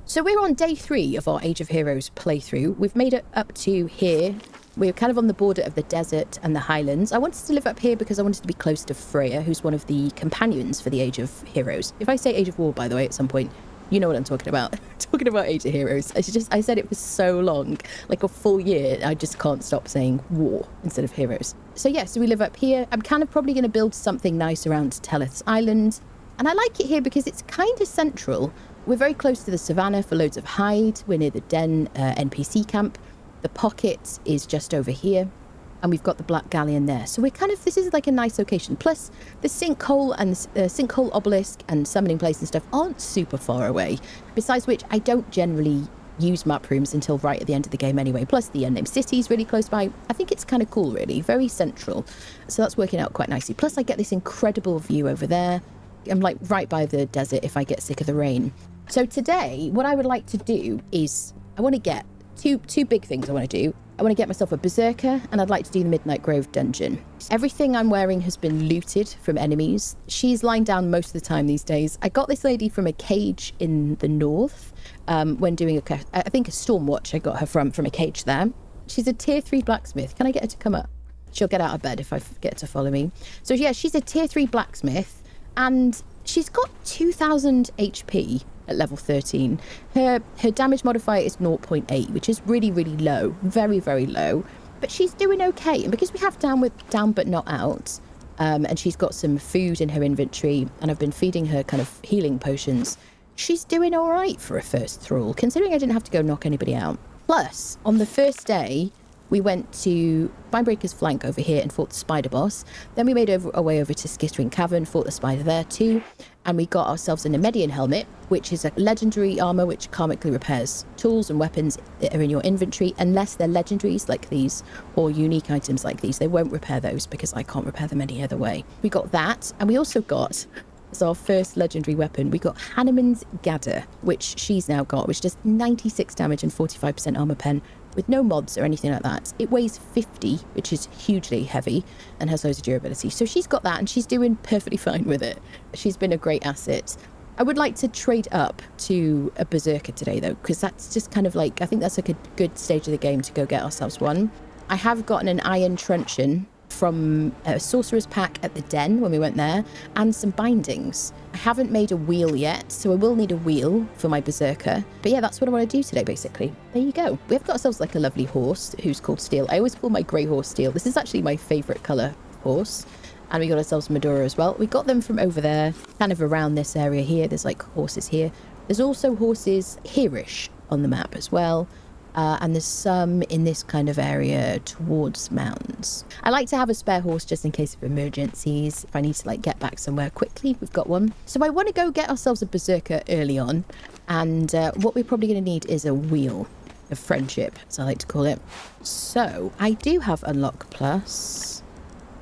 So we're on day 3 of our Age of Heroes playthrough. We've made it up to here. We're kind of on the border of the desert and the highlands. I wanted to live up here because I wanted to be close to Freya, who's one of the companions for the Age of Heroes. If I say Age of War, by the way, at some point, you know what I'm talking about. Talking about Age of Heroes. I said it for so long, like a full year. I just can't stop saying war instead of heroes. So yeah, so we live up here. I'm kind of probably going to build something nice around Tellith's Island. And I like it here because it's kind of central. We're very close to the savannah for loads of hide. We're near the Den NPC camp. The pocket is just over here. And we've got the Black Galleon there. So we're kind of, this is like a nice location. Plus, the sinkhole and the sinkhole obelisk and summoning place and stuff aren't super far away. Besides which, I don't generally use map rooms until right at the end of the game anyway. Plus, the Unnamed City is really close by. I think it's kind of cool, really. Very central. So that's working out quite nicely. Plus, I get this incredible view over there. I'm like right by the desert if I get sick of the rain. So today, what I would like to do is, I want to get two big things I want to do. I want to get myself a berserker, and I'd like to do the Midnight Grove dungeon. Everything I'm wearing has been looted from enemies. She's lying down most of the time these days. I got this lady from a cage in the north when doing I think a Stormwatch. I got her from a cage there. She's a tier 3 blacksmith. Can I get her to come up? She'll get out of bed if I get to follow me. So yeah, she's a tier 3 blacksmith, and she's got 2,000 HP. At level 13. Her damage modifier is 0.8, which is really, really low. Very, very low. But she's doing okay. And because we have down but not out, and she's got some food in her inventory, and I've been feeding her kind of healing potions, she's doing all right for a first thrall, considering I didn't have to go knock anybody out. Plus, on the first day, we went to Binebreaker's Flank over here and fought the spider boss. Then we made our way over to Skittering Cavern, fought the spider there too. And we got ourselves a Nemedian helmet, which is a legendary armor which karmically repairs tools and weapons that are in your inventory, unless they're legendaries like these or unique items like these. They won't repair those because I can't repair them any other way. We got that, and we also got, as our first legendary weapon, we got Hanuman's Gadda, which she's now got, which does 96 damage and 45% armor pen, with no mods or anything like that. It weighs 50, which is hugely heavy and has loads of durability. So she's got that and she's doing perfectly fine with it. She's been a great asset. I would like to trade up to a berserker today though, because that's just kind of like, I think that's like a good stage of the game to go get ourselves one. I have gotten an iron truncheon from a sorcerer's pack at the Den when we went there, and some bindings. I haven't made a wheel yet, so I will need a wheel for my berserker. But yeah, that's what I want to do today, basically. There you go. We've got ourselves like a lovely horse who's called Steel. I always call my grey horse Steel. This is actually my favourite colour horse. And we got ourselves Medora as well. We got them from over there, kind of around this area here. There's like horses here. There's also horses here-ish on the map as well. And there's some in this kind of area towards Mounds. I like to have a spare horse just in case of emergencies. If I need to like get back somewhere quickly, we've got one. So I want to go get ourselves a berserker early on. And what we're probably going to need is a wheel of friendship, as I like to call it. So I do have Unlock Plus.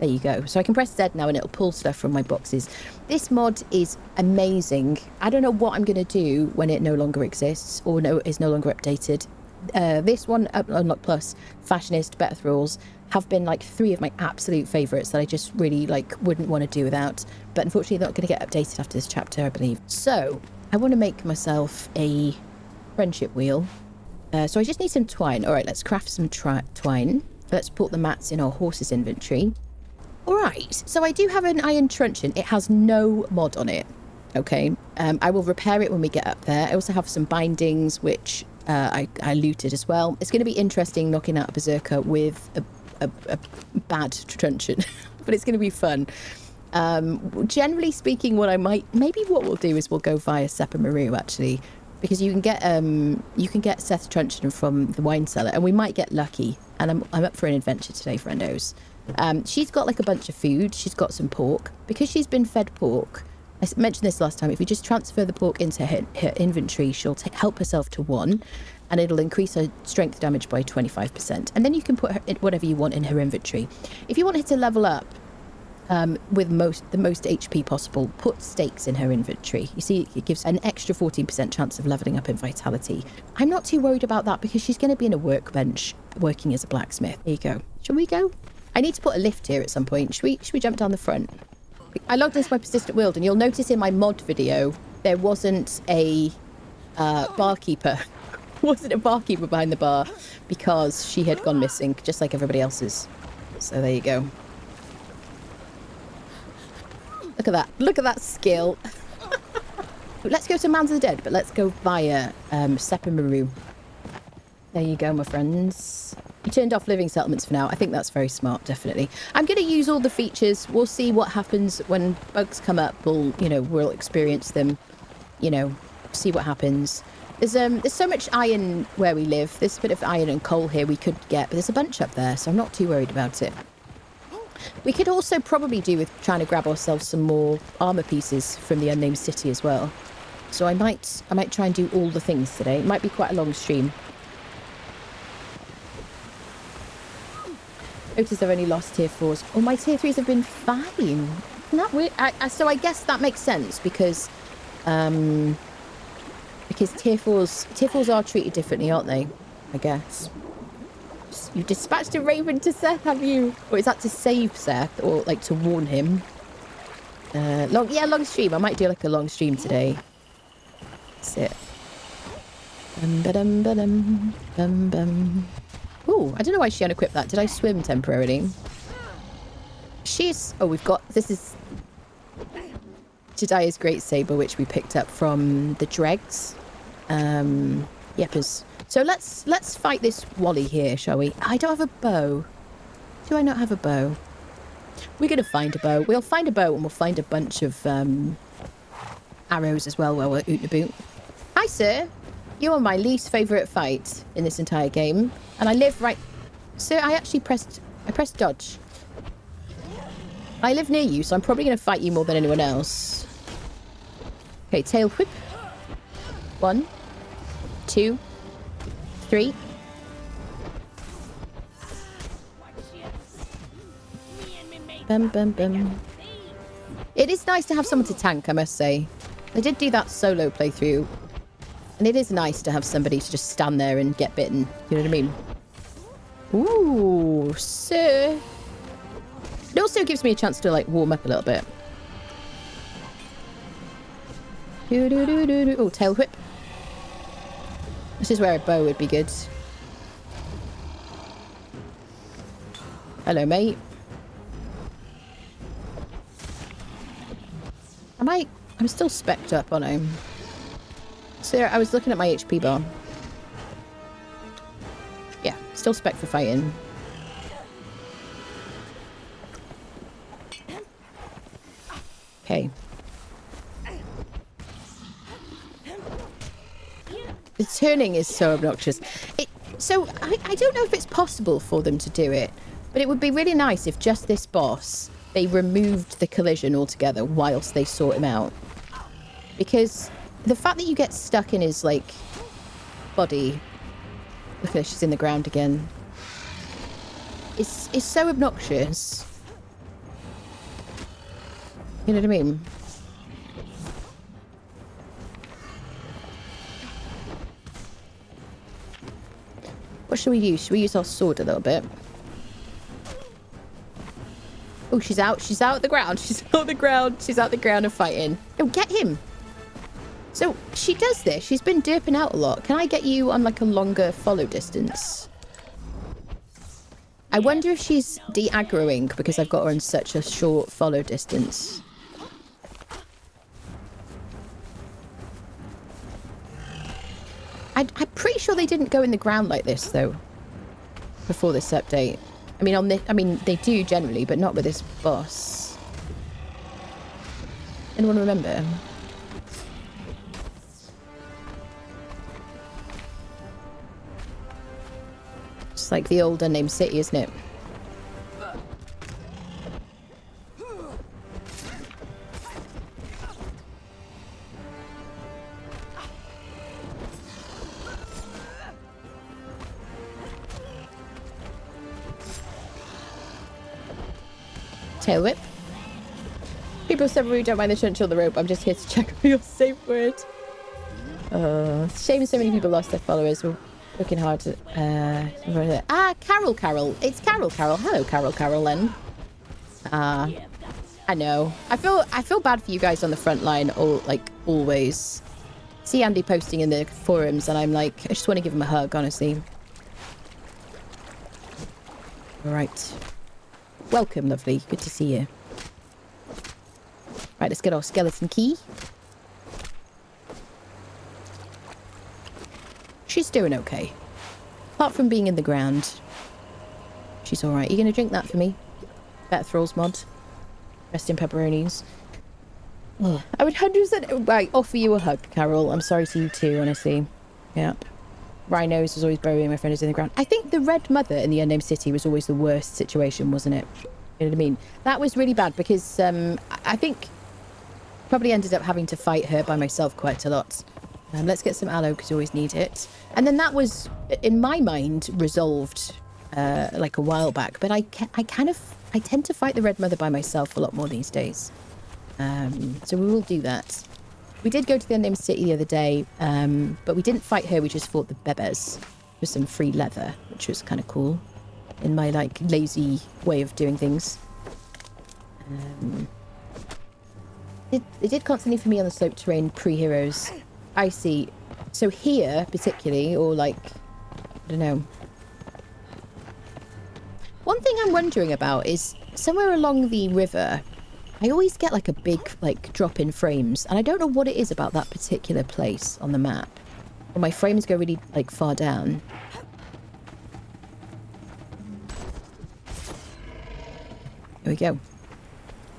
There you go. So I can press Z now and it'll pull stuff from my boxes. This mod is amazing. I don't know what I'm going to do when it no longer exists or is no longer updated. This one, Unlock Plus, Fashionist, Better Thralls, have been like 3 of my absolute favourites that I just really like wouldn't want to do without. But unfortunately, they're not going to get updated after this chapter, I believe. So I want to make myself a friendship wheel. So I just need some twine. All right, let's craft some twine. Let's put the mats in our horse's inventory. All right, so I do have an iron truncheon. It has no mod on it. Okay, I will repair it when we get up there. I also have some bindings, which I looted as well. It's going to be interesting knocking out a berserker with a bad truncheon, but it's going to be fun. Generally speaking, what we'll do is we'll go via Sepermeru actually, because you can get Szeth truncheon from the wine cellar, and we might get lucky. And I'm up for an adventure today, friendos. She's got like a bunch of food. She's got some pork because she's been fed pork. I mentioned this last time. If you just transfer the pork into her inventory, she'll help herself to 1, and it'll increase her strength damage by 25%. And then you can put whatever you want in her inventory. If you want her to level up with the most HP possible, put steaks in her inventory. You see, it gives an extra 14% chance of leveling up in vitality. I'm not too worried about that because she's going to be in a workbench working as a blacksmith. There you go. Shall we go? I need to put a lift here at some point. Should we jump down the front? I logged into my persistent world, and you'll notice in my mod video there wasn't a barkeeper. Wasn't a barkeeper behind the bar because she had gone missing, just like everybody else's. So there you go. Look at that. Look at that skill. Let's go to Mounds of the Dead, but let's go via Sepermeru. There you go, my friends. You turned off living settlements for now. I think that's very smart, definitely. I'm going to use all the features. We'll see what happens when bugs come up. We'll experience them, see what happens. There's so much iron where we live. There's a bit of iron and coal here we could get, but there's a bunch up there, so I'm not too worried about it. We could also probably do with trying to grab ourselves some more armor pieces from the unnamed city as well. So I might try and do all the things today. It might be quite a long stream. Notice I've only lost tier 4s. Oh, my tier 3s have been fine. Isn't that weird? So I guess that makes sense because tier 4s are treated differently, aren't they? I guess. You've dispatched a raven to Szeth, have you? Or is that to save Szeth or like to warn him? Long stream. I might do like a long stream today. That's it. Oh, I don't know why she unequipped that. Did I swim temporarily? This is Jediah's Great Saber, which we picked up from the dregs. Yepers. So let's fight this Wally here, shall we? I don't have a bow. Do I not have a bow? We're going to find a bow. We'll find a bow and we'll find a bunch of arrows as well while we're oot and boot. Hi, sir. You are my least favourite fight in this entire game. And I live right... Sir, I pressed dodge. I live near you, so I'm probably going to fight you more than anyone else. Okay, tail whip. 1, 2, 3. Bum, bum, bum. It is nice to have someone to tank, I must say. I did do that solo playthrough. And it is nice to have somebody to just stand there and get bitten. You know what I mean? Ooh, sir. It also gives me a chance to, like, warm up a little bit. Oh, tail whip. This is where a bow would be good. Hello, mate. I'm still specced up, aren't I? So I was looking at my HP bar. Yeah, still spec for fighting. Okay. The turning is so obnoxious. So I don't know if it's possible for them to do it, but it would be really nice if just this boss, they removed the collision altogether whilst they sort him out. Because the fact that you get stuck in his, like, body... Look at her, she's in the ground again. It's so obnoxious. You know what I mean? What should we use? Should we use our sword a little bit? Oh, she's out. She's out the ground. She's out the ground. She's out the ground and fighting. Oh, get him. So she does this. She's been derping out a lot. Can I get you on like a longer follow distance? I wonder if she's de-aggroing because I've got her on such a short follow distance. I'm pretty sure they didn't go in the ground like this though before this update. I mean they do generally, but not with this boss. Anyone remember? It's like the old unnamed city, isn't it? Tail whip. People Sepermeru don't mind the shouldn't chill the rope. I'm just here to check for your safe word. Shame so many people lost their followers. We're working hard to... Carol. It's Carol. Hello, Carol then. I know. I feel bad for you guys on the front line, always. see Andy posting in the forums and I'm like, I just want to give him a hug, honestly. All right. Welcome, lovely. Good to see you. Right, let's get our skeleton key. She's doing okay. Apart from being in the ground. She's alright. You going to drink that for me? Better Thralls mod. Rest in pepperonis. Oh, I would 100% right, offer you a hug, Carol. I'm sorry to you too, honestly. Yep. Rhinos was always burying my friends in the ground. I think the Red Mother in the Unnamed City was always the worst situation, wasn't it? You know what I mean? That was really bad because I think probably ended up having to fight her by myself quite a lot. Let's get some aloe because you always need it. And then that was, in my mind, resolved like a while back. But I tend to fight the Red Mother by myself a lot more these days. So we will do that. We did go to the Unnamed City the other day, but we didn't fight her. We just fought the Bebes for some free leather, which was kind of cool in my like lazy way of doing things. They did constantly for me on the slope terrain pre-heroes. I see. So here, particularly, or like, I don't know. One thing I'm wondering about is somewhere along the river, I always get like a big like drop in frames, and I don't know what it is about that particular place on the map. Or my frames go really like far down. Here we go.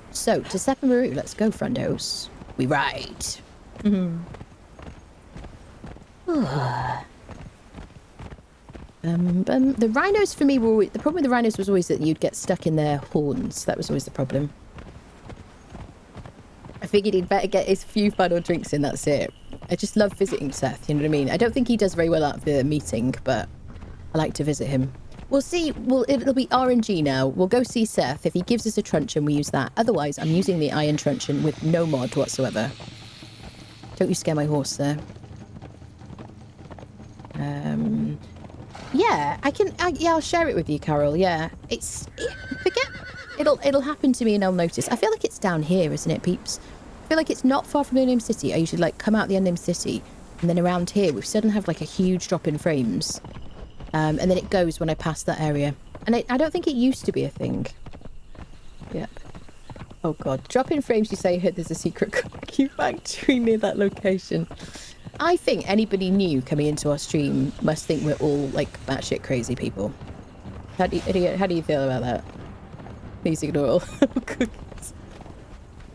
So, to Sepermeru, let's go, friendos. We ride. The rhinos for me were always, the problem with the rhinos was always that you'd get stuck in their horns. That was always the problem. I figured he'd better get his few final drinks in, that's it. I just love visiting Szeth, you know what I mean? I don't think he does very well out of the meeting, but I like to visit him. We'll see. It'll be RNG now. We'll go see Szeth. If he gives us a truncheon, we use that. Otherwise, I'm using the iron truncheon with no mod whatsoever. Don't you scare my horse there. Yeah, I'll share it with you, Carol. Yeah, it'll happen to me and I'll notice. I feel like it's down here, isn't it, peeps? I feel like it's not far from the Unnamed City. I usually like come out the Unnamed City, and then around here we suddenly have like a huge drop in frames, and then it goes when I pass that area. And I don't think it used to be a thing. Yeah. Oh god, drop in frames. You say there's a secret cookie factory near that location. I think anybody new coming into our stream must think we're all like batshit crazy people. How do you feel about that? Please ignore all cookies.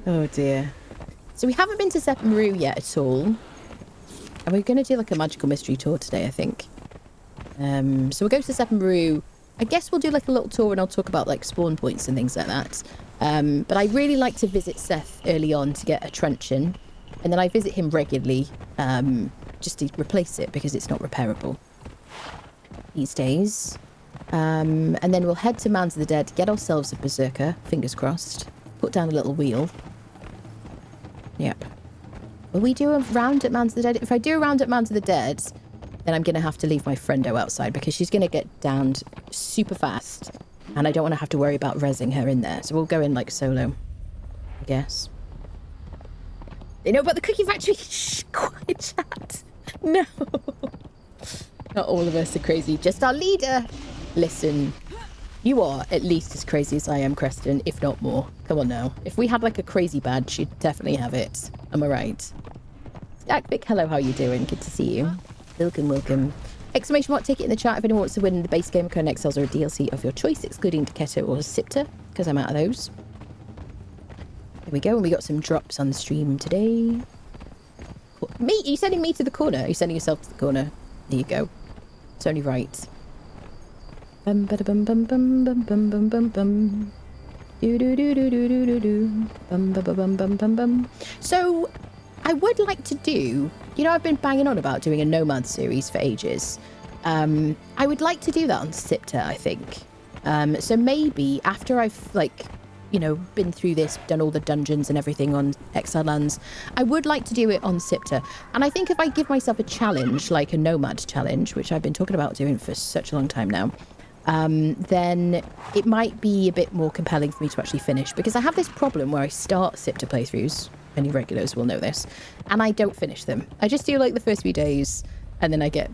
Oh dear. So we haven't been to Sepermeru yet at all. And we're going to do like a magical mystery tour today, I think. So we'll go to Sepermeru. I guess we'll do like a little tour and I'll talk about like spawn points and things like that. But I really like to visit Szeth early on to get a truncheon. And then I visit him regularly, just to replace it because it's not repairable these days. And then we'll head to Mounds of the Dead, get ourselves a berserker, fingers crossed. Put down a little wheel. Yep. Will we do a round at Mounds of the Dead? If I do a round at Mounds of the Dead, then I'm going to have to leave my friendo outside because she's going to get downed super fast. And I don't want to have to worry about rezzing her in there. So we'll go in like solo, I guess. They know about the cookie factory. Shh, quiet chat. No. Not all of us are crazy. Just our leader. Listen, you are at least as crazy as I am, Creston, if not more. Come on now. If we had like a crazy badge, you'd definitely have it. Am I right? Stackvic, hello, how you doing? Good to see you. Welcome, welcome. Exclamation mark ticket in the chat if anyone wants to win the base game, Conan Exiles, or a DLC of your choice, excluding Taketo or Sipta, because I'm out of those. There we go, and we got some drops on the stream today. Me? Are you sending me to the corner? Are you sending yourself to the corner? There you go. It's only right. Bum ba da bum bum bum bum bum bum bum bum. Do do do do do do do do. Bum ba ba bum bum bum bum. So, I would like to do. You know, I've been banging on about doing a Nomad series for ages. I would like to do that on Sipta, I think. So maybe after I've like, you know, been through this, done all the dungeons and everything on Exiled Lands, I would like to do it on Sipta. And I think if I give myself a challenge, like a Nomad challenge, which I've been talking about doing for such a long time now, then it might be a bit more compelling for me to actually finish. Because I have this problem where I start Sipta playthroughs Any regulars will know this. And I don't finish them. I just do like the first few days and then I get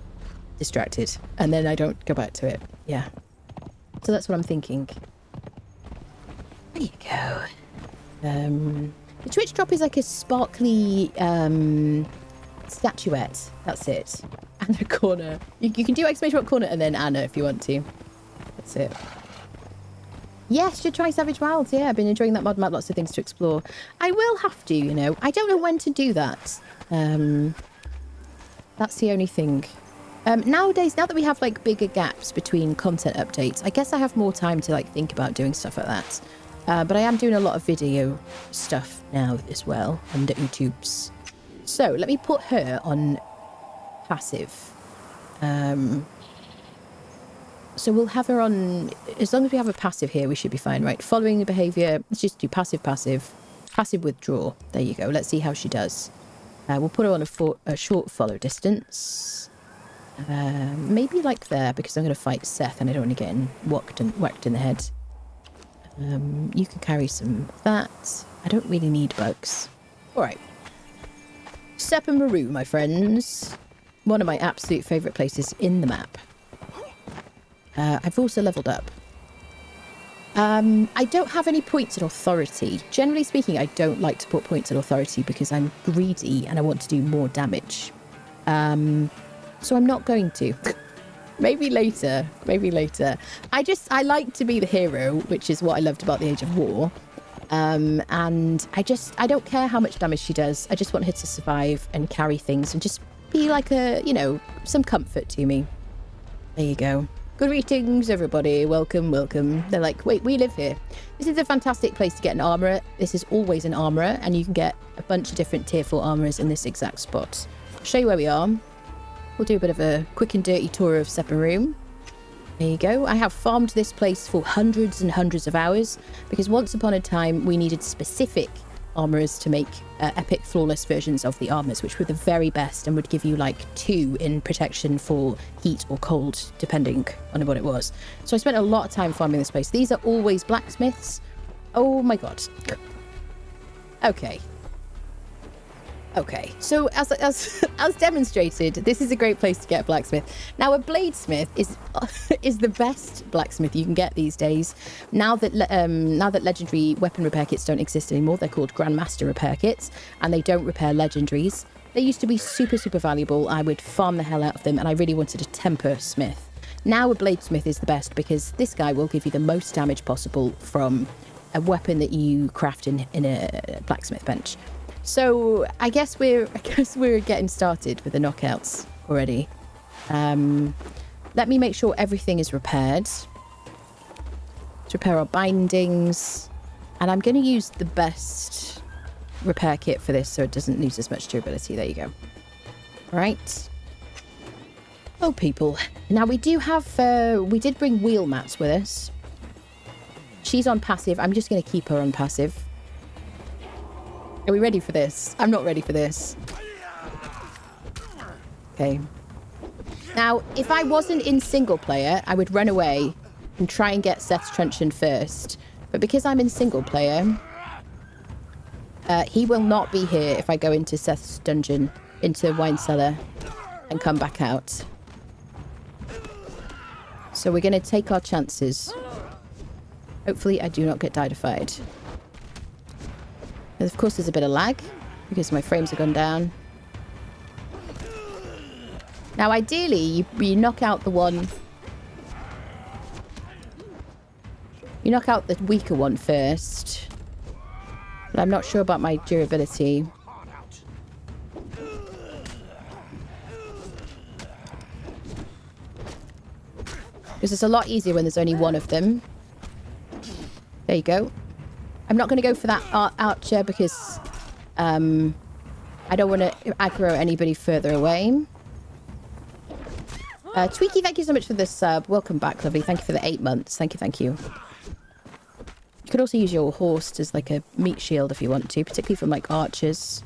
distracted and then I don't go back to it. Yeah. So that's what I'm thinking. There you go. The Twitch drop is like a sparkly statuette. That's it. And a corner. You can do exclamation mark corner and then Anna if you want to. That's it. Yes, should try Savage Wilds. Yeah, I've been enjoying that mod map. Lots of things to explore. I will have to, you know. I don't know when to do that. That's the only thing. Nowadays, now that we have like bigger gaps between content updates, I guess I have more time to like think about doing stuff like that. But I am doing a lot of video stuff now as well under YouTube's. So let me put her on passive. So we'll have her on, as long as we have a passive here, we should be fine, right? Following the behavior, let's just do passive, passive, passive withdraw. There you go. Let's see how she does. We'll put her on a short follow distance. Maybe like there, because I'm going to fight Szeth and I don't want to get whacked in the head. You can carry some of that. I don't really need bugs. All right. Sepermeru, my friends. One of my absolute favourite places in the map. I've also leveled up. I don't have any points in authority. Generally speaking, I don't like to put points in authority because I'm greedy and I want to do more damage. So I'm not going to. Maybe later. Maybe later. I like to be the hero, which is what I loved about the Age of War. And I don't care how much damage she does. I just want her to survive and carry things and just be like some comfort to me. There you go. Greetings, everybody. Welcome, welcome. They're like, wait, we live here. This is a fantastic place to get an armourer. This is always an armourer, and you can get a bunch of different tier 4 armourers in this exact spot. I'll show you where we are. We'll do a bit of a quick and dirty tour of Sepermeru. There you go. I have farmed this place for hundreds and hundreds of hours, because once upon a time, we needed specific armourers to make epic flawless versions of the armours, which were the very best and would give you like 2 in protection for heat or cold, depending on what it was. So I spent a lot of time farming this place. These are always blacksmiths. Oh my god. Okay. Okay, so as demonstrated, this is a great place to get a blacksmith. Now, a bladesmith is the best blacksmith you can get these days. Now that legendary weapon repair kits don't exist anymore, they're called Grandmaster repair kits, and they don't repair legendaries. They used to be super, super valuable. I would farm the hell out of them, and I really wanted a temper smith. Now, a bladesmith is the best because this guy will give you the most damage possible from a weapon that you craft in a blacksmith bench. So I guess we're getting started with the knockouts already. Let me make sure everything is repaired. Let's repair our bindings. And I'm going to use the best repair kit for this so it doesn't lose as much durability. There you go. Right. Oh, people. Now we do have, we did bring wheel mats with us. She's on passive. I'm just going to keep her on passive. Are we ready for this? I'm not ready for this. Okay. Now, if I wasn't in single player, I would run away and try and get Szeth's truncheon first. But because I'm in single player, he will not be here if I go into Szeth's dungeon, into Wine Cellar, and come back out. So we're going to take our chances. Hopefully I do not get diedified. And of course there's a bit of lag because my frames have gone down. Now ideally you knock out the one... You knock out the weaker one first. But I'm not sure about my durability. Because it's a lot easier when there's only one of them. There you go. I'm not going to go for that archer because I don't want to aggro anybody further away. Tweaky, thank you so much for this sub. Welcome back, lovely. Thank you for the 8 months. Thank you, thank you. You could also use your horse as like a meat shield if you want to, particularly from like archers.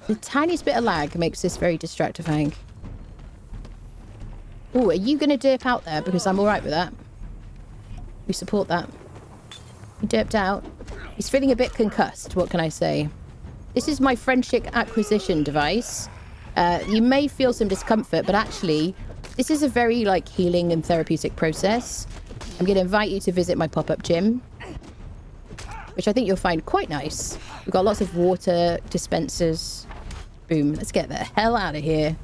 The tiniest bit of lag makes this very distractifying. Oh, are you going to derp out there? Because I'm all right with that. We support that. You derped out. He's feeling a bit concussed, what can I say? This is my friendship acquisition device. You may feel some discomfort, but actually, this is a very, like, healing and therapeutic process. I'm going to invite you to visit my pop-up gym, which I think you'll find quite nice. We've got lots of water dispensers. Boom. Let's get the hell out of here.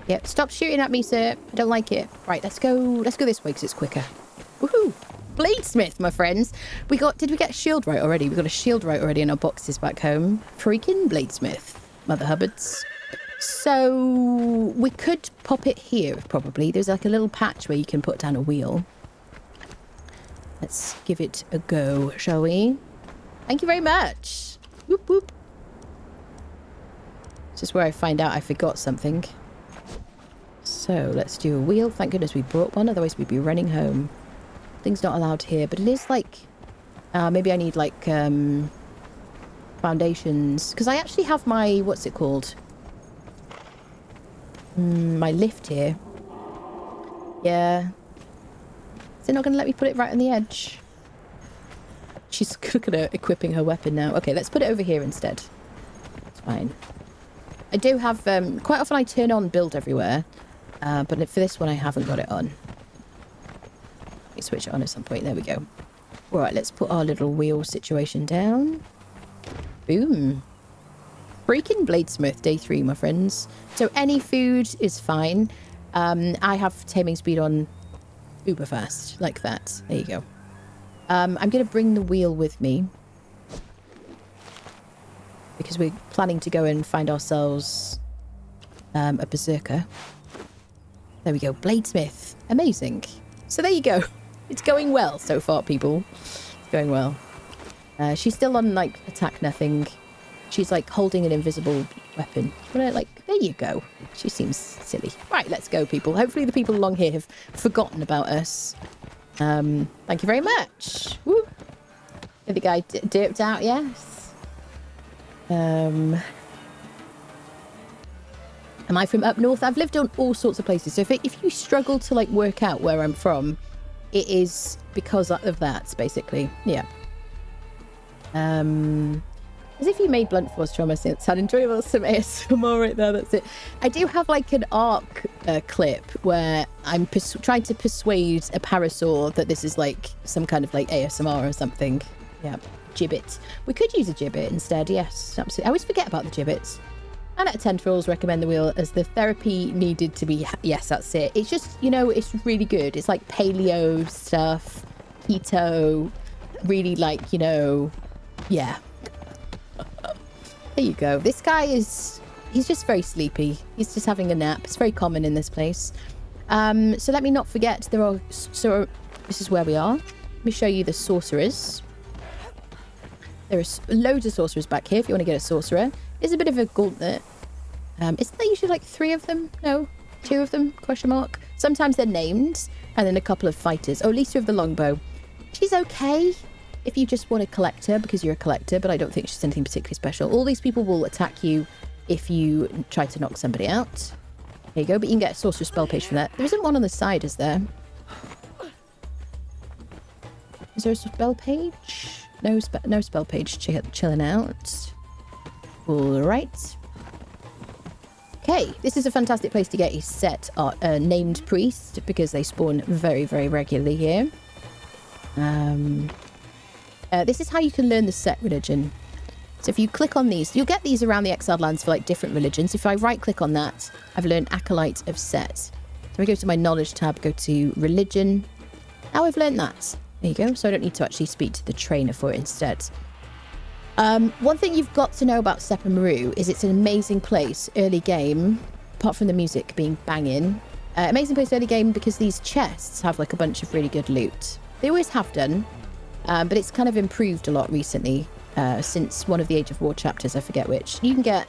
Yep, stop shooting at me, sir. I don't like it. Right, let's go. Let's go this way because it's quicker. Woohoo! Bladesmith, my friends. Did we get shield right already? We got a shield right already in our boxes back home. Freaking Bladesmith, Mother Hubbards. So we could pop it here, probably. There's like a little patch where you can put down a wheel. Let's give it a go, shall we? Thank you very much. Whoop, whoop. This is where I find out I forgot something. So let's do a wheel. Thank goodness we brought one, otherwise we'd be running home. Things not allowed here, but it is like... maybe I need like foundations. Because I actually have my... What's it called? My lift here. Yeah. Is it not going to let me put it right on the edge? She's looking at equipping her weapon now. Okay, let's put it over here instead. It's fine. I do have... quite often I turn on build everywhere. But for this one I haven't got it on. Let me switch it on at some point. There we go. Alright, let's put our little wheel situation down. Boom. Freaking Bladesmith, day 3, my friends. So any food is fine. I have taming speed on uber fast, like that. There you go. I'm going to bring the wheel with me. Because we're planning to go and find ourselves a berserker. There we go. Bladesmith. Amazing. So there you go. It's going well so far, people. It's going well. She's still on, like, attack nothing. She's, like, holding an invisible weapon. Like, there you go. She seems silly. Right, let's go, people. Hopefully the people along here have forgotten about us. Thank you very much. Woo. Did the guy dipped out? Yes. Am I from up north? I've lived on all sorts of places. So if you struggle to, like, work out where I'm from, it is because of that, basically. Yeah. As if you made blunt force trauma, it's had enjoyable some ASMR right there. That's it. I do have like an arc clip where I'm trying to persuade a parasaur that this is like some kind of like ASMR or something. Yeah, gibbet. We could use a gibbet instead. Yes, absolutely. I always forget about the gibbets. And at 10 trolls, recommend the wheel as the therapy needed to be. Yes, that's it. It's just, you know, it's really good. It's like paleo stuff, keto, really like, you know, yeah. There you go. This guy is, he's just very sleepy. He's just having a nap. It's very common in this place. So let me not forget, so this is where we are. Let me show you the sorcerers. There are loads of sorcerers back here if you want to get a sorcerer. It's a bit of a gauntlet. Isn't there usually like 3 of them? No, 2 of them? Question mark. Sometimes they're named, and then a couple of fighters. Oh, Lisa of the longbow. She's okay if you just want to collect her because you're a collector, but I don't think she's anything particularly special. All these people will attack you if you try to knock somebody out. There you go, but you can get a sorcerer spell page from that. There isn't one on the side, is there? Is there a spell page? No spell page chilling out. All right. Okay, this is a fantastic place to get a set named priest because they spawn very, very regularly here. This is how you can learn the set religion. So if you click on these, you'll get these around the Exiled Lands for like different religions. If I right click on that, I've learned Acolyte of Szeth. So I go to my knowledge tab, go to religion. Now I've learned that. There you go. So I don't need to actually speak to the trainer for it instead. One thing you've got to know about Sepermeru is it's an amazing place early game, apart from the music being banging. Amazing place early game because these chests have like a bunch of really good loot. They always have done, but it's kind of improved a lot recently since one of the Age of War chapters, I forget which. You can get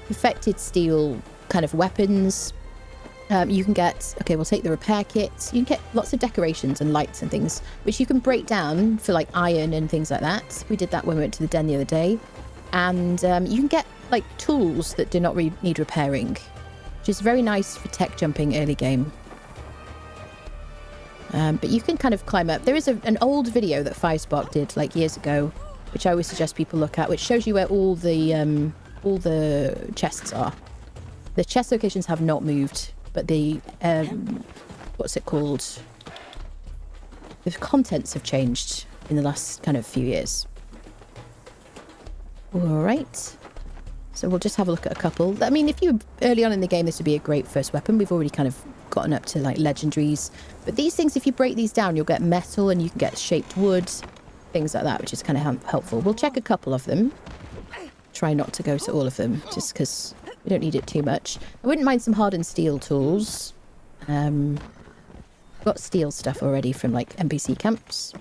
perfected steel kind of weapons. You can get, okay, we'll take the repair kits. You can get lots of decorations and lights and things, which you can break down for like iron and things like that. We did that when we went to the den the other day. And you can get like tools that do not need repairing, which is very nice for tech jumping early game. But you can kind of climb up. There is an old video that Firespark did like years ago, which I always suggest people look at, which shows you where all the chests are. The chest locations have not moved, but the what's it called? The contents have changed in the last kind of few years. All right. So we'll just have a look at a couple. I mean, if you early on in the game, this would be a great first weapon. We've already kind of gotten up to like legendaries. But these things, if you break these down, you'll get metal and you can get shaped wood, things like that, which is kind of helpful. We'll check a couple of them. Try not to go to all of them, just because we don't need it too much. I wouldn't mind some hardened steel tools. Got steel stuff already from like NPC camps.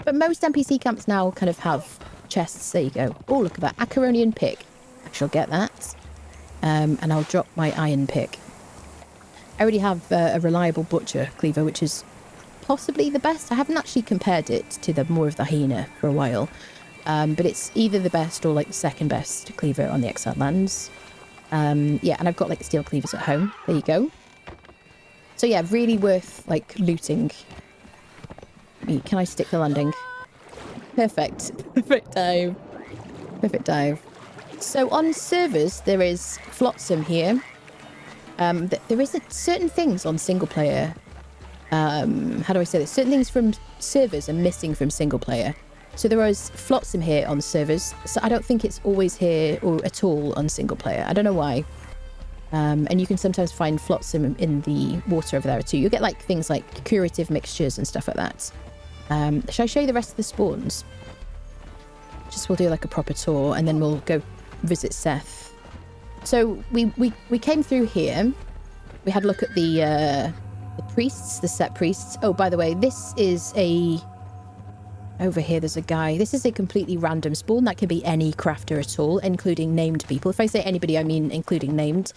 But most NPC camps now kind of have chests. There you go. Oh, look at that. Acaronian pick. I shall get that. And I'll drop my iron pick. I already have a reliable butcher cleaver, which is possibly the best. I haven't actually compared it to the more of the hyena for a while. But it's either the best or like the second best cleaver on the Exiled Lands. Yeah, and I've got like steel cleavers at home. There you go. So yeah, really worth like looting. Can I stick the landing? Perfect. Perfect dive. Perfect dive. So on servers, there is Flotsam here. There is certain things on single player. How do I say this? Certain things from servers are missing from single player. So there is Flotsam here on servers. So I don't think it's always here or at all on single player. I don't know why. And you can sometimes find Flotsam in the water over there too. You'll get like things like curative mixtures and stuff like that. Shall I show you the rest of the spawns? Just we'll do like a proper tour and then we'll go visit Szeth. So we came through here. We had a look at the priests, the Szeth priests. Oh, by the way, this is a... Over here, there's a guy. This is a completely random spawn. That could be any crafter at all, including named people. If I say anybody, I mean including named.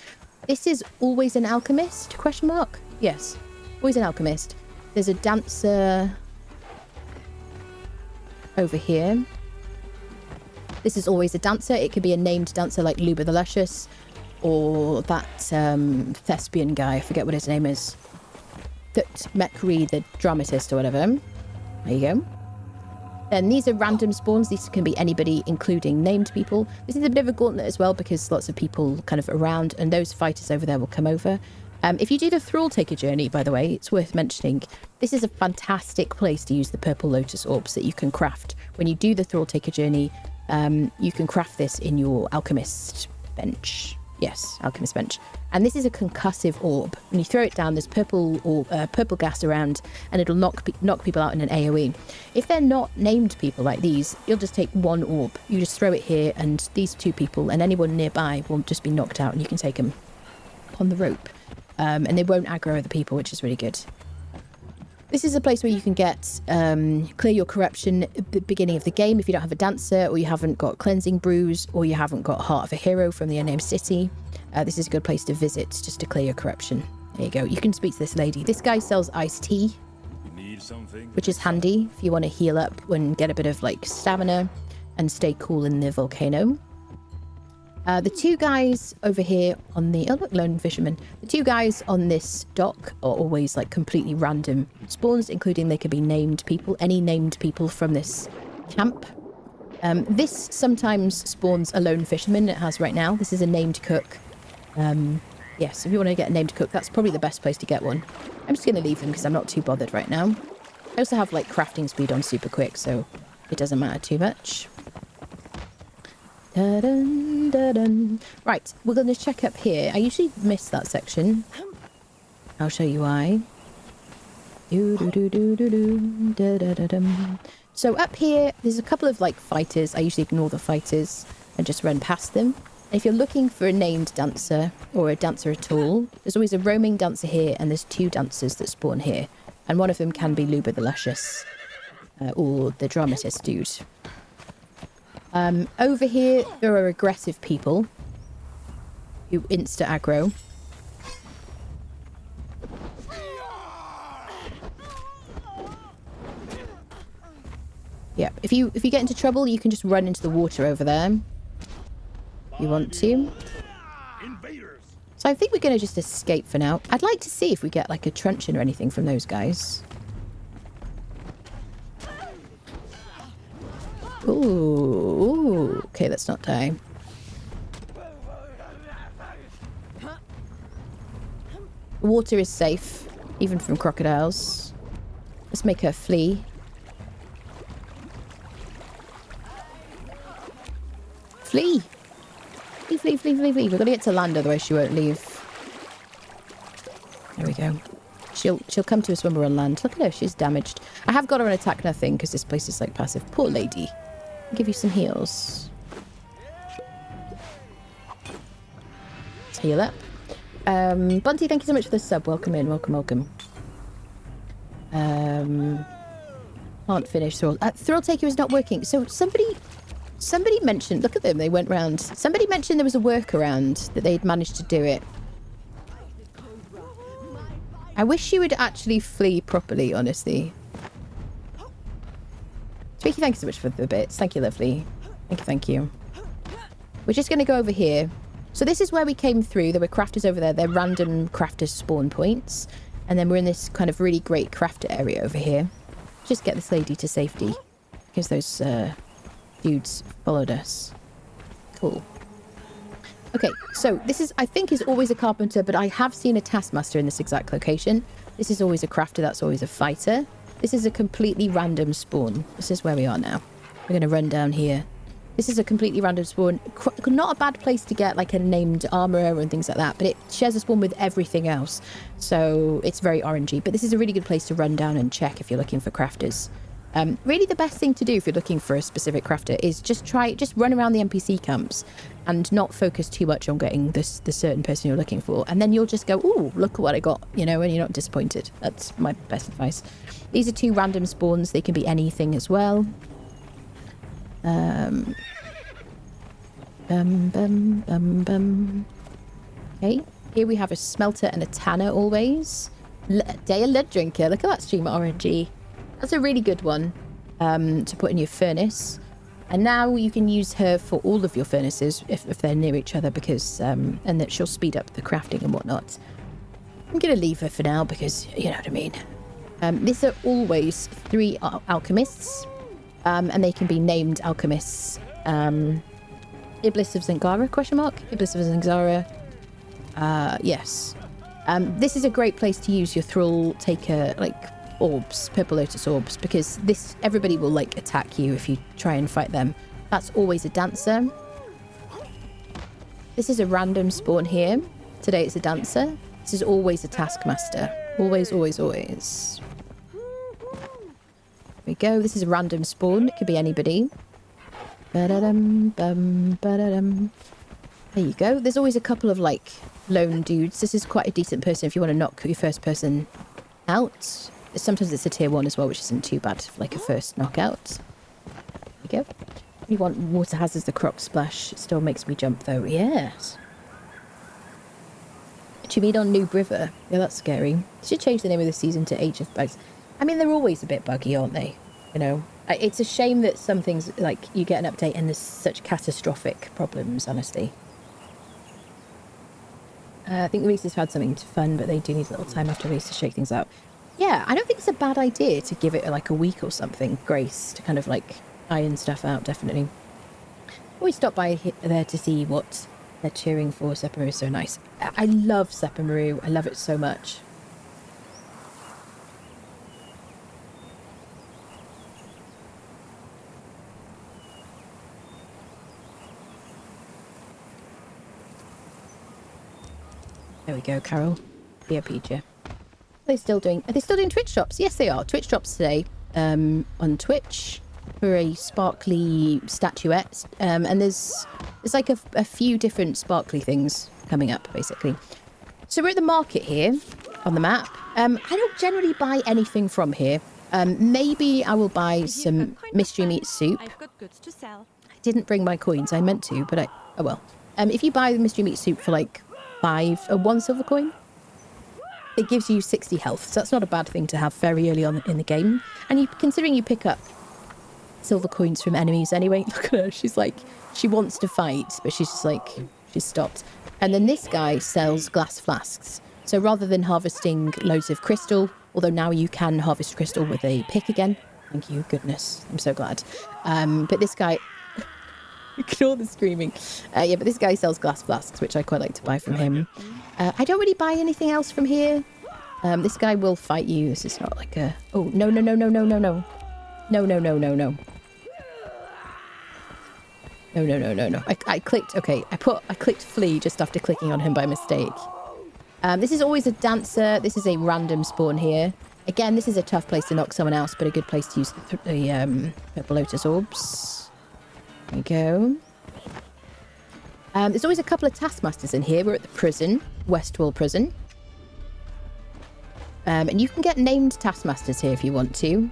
This is always an alchemist? Question mark? Yes, always an alchemist. There's a dancer over here. This is always a dancer. It could be a named dancer like Luba the Luscious or that thespian guy. I forget what his name is. Mekri the dramatist or whatever. There you go. Then these are random spawns. These can be anybody, including named people. This is a bit of a gauntlet as well because lots of people kind of around and those fighters over there will come over. If you do the Thrall Taker journey, by the way, it's worth mentioning, this is a fantastic place to use the purple lotus orbs that you can craft. When you do the Thrall Taker journey, you can craft this in your alchemist bench. Yes, alchemist bench. And this is a concussive orb. When you throw it down, there's purple gas around, and it'll knock people out in an AoE. If they're not named people like these, you'll just take one orb. You just throw it here, and these two people and anyone nearby will just be knocked out, and you can take them on the rope. And they won't aggro other people, which is really good. This is a place where you can get clear your corruption at the beginning of the game if you don't have a dancer, or you haven't got cleansing brews, or you haven't got Heart of a Hero from the Unnamed City. This is a good place to visit just to clear your corruption. There you go. You can speak to this lady. This guy sells iced tea, which is handy if you want to heal up and get a bit of like stamina and stay cool in the volcano. The two guys over here on the... Oh, look, lone fisherman. The two guys on this dock are always, like, completely random spawns, including they could be named people, any named people from this camp. This sometimes spawns a lone fisherman. It has right now. This is a named cook. Yes, if you want to get a named cook, that's probably the best place to get one. I'm just going to leave them because I'm not too bothered right now. I also have, like, crafting speed on super quick, so it doesn't matter too much. Da-dun, da-dun. Right, we're going to check up here. I usually miss that section. I'll show you why. So up here, there's a couple of like fighters. I usually ignore the fighters and just run past them. And if you're looking for a named dancer or a dancer at all, there's always a roaming dancer here, and there's two dancers that spawn here. And one of them can be Luba the Luscious or the dramatist dude. Over here, there are aggressive people who insta-aggro. Yeah, if you get into trouble, you can just run into the water over there. You want to. So I think we're going to just escape for now. I'd like to see if we get like a truncheon or anything from those guys. Ooh. Okay, let's not die. Water is safe, even from crocodiles. Let's make her flee. Flee! Flee, flee, flee, flee, flee. We're gonna get to land, otherwise she won't leave. There we go. She'll come to us when we're on land. Look at her, she's damaged. I have got her on attack nothing, because this place is like passive. Poor lady. I'll give you some heals. Let's heal up. Bunty, thank you so much for the sub. Welcome in, welcome, welcome. Can't finish Thrill. Thrill Taker is not working. So somebody mentioned, look at them, they went round. Somebody mentioned there was a workaround that they'd managed to do it. I wish you would actually flee properly, honestly. Tweaky, thank you so much for the bits. Thank you, lovely. Thank you, thank you. We're just going to go over here. So this is where we came through. There were crafters over there. They're random crafters spawn points. And then we're in this kind of really great crafter area over here. Just get this lady to safety. Because those dudes followed us. Cool. Okay, so this is, I think, is always a carpenter, but I have seen a taskmaster in this exact location. This is always a crafter, that's always a fighter. This is a completely random spawn. This is where we are now. We're going to run down here. This is a completely random spawn. Not a bad place to get like a named armorer and things like that, but it shares a spawn with everything else. So it's very orangey, but this is a really good place to run down and check if you're looking for crafters. Really the best thing to do if you're looking for a specific crafter is just run around the NPC camps and not focus too much on getting the certain person you're looking for. And then you'll just go, ooh, look at what I got, you know, and you're not disappointed. That's my best advice. These are 2 random spawns. They can be anything as well. Okay, here we have a smelter and a tanner always. Day of lead drinker. Look at that stream orangey. That's a really good one to put in your furnace. And now you can use her for all of your furnaces if they're near each other because and that she'll speed up the crafting and whatnot. I'm going to leave her for now because you know what I mean. These are always 3 alchemists and they can be named alchemists. Iblis of Zangara, question mark? Iblis of Zangara. Yes. This is a great place to use your Thrall Taker, like, orbs, purple lotus orbs, because everybody will like attack you if you try and fight them. That's always a dancer. This is a random spawn here. Today it's a dancer. This is always a taskmaster. Always, always, always. There we go. This is a random spawn. It could be anybody. Ba-da-dum, bum, ba-da-dum. There you go. There's always a couple of like lone dudes. This is quite a decent person if you want to knock your first person out. Sometimes it's a tier 1 as well, which isn't too bad for like a first knockout. There you go. You want water hazards, the croc splash. It still makes me jump though. Yes. Do you mean on Noob River? Yeah, that's scary. Should change the name of the season to Age of Bugs. I mean, they're always a bit buggy, aren't they? You know, it's a shame that some things, like, you get an update and there's such catastrophic problems, honestly. I think the releases have had something fun, but they do need a little time after release to shake things out. Yeah, I don't think it's a bad idea to give it like a week or something, grace, to kind of like iron stuff out, definitely. Always stop by there to see what they're cheering for. Sepermeru is so nice. I love Sepermeru. I love it so much. There we go, Carol. Beer. Are they still doing Twitch drops? Yes, they are. Twitch drops today on Twitch for a sparkly statuette. And there's like a few different sparkly things coming up, basically. So we're at the market here on the map. I don't generally buy anything from here. Maybe I will buy some mystery meat soup. I've got goods to sell. I didn't bring my coins. I meant to, but oh well. If you buy the mystery meat soup for like 1 silver coin, it gives you 60 health, so that's not a bad thing to have very early on in the game. And considering you pick up silver coins from enemies anyway, look at her, she's like, she wants to fight, but she's just like, she's stopped. And then this guy sells glass flasks. So rather than harvesting loads of crystal, although now you can harvest crystal with a pick again, Thank you, goodness. I'm so glad. But this guy... Ignore the screaming. Yeah, but this guy sells glass flasks, which I quite like to buy from him. I don't really buy anything else from here. This guy will fight you. This is not like a... Oh, no, no, no, no, no, no, no. No, no, no, no, no. No, no, no, no, no. I clicked... Okay, I clicked flee just after clicking on him by mistake. This is always a dancer. This is a random spawn here. Again, this is a tough place to knock someone else, but a good place to use the purple lotus orbs. There we go. There's always a couple of taskmasters in here. We're at the prison, Westwall Prison. And you can get named taskmasters here if you want to,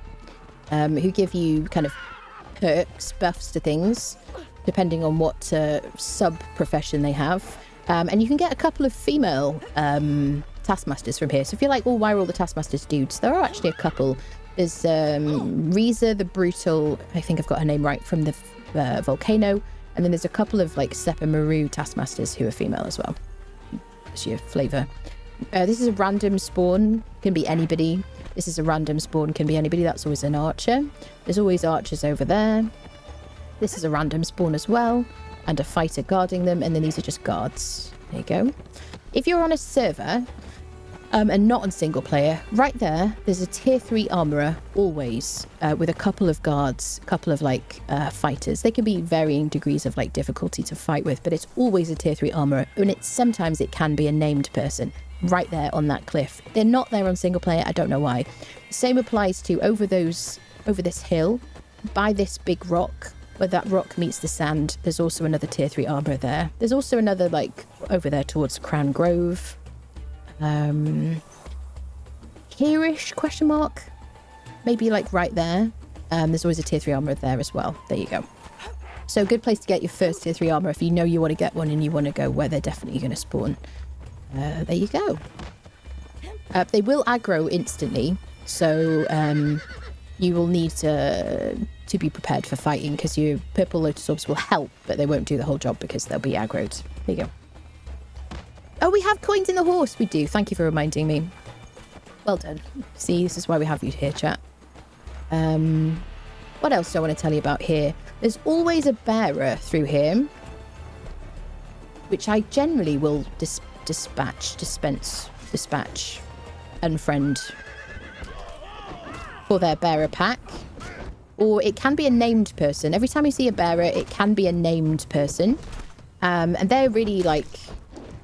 who give you kind of perks, buffs to things, depending on what sub-profession they have. And you can get a couple of female taskmasters from here. So if you're like, oh, why are all the taskmasters dudes? There are actually a couple. There's Reza the Brutal, I think I've got her name right, from the volcano, and then there's a couple of like Sepermeru taskmasters who are female as well. That's your flavour. This is a random spawn, can be anybody. This is a random spawn, can be anybody. That's always an archer. There's always archers over there. This is a random spawn as well, and a fighter guarding them, and then these are just guards. There you go. If you're on a server and not on single player, right there's a tier 3 armourer always, with a couple of guards, a couple of like fighters. They can be varying degrees of like difficulty to fight with, but it's always a tier 3 armourer, and sometimes it can be a named person right there on that cliff. They're not there on single player. I don't know why. The same applies to over this hill by this big rock. Where that rock meets the sand, there's also another tier 3 armourer there. There's also another like over there towards Crown Grove. Here-ish, question mark? Maybe like right there. There's always a tier 3 armourer there as well. There you go. So good place to get your first tier 3 armourer if you know you want to get one and you want to go where they're definitely going to spawn. There you go. They will aggro instantly, so you will need to be prepared for fighting, because your purple lotus orbs will help, but they won't do the whole job because they'll be aggroed. There you go. Oh, we have coins in the horse. We do. Thank you for reminding me. Well done. See, this is why we have you here, chat. What else do I want to tell you about here? There's always a bearer through here, which I generally will dispatch, unfriend for their bearer pack. Or it can be a named person. Every time you see a bearer, it can be a named person. And they're really, like,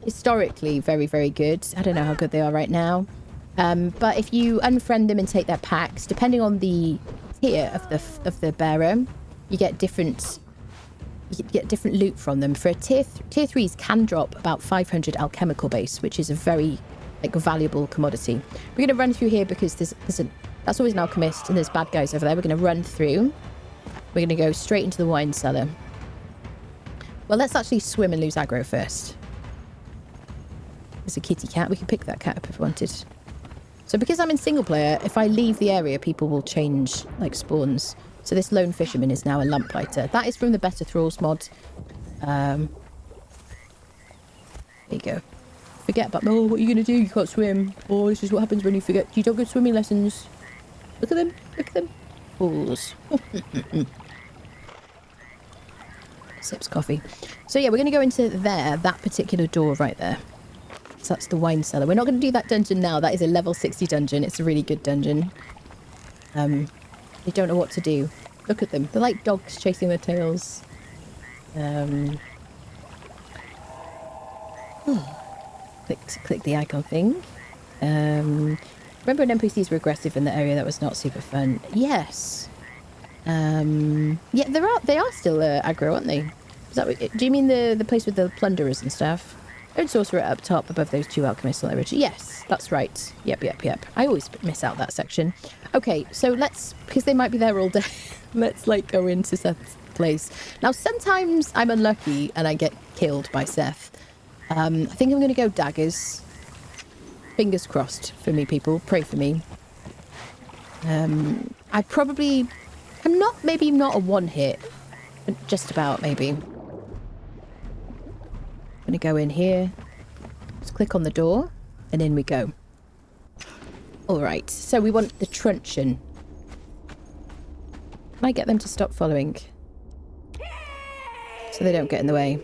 historically very, very good. I don't know how good they are right now. But if you unfriend them and take their packs, depending on the tier of the bearer, you get different loot from them. For a tier 3s can drop about 500 alchemical base, which is a very like valuable commodity. We're going to run through here because that's always an alchemist, and there's bad guys over there. We're going to run through. We're going to go straight into the wine cellar. Well, let's actually swim and lose aggro first. There's a kitty cat. We can pick that cat up if we wanted. So because I'm in single player, if I leave the area, people will change like spawns. So this lone fisherman is now a lamplighter. That is from the Better Thralls mod. There you go. Forget about, oh, what are you going to do? You can't swim. Oh, this is what happens when you forget. You don't go swimming lessons. Look at them. Look at them. Fools. Sips coffee. So yeah, we're going to go into there, that particular door right there. So that's the wine cellar. We're not going to do that dungeon now. That is a level 60 dungeon. It's a really good dungeon. They don't know what to do. Look at them. They're like dogs chasing their tails. Click the icon thing. Remember when NPCs were aggressive in the area? That was not super fun. Yes. Yeah, they are still aggro, aren't they? Is that what, do you mean the place with the plunderers and stuff? Lone sorcerer up top above those two alchemists on the ridge. Yes, that's right. Yep. I always miss out that section. Okay, so let's, because they might be there all day, let's like go into Szeth's place. Now, sometimes I'm unlucky and I get killed by Szeth. I think I'm going to go daggers. Fingers crossed for me, people. Pray for me. I'm maybe not a one hit, but just about maybe. I'm going to go in here. Just click on the door and in we go. All right, so we want the truncheon. Can I get them to stop following? So they don't get in the way.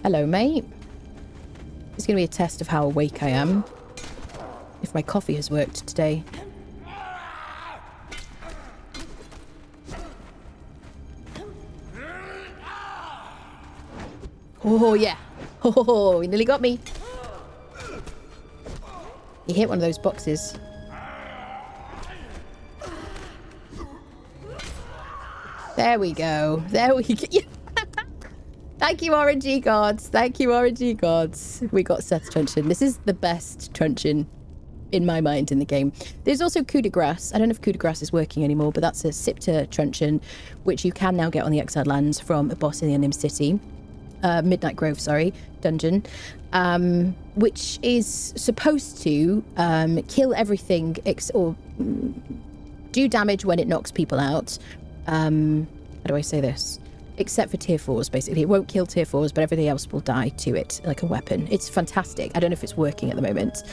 Hello, mate. It's going to be a test of how awake I am. If my coffee has worked today. Oh, yeah. Oh, he nearly got me. He hit one of those boxes. There we go. There we go. Thank you, RNG gods. Thank you, RNG gods. We got Szeth's truncheon. This is the best truncheon in my mind in the game. There's also coup de grace. I don't know if coup de grace is working anymore, but that's a scepter truncheon, which you can now get on the Exiled Lands from a boss in the Unim City. Midnight Grove, sorry, dungeon, which is supposed to kill everything or do damage when it knocks people out. How do I say this? Except for tier 4s, basically. It won't kill tier 4s, but everything else will die to it, like a weapon. It's fantastic. I don't know if it's working at the moment.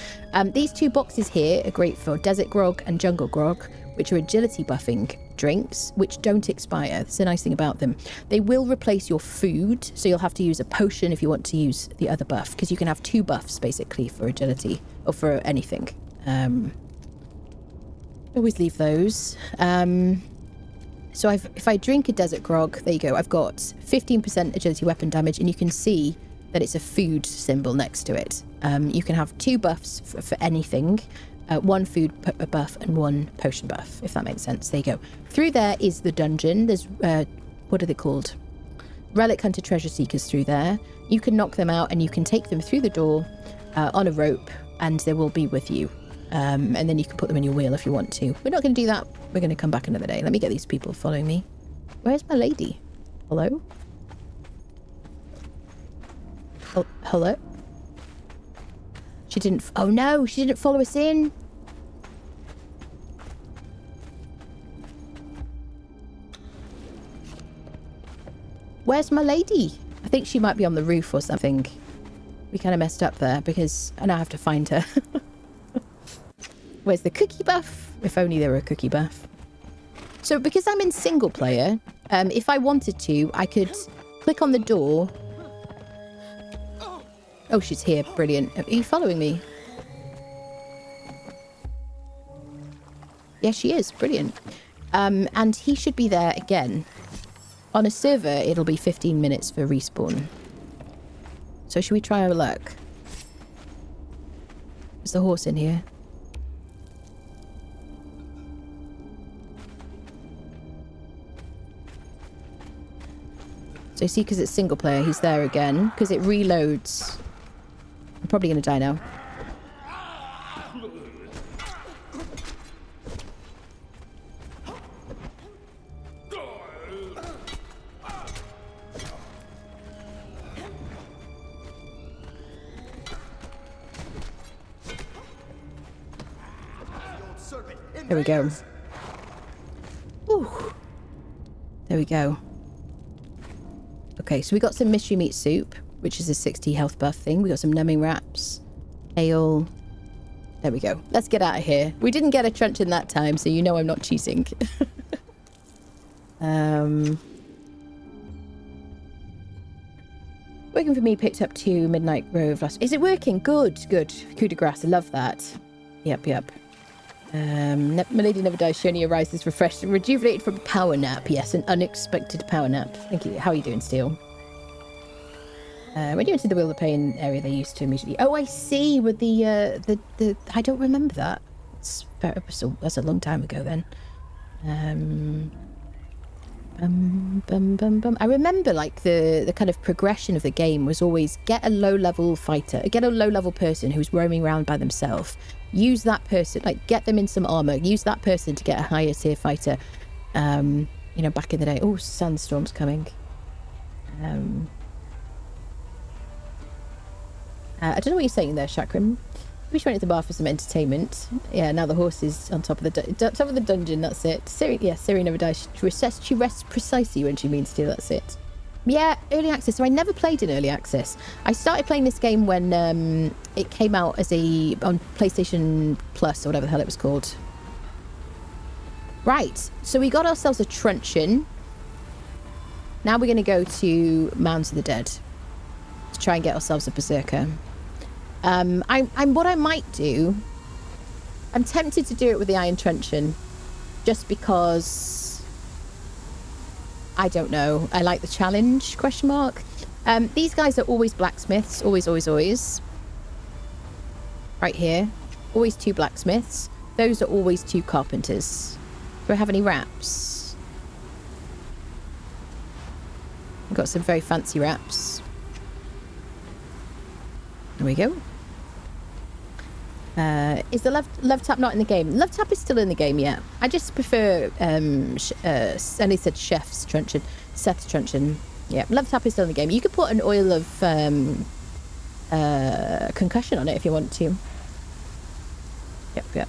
These two boxes here are great for Desert Grog and Jungle Grog, which are agility buffing drinks, which don't expire. That's the nice thing about them. They will replace your food, so you'll have to use a potion if you want to use the other buff, because you can have 2 buffs, basically, for agility, or for anything. Always leave those. So if I drink a Desert Grog, there you go, I've got 15% agility weapon damage, and you can see that it's a food symbol next to it. You can have 2 buffs for anything, 1 food buff and 1 potion buff, if that makes sense. There you go. Through there is the dungeon. There's, what are they called? Relic Hunter Treasure Seekers through there. You can knock them out, and you can take them through the door on a rope, and they will be with you. And then you can put them in your wheel if you want to. We're not going to do that. We're going to come back another day. Let me get these people following me. Where's my lady? Hello? Oh, hello? She didn't... Oh no, she didn't follow us in. Where's my lady? I think she might be on the roof or something. We kind of messed up there because I now have to find her. Where's the cookie buff? If only there were a cookie buff. So because I'm in single player, if I wanted to, I could click on the door. Oh, she's here. Brilliant. Are you following me? Yes, she is. Brilliant. And he should be there again. On a server, it'll be 15 minutes for respawn. So should we try our luck? Is the horse in here? So see, because it's single player, he's there again. Because it reloads. I'm probably going to die now. There we go. Ooh. There we go. Okay, so we got some mystery meat soup, which is a 60 health buff thing. We got some numbing wraps, ale. There we go. Let's get out of here. We didn't get a truncheon that time, so you know I'm not cheating. Working for me picked up 2 Midnight Grove last... Is it working? Good, good. Coup de grace, I love that. Yep, yep. My lady never dies. She only arises refreshed and rejuvenated from a power nap. Yes, an unexpected power nap. Thank you. How are you doing, Steel? When you enter the Wheel of Pain area, they used to immediately... Oh, I see. With the I don't remember that. That's a long time ago then. I remember like the kind of progression of the game was always get a low-level fighter, get a low-level person who's roaming around by themselves. Use that person, like get them in some armor. Use that person to get a higher tier fighter. You know, back in the day. Oh, sandstorm's coming. I don't know what you're saying there, Chakram. We went to the bar for some entertainment. Yeah, now the horse is on top of the dungeon. That's it. Siri never dies. She rests precisely when she means to. That's it. Yeah, early access. So I never played in early access. I started playing this game when it came out as on PlayStation Plus or whatever the hell it was called. Right, so we got ourselves a truncheon. Now we're going to go to Mounds of the Dead to try and get ourselves a berserker. What I might do, I'm tempted to do it with the iron truncheon, just because I don't know. I like the challenge, question mark. These guys are always blacksmiths, always. Right here, always 2 blacksmiths. Those are always 2 carpenters. Do I have any wraps? I've got some very fancy wraps. There we go. Is the love tap not in the game? Love tap is still in the game, yeah. I just prefer, and he said chef's truncheon, Szeth's truncheon. Yeah, love tap is still in the game. You could put an oil of concussion on it if you want to. Yep.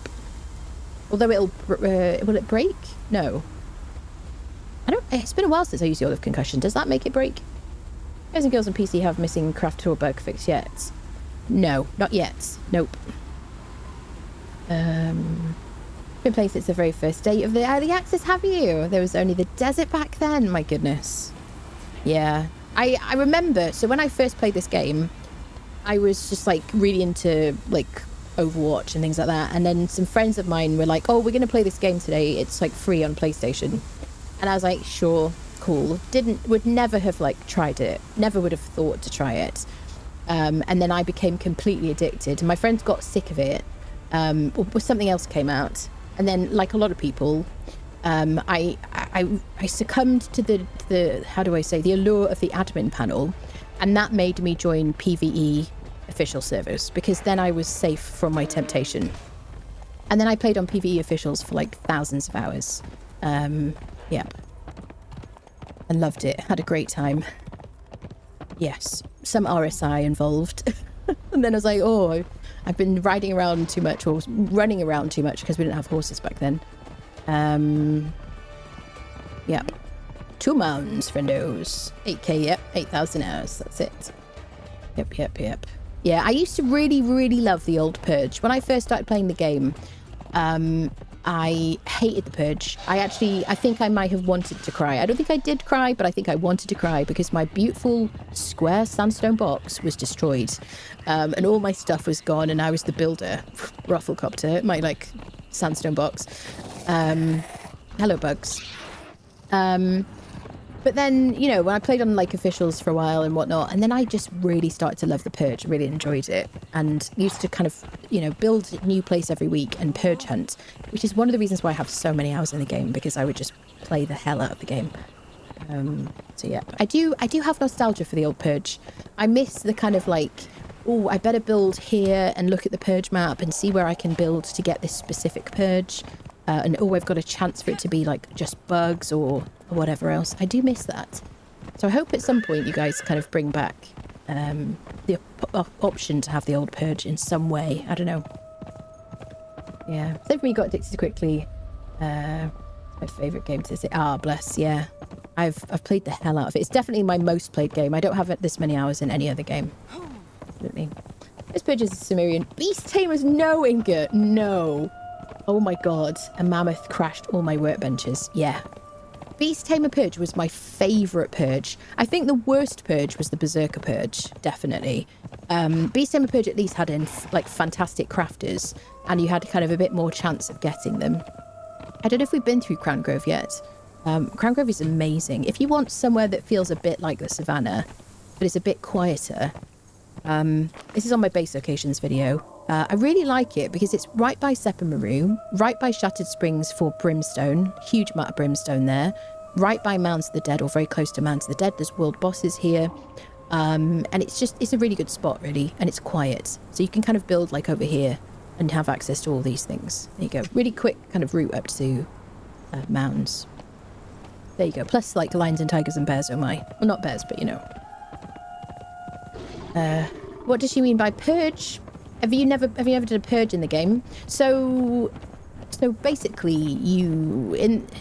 Although will it break? No. It's been a while since I used the oil of concussion. Does that make it break? Guys and girls on PC have missing craft tool bug fix yet? No, not yet. Nope. Been playing since the very first day of the early access, have you? There was only the desert back then. My goodness. Yeah. I remember, so when I first played this game, I was just like really into like Overwatch and things like that. And then some friends of mine were like, oh, we're going to play this game today. It's like free on PlayStation. And I was like, sure, cool. Would never have like tried it. Never would have thought to try it. And then I became completely addicted. My friends got sick of it. Or something else came out. And then, like a lot of people, I succumbed to the how do I say, the allure of the admin panel. And that made me join PvE official servers, because then I was safe from my temptation. And then I played on PvE officials for like thousands of hours. Yep. And loved it. Had a great time. Yes. Some RSI involved. And then I was like, oh, I've been riding around too much, or running around too much, because we didn't have horses back then. Yep. 2 mounds, friendos. 8k, yep. 8,000 hours. That's it. Yep. Yeah, I used to really, really love the old Purge. When I first started playing the game, I hated the Purge. I think I might have wanted to cry. I don't think I did cry, but I think I wanted to cry because my beautiful square sandstone box was destroyed. And all my stuff was gone, and I was the builder. Rufflecopter, my like sandstone box. Hello, bugs. But then, you know, when I played on like officials for a while and whatnot, and then I just really started to love the Purge, really enjoyed it, and used to kind of, you know, build a new place every week and Purge hunt, which is one of the reasons why I have so many hours in the game, because I would just play the hell out of the game. So yeah, I do have nostalgia for the old Purge. I miss the kind of like, oh, I better build here and look at the Purge map and see where I can build to get this specific Purge. And oh, I've got a chance for it to be like just bugs or whatever else. I do miss that. So I hope at some point you guys kind of bring back the option to have the old Purge in some way. I don't know. Yeah. Sepermeru got addicted quickly. My favourite game to say. Ah, bless. Yeah. I've played the hell out of it. It's definitely my most played game. I don't have this many hours in any other game. Absolutely. This Purge is a Sumerian. Beast Tamers, no, Inga. No. Oh my god, a mammoth crashed all my workbenches. Yeah. Beast Tamer Purge was my favourite Purge. I think the worst Purge was the Berserker Purge, definitely. Beast Tamer Purge at least had in like fantastic crafters, and you had kind of a bit more chance of getting them. I don't know if we've been through Crown Grove yet. Crown Grove is amazing. If you want somewhere that feels a bit like the savannah, but it's a bit quieter, this is on my base locations video. I really like it because it's right by Sepermeru, right by Shattered Springs for Brimstone, huge amount of brimstone there, right by Mounds of the Dead, or very close to Mounds of the Dead. There's world bosses here, and it's a really good spot, really, and it's quiet. So you can kind of build like over here and have access to all these things. There you go. Really quick kind of route up to Mounds. There you go. Plus like lions and tigers and bears, oh my. Well, not bears, but you know. What does she mean by Purge? Have you ever done a Purge in the game? So basically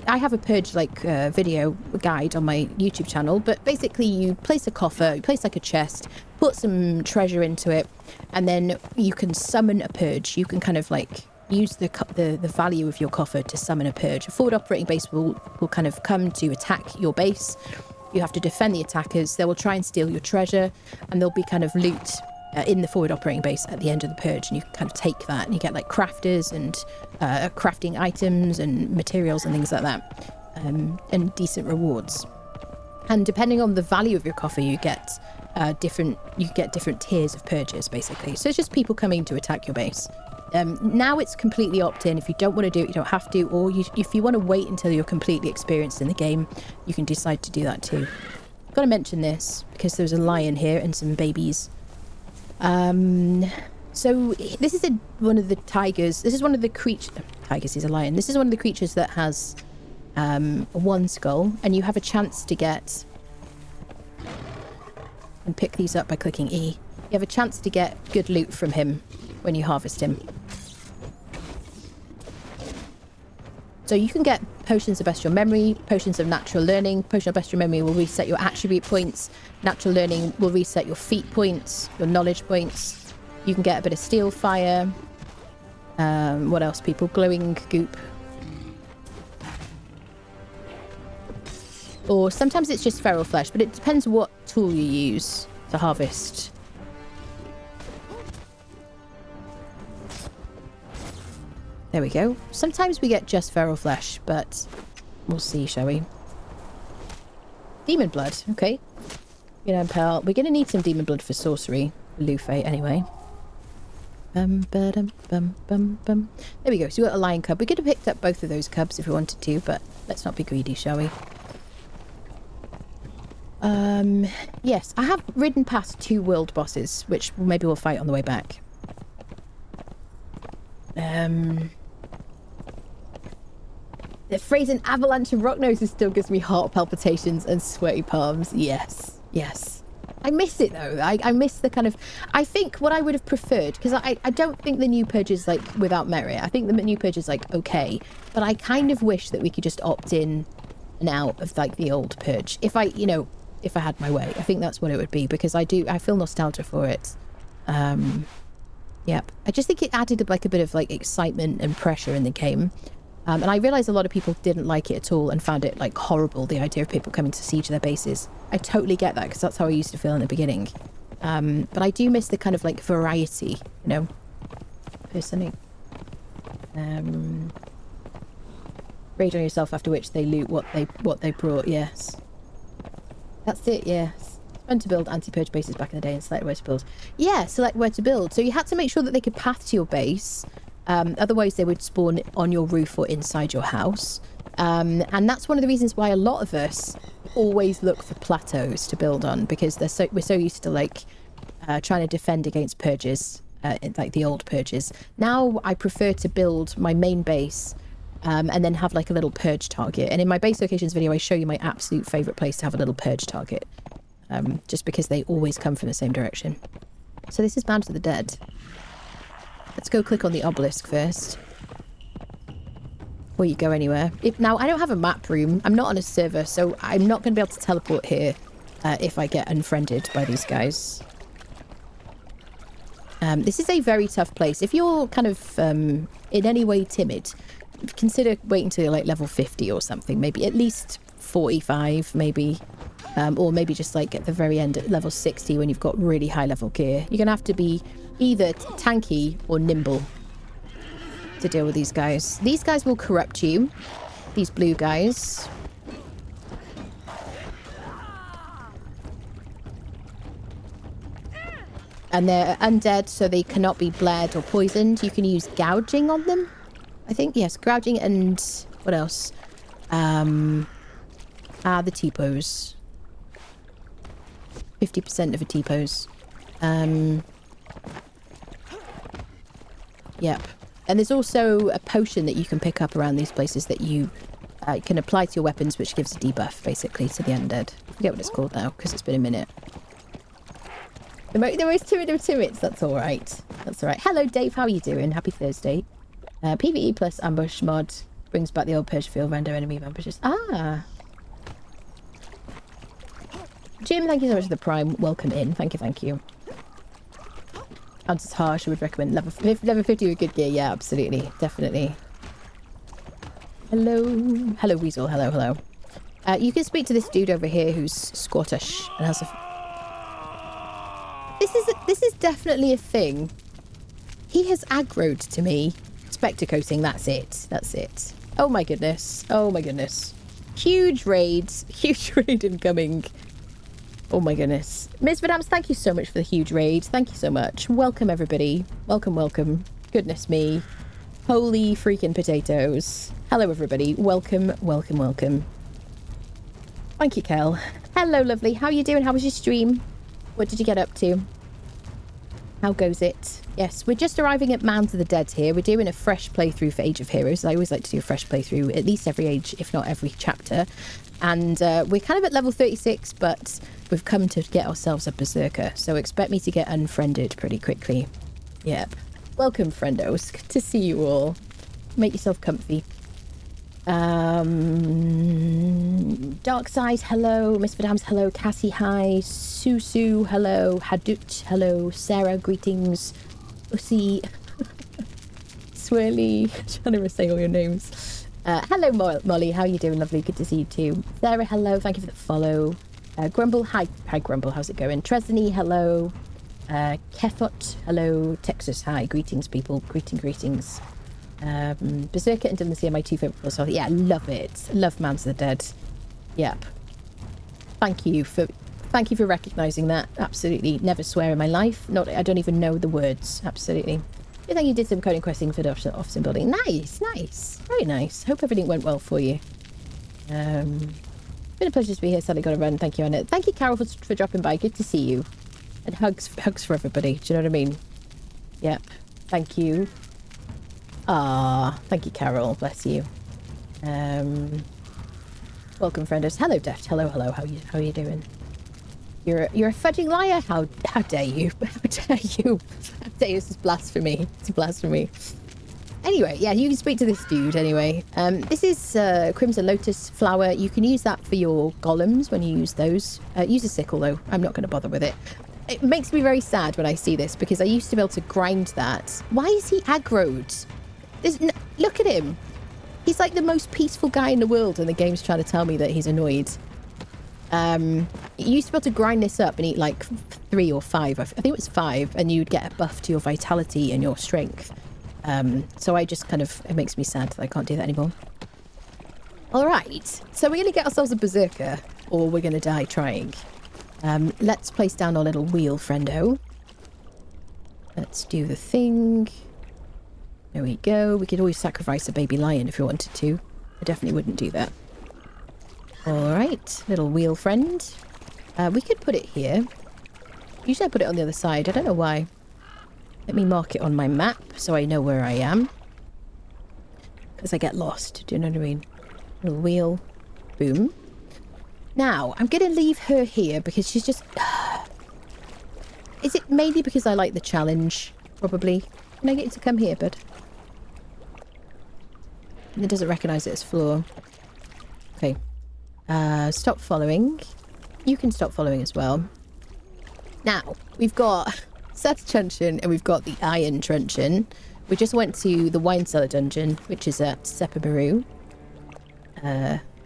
I have a Purge like video guide on my YouTube channel, but basically you place a coffer, you place like a chest, put some treasure into it, and then you can summon a Purge. You can kind of like use the value of your coffer to summon a purge. A forward operating base will kind of come to attack your base. You have to defend the attackers. They will try and steal your treasure, and there'll be kind of loot in the forward operating base at the end of the purge, and you can kind of take that, and you get like crafters and crafting items and materials and things like that, and decent rewards. And depending on the value of your coffer, you get different tiers of purges, basically. So it's just people coming to attack your base. Now it's completely opt-in. If you don't want to do it, you don't have to. Or if you want to wait until you're completely experienced in the game, you can decide to do that too. I've got to mention this because there's a lion here and some babies. So this is one of the tigers. This is one of the creatures. Tigers is a lion. This is one of the creatures that has one skull, and you have a chance to get and pick these up by clicking E. You have a chance to get good loot from him when you harvest him. So you can get potions of bestial memory, potions of natural learning. Potion of bestial memory will reset your attribute points. Natural learning will reset your feat points, your knowledge points. You can get a bit of steel fire. What else, people? Glowing goop. Or sometimes it's just feral flesh, but it depends what tool you use to harvest. There we go. Sometimes we get just feral flesh, but we'll see, shall we? Demon blood. Okay. Pearl. We're going to need some demon blood for sorcery. Lufe, anyway. There we go. So we got a lion cub. We could have picked up both of those cubs if we wanted to, but let's not be greedy, shall we? Yes, I have ridden past 2 world bosses, which maybe we'll fight on the way back. The phrase "an avalanche of rock noses" still gives me heart palpitations and sweaty palms. Yes, yes. I miss it though. I miss the kind of... I think what I would have preferred, because I don't think the new Purge is like without merit. I think the new Purge is like okay, but I kind of wish that we could just opt in and out of like the old Purge. If I had my way, I think that's what it would be, because I feel nostalgia for it. Yep. I just think it added like a bit of like excitement and pressure in the game. And I realised a lot of people didn't like it at all and found it like horrible, the idea of people coming to siege their bases. I totally get that, because that's how I used to feel in the beginning. But I do miss the kind of like variety, personally. Rage on yourself, after which they loot what they brought. Yes. That's it, yes. Fun to build anti-purge bases back in the day and select where to build. Yeah, select where to build. So you had to make sure that they could path to your base. Otherwise they would spawn on your roof or inside your house. And that's one of the reasons why a lot of us always look for plateaus to build on, because we're so used to like trying to defend against purges, like the old purges. Now I prefer to build my main base and then have like a little purge target. And in my base locations video, I show you my absolute favourite place to have a little purge target. Just because they always come from the same direction. So this is Mounds of the Dead. Let's go click on the obelisk first. Before you go anywhere. Now, I don't have a map room. I'm not on a server, so I'm not going to be able to teleport here if I get unfriended by these guys. This is a very tough place. If you're kind of in any way timid, consider waiting till you're like level 50 or something. Maybe at least 45, maybe. Or maybe just like at the very end at level 60 when you've got really high level gear. You're going to have to be either tanky or nimble to deal with these guys. These guys will corrupt you. These blue guys. And they're undead, so they cannot be bled or poisoned. You can use gouging on them, I think. Yes, gouging and... what else? The T-pose. 50% of a T-pose. Yep. And there's also a potion that you can pick up around these places that you can apply to your weapons, which gives a debuff, basically, to the undead. I forget what it's called now, because it's been a minute. The most timid of timids. That's all right. That's all right. Hello, Dave. How are you doing? Happy Thursday. PvE plus ambush mod brings back the old Purge field, random enemy ambushes. Ah. Jim, thank you so much for the prime. Welcome in. Thank you, thank you. Mounds is harsh. I would recommend level 50 with good gear. Yeah, absolutely. Definitely. Hello. Hello, Weasel. Hello, hello. You can speak to this dude over here who's Scottish and has a... This is definitely a thing. He has aggroed to me. Spectacoating, that's it. That's it. Oh my goodness. Oh my goodness. Huge raids. Huge raid incoming. Oh my goodness. Ms. Vidams, thank you so much for the huge raid. Thank you so much. Welcome, everybody. Welcome, welcome. Goodness me. Holy freaking potatoes. Hello, everybody. Welcome, welcome, welcome. Thank you, Kel. Hello, lovely. How are you doing? How was your stream? What did you get up to? How goes it? Yes, we're just arriving at Mounds of the Dead here. We're doing a fresh playthrough for Age of Heroes. I always like to do a fresh playthrough at least every age, if not every chapter. And we're kind of at level 36, but we've come to get ourselves a berserker. So expect me to get unfriended pretty quickly. Yep. Welcome, friendos. Good to see you all. Make yourself comfy. Darkside, hello. Miss Vidams, hello. Cassie, hi. Susu, hello. Hadut, hello. Sarah, greetings. Ussy. Swirly. Trying to say all your names. Hello, Molly. How are you doing? Lovely. Good to see you too. Sarah, hello. Thank you for the follow. Grumble, hi. Hi, Grumble. How's it going? Tresney, hello. Kefot, hello. Texas, hi. Greetings, people. Greetings. Berserker and Dalinsia are my two favourite. So yeah, love it. Love Mounds of the Dead. Yep. Thank you for recognising that. Absolutely. Never swear in my life. I don't even know the words. Absolutely. I think you did some coding questing for the office and building. Nice. Very nice. Hope everything went well for you. Been a pleasure to be here. Sadly got to run. Thank you, Anna. Thank you, Carol, for dropping by. Good to see you. And hugs for everybody. Do you know what I mean? Yep. Thank you. Ah, thank you, Carol. Bless you. Welcome, friendos. Hello, Deft. Hello. How are you doing? You're a fudging liar. How dare you? How dare you? How dare you? This is blasphemy. It's blasphemy. Anyway, yeah, you can speak to this dude anyway. This is Crimson Lotus flower. You can use that for your golems when you use those. Use a sickle though. I'm not going to bother with it. It makes me very sad when I see this because I used to be able to grind that. Why is he aggroed? Look at him. He's like the most peaceful guy in the world and the game's trying to tell me that he's annoyed. You used to be able to grind this up and eat like 3 or 5. I think it was 5 and you'd get a buff to your vitality and your strength. So I just it makes me sad that I can't do that anymore. Alright, so we're going to get ourselves a berserker or we're going to die trying. Let's place down our little wheel, friendo. Let's do the thing. There we go. We could always sacrifice a baby lion if we wanted to. I definitely wouldn't do that. Alright, little wheel friend. We could put it here. Usually I put it on the other side. I don't know why. Let me mark it on my map so I know where I am. Because I get lost. Do you know what I mean? Little wheel. Boom. Now, I'm going to leave her here because she's just... Is it mainly because I like the challenge? Probably. Can I get you to come here, bud? And it doesn't recognise it as floor. Okay. Stop following. You can stop following as well. Now, we've got Szeth Truncheon and we've got the Iron Truncheon. We just went to the Wine Cellar Dungeon, which is at Sepermeru.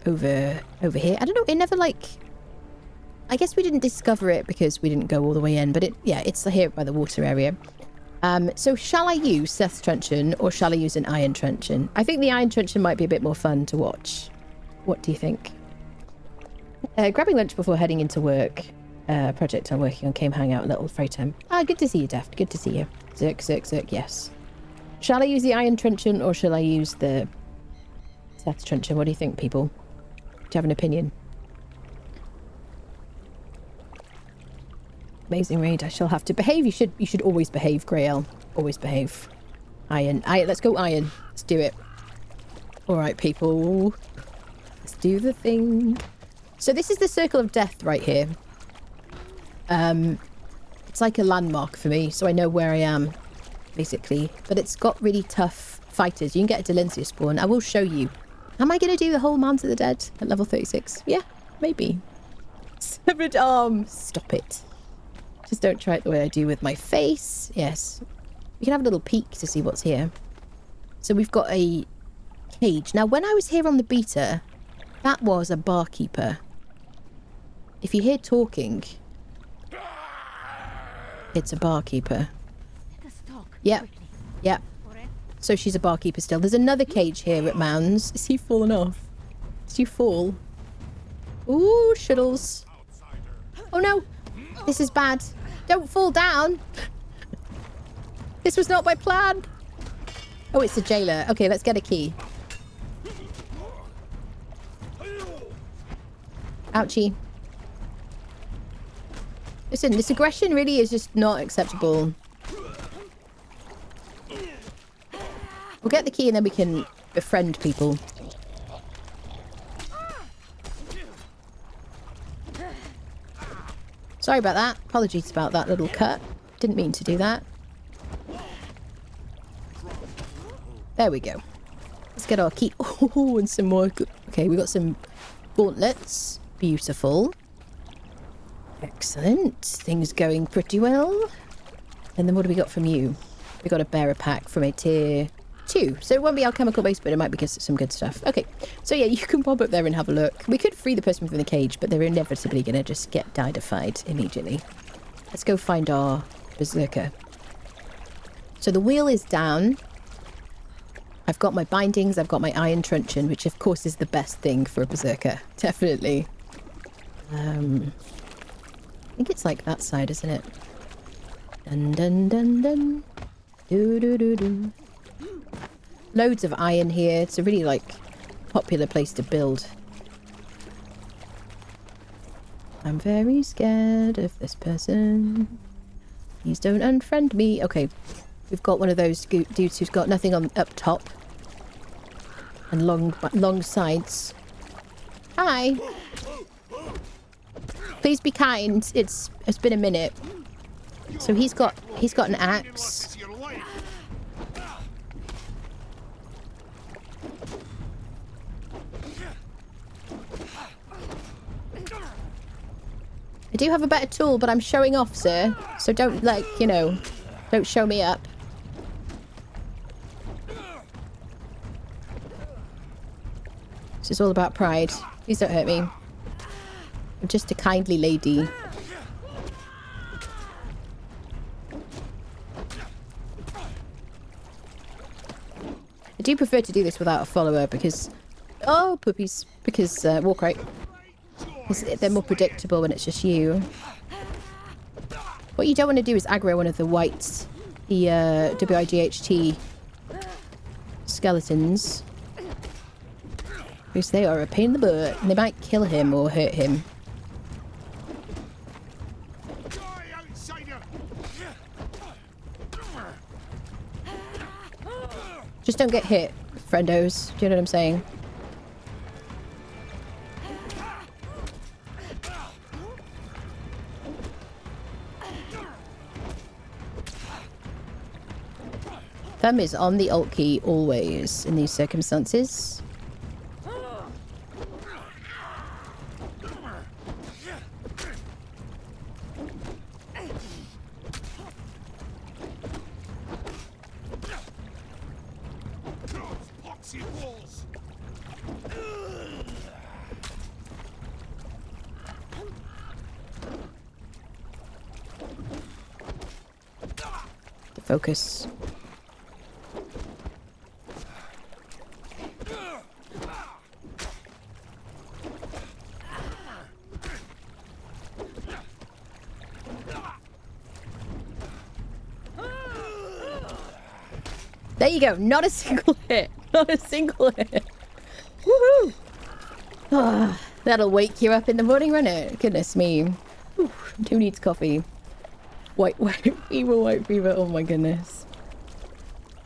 Over here. I don't know, it never I guess we didn't discover it because we didn't go all the way in, but it's here by the water area. So shall I use Szeth's Truncheon or shall I use an Iron Truncheon? I think the Iron Truncheon might be a bit more fun to watch. What do you think? Grabbing lunch before heading into work. Project I'm working on came hang out a little Freya time. Ah, good to see you, Deft. Good to see you. Zerk, yes. Shall I use the Iron Truncheon or shall I use the Szeth's Truncheon? What do you think, people? Do you have an opinion? Amazing raid. I shall have to behave. You should always behave, Grael. Always behave. Iron. Let's go iron. Let's do it. All right, people. Let's do the thing. So this is the Circle of Death right here. It's like a landmark for me, so I know where I am, basically. But it's got really tough fighters. You can get a Dalinsia spawn. I will show you. Am I going to do the whole Mounds of the Dead at level 36? Yeah, maybe. Severed arm. Stop it. don't try it the way I do with my face. Yes. We can have a little peek to see what's here. So we've got a cage. Now, when I was here on the beta, that was a barkeeper. If you hear talking, it's a barkeeper. Yep. Yep. So she's a barkeeper still. There's another cage here at Mounds. Is he falling off? Did you fall? Ooh, shuttles. Oh no. This is bad. Don't fall down. This was not my plan. Oh, it's the jailer. Okay, let's get a key. Ouchie. Listen, this aggression really is just not acceptable. We'll get the key and then we can befriend people. Sorry about that. Apologies about that little cut. Didn't mean to do that. There we go. Let's get our key. Oh, and some more. Okay, we got some gauntlets. Beautiful. Excellent. Things going pretty well. And then what do we got from you? We got a bearer pack from a tier 2. So it won't be alchemical based, but it might be some good stuff. Okay. So yeah, you can pop up there and have a look. We could free the person from the cage, but they're inevitably going to just get diedified immediately. Let's go find our berserker. So the wheel is down. I've got my bindings, I've got my iron truncheon, which of course is the best thing for a berserker. Definitely. I think it's like that side, isn't it? Dun dun dun dun. Do do do do. Loads of iron here. It's a really like popular place to build. I'm very scared of this person. Please don't unfriend me. Okay. We've got one of those dudes who's got nothing on up top. And long sides. Hi. Please be kind. It's been a minute. So he's got an axe. I do have a better tool, but I'm showing off, sir. So don't, like, you know, don't show me up. This is all about pride. Please don't hurt me. I'm just a kindly lady. I do prefer to do this without a follower because... Oh, puppies. Because, walk right. Because they're more predictable when it's just you. What you don't want to do is aggro one of the whites. The, WIGHT skeletons. Because they are a pain in the butt. And they might kill him or hurt him. Just don't get hit, friendos. Do you know what I'm saying? Thumb is on the alt key always in these circumstances. Focus. There you go. Not a single hit. Not a single hit. Woohoo! Oh, that'll wake you up in the morning, won't it? Goodness me. Whew, who needs coffee? White fever. Oh my goodness.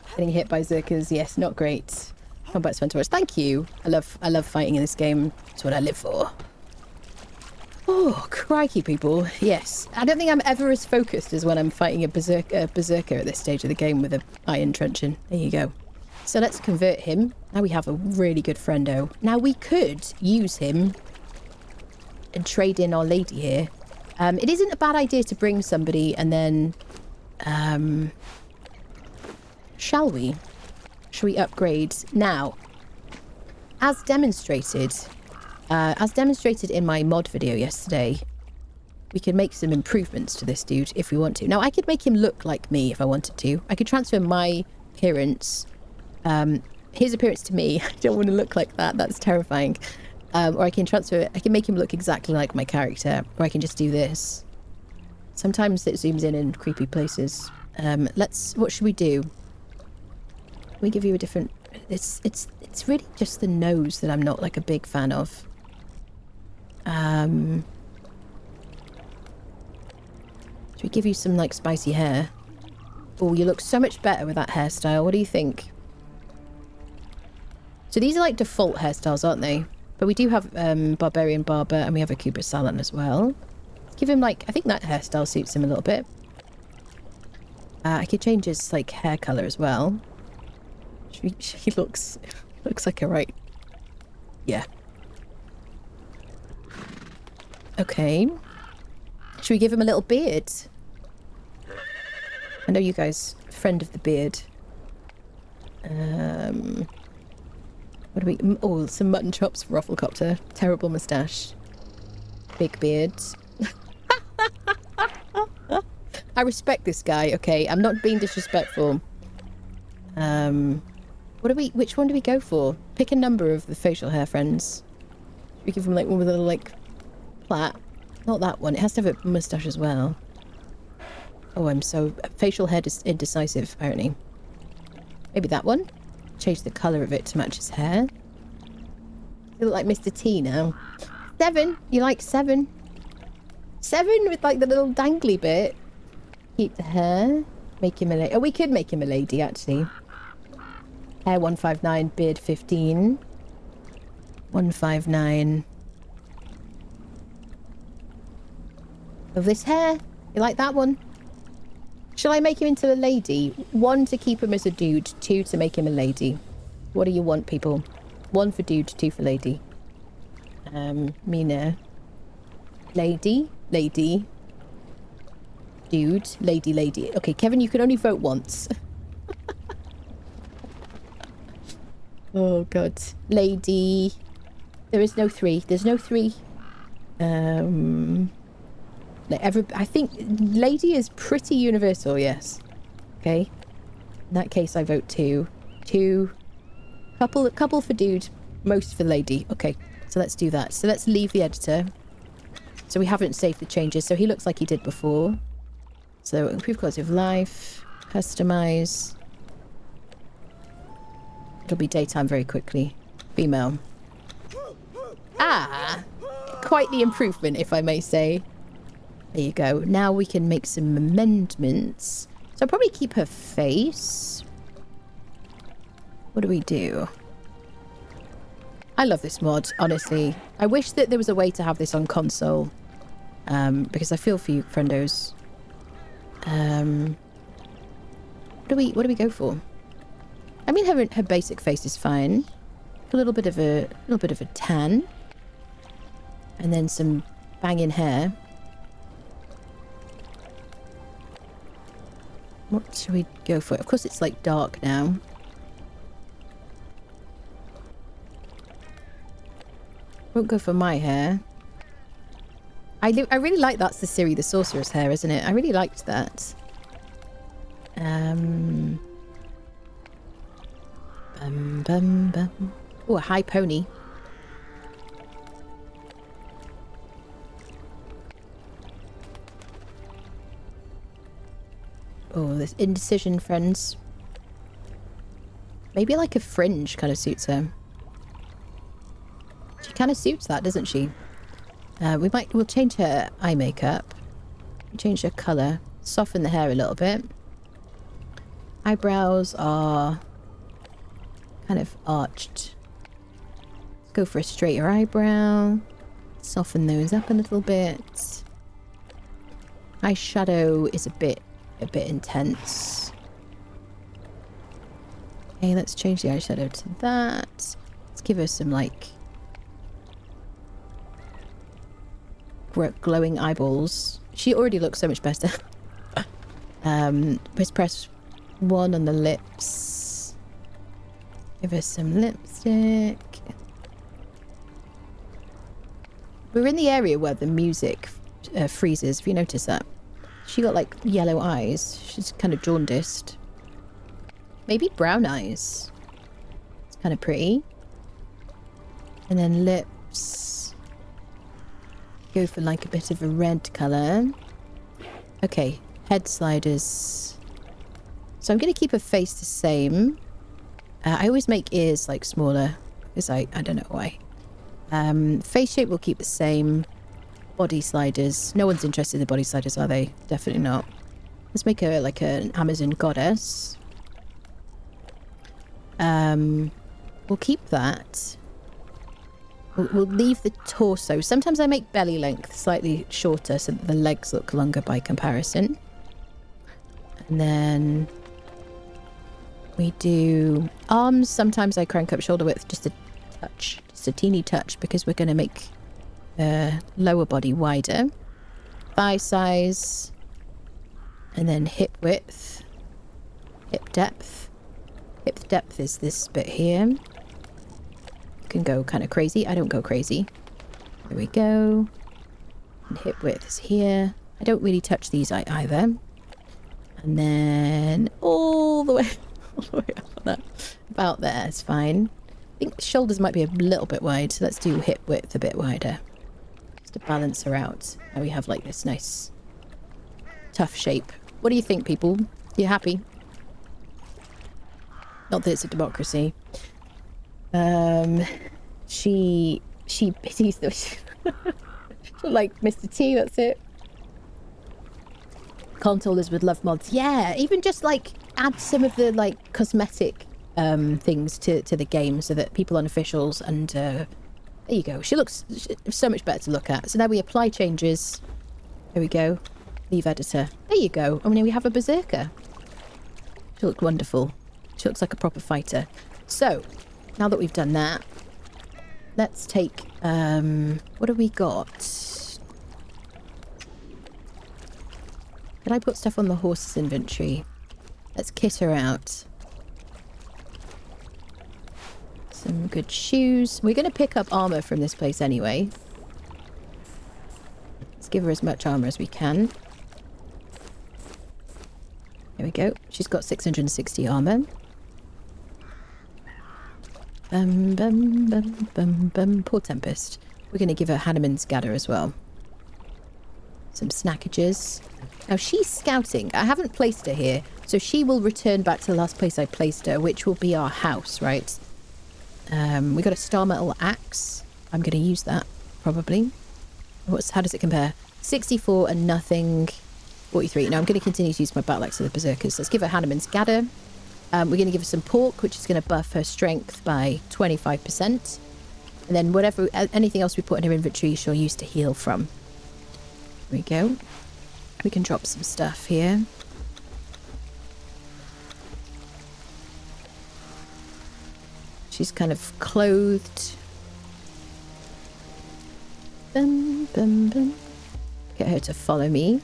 Getting hit by Zerkers. Yes, not great. Combat's fun to watch. Thank you. I love fighting in this game. It's what I live for. Oh, crikey, people. Yes. I don't think I'm ever as focused as when I'm fighting a berserker at this stage of the game with an iron truncheon. There you go. So let's convert him. Now we have a really good friendo. Now we could use him and trade in our lady here It isn't a bad idea to bring somebody and then... shall we? Shall we upgrade? Now, as demonstrated in my mod video yesterday, we can make some improvements to this dude if we want to. Now, I could make him look like me if I wanted to. I could transfer my appearance, his appearance to me. I don't want to look like that. That's terrifying. Or I can make him look exactly like my character, or I can just do this. Sometimes it zooms in creepy places. What should we do? We give you a different... It's really just the nose that I'm not like a big fan of. Should we give you some like spicy hair? Oh, you look so much better with that hairstyle. What do you think? So these are like default hairstyles, aren't they? But we do have Barbarian Barber, and we have a Kubra Salon as well. Give him like... I think that hairstyle suits him a little bit. I could change his like hair colour as well. He looks like a right... Yeah. Okay. Should we give him a little beard? I know you guys, friend of the beard. What do we... Oh, some mutton chops for Rufflecopter. Terrible moustache. Big beard. I respect this guy, okay? I'm not being disrespectful. Which one do we go for? Pick a number of the facial hair, friends. Should we give him like one with a little like plait? Not that one. It has to have a moustache as well. Oh, I'm so... Facial hair is indecisive, apparently. Maybe that one? Change the colour of it to match his hair. You look like Mr. T now. 7! You like 7? 7 with like the little dangly bit. Keep the hair. Make him a lady. Oh, we could make him a lady, actually. Hair 159, beard 15. 159. Of this hair. You like that one? Shall I make him into a lady? 1 to keep him as a dude, 2 to make him a lady. What do you want, people? 1 for dude, 2 for lady. Mina. Lady. Lady. Dude. Lady, lady. Okay, Kevin, you can only vote once. Oh, God. Lady. There is no 3. There's no 3. I think lady is pretty universal, yes. Okay. In that case, I vote 2. 2. Couple for dude, most for lady. Okay, so let's do that. So let's leave the editor. So we haven't saved the changes. So he looks like he did before. So improve quality of life. Customize. It'll be daytime very quickly. Female. Ah! Quite the improvement, if I may say. There you go. Now we can make some amendments. So I'll probably keep her face. What do we do? I love this mod, honestly. I wish that there was a way to have this on console. Because I feel for you, friendos. What do we go for? I mean, her basic face is fine. A little bit of a tan. And then some banging hair. What should we go for? Of course, it's like dark now. Won't go for my hair. I really like that's the Ciri the Sorcerer's hair, isn't it? I really liked that. Oh, a high pony. Oh, this indecision, friends. Maybe like a fringe kind of suits her. She kind of suits that, doesn't she? We'll change her eye makeup. Change her colour. Soften the hair a little bit. Eyebrows are kind of arched. Go for a straighter eyebrow. Soften those up a little bit. Eyeshadow is a bit intense. Okay, let's change the eyeshadow to that. Let's give her some like glowing eyeballs. She already looks so much better. Let's press 1 on the lips. Give her some lipstick. We're in the area where the music freezes, if you notice that. She got like yellow eyes. She's kind of jaundiced. Maybe brown eyes. It's kind of pretty. And then lips. Go for like a bit of a red colour. Okay, head sliders. So I'm going to keep her face the same. I always make ears like smaller because I don't know why. Face shape will keep the same. Body sliders. No one's interested in the body sliders, are they? Definitely not. Let's make her like an Amazon goddess. We'll keep that. We'll leave the torso. Sometimes I make belly length slightly shorter so that the legs look longer by comparison. And then we do arms. Sometimes I crank up shoulder width just a touch. Just a teeny touch because we're going to make lower body wider. Thigh size. And then hip width. Hip depth. Hip depth is this bit here. You can go kind of crazy. I don't go crazy. There we go. And hip width is here. I don't really touch these either. And then all the way up there. About there is fine. I think shoulders might be a little bit wide, so let's do hip width a bit wider. Just to balance her out. Now we have like this nice tough shape. What do you think, people? You happy? Not that it's a democracy. She pities those. Like Mr. T, that's it. Consoles would love mods. Yeah, even just like add some of the like cosmetic things to the game so that people on officials and there you go. She looks so much better to look at. So now we apply changes. There we go. Leave editor. There you go. I mean, we have a berserker. She looks wonderful. She looks like a proper fighter. So now that we've done that, let's take what have we got? Can I put stuff on the horse's inventory? Let's kit her out. Some good shoes. We're going to pick up armor from this place anyway. Let's give her as much armor as we can. There we go. She's got 660 armor. Bum, bum, bum, bum, bum. Poor Tempest. We're going to give her Hanuman's Gather as well. Some snackages. Now she's scouting. I haven't placed her here, so she will return back to the last place I placed her, which will be our house, right? We got a star metal axe. I'm going to use that, probably. How does it compare? 64 and nothing. 43. Now I'm going to continue to use my battle axe for the berserkers. Let's give her Hanuman's Gather. We're going to give her some pork, which is going to buff her strength by 25%. And then anything else we put in her inventory, she'll use to heal from. There we go. We can drop some stuff here. She's kind of clothed. Bum, bum, bum. Get her to follow me.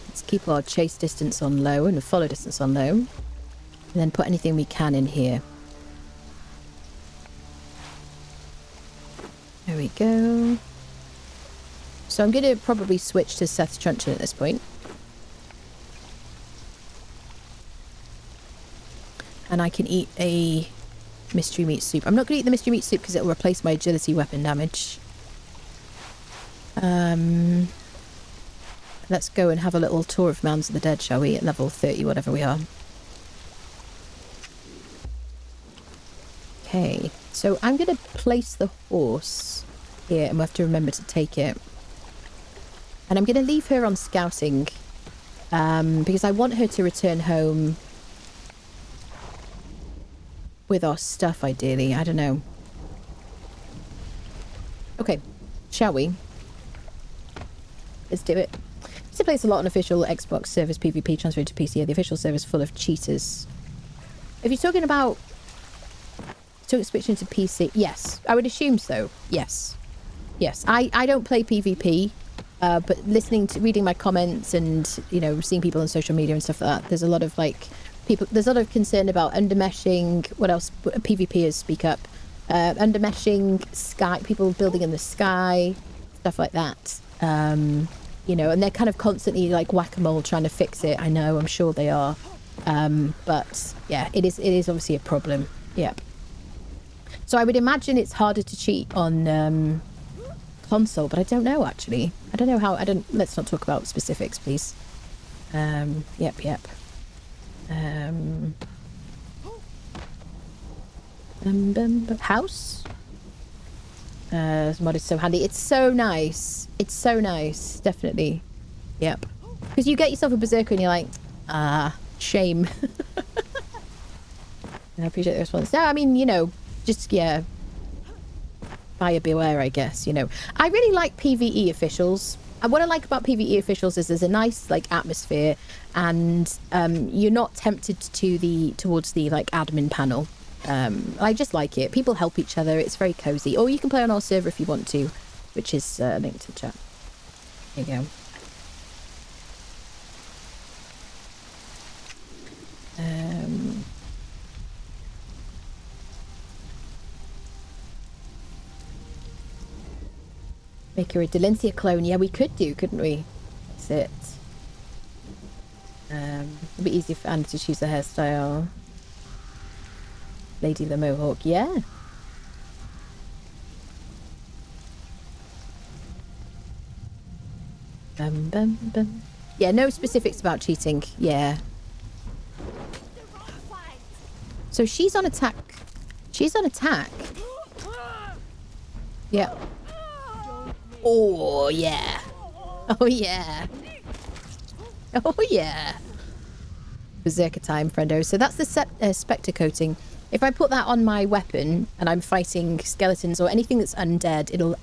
Let's keep our chase distance on low and follow distance on low. And then put anything we can in here. There we go. So I'm going to probably switch to Szeth's truncheon at this point. And I can eat a mystery meat soup. I'm not going to eat the mystery meat soup because it'll replace my agility weapon damage. Let's go and have a little tour of Mounds of the Dead, shall we? At level 30, whatever we are. Okay, so I'm going to place the horse here and we'll have to remember to take it. And I'm going to leave her on scouting because I want her to return home with our stuff, ideally. I don't know. Okay, shall we? Let's do it. This plays a lot on official Xbox service PvP transferred to PC. The official service full of cheaters. If you're talking about switching to PC, yes. I would assume so. Yes. Yes, I don't play PvP, but reading my comments and, you know, seeing people on social media and stuff like that, there's a lot of, like, there's a lot of concern about undermeshing. What else? PvPers speak up. Undermeshing, sky, people building in the sky, stuff like that. You know, and they're kind of constantly like whack-a-mole trying to fix it. I know, I'm sure they are. But yeah, it is obviously a problem. Yep. So I would imagine it's harder to cheat on console, but I don't know actually. I don't know how. Let's not talk about specifics, please. Yep. House. This mod is so handy. It's so nice. It's so nice. Definitely. Yep. Because you get yourself a berserker and you're like, shame. And I appreciate the response. No, I mean, you know, just, yeah. Buyer beware, I guess, you know. I really like PvE officials. And what I like about PvE officials is there's a nice, like, atmosphere, and you're not tempted towards the, like, admin panel. I just like it. People help each other. It's very cozy. Or you can play on our server if you want to, which is linked to the chat. There you go. Make her a Dalinsia clone. Yeah, we could do, couldn't we? That's it. It'd be easy for Anna to choose the hairstyle. Lady the Mohawk, yeah. Yeah, no specifics about cheating. Yeah. So she's on attack. She's on attack. Yeah. Oh, yeah. Oh, yeah. Oh, yeah. Berserker time, friendo. So that's the spectre coating. If I put that on my weapon and I'm fighting skeletons or anything that's undead, it'll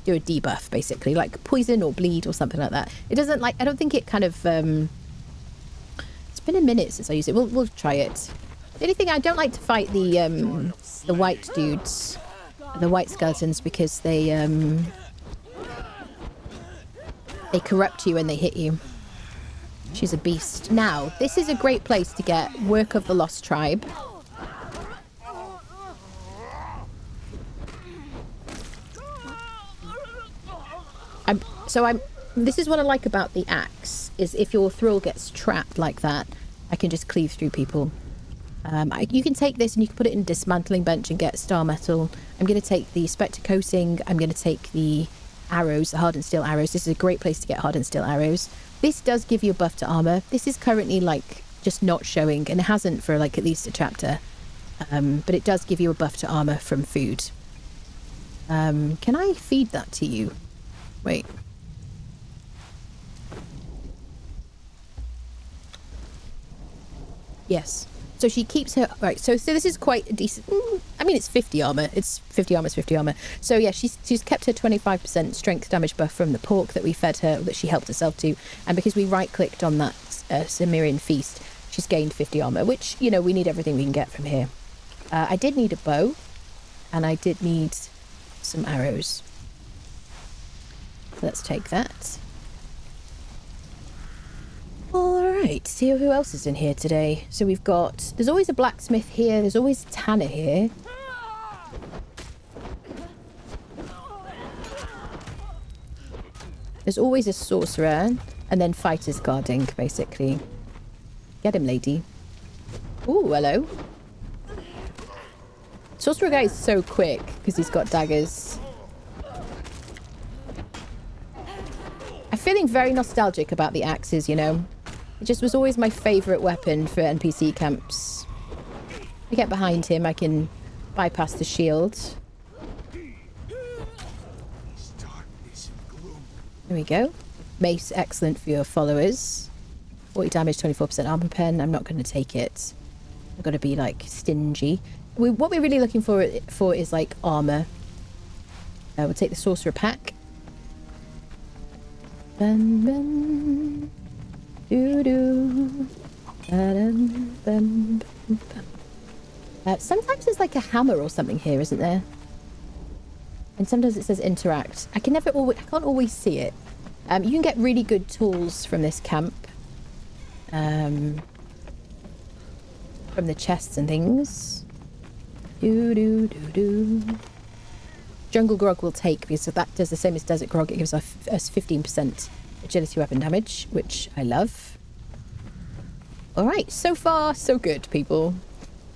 do a debuff, basically, like poison or bleed or something like that. It doesn't, like, I don't think it kind of, it's been a minute since I used it. We'll try it. The only thing, I don't like to fight the white dudes, the white skeletons, because they corrupt you when they hit you. She's a beast. Now, this is a great place to get Work of the Lost Tribe. This is what I like about the axe, is if your thrall gets trapped like that, I can just cleave through people. You can take this and you can put it in a dismantling bench and get star metal. I'm going to take the spectre coating. I'm going to take the arrows, the hardened steel arrows. This is a great place to get hardened steel arrows. This does give you a buff to armor. This is currently like just not showing, and it hasn't for like at least a chapter. But it does give you a buff to armor from food. Can I feed that to you? Wait. Yes. So she keeps her... Right, so this is quite a decent... I mean, it's 50 armor. It's 50 armor, it's 50 armor. So yeah, she's kept her 25% strength damage buff from the pork that we fed her, that she helped herself to. And because we right-clicked on that Cimmerian feast, she's gained 50 armor, which, you know, we need everything we can get from here. I did need a bow, and I did need some arrows. Let's take that. Alright, see who else is in here today. So we've got... There's always a blacksmith here. There's always a tanner here. There's always a sorcerer. And then fighters guarding, basically. Get him, lady. Ooh, hello. Sorcerer guy is so quick because he's got daggers. I'm feeling very nostalgic about the axes, you know. It just was always my favourite weapon for NPC camps. I get behind him, I can bypass the shield. There we go. Mace, excellent for your followers. 40 damage, 24% armor pen. I'm not going to take it. I've got to be, like, stingy. What we're really looking for is, like, armor. We'll take the sorcerer pack. Bum, bum. Doo-doo. Ba-dum, bum, bum, bum. Sometimes there's like a hammer or something here, isn't there? And sometimes it says interact. I can't always see it. You can get really good tools from this camp. From the chests and things. Jungle Grog will take, because that does the same as Desert Grog. It gives us 15% agility weapon damage, which I love. Alright, so far so good, people.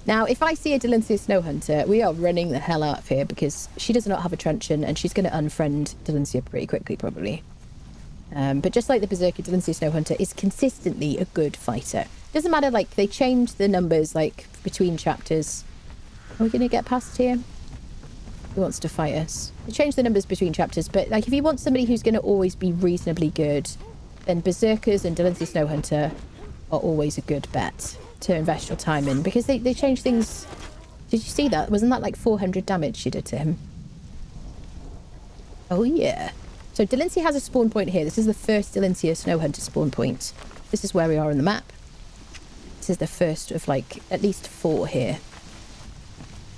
Now, if I see a Dalinsia Snowhunter, we are running the hell out of here because she does not have a truncheon and she's going to unfriend Dalinsia pretty quickly, probably. But just like the berserker, Dalinsia Snowhunter is consistently a good fighter. Doesn't matter, like, they change the numbers, like, between chapters. Are we going to get past here? Who wants to fight us? They change the numbers between chapters, but, like, if you want somebody who's going to always be reasonably good, then berserkers and Dalinsia Snowhunter are always a good bet to invest your time in, because they change things. Did you see that? Wasn't that like 400 damage she did to him? Oh yeah. So Dalinsia has a spawn point here. This is the first Dalinsia Snowhunter spawn point. This is where we are on the map. This is the first of like at least 4 here.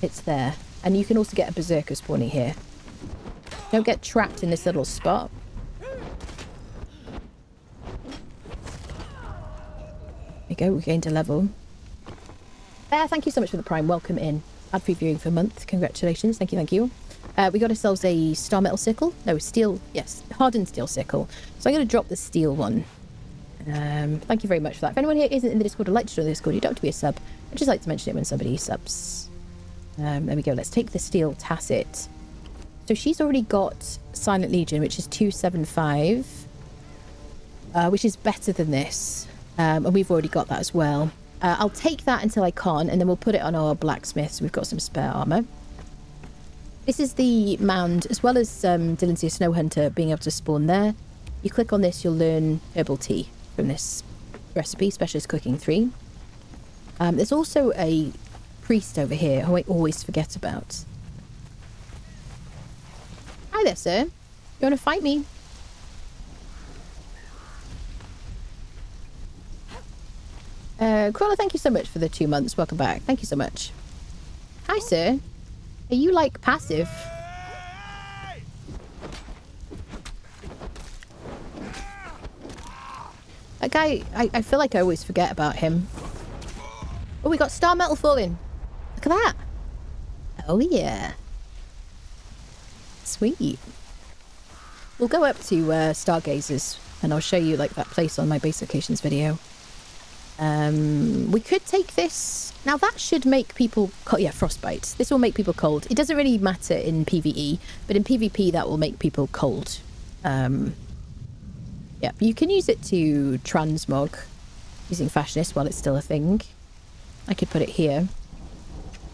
It's there. And you can also get a berserker spawning here. Don't get trapped in this little spot. There we go, we gained a level. Thank you so much for the Prime. Welcome in. Ad-free viewing for a month. Congratulations. Thank you, thank you. We got ourselves a star metal sickle. No, steel. Yes, hardened steel sickle. So I'm going to drop the steel one. Thank you very much for that. If anyone here isn't in the Discord or like to join the Discord, you don't have to be a sub. I'd just like to mention it when somebody subs. There we go. Let's take the steel tacit. So she's already got Silent Legion, which is 275. Which is better than this. And we've already got that as well. I'll take that until I can't, and then we'll put it on our blacksmith so we've got some spare armor. This is the mound, as well as Dalinsia Snowhunter being able to spawn there. You click on this, you'll learn herbal tea from this recipe, Specialist Cooking 3. There's also a priest over here who I always forget about. Hi there, sir. You want to fight me? Crawler, thank you so much for the 2 months. Welcome back. Thank you so much. Hi, sir. Are you, like, passive? That guy, I feel like I always forget about him. Oh, we got star metal falling. Look at that. Oh, yeah. Sweet. We'll go up to Stargazers, and I'll show you, like, that place on my base locations video. We could take this. Now that should make people cold. Yeah, frostbite. This will make people cold. It doesn't really matter in PvE, but in PvP that will make people cold. Yeah, you can use it to transmog using Fashionist while it's still a thing. I could put it here.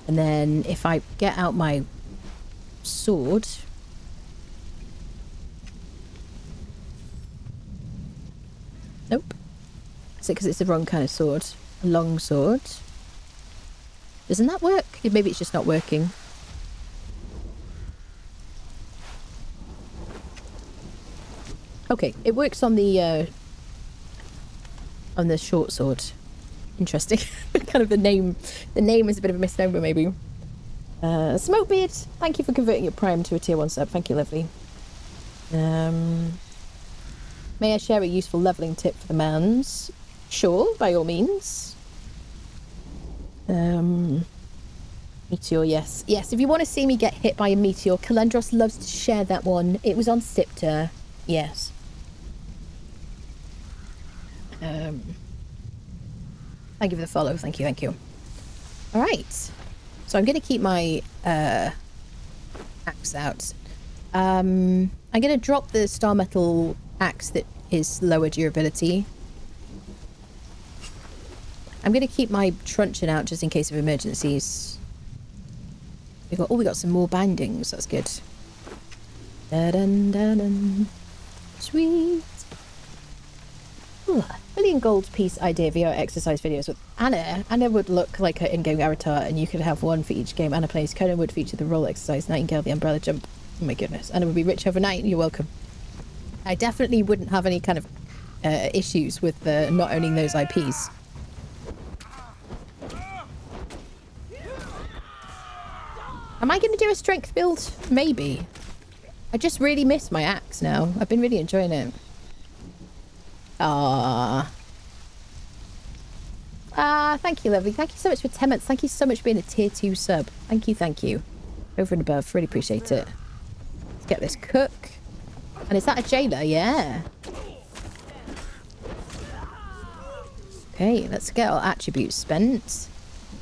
And then if I get out my sword... Nope. Is it because it's the wrong kind of sword? A long sword. Doesn't that work? Maybe it's just not working. Okay, it works on the short sword. Interesting. Kind of the name is a bit of a misnomer, maybe. Smokebeard, thank you for converting your Prime to a tier 1 sub. Thank you, lovely. May I share a useful leveling tip for the Mounds? Sure, by all means. Meteor, yes. Yes, if you want to see me get hit by a meteor, Kalendros loves to share that one. It was on Sipter. Yes. Thank you for the follow. Thank you, thank you. Alright. So I'm going to keep my axe out. I'm going to drop the star metal axe that is lower durability. I'm going to keep my truncheon out just in case of emergencies. We got some more bindings. That's good. Da-dun-da-dun. Sweet. Ooh, million gold piece idea VR exercise videos with Anna. Anna would look like her in-game avatar, and you could have one for each game Anna plays. Conan would feature the roll exercise, Nightingale, the umbrella jump. Oh my goodness. Anna would be rich overnight. You're welcome. I definitely wouldn't have any kind of issues with not owning those IPs. Am I going to do a strength build? Maybe. I just really miss my axe now. I've been really enjoying it. Ah, thank you, lovely. Thank you so much for 10 months. Thank you so much for being a tier 2 sub. Thank you, thank you. Over and above. Really appreciate it. Let's get this cook. And is that a jailer? Yeah. Okay, let's get our attributes spent.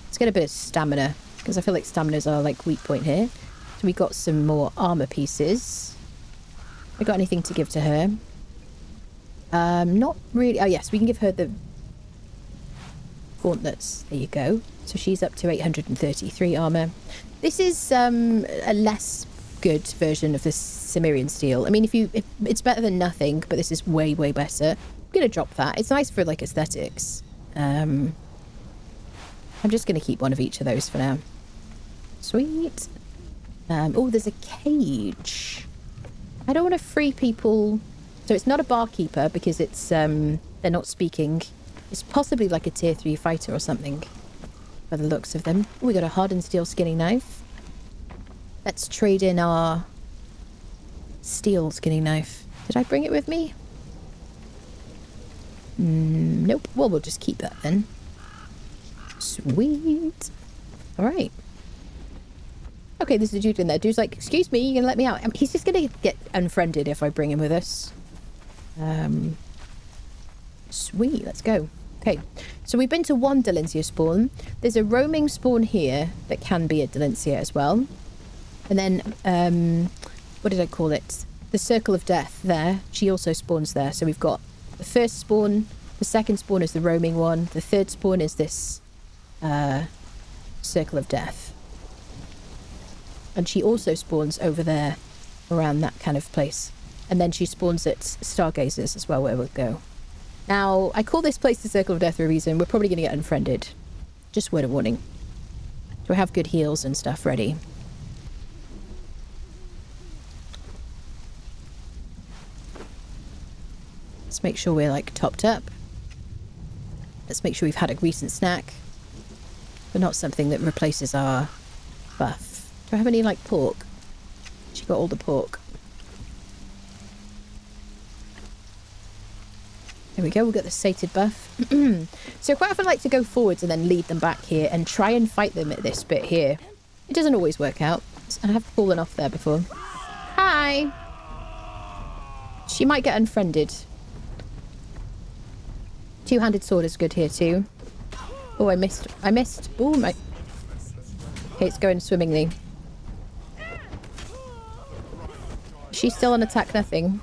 Let's get a bit of stamina, because I feel like stamina's our like weak point here. So we got some more armor pieces. I got anything to give to her? Not really. Oh yes, we can give her the gauntlets. There you go. So she's up to 833 armor. This is a less good version of the Cimmerian steel. I mean, it's better than nothing, but this is way, way better. I'm gonna drop that. It's nice for like aesthetics. I'm just gonna keep one of each of those for now. Sweet. Oh, there's a cage. I don't want to free people. So it's not a barkeeper because it's they're not speaking. It's possibly like a tier 3 fighter or something by the looks of them. Oh, we got a hardened steel skinning knife. Let's trade in our steel skinning knife. Did I bring it with me? Nope. Well, we'll just keep that then. Sweet. All right. Okay, there's a dude in there. Dude's like, excuse me, you're gonna let me out? He's just gonna get unfriended if I bring him with us. Sweet, let's go. Okay, so we've been to one Dalinsia spawn. There's a roaming spawn here that can be a Dalinsia as well. And then, what did I call it? The Circle of Death there. She also spawns there. So we've got the first spawn, the second spawn is the roaming one, the third spawn is this Circle of Death. And she also spawns over there, around that kind of place. And then she spawns at Stargazers as well, where we'll go. Now, I call this place the Circle of Death for a reason. We're probably going to get unfriended. Just word of warning. So we have good heals and stuff ready. Let's make sure we're, like, topped up. Let's make sure we've had a recent snack. But not something that replaces our buff. Do I have any, like, pork? She got all the pork. There we go, we'll get the sated buff. So quite often I like to go forwards and then lead them back here and try and fight them at this bit here. It doesn't always work out. I have fallen off there before. Hi! She might get unfriended. Two-handed sword is good here too. Oh, I missed. I missed. Oh, my... Okay, it's going swimmingly. She's still on attack nothing.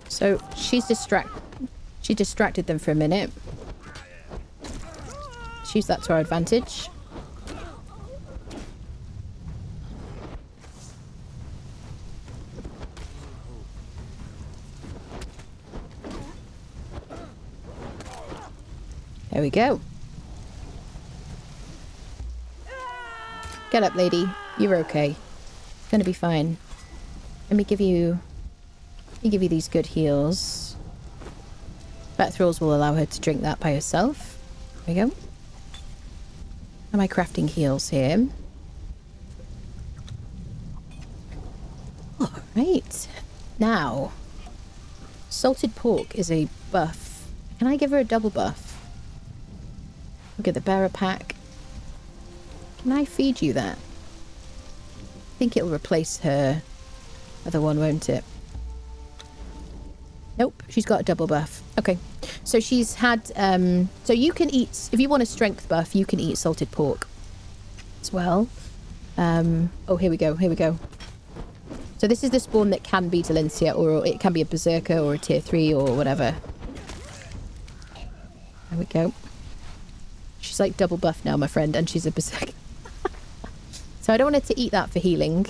So she distracted them for a minute. Let's use that to our advantage. There we go. Get up, lady. You're okay. It's gonna be fine. Let me give you these good heals. Bat Thralls will allow her to drink that by herself. There we go. Am I crafting heals here? Alright. Now, salted pork is a buff. Can I give her a double buff? Look at the bearer pack. Can I feed you that? I think it'll replace her other one, won't it? Nope, she's got a double buff. Okay, so she's had... so you can eat... If you want a strength buff, you can eat salted pork as well. Oh, here we go, here we go. So this is the spawn that can be Dalinsia, or it can be a berserker or a tier 3 or whatever. There we go. She's like double buff now, my friend, and she's a berserker. So I don't want her to eat that for healing.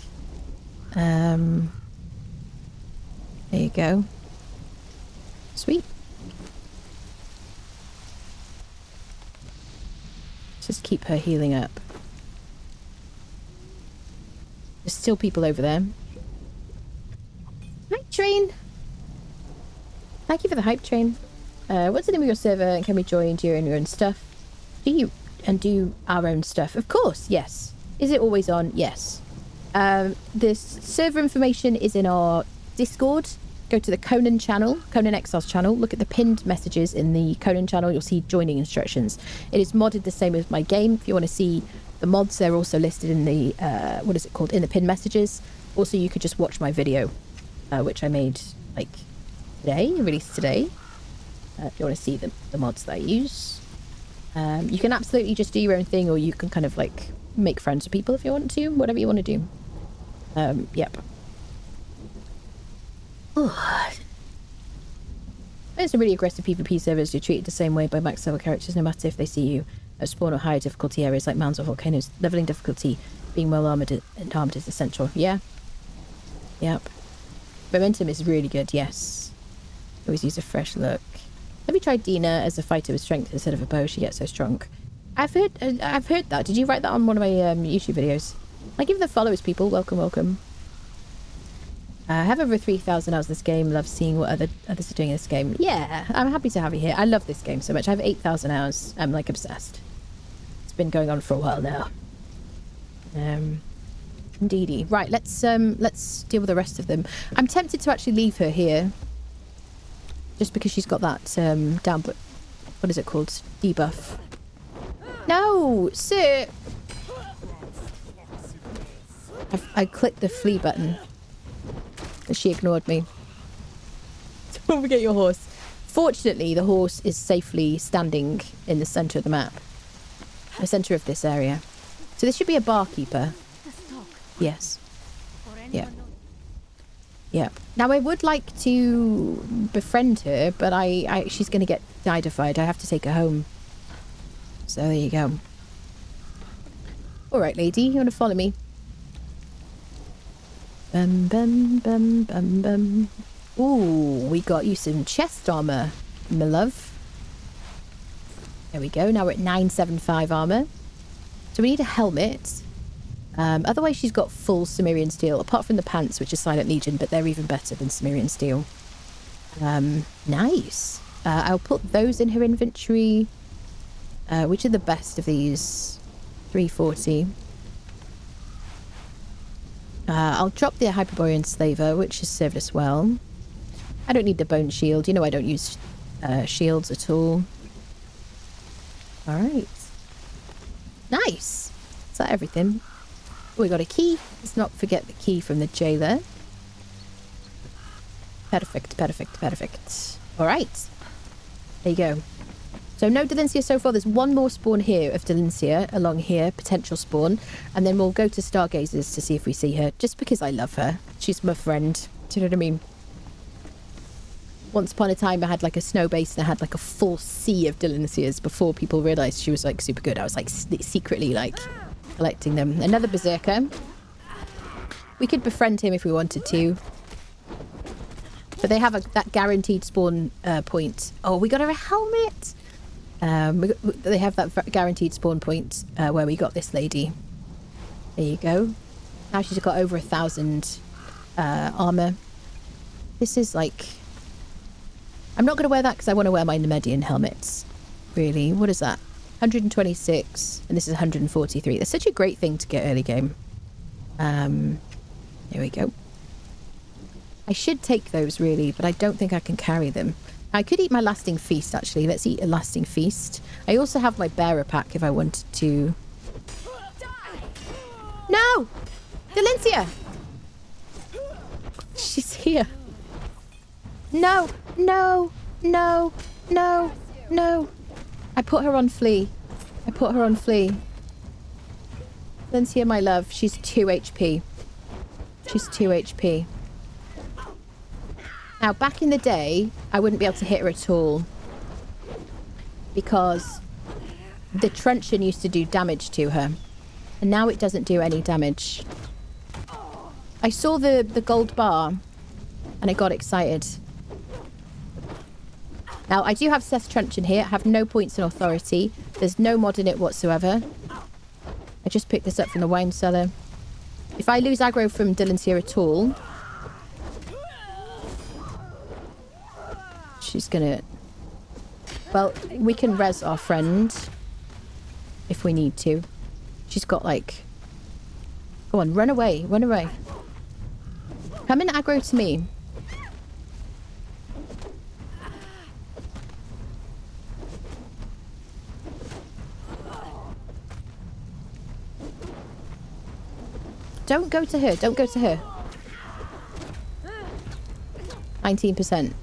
There you go. Sweet. Just keep her healing up. Just still people over there. Hype train. Thank you for the hype train. What's the name of your server and can we join during your own stuff? Do our own stuff? Of course, yes. Is it always on? Yes. This server information is in our Discord. Go to the Conan channel, Conan Exiles channel. Look at the pinned messages in the Conan channel. You'll see joining instructions. It is modded the same as my game. If you want to see the mods, they're also listed in the, what is it called? In the pinned messages. Also, you could just watch my video, which I made like today, released today. If you want to see the mods that I use. You can absolutely just do your own thing, or you can kind of like make friends with people if you want to, whatever you want to do. Yep. There's some really aggressive PvP servers. You're treated the same way by max level characters, no matter if they see you at spawn or higher difficulty areas like mounds or volcanoes. Leveling difficulty, being well armored and armed is essential. Yeah. Yep. Momentum is really good, yes. Always use a fresh look. Have you tried Dina as a fighter with strength instead of a bow? She gets so strong. I've heard that. Did you write that on one of my YouTube videos? I give the followers, people. Welcome, welcome. I have over 3,000 hours in this game. Love seeing what others are doing in this game. Yeah, I'm happy to have you here. I love this game so much. I have 8,000 hours. I'm like obsessed. It's been going on for a while now. Indeedy. Right, let's deal with the rest of them. I'm tempted to actually leave her here. Just because she's got that down, but what is it called? Debuff. No, sir. I clicked the flee button. And she ignored me. Don't forget your horse. Fortunately, the horse is safely standing in the center of the map. The center of this area. So this should be a barkeeper. Yes. Yeah. Yeah. Now I would like to befriend her, but she's going to get diedified. I have to take her home. So there you go. All right, lady, you want to follow me? Bum bum bum bum bum. Ooh, we got you some chest armor, my love. There we go. Now we're at 975 armor. So we need a helmet. Otherwise, she's got full Cimmerian steel, apart from the pants, which is Silent Legion, but they're even better than Cimmerian steel. Nice. I'll put those in her inventory. Which are the best of these? 340. I'll drop the Hyperborean Slaver, which has served us well. I don't need the bone shield. You know I don't use shields at all. Alright. Nice. Is that everything? We got a key. Let's not forget the key from the jailer. Perfect, perfect, perfect. Alright. There you go. So no Dalinsia so far. There's one more spawn here of Dalinsia along here. Potential spawn. And then we'll go to Stargazers to see if we see her. Just because I love her. She's my friend. Do you know what I mean? Once upon a time I had like a snow base and I had like a full sea of Dalinsias before people realised she was like super good. I was like secretly like collecting them. Another berserker. We could befriend him if we wanted to. But they have that guaranteed spawn point. Oh, we got her a helmet. They have that guaranteed spawn point where we got this lady. There you go. Now she's got over 1,000 armor. This is like... I'm not going to wear that because I want to wear my Nemedian helmets. Really. What is that? 126. And this is 143. That's such a great thing to get early game. There we go. I should take those really, but I don't think I can carry them. I could eat my lasting feast actually. Let's eat a lasting feast. I also have my bearer pack if I wanted to. No! Dalinsia! She's here. No, no, no, no, no. I put her on flee. I put her on flee. Dalinsia, my love. She's 2 HP. She's 2 HP. Now, back in the day, I wouldn't be able to hit her at all. Because the truncheon used to do damage to her. And now it doesn't do any damage. I saw the gold bar. And I got excited. Now, I do have Szeth's truncheon here. I have no points in authority. There's no mod in it whatsoever. I just picked this up from the wine cellar. If I lose aggro from Dalinsia at all, she's gonna... Well, we can res our friend if we need to. She's got like... Go on, run away, run away. Come and aggro to me. Don't go to her, don't go to her. 19%.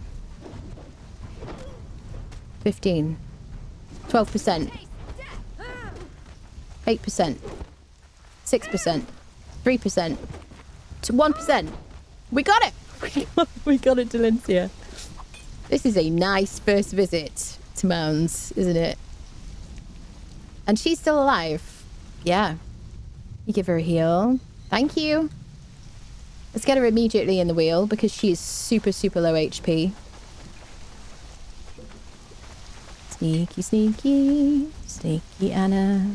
15. 12%. 8%. 6%. 3%. To 1%. We got it! We got it, Dalinsia. This is a nice first visit to Mounds, isn't it? And she's still alive. Yeah. You give her a heal. Thank you. Let's get her immediately in the wheel because she is super, super low HP. Sneaky, sneaky. Sneaky Anna.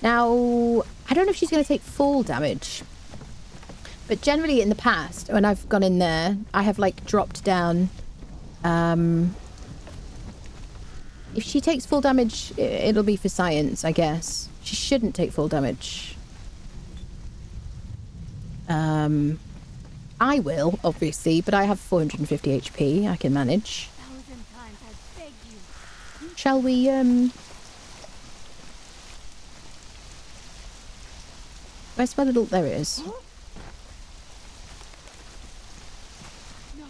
Now, I don't know if she's going to take full damage. But generally in the past, when I've gone in there, I have like dropped down. If she takes full damage, it'll be for science, I guess. She shouldn't take full damage. I will, obviously, but I have 450 HP. I can manage. Shall we, Where's my little... There it is. No,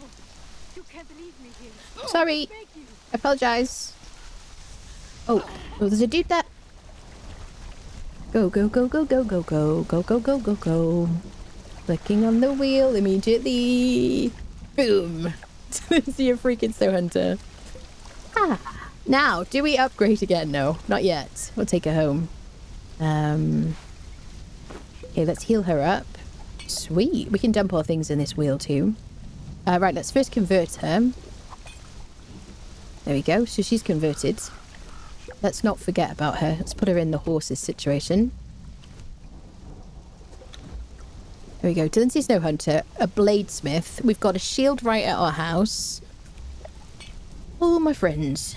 you can't leave me here. Sorry. I apologise. Oh, there's a dude there. Go, go, go, go, go, go, go, go, go, go, go, go. Clicking on the wheel immediately. Boom. See a freaking Snowhunter. Ah. Now, do we upgrade again? No, not yet. We'll take her home. Okay, let's heal her up. Sweet. We can dump our things in this wheel too. Right, let's first convert her. There we go. So she's converted. Let's not forget about her. Let's put her in the horses situation. There we go. Dalinsia Snowhunter, a bladesmith. We've got a shield right at our house. Oh, my friends.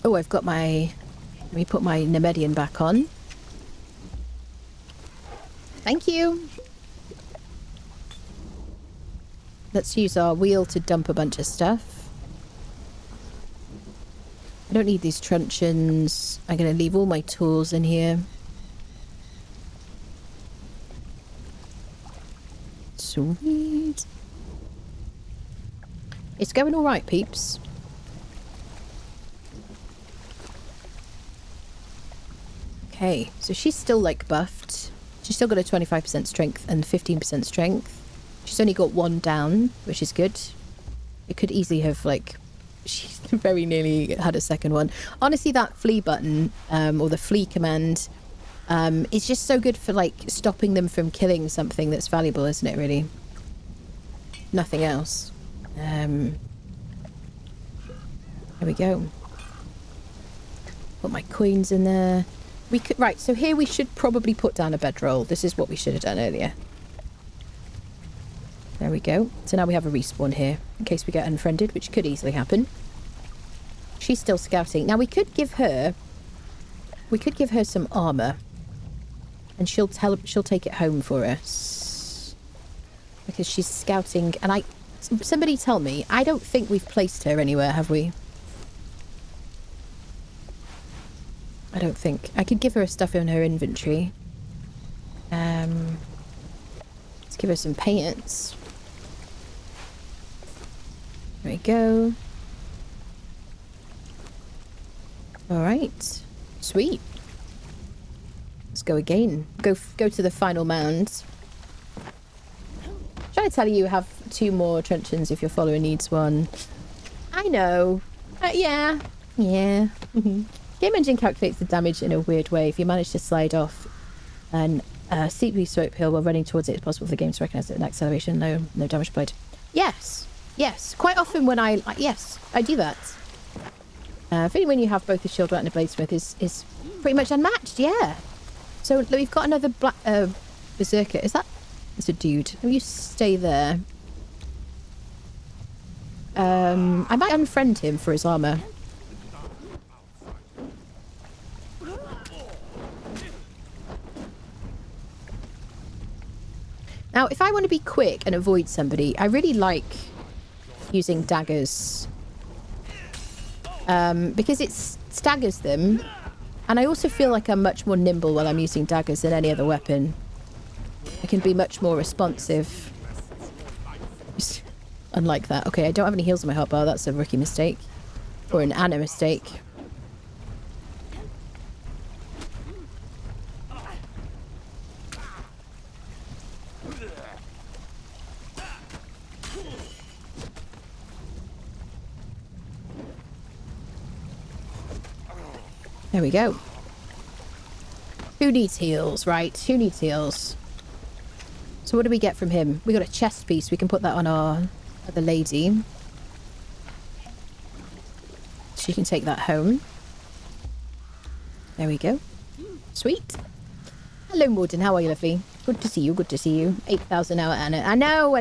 Oh, I've got my... Let me put my Nemedian back on. Thank you. Let's use our wheel to dump a bunch of stuff. I don't need these truncheons. I'm going to leave all my tools in here. Sweet. It's going all right, peeps. Okay, so she's still like buffed. She's still got a 25% strength and 15% strength. She's only got one down, which is good. It could easily have like... She very nearly had a second one. Honestly, that flee button, or the flee command, is just so good for like stopping them from killing something that's valuable, isn't it, really? Nothing else. There we go. Put my coins in there. We could, right, so here we should probably put down a bedroll. This is what we should have done earlier. There we go. So now we have a respawn here, in case we get unfriended, which could easily happen. She's still scouting. Now we could give her some armor. And she'll take it home for us. Because she's scouting, and somebody tell me, I don't think we've placed her anywhere, have we? I don't think. I could give her stuff in her inventory. Let's give her some paints. There we go. Alright. Sweet. Let's go again. Go to the final mound. Trying to tell you have 2 more truncheons if your follower needs one. I know. Yeah. Yeah. Game engine calculates the damage in a weird way. If you manage to slide off an steeply sloped hill while running towards it, it's possible for the game to recognize it in acceleration. No damage applied. Yes. Yes. Quite often when yes, I do that. I think when you have both a shield rat and a bladesmith is pretty much unmatched, yeah. So we've got another black berserker. Is that It's a dude. Will you stay there? I might unfriend him for his armor. Now, if I want to be quick and avoid somebody, I really like using daggers. Because it staggers them. And I also feel like I'm much more nimble while I'm using daggers than any other weapon. I can be much more responsive. Unlike that. Okay, I don't have any heals on my hotbar. That's a rookie mistake. Or an Anna mistake. There we go. Who needs heals, right? Who needs heals? So what do we get from him? We got a chest piece. We can put that on our other lady. She can take that home. There we go. Sweet. Hello, Morden. How are you, lovely? Good to see you. Good to see you. 8,000 hour Anna. I know.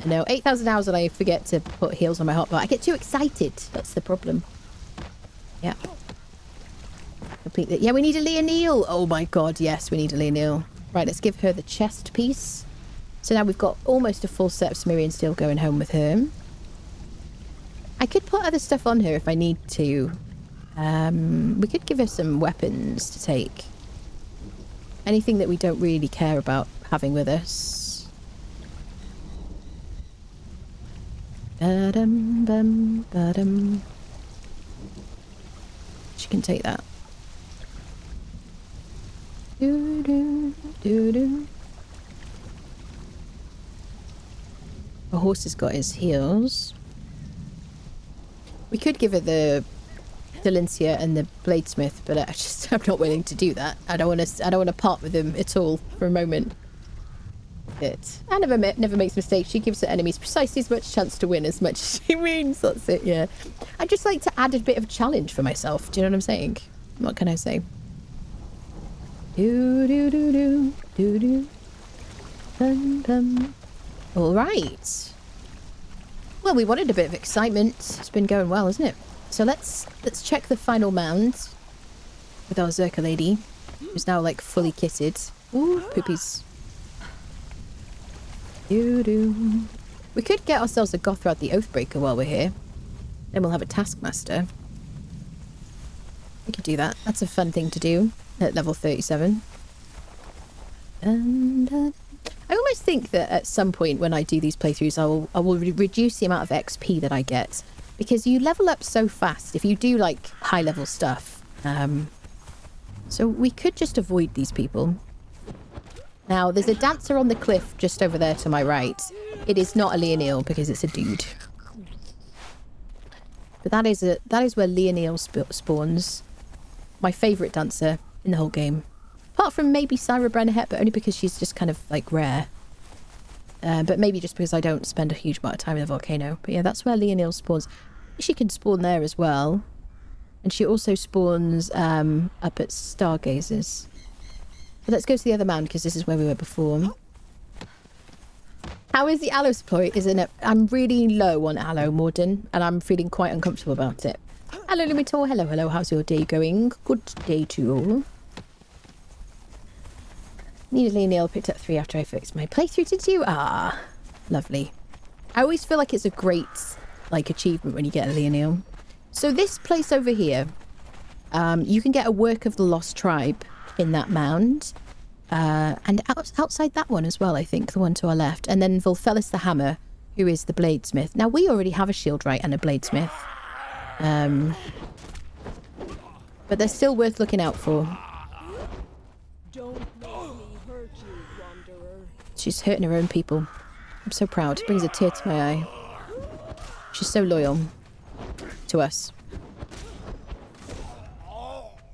8,000 hours and I forget to put heals on my hotbar. I get too excited. That's the problem. Yeah. Complete it. Yeah, we need a Leonil. Oh my god, yes, we need a Leonil. Right, let's give her the chest piece. So now we've got almost a full set of Cimmerian steel going home with her. I could put other stuff on her if I need to. We could give her some weapons to take. Anything that we don't really care about having with us. Ba-dum, bum, ba-dum. She can take that. Do, do, do, do. The horse has got his heels. We could give her the Dalinsia and the bladesmith, but I'm not willing to do that. I don't want to part with them at all for a moment. I never makes mistakes. She gives her enemies precisely as much chance to win as much as she means. That's it. Yeah. I just like to add a bit of a challenge for myself. Do you know what I'm saying? What can I say? Do do do do do do. Dum dum. All right. Well, we wanted a bit of excitement. It's been going well, isn't it? So let's check the final mound with our Berserker lady, who's now like fully kitted. Ooh, poopies. Do do. We could get ourselves a Gothrad the Oathbreaker while we're here. Then we'll have a taskmaster. We could do that. That's a fun thing to do at level 37. And I almost think that at some point when I do these playthroughs, I will reduce the amount of XP that I get, because you level up so fast if you do like high level stuff. So we could just avoid these people. Now there's a dancer on the cliff just over there to my right. It is not a Leonil because it's a dude. But that is where Leonil spawns. My favourite dancer in the whole game. Apart from maybe Syra Brennerhet, but only because she's just kind of like rare. But maybe just because I don't spend a huge amount of time in the volcano. But yeah, that's where Leonil spawns. She can spawn there as well. And she also spawns up at Stargazers. But let's go to the other mound because this is where we were before. How is the aloe supply? I'm really low on aloe, Morden, and I'm feeling quite uncomfortable about it. Hello, Limitor. Hello, hello. How's your day going? Good day to you all. Need a Leonil. Picked up 3 after I fixed my playthrough. Did you? Ah, lovely. I always feel like it's a great achievement when you get a Leonil. So this place over here, you can get a Work of the Lost Tribe in that mound. And outside that one as well, I think, the one to our left. And then Volfellis the Hammer, who is the bladesmith. Now, we already have a shieldwright and a bladesmith. But they're still worth looking out for. Don't let me hurt you, wanderer. She's hurting her own people. I'm so proud. It brings a tear to my eye. She's so loyal to us.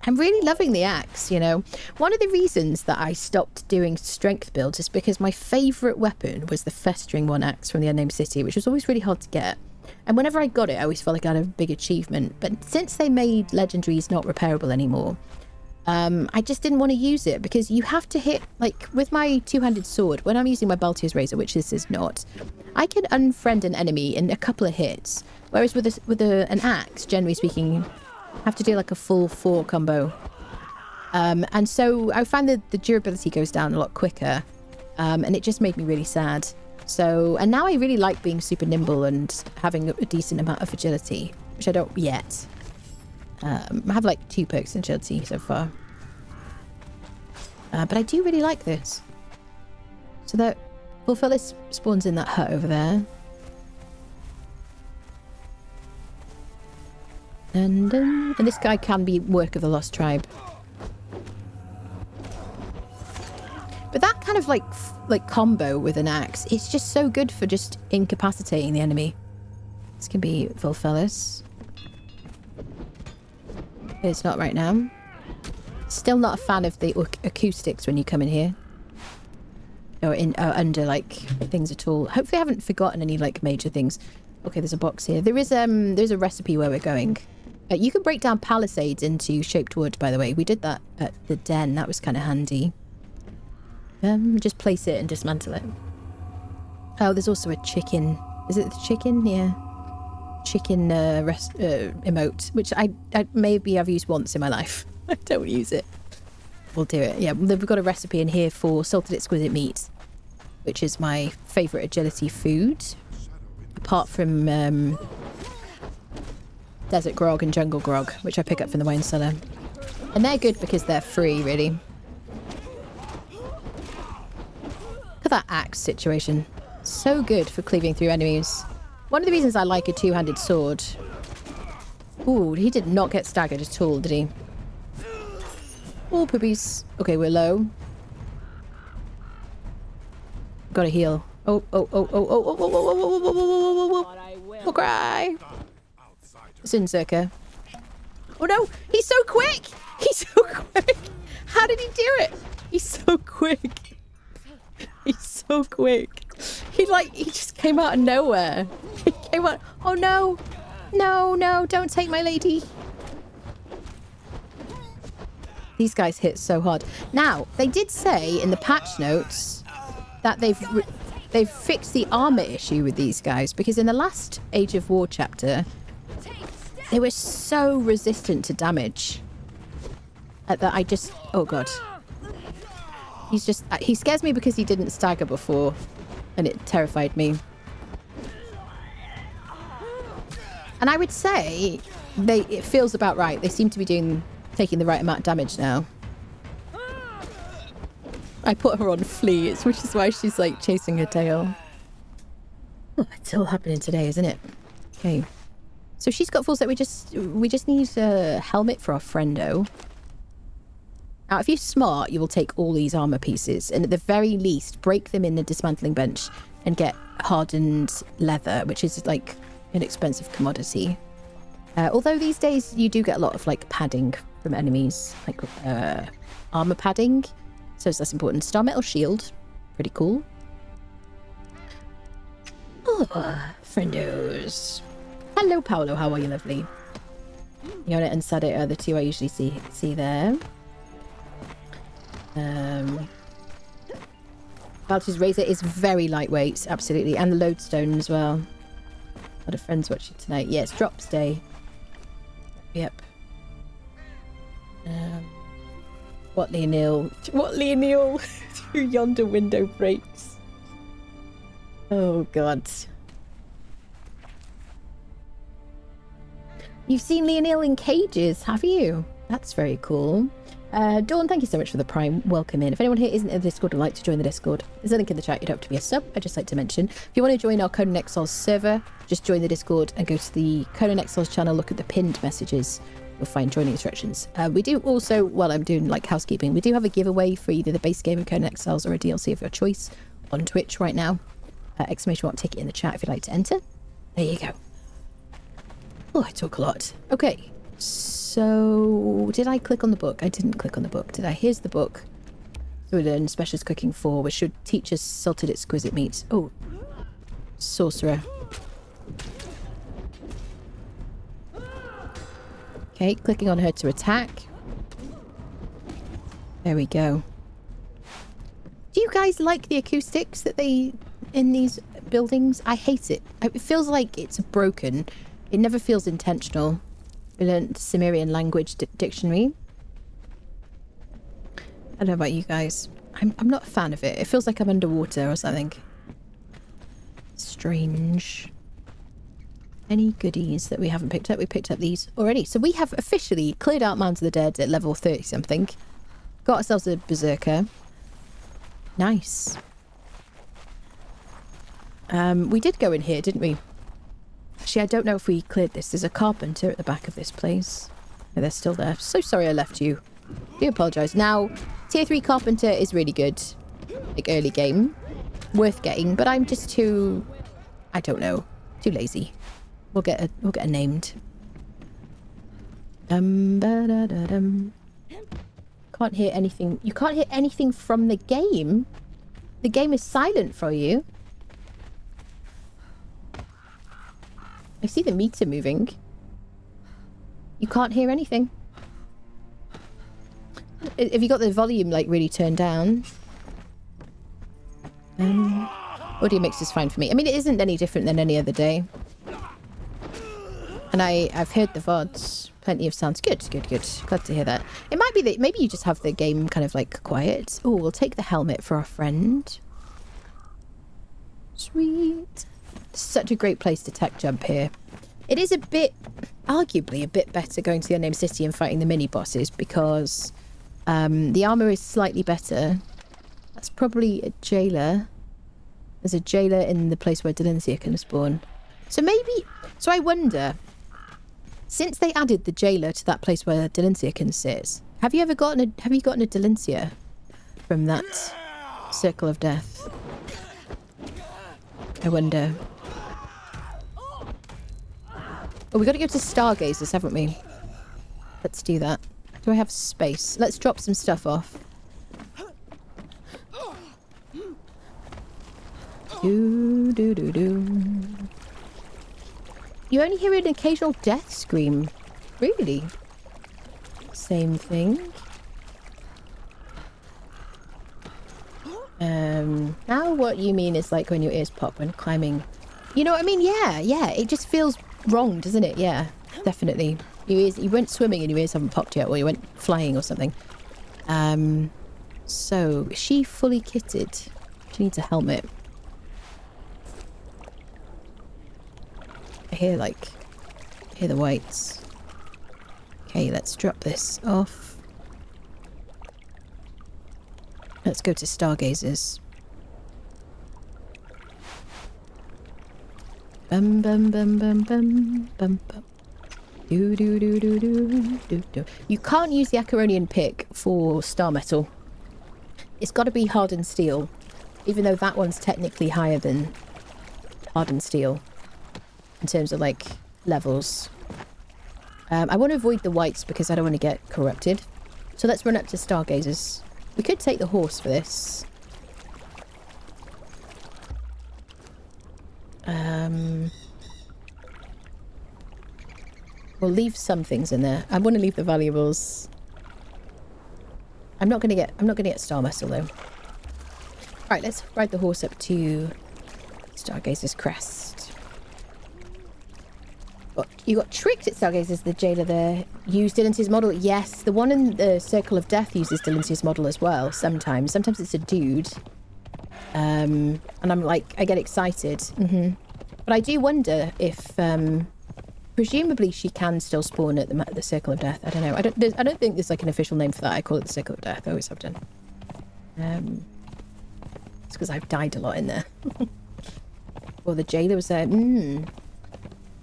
I'm really loving the axe, you know. One of the reasons that I stopped doing strength builds is because my favourite weapon was the Festering One axe from the Unnamed City, which was always really hard to get. And whenever I got it, I always felt like I had a big achievement. But since they made legendaries not repairable anymore, I just didn't want to use it because you have to hit, like with my two-handed sword, when I'm using my Baltier's Razor, which this is not, I can unfriend an enemy in a couple of hits. Whereas with an axe, generally speaking, I have to do like a full 4 combo. And so I find that the durability goes down a lot quicker. And it just made me really sad. So, and now I really like being super nimble and having a decent amount of agility, which I don't yet. I have like 2 perks in agility so far. But I do really like this. So that Fulfillis spawns in that hut over there. And this guy can be work of the Lost Tribe. But that kind of like combo with an axe, it's just so good for just incapacitating the enemy. This can be Fulfillis. It's not right now. Still not a fan of the acoustics when you come in here. Or under like things at all. Hopefully I haven't forgotten any like major things. Okay, there's a box here. There's a recipe where we're going. You can break down palisades into shaped wood, by the way. We did that at the den. That was kind of handy. Just place it and dismantle it. Oh, there's also a chicken. Is it the chicken? Yeah. Chicken emote, which I maybe I've used once in my life. I don't use it. We'll do it. Yeah, we've got a recipe in here for salted exquisite meat, which is my favourite agility food. Apart from desert grog and jungle grog, which I pick up from the wine cellar. And they're good because they're free, really. Look at that axe situation. So good for cleaving through enemies. One of the reasons I like a two-handed sword... Ooh, he did not get staggered at all, did he? Oh, poopies. Okay, we're low. Gotta heal. Oh, oh, oh, oh, oh, oh, oh, oh, oh, oh, oh, oh, oh, oh, cry. Berserker. Oh no, he's so quick! He's so quick! How did he do it? He's so quick. He's so quick. He just came out of nowhere. He came out. Oh no. No, no, don't take my lady. These guys hit so hard. Now, they did say in the patch notes that they've fixed the armor issue with these guys, because in the last Age of War chapter, they were so resistant to damage that I just... Oh god. He scares me because he didn't stagger before, and it terrified me. And I would say it feels about right. They seem to be taking the right amount of damage now. I put her on fleas, which is why she's like chasing her tail. Oh, it's all happening today, isn't it? Okay. So she's got full set. We just need a helmet for our friendo. Now, if you're smart, you will take all these armor pieces and at the very least break them in the dismantling bench and get hardened leather, which is like an expensive commodity. Although these days you do get a lot of like padding from enemies, like armor padding, so it's less important. Star metal shield, pretty cool. Oh, friendos. Hello, Paolo. How are you, lovely? Yona and Sade are the two I usually see there. Baltier's Razor is very lightweight, absolutely, and the lodestone as well. A lot of friends watching tonight. Yeah, it's drops day. Yep. What Leonil through yonder window breaks. Oh god. You've seen Leonil in cages, have you? That's very cool. Dawn, thank you so much for the Prime. Welcome in. If anyone here isn't in the Discord and would like to join the Discord, there's a link in the chat. You don't have to be a sub. I'd just like to mention, if you want to join our Conan Exiles server, just join the Discord and go to the Conan Exiles channel, look at the pinned messages. You'll find joining instructions. We do also, while I'm doing like housekeeping, we do have a giveaway for either the base game of Conan Exiles or a DLC of your choice on Twitch right now. Exclamation mark ticket in the chat if you'd like to enter. There you go. Oh, I talk a lot. Okay. So, did I click on the book? I didn't click on the book, did I? Here's the book. So we learn Specialist Cooking 4, which should teach us salted exquisite meats. Oh, sorcerer. Okay, clicking on her to attack. There we go. Do you guys like the acoustics that they in these buildings? I hate it. It feels like it's broken. It never feels intentional. We learned Sumerian language dictionary. I don't know about you guys. I'm not a fan of it. It feels like I'm underwater or something. Strange. Any goodies that we haven't picked up? We picked up these already. So we have officially cleared out Mounds of the Dead at level 30 something. Got ourselves a berserker. Nice. We did go in here, didn't we? Actually, I don't know if we cleared this. There's a carpenter at the back of this place. Oh, they're still there. So sorry I left you. Do apologise. Now, tier 3 carpenter is really good. Like early game. Worth getting, but I'm just too... I don't know. Too lazy. We'll get a named. Ba-da-da-dum. Can't hear anything. You can't hear anything from the game? The game is silent for you? I see the meter moving. You can't hear anything. Have you got the volume like really turned down? Audio mix is fine for me. I mean, it isn't any different than any other day. And I've heard the VODs. Plenty of sounds. Good. Glad to hear that. It might be that maybe you just have the game kind of like quiet. Oh, we'll take the helmet for our friend. Sweet. Such a great place to tech jump here. It is a bit, arguably a bit better going to the Unnamed City and fighting the mini bosses because the armor is slightly better. That's probably a jailer. There's a jailer in the place where Dalinsia can spawn. So maybe... So I wonder, since they added the jailer to that place where Dalinsia can sit, have you gotten a Dalinsia from that circle of death? I wonder. Oh, we got to go to Stargazers, haven't we? Let's do that. Do I have space? Let's drop some stuff off. Do. You only hear an occasional death scream. Really? Same thing. Now what you mean is like when your ears pop when climbing. You know what I mean? Yeah. It just feels wrong, doesn't it? Yeah, definitely. You went swimming and your ears haven't popped yet, or you went flying or something. So, is she fully kitted? She needs a helmet. I hear the whites. Okay, let's drop this off. Let's go to Stargazers. Bum bum bum bum bum bum bum. Do. You can't use the Acheronian pick for star metal. It's got to be hardened steel, even though that one's technically higher than hardened steel in terms of like levels. I want to avoid the whites because I don't want to get corrupted. So let's run up to Stargazers. We could take the horse for this. We'll leave some things in there. I want to leave the valuables. I'm not gonna get star metal though. Right, let's ride the horse up to Stargazer's Crest. You got tricked at Stargazer's, the jailer there. Used Dalinsia's model. Yes, the one in the Circle of Death uses Dalinsia's model as well, sometimes. Sometimes it's a dude. And I'm like, I get excited. But I do wonder if, presumably she can still spawn at the Circle of Death. I don't know. I don't think there's like an official name for that. I call it the Circle of Death. I always have done. It's because I've died a lot in there. Or the jailer was there.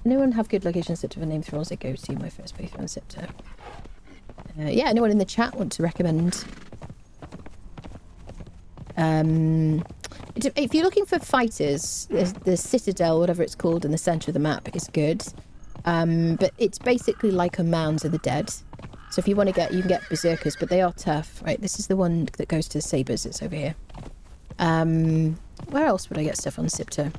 Anyone have good locations to name thralls they go to? My first playthrough on Scepter. Yeah, anyone in the chat want to recommend? If you're looking for fighters, the Citadel, whatever it's called, in the centre of the map is good. But it's basically like a Mounds of the Dead. So if you want to you can get berserkers, but they are tough. Right, this is the one that goes to the sabers. It's over here. Where else would I get stuff on Scepter?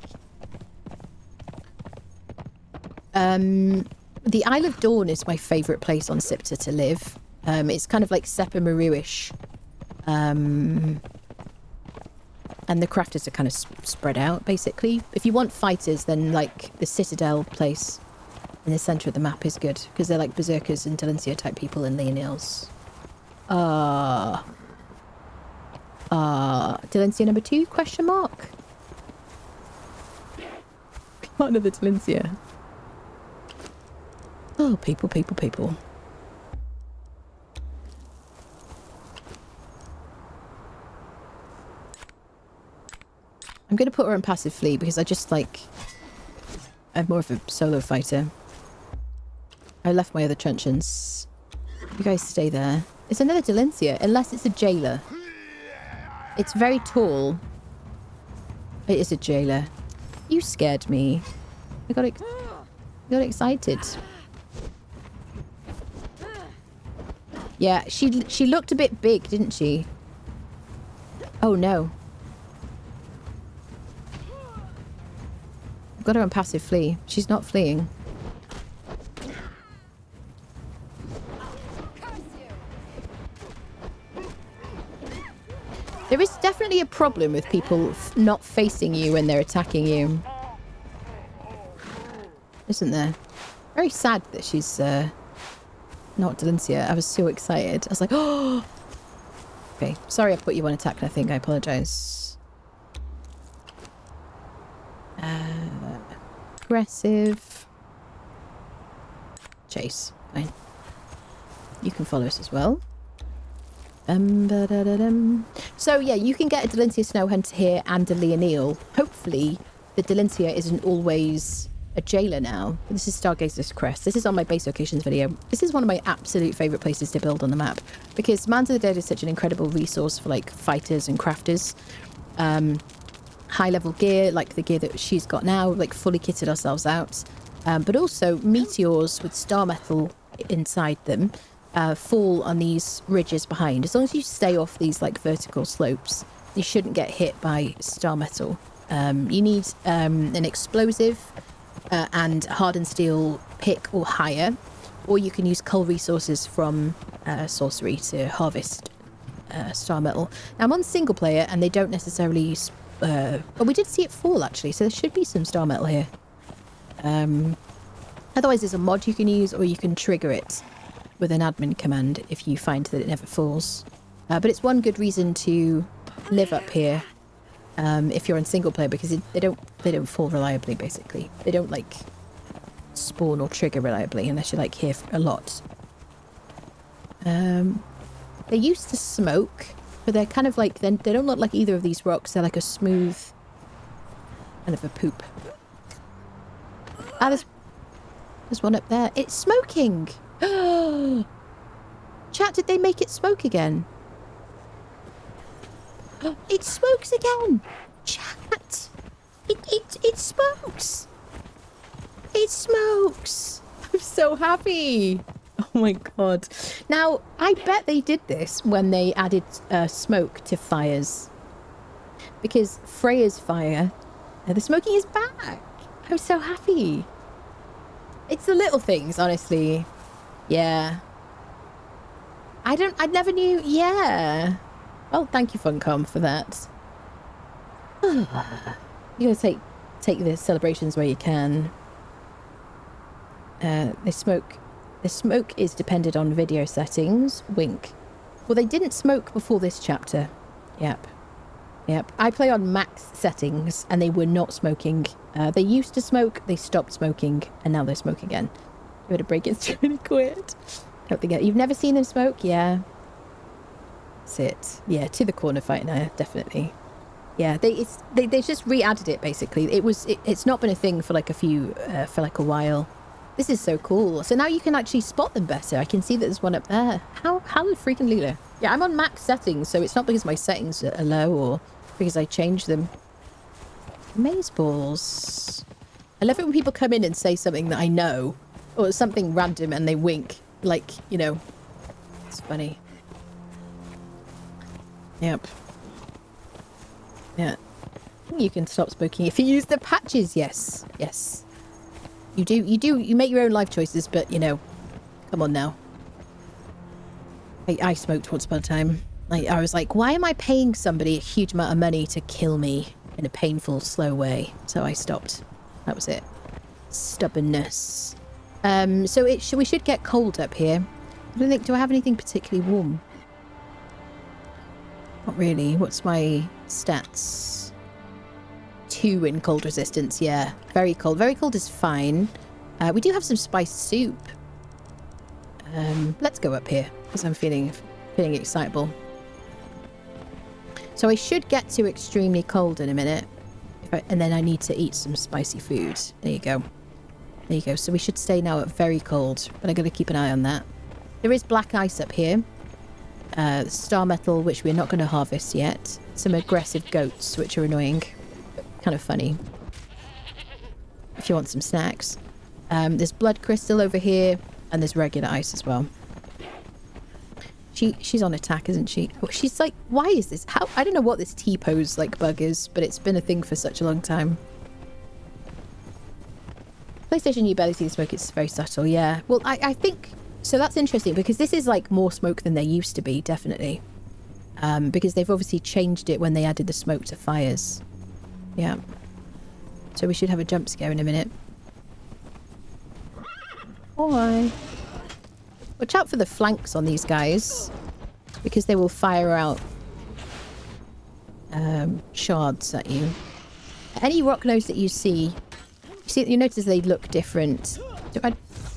The Isle of Dawn is my favourite place on Scepter to live. It's kind of like Sepermeru-ish. And the crafters are kind of spread out, basically. If you want fighters, then, like, the Citadel place in the centre of the map is good, because they're, like, berserkers and Dalinsia type people and Leonils. Dalinsia number 2, question mark? What another Dalinsia? Oh, people, people, people. I'm going to put her on passive fleet because I just like... I'm more of a solo fighter. I left my other truncheons. You guys stay there. It's another Dalinsia, unless it's a jailer. It's very tall. It is a jailer. You scared me. I got excited. Yeah, she looked a bit big, didn't she? Oh no. I've got her on passive flee. She's not fleeing. There is definitely a problem with people not facing you when they're attacking you. Isn't there? Very sad that she's not Dalinsia. I was so excited. I was like, oh! Okay, sorry I put you on attack, I think. I apologise. Aggressive. Chase. Fine. You can follow us as well. So yeah, you can get a Dalinsia Snowhunter here and a Leonil. Hopefully the Dalinsia isn't always a jailer now. This is Stargazer's Crest. This is on my base locations video. This is one of my absolute favourite places to build on the map because Mounds of the Dead is such an incredible resource for like fighters and crafters. High level gear, like the gear that she's got now, like fully kitted ourselves out. But also meteors with star metal inside them. Fall on these ridges behind. As long as you stay off these like vertical slopes, you shouldn't get hit by star metal. You need an explosive and hardened steel pick or higher, or you can use cull resources from sorcery to harvest star metal. Now I'm on single player and they don't necessarily but we did see it fall actually, so there should be some star metal here. Otherwise there's a mod you can use, or you can trigger it with an admin command if you find that it never falls. But it's one good reason to live up here if you're in single player, because they don't fall reliably, basically. They don't like spawn or trigger reliably unless you're like here a lot. They used to smoke, but they're kind of like, they don't look like either of these rocks. They're like a smooth kind of a poop. Ah, there's one up there. It's smoking! Chat, did they make it smoke again? It smokes again! Chat! It smokes! It smokes! I'm so happy! Oh my god. Now, I bet they did this when they added smoke to fires. Because Freya's fire, the smoking is back! I'm so happy! It's the little things, honestly. Yeah. I never knew. Yeah. Well, thank you, Funcom, for that. You gotta take the celebrations where you can. The smoke is dependent on video settings. Wink. Well, they didn't smoke before this chapter. Yep. I play on max settings, and they were not smoking. They used to smoke, they stopped smoking, and now they smoke again. Give it a break, it's really quit. Don't think you've never seen them smoke? Yeah. That's it. Yeah, to the corner fight now, definitely. Yeah, they just re-added it basically. It's not been a thing for like a while. This is so cool. So now you can actually spot them better. I can see that there's one up there. How freaking Lila? Yeah, I'm on max settings, so it's not because my settings are low or because I changed them. Maze balls. I love it when people come in and say something that I know, or something random, and they wink. Like, you know, it's funny. Yep. Yeah. You can stop smoking if you use the patches. Yes. You make your own life choices, but, you know, come on now. I smoked once upon a time. Like, I was like, why am I paying somebody a huge amount of money to kill me in a painful, slow way? So I stopped. That was it. Stubbornness. So we should get cold up here. I don't think, do I have anything particularly warm? Not really. What's my stats? 2 in cold resistance, yeah. Very cold. Very cold is fine. We do have some spiced soup. Let's go up here because I'm feeling excitable. So I should get to extremely cold in a minute. And then I need to eat some spicy food. There you go. There you go. So we should stay now at very cold. But I've got to keep an eye on that. There is black ice up here. Star metal, which we're not going to harvest yet. Some aggressive goats, which are annoying. Kind of funny. If you want some snacks. There's blood crystal over here. And there's regular ice as well. She's on attack, isn't she? Oh, she's like, why is this? How? I don't know what this T-pose like bug is, but it's been a thing for such a long time. PlayStation, you barely see the smoke. It's very subtle, yeah. Well, I think... So that's interesting, because this is like more smoke than there used to be, definitely. Because they've obviously changed it when they added the smoke to fires. Yeah. So we should have a jump scare in a minute. Hi. Watch out for the flanks on these guys, because they will fire out shards at you. Any rock nose that you notice they look different.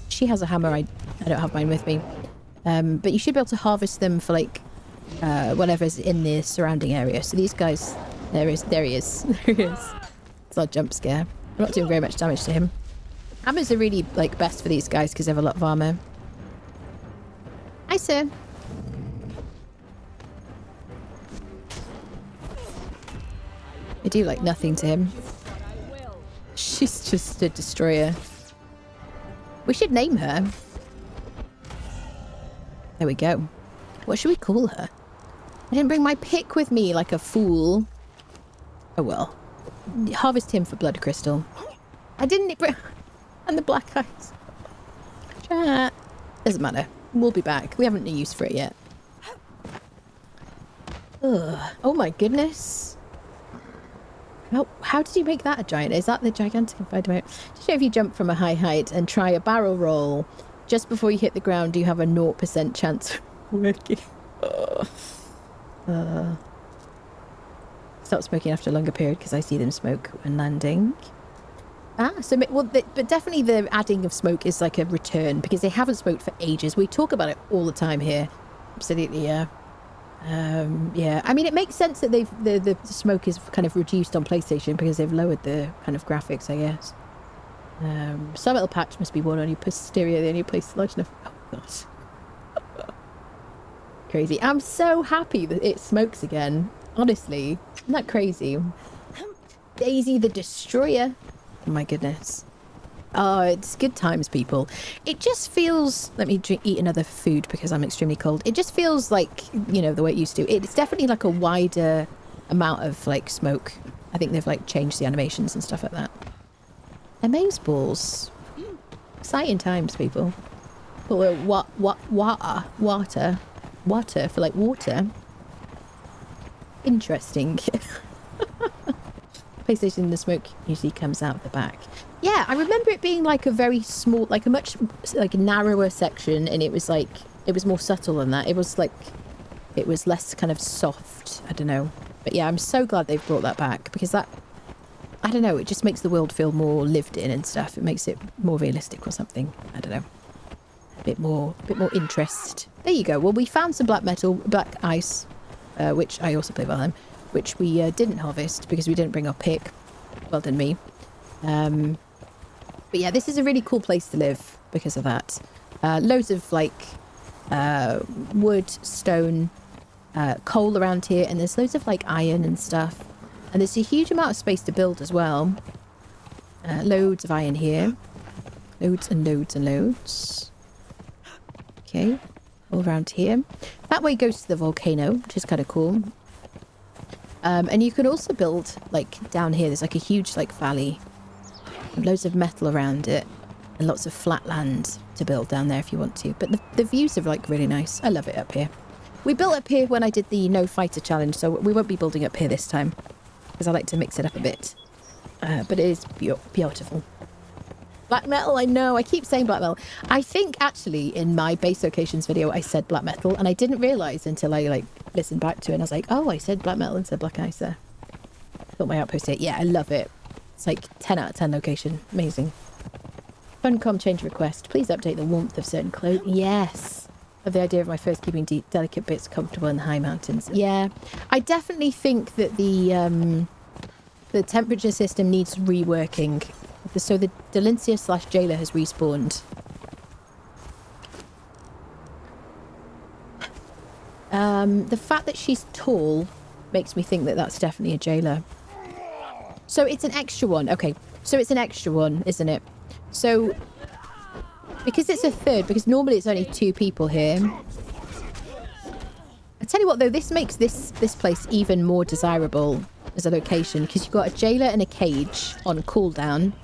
She has a hammer. I don't have mine with me, but you should be able to harvest them for like whatever's in the surrounding area. So these guys, there he is. There he is. It's our jump scare. I'm not doing very much damage to him. Hammers are really like best for these guys because they have a lot of armor. Hi, sir. I do like nothing to him. She's just a destroyer. We should name her. There we go. What should we call her? I didn't bring my pick with me like a fool. Oh well. Harvest him for blood crystal. I didn't bring... And the black eyes. Chat. Doesn't matter. We'll be back. We haven't used for it yet. Ugh. Oh my goodness. How did you make that a giant? Is that the gigantic infidement? Just if you jump from a high height and try a barrel roll, just before you hit the ground, you have a 0% chance of working. Stop smoking after a longer period because I see them smoke when landing. But definitely the adding of smoke is like a return because they haven't smoked for ages. We talk about it all the time here. Absolutely, yeah. Yeah, I mean, it makes sense that the smoke is kind of reduced on PlayStation because they've lowered the kind of graphics, I guess. Some little patch must be worn on your posterior, the only place large enough. Oh, gosh. Crazy. I'm so happy that it smokes again. Honestly, isn't that crazy? Daisy the Destroyer. Oh my goodness. Oh, it's good times, people. It just feels... Let me eat another food because I'm extremely cold. It just feels like, you know, the way it used to. It's definitely like a wider amount of, like, smoke. I think they've, like, changed the animations and stuff like that. Amaze balls. Exciting times, people. Or water. Water for, like, water. Interesting. PlayStation, the smoke usually comes out the back. Yeah, I remember it being like a very small, like a much like narrower section, and it was like it was more subtle than that. It was like it was less kind of soft. I don't know, but yeah, I'm so glad they've brought that back because that, I don't know, it just makes the world feel more lived in and stuff. It makes it more realistic or something. I don't know, a bit more interest. There you go. Well, we found some black ice, which I also play Valheim, which we didn't harvest because we didn't bring our pick. Well done, me. But yeah, this is a really cool place to live because of that. Loads of like wood, stone, coal around here, and there's loads of like iron and stuff. And there's a huge amount of space to build as well. Loads of iron here. Loads and loads and loads. Okay, all around here. That way goes to the volcano, which is kind of cool. And you can also build like down here. There's like a huge like valley. Loads of metal around it and lots of flat land to build down there if you want to. But the views are like really nice. I love it up here. We built up here when I did the no fighter challenge, so we won't be building up here this time because I like to mix it up a bit. But it is beautiful. Black metal, I know. I keep saying black metal. I think actually in my base locations video I said black metal, and I didn't realise until I like listened back to it, and I was like, oh, I said black metal instead of black ice there. Got my outpost here. Yeah, I love it. It's like 10 out of 10 location. Amazing. Funcom change request. Please update the warmth of certain clothes. Yes. Of the idea of my first keeping delicate bits comfortable in the high mountains. Yeah. I definitely think that the temperature system needs reworking. So the Dalinsia / Jailer has respawned. The fact that she's tall makes me think that that's definitely a Jailer. So it's an extra one. Okay. So it's an extra one, isn't it? So because it's a third, because normally it's only 2 people here. I tell you what though, this makes this place even more desirable as a location, because you've got a Jailer and a cage on cooldown.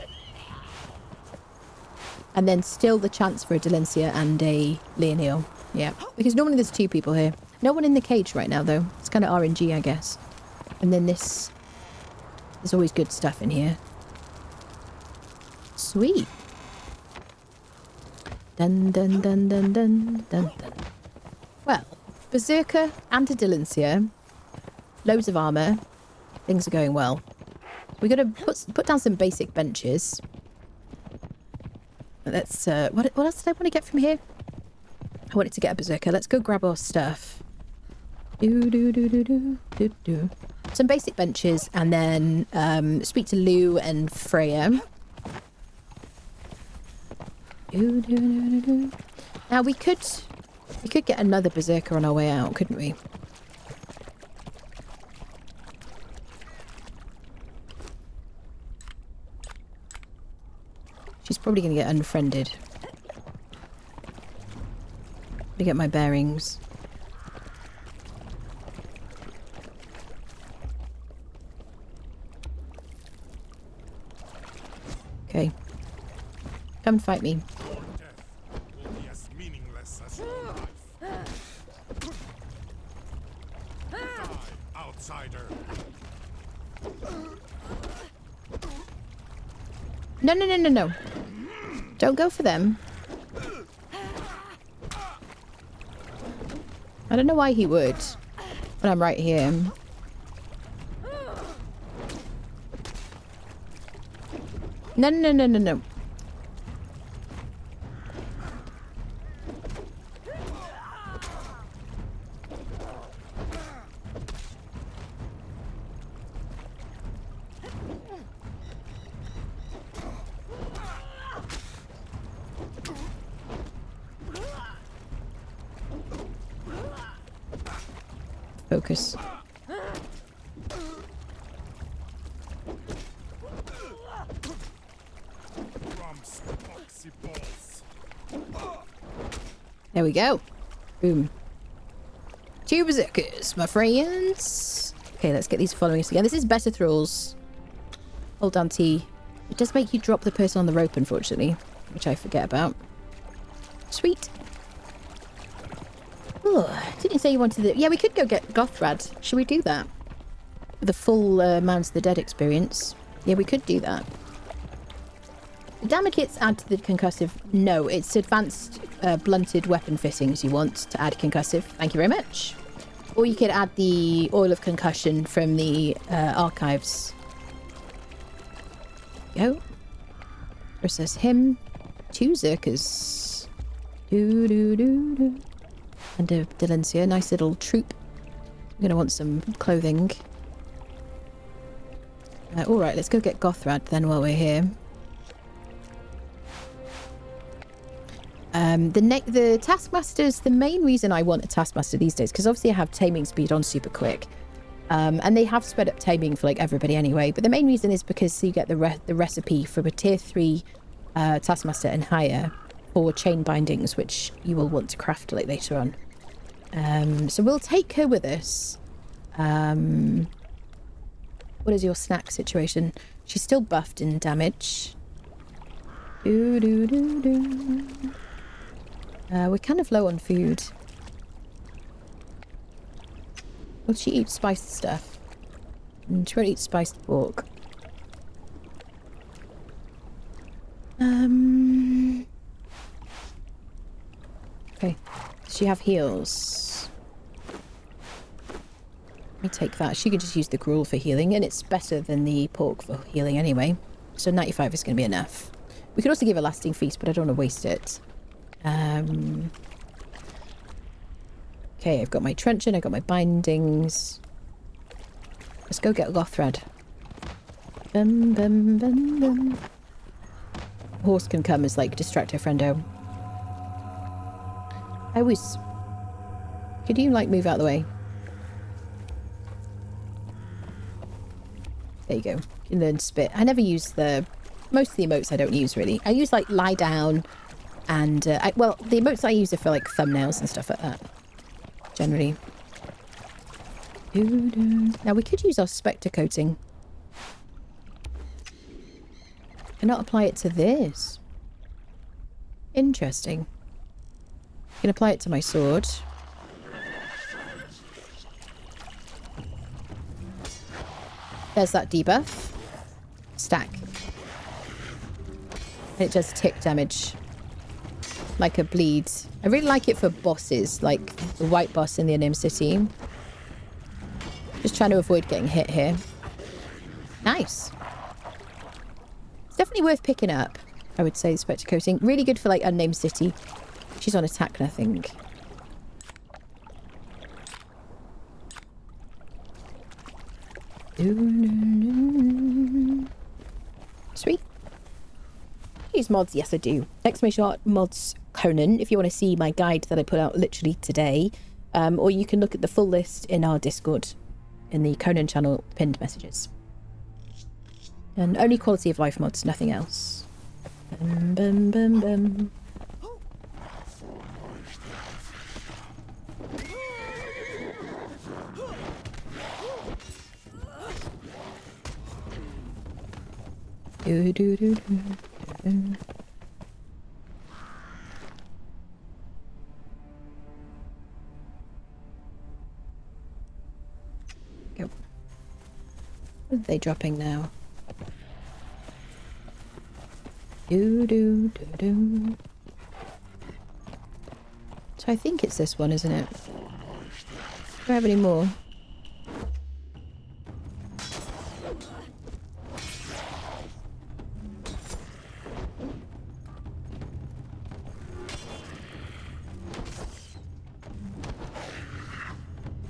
And then still the chance for a Dalinsia and a Leonil. Yeah. Because normally there's 2 people here. No one in the cage right now, though. It's kind of RNG, I guess. And then this... There's always good stuff in here. Sweet. Dun dun dun dun dun dun dun. Well, berserker and a Dalinsia. Loads of armour. Things are going well. We're going to put down some basic benches. Let's, what else did I want to get from here? I wanted to get a berserker. Let's go grab our stuff. Some basic benches, and then speak to Lou and Freya. Now we could get another berserker on our way out, couldn't we? She's probably going to get unfriended. To get my bearings. Okay. Come fight me. Your death will be as meaningless as your life. Die, outsider. No. Don't go for them. I don't know why he would. But I'm right here. No. Focus. There we go. Boom. 2 berserkers, my friends. Okay, let's get these following us again. This is better thralls. Hold down T. It does make you drop the person on the rope, unfortunately, which I forget about. Sweet. Oh, didn't you say you wanted the... Yeah, we could go get Gothrad. Should we do that? The full Mounds of the Dead experience. Yeah, we could do that. The damage kits add to the concussive. No, it's advanced blunted weapon fittings you want to add concussive. Thank you very much. Or you could add the oil of concussion from the archives. Go. Versus him. 2 Zerkers. And a Dalinsia. Nice little troop. I'm going to want some clothing. Alright, let's go get Gothrad then while we're here. The taskmasters, the main reason I want a taskmaster these days, because obviously I have taming speed on super quick. And they have sped up taming for like everybody anyway. But the main reason is because you get the recipe for a tier 3 taskmaster and higher for chain bindings, which you will want to craft like later on. So we'll take her with us. What is your snack situation? She's still buffed in damage. We're kind of low on food. Well, she eats spiced stuff. And she won't eat spiced pork. Okay. Does she have heals? Let me take that. She can just use the gruel for healing, and it's better than the pork for healing anyway. So 95 is going to be enough. We could also give a lasting feast, but I don't want to waste it. Okay, I've got my truncheon, I've got my bindings. Let's go get Lothred. Bum, bum, bum, bum. Horse can come as, like, distractor friendo. I always... Could you, like, move out of the way? There you go. You can learn spit. I never use the... Most of the emotes I don't use, really. I use, like, lie down and... well, the emotes I use are for, like, thumbnails and stuff like that. Generally. Now, we could use our spectre coating. Cannot apply it to this. Interesting. I can apply it to my sword. There's that debuff. Stack. And it does tick damage. Like a bleed. I really like it for bosses, like the white boss in the Unnamed City. Just trying to avoid getting hit here. Nice. It's definitely worth picking up, I would say, the Spectre Coating. Really good for, like, Unnamed City. She's on attack, I think. Sweet. Use mods? Yes, I do. Exclamation art mods Conan, if you want to see my guide that I put out literally today. Or you can look at the full list in our Discord, in the Conan channel pinned messages. And only quality of life mods, nothing else. Bum, bum, bum, bum. Do, do, do, do, do. Go. What are they dropping now? Do, do, do, do. So I think it's this one, isn't it? Do I have any more?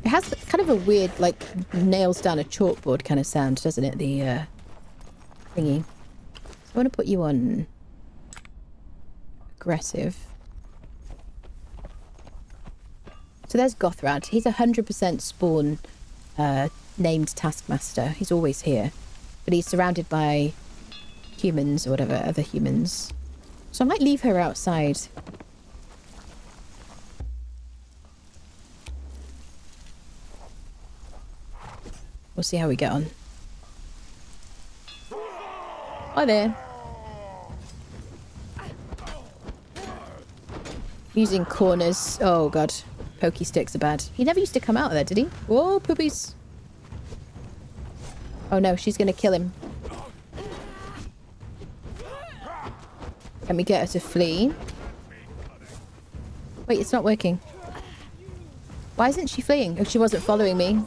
It has kind of a weird, like, nails down a chalkboard kind of sound, doesn't it? The thingy. So I want to put you on aggressive. So there's Gothrad. He's 100% spawn named taskmaster. He's always here. But he's surrounded by humans or whatever, other humans. So I might leave her outside. We'll see how we get on. Hi there. Using corners. Oh god. Pokey sticks are bad. He never used to come out of there, did he? Whoa, poopies. Oh no, she's gonna kill him. Can we get her to flee? Wait, it's not working. Why isn't she fleeing? Oh, she wasn't following me.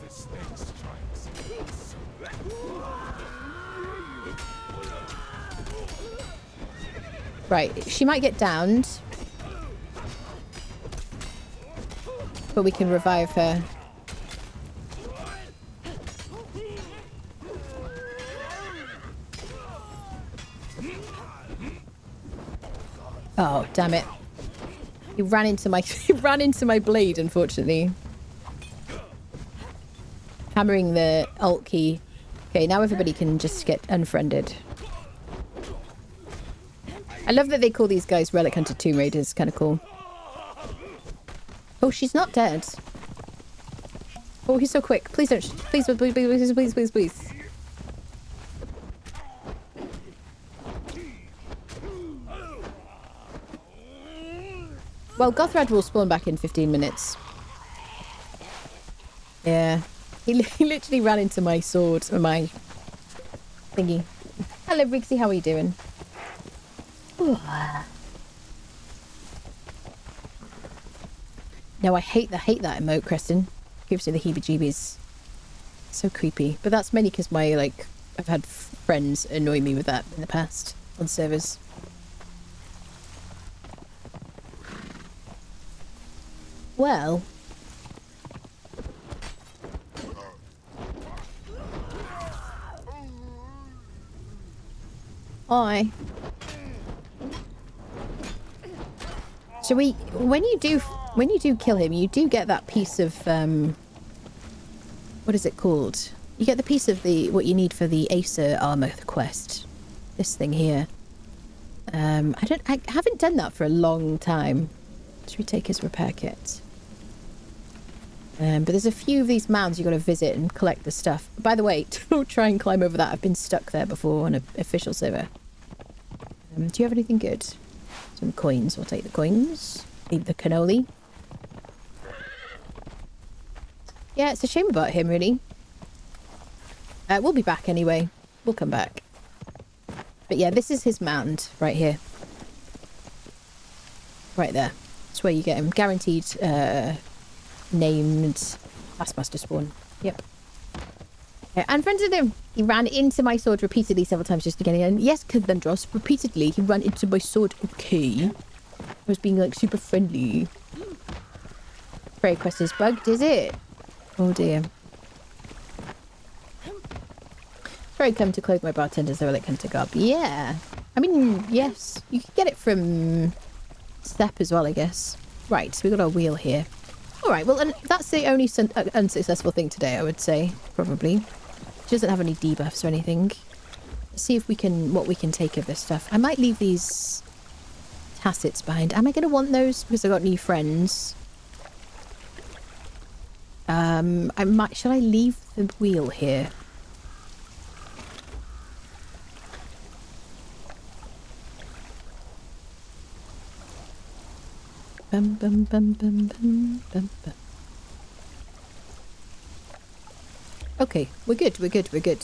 Right, she might get downed. But we can revive her. Oh, damn it. He ran into my he ran into my blade, unfortunately. Hammering the alt key. Okay, now everybody can just get unfriended. I love that they call these guys Relic Hunter Tomb Raiders. Kind of cool. Oh, she's not dead. Oh, he's so quick. Please don't. Please, please, please, please, please, please, please. Well, Gothrad will spawn back in 15 minutes. Yeah. He literally ran into my sword, or my thingy. Hello, Brixie, how are you doing? Ooh. No, I hate that emote, Creston. Gives me the heebie-jeebies. So creepy. But that's mainly because I've had friends annoy me with that in the past on servers. Well. Hi. So when you do kill him, you do get that piece of what is it called? You get the piece of what you need for the Acer armor quest. This thing here. I haven't done that for a long time. Should we take his repair kit? But there's a few of these mounds you've got to visit and collect the stuff. By the way, don't try and climb over that. I've been stuck there before on an official server. Do you have anything good? Some coins. We'll take the coins. Leave the cannoli. Yeah, it's a shame about him, really. We'll be back anyway. We'll come back. But yeah, this is his mound right here. Right there. That's where you get him. Guaranteed named taskmaster spawn. Yep. Yeah, and friends with him. He ran into my sword repeatedly several times just to get in. Yes, Kadendros, repeatedly he ran into my sword. Okay. I was being like super friendly. Freya quest is bugged, is it? Oh dear. Very come to clothe my bartenders, though I come to gob. Yeah. I mean, yes. You can get it from Szeth as well, I guess. Right, so we've got our wheel here. Alright, well, and that's the only unsuccessful thing today, I would say. Probably. She doesn't have any debuffs or anything. Let's see if we can, what we can take of this stuff. I might leave these tassets behind. Am I going to want those? Because I've got new friends. Shall I leave the wheel here? Bum, bum, bum, bum, bum, bum, bum. Okay, we're good, we're good, we're good.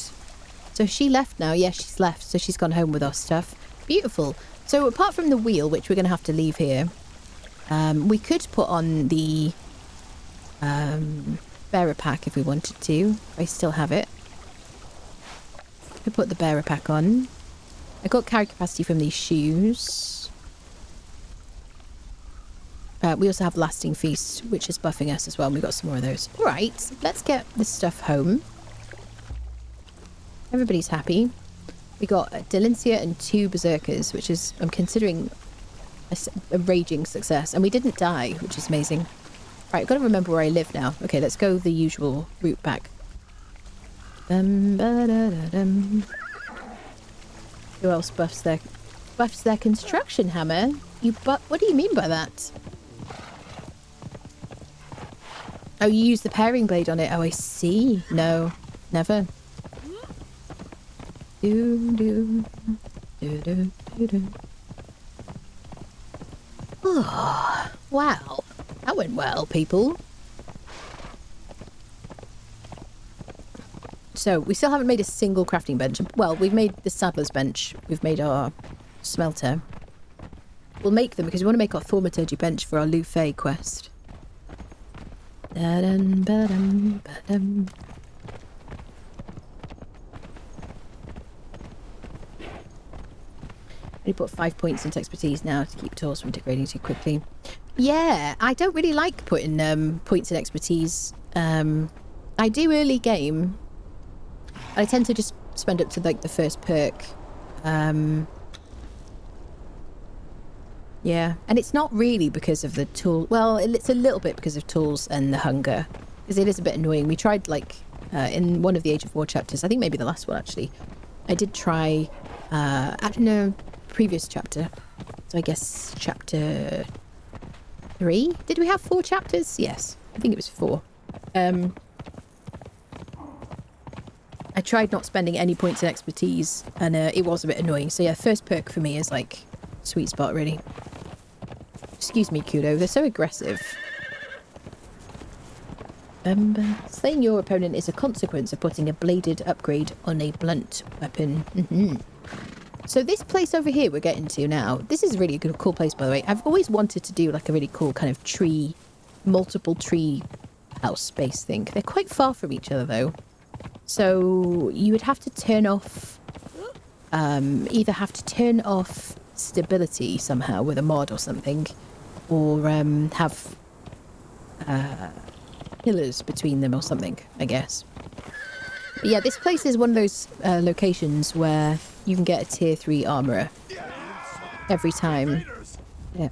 So she left now. Yes, she's left. So she's gone home with our stuff. Beautiful. So apart from the wheel, which we're going to have to leave here, we could put on the bearer pack if we wanted to. I still have it. Could put the bearer pack on. I got carry capacity from these shoes. We also have Lasting Feast, which is buffing us as well. And we've got some more of those. All right, let's get this stuff home. Everybody's happy. We got Dalinsia and 2 berserkers, which is, I'm considering a raging success. And we didn't die, which is amazing. Right, I've got to remember where I live now. Okay, let's go the usual route back. Who else buffs their construction hammer? What do you mean by that? Oh, you use the paring blade on it. Oh, I see. No, never. Oh, wow. That went well, people. So, we still haven't made a single crafting bench. Well, we've made the saddler's bench. We've made our smelter. We'll make them because we want to make our thaumaturgy bench for our Lufay quest. Da-dum, ba-dum, ba-dum. I only put 5 points into expertise now to keep tools from degrading too quickly. Yeah, I don't really like putting points in expertise. I do early game. I tend to just spend up to like the first perk. Yeah, and it's not really because of the tool. Well, it's a little bit because of tools and the hunger, because it is a bit annoying. We tried like in one of the Age of War chapters, I think maybe the last one actually. I did try in a previous chapter, so I guess chapter 3. Did we have 4 chapters? Yes, I think it was 4. I tried not spending any points in expertise, and it was a bit annoying. So yeah, first perk for me is like sweet spot, really. Excuse me, Kudo. They're so aggressive. Slaying your opponent is a consequence of putting a bladed upgrade on a blunt weapon. So this place over here we're getting to now, this is really a good, cool place, by the way. I've always wanted to do like a really cool kind of tree, multiple tree house space thing. They're quite far from each other though. So you would have to turn off, either have to turn off stability somehow with a mod or something, or have pillars between them or something, I guess. But yeah, this place is one of those locations where you can get a tier 3 armorer every time. Yeah.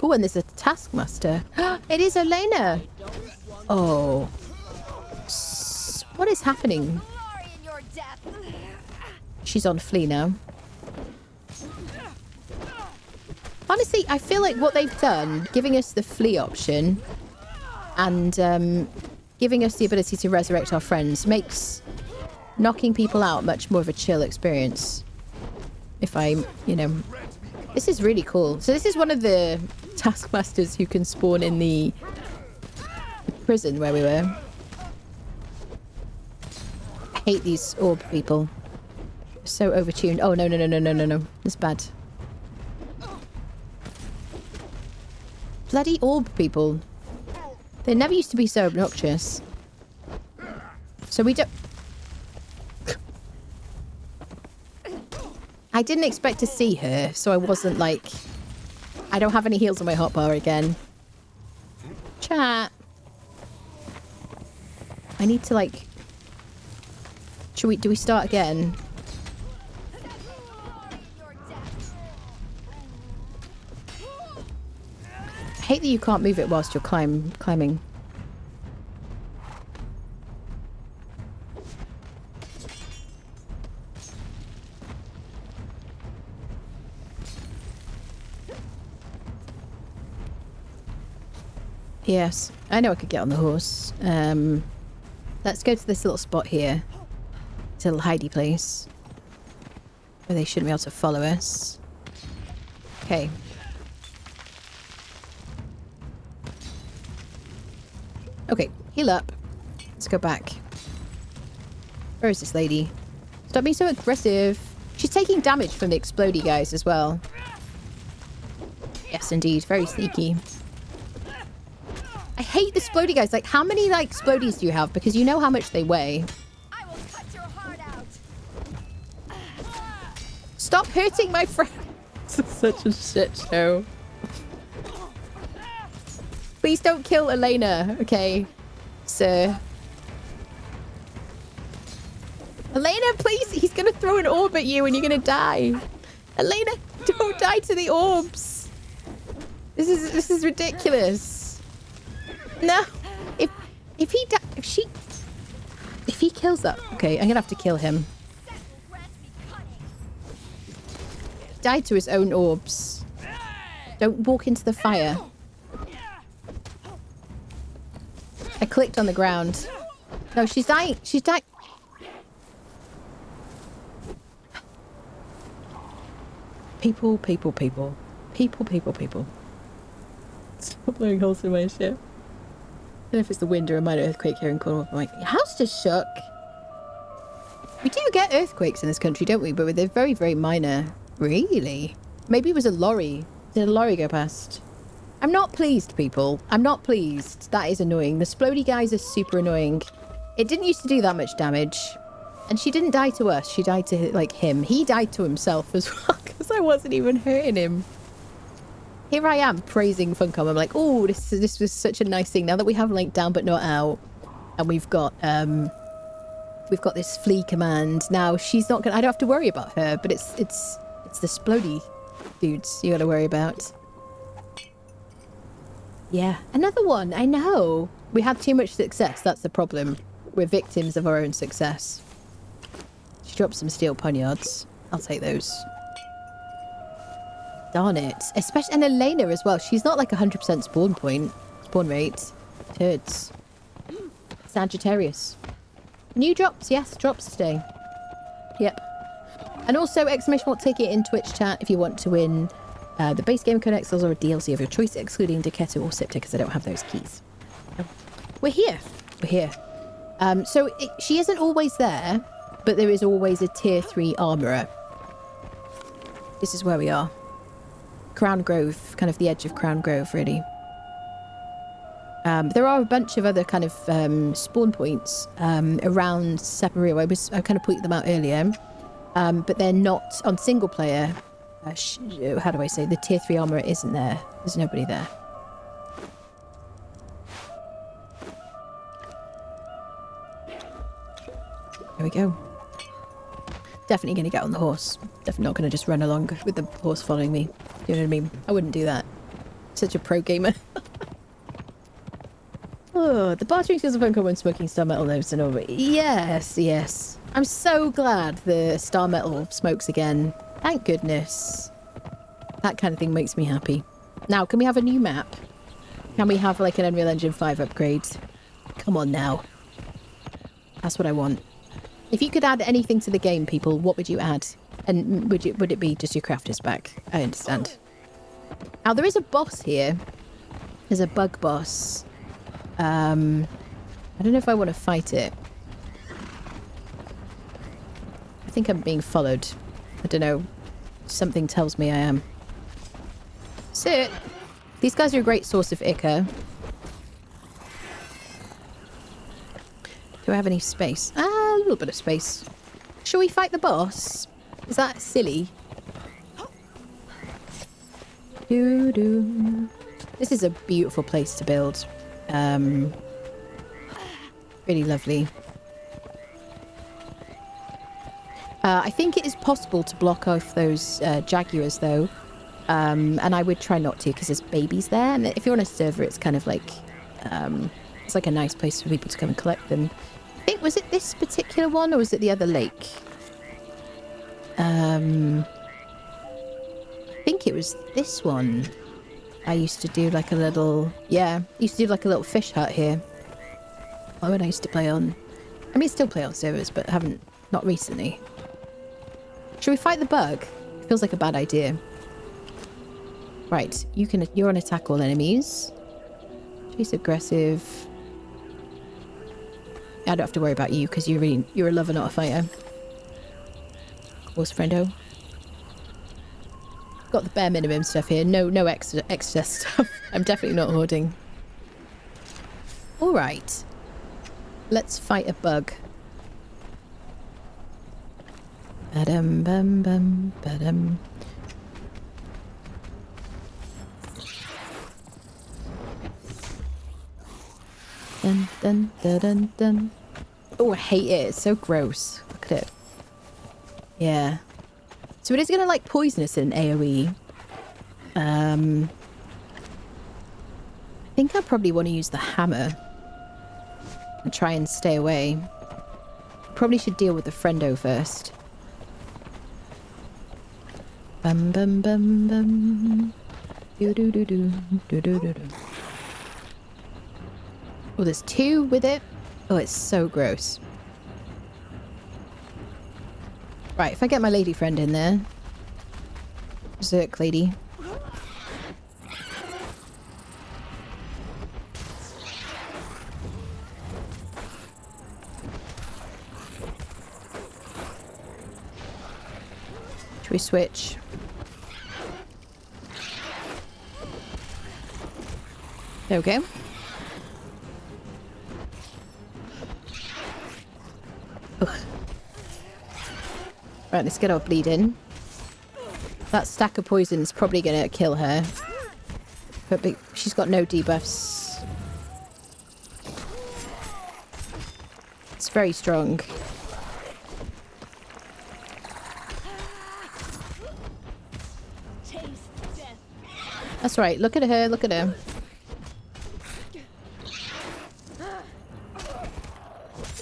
Oh, and there's a taskmaster. It is Elena! Oh. What is happening? She's on flee now. Honestly, I feel like what they've done, giving us the flee option and giving us the ability to resurrect our friends, makes knocking people out much more of a chill experience. If I, you know... This is really cool. So this is one of the taskmasters who can spawn in the prison where we were. I hate these orb people. So overtuned. Oh, no. It's bad. Bloody orb people. They never used to be so obnoxious. So we don't... I didn't expect to see her, so I wasn't like... I don't have any heals on my hotbar again. Chat. I need to like... Do we start again? I hate that you can't move it whilst you're climbing. Yes, I know I could get on the horse. Let's go to this little spot here. It's a little hidey place. Where they shouldn't be able to follow us. Okay. Okay, heal up. Let's go back. Where is this lady? Stop being so aggressive. She's taking damage from the explodey guys as well. Yes, indeed. Very sneaky. I hate the explodey guys. Like, how many, like, explodies do you have? Because you know how much they weigh. I will cut your heart out. Stop hurting my friend. This is such a shit show. Please don't kill Elena, okay, sir. Elena, please. He's going to throw an orb at you and you're going to die. Elena, don't die to the orbs. This is ridiculous. No, if he kills that, okay, I'm gonna have to kill him. Died to his own orbs. Don't walk into the fire. I clicked on the ground. No, she's dying. She's dying. People. Stop blowing holes in my ship. I don't know if it's the wind or a minor earthquake here in Cornwall. My house just shook. We do get earthquakes in this country, don't we? But they're very, very minor. Really? Maybe it was a lorry. Did a lorry go past? I'm not pleased, people. I'm not pleased. That is annoying. The splody guys are super annoying. It didn't used to do that much damage. And she didn't die to us. She died to, like, him. He died to himself as well, because I wasn't even hurting him. Here I am praising Funcom. I'm like, oh, this was such a nice thing. Now that we have like down but not out, and we've got this flee command. Now she's not gonna. I don't have to worry about her. But it's the splody dudes you got to worry about. Yeah, another one. I know. We had too much success. That's the problem. We're victims of our own success. She dropped some steel poniards. I'll take those. Darn it. Especially, and Elena as well. She's not like 100% spawn rate. Turds. Sagittarius. New drops. Yes, drops today. Yep. And also, exclamation mark ticket in Twitch chat if you want to win The base game Conan Exiles or a DLC of your choice, excluding Decketo or Scepter, because I don't have those keys. We're here. We're here. She isn't always there, but there is always a tier 3 armourer. This is where we are. Crown Grove, kind of the edge of Crown Grove, really. There are a bunch of other kind of spawn points around Sepermeru. I kind of pointed them out earlier, but they're not on single player. How do I say? The tier 3 armourer isn't there. There's nobody there. There we go. Definitely going to get on the horse. Definitely not going to just run along with the horse following me. You know what I mean? I wouldn't do that. Such a pro gamer. Oh, the bartering skills of Uncle when smoking star metal notes and over. Yes, yes. I'm so glad the star metal smokes again. Thank goodness. That kind of thing makes me happy. Now, can we have a new map? Can we have like an Unreal Engine 5 upgrade? Come on now. That's what I want. If you could add anything to the game, people, what would you add? And would it be just your crafters back? I understand. Now, there is a boss here. There's a bug boss. I don't know if I want to fight it. I think I'm being followed. I don't know. Something tells me I am. Sit. These guys are a great source of ichor. Do I have any space? A little bit of space. Shall we fight the boss? Is that silly? This is a beautiful place to build. Really lovely. I think it is possible to block off those jaguars though. And I would try not to because there's babies there. And if you're on a server, it's kind of like, it's like a nice place for people to come and collect them. I think, was it this particular one or was it the other lake? I think it was this one. I used to do like a little, used to do like a little fish hut here. Oh, when I used to play on, I mean, still play on servers, but not recently. Should we fight the bug? Feels like a bad idea. Right, you're on attack all enemies. Chase aggressive. I don't have to worry about you because you're a lover, not a fighter. Horse friendo. Got the bare minimum stuff here. No extra stuff. I'm definitely not hoarding. All right. Let's fight a bug. Badum bum bum badum. Dun dun dun dun dun. Oh, I hate it. It's so gross. Look at it. Yeah. So it is going to like poison us in AoE. I think I probably want to use the hammer and try and stay away. Probably should deal with the friendo first. Bum bum bum bum. Do do do do do do do do. Oh, there's two with it. Oh, it's so gross. Right, if I get my lady friend in there. Berserk lady. Should we switch? There we go. Ugh. Right, let's get our bleed in. That stack of poison is probably going to kill her. But she's got no debuffs. It's very strong. That's right, look at her, look at her.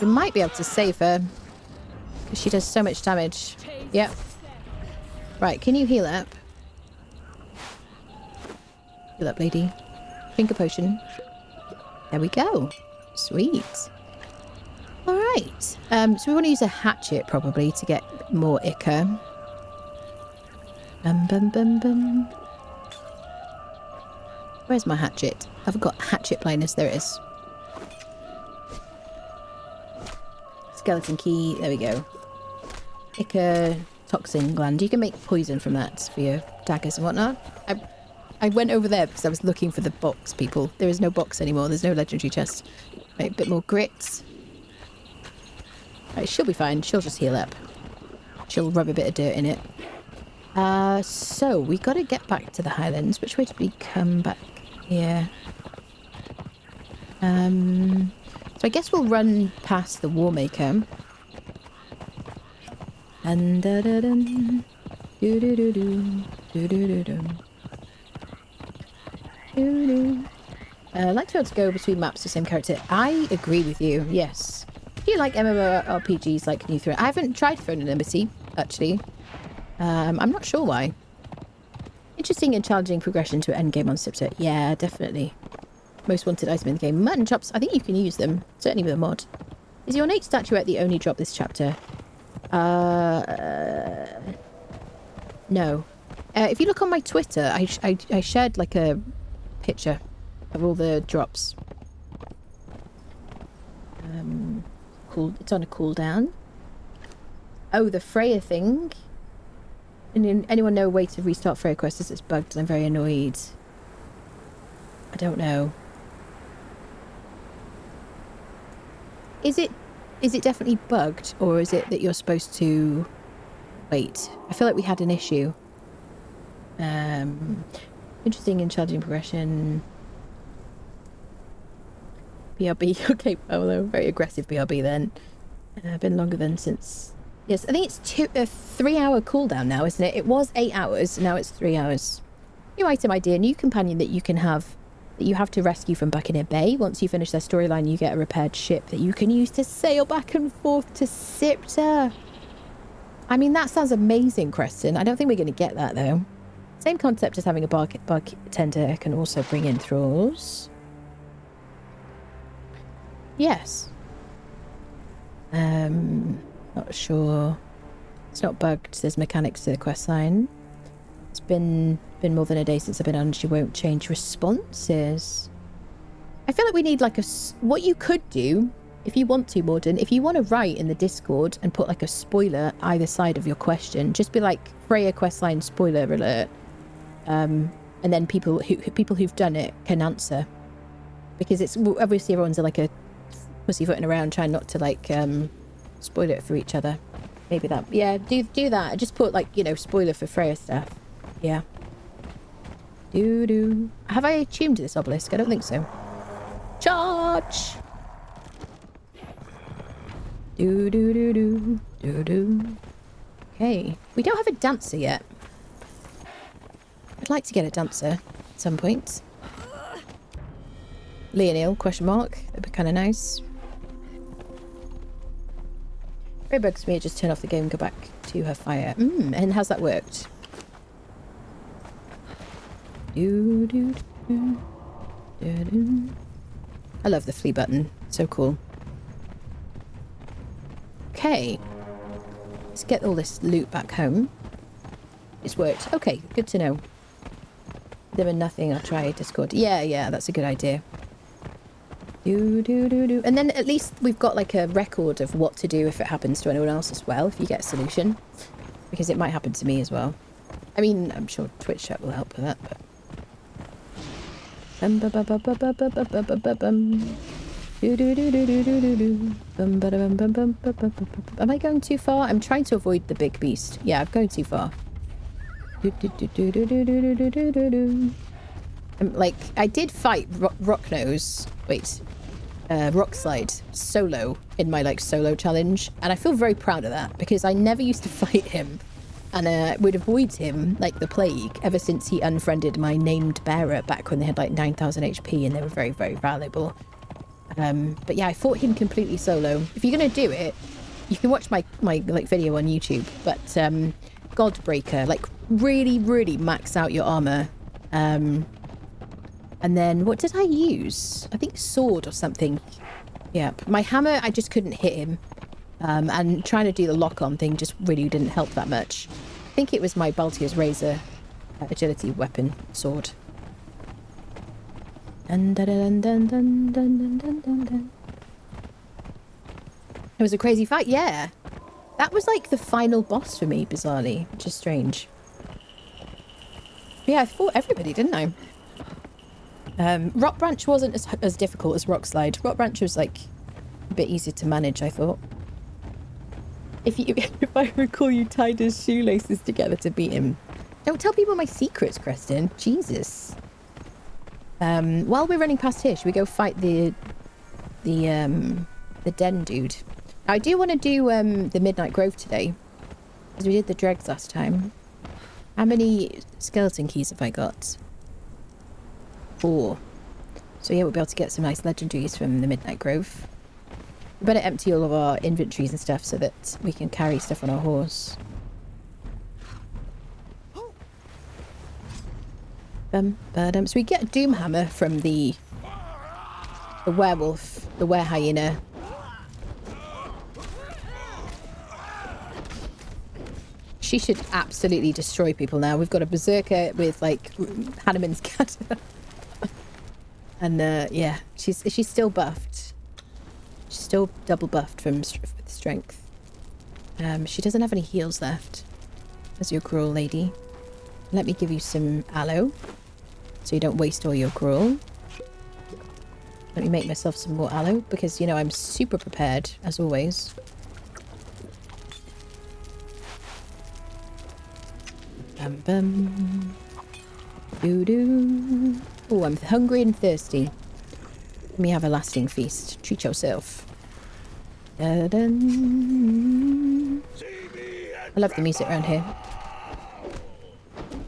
We might be able to save her. Because she does so much damage. Yep. Right, can you heal up? Heal up, lady. Drink a potion. There we go. Sweet. Alright. So we want to use a hatchet, probably, to get more ichor. Bum, bum, bum, bum. Where's my hatchet? I've got hatchet blindness. There it is. Skeleton key. There we go. Ica toxin gland. You can make poison from that for your daggers and whatnot. I went over there because I was looking for the box, people. There is no box anymore. There's no legendary chest. Right, a bit more grit. Right, she'll be fine. She'll just heal up. She'll rub a bit of dirt in it. So we got to get back to the Highlands. Which way did we come back? Here. So I guess we'll run past the Warmaker. And da-da-dum, do-do-do-do, do-do-do-dum. I'd like to be able to go between maps the same character. I agree with you, yes. Do you like MMORPGs like New Throne? I haven't tried Throne and Embassy, actually. I'm not sure why. Interesting and challenging progression to endgame on Sipset. Yeah, definitely. Most wanted item in the game. Mutton chops, I think you can use them. Certainly with a mod. Is your ornate statuette the only drop this chapter? No. If you look on my Twitter, I shared like a picture of all the drops. Cool. It's on a cooldown. Oh, the Freya thing. Anyone know a way to restart Freya Quest as it's bugged and I'm very annoyed? I don't know. Is it definitely bugged, or is it that you're supposed to wait? I feel like we had an issue. Interesting and challenging progression. BRB, okay, Paolo, very aggressive BRB then. Been longer than since. Yes, I think it's 3-hour cooldown now, isn't it? It was 8 hours, now it's 3 hours. New item idea, new companion that you can have, that you have to rescue from Buccaneer Bay. Once you finish their storyline, you get a repaired ship that you can use to sail back and forth to Sipta. I mean, that sounds amazing, Creston. I don't think we're going to get that, though. Same concept as having a bartender can also bring in thralls. Yes. Not sure. It's not bugged. There's mechanics to the quest line. It's been more than a day since I've been on. She won't change responses. I feel like we need like what you could do, if you want to, Morden, if you want to write in the Discord and put like a spoiler either side of your question, just be like Freya questline spoiler alert, and then people who've done it can answer, because it's obviously everyone's like a pussyfooting around trying not to like spoil it for each other. Maybe that, yeah, do that. Just put like, you know, spoiler for Freya stuff. Yeah. Have I tuned this obelisk? I don't think so. Charge! Okay. We don't have a dancer yet. I'd like to get a dancer at some point. Leonil, question mark. That'd be kind of nice. Very bugs me, just turn off the game and go back to her fire. And how's that worked? I love the flee button. So cool. Okay. Let's get all this loot back home. It's worked. Okay, good to know. There were nothing. I'll try Discord. Yeah, that's a good idea. And then at least we've got like a record of what to do if it happens to anyone else as well, if you get a solution. Because it might happen to me as well. I mean, I'm sure Twitch chat will help with that, but... Am I going too far? I'm trying to avoid the big beast. Yeah, I'm going too far. Like, I did fight Rocknose. Wait. Rockslide solo in my like solo challenge, and I feel very proud of that because I never used to fight him, and would avoid him like the plague ever since he unfriended my named bearer back when they had like 9,000 HP and they were very, very valuable. But yeah, I fought him completely solo. If you're gonna do it, you can watch my like video on YouTube, but Godbreaker, like really, really max out your armor. And then, what did I use? I think sword or something. Yep. My hammer, I just couldn't hit him. And trying to do the lock-on thing just really didn't help that much. I think it was my Baltier's Razor agility weapon, sword. Dun, dun, dun, dun, dun, dun, dun, dun, dun. It was a crazy fight, yeah. That was like the final boss for me, bizarrely, which is strange. Yeah, I fought everybody, didn't I? Rock Branch wasn't as difficult as Rock Slide. Rock Branch was like a bit easier to manage, I thought. If I recall, you tied his shoelaces together to beat him. Don't tell people my secrets, Creston. Jesus. While we're running past here, should we go fight the den dude? I do want to do the Midnight Grove today, because we did the dregs last time. How many skeleton keys have I got? 4. So yeah, we'll be able to get some nice legendaries from the Midnight Grove. We better empty all of our inventories and stuff so that we can carry stuff on our horse. So we get a Doomhammer from the werewolf, the were-hyena. She should absolutely destroy people now. We've got a berserker with like Hanuman's kata. And yeah, she's still buffed. She's still double buffed from strength. She doesn't have any heals left. As your gruel lady. Let me give you some aloe, so you don't waste all your gruel. Let me make myself some more aloe, because, you know, I'm super prepared, as always. Bum bum. Doo doo. Oh, I'm hungry and thirsty. Let me have a lasting feast. Treat yourself. Da-dun. I love the music around here.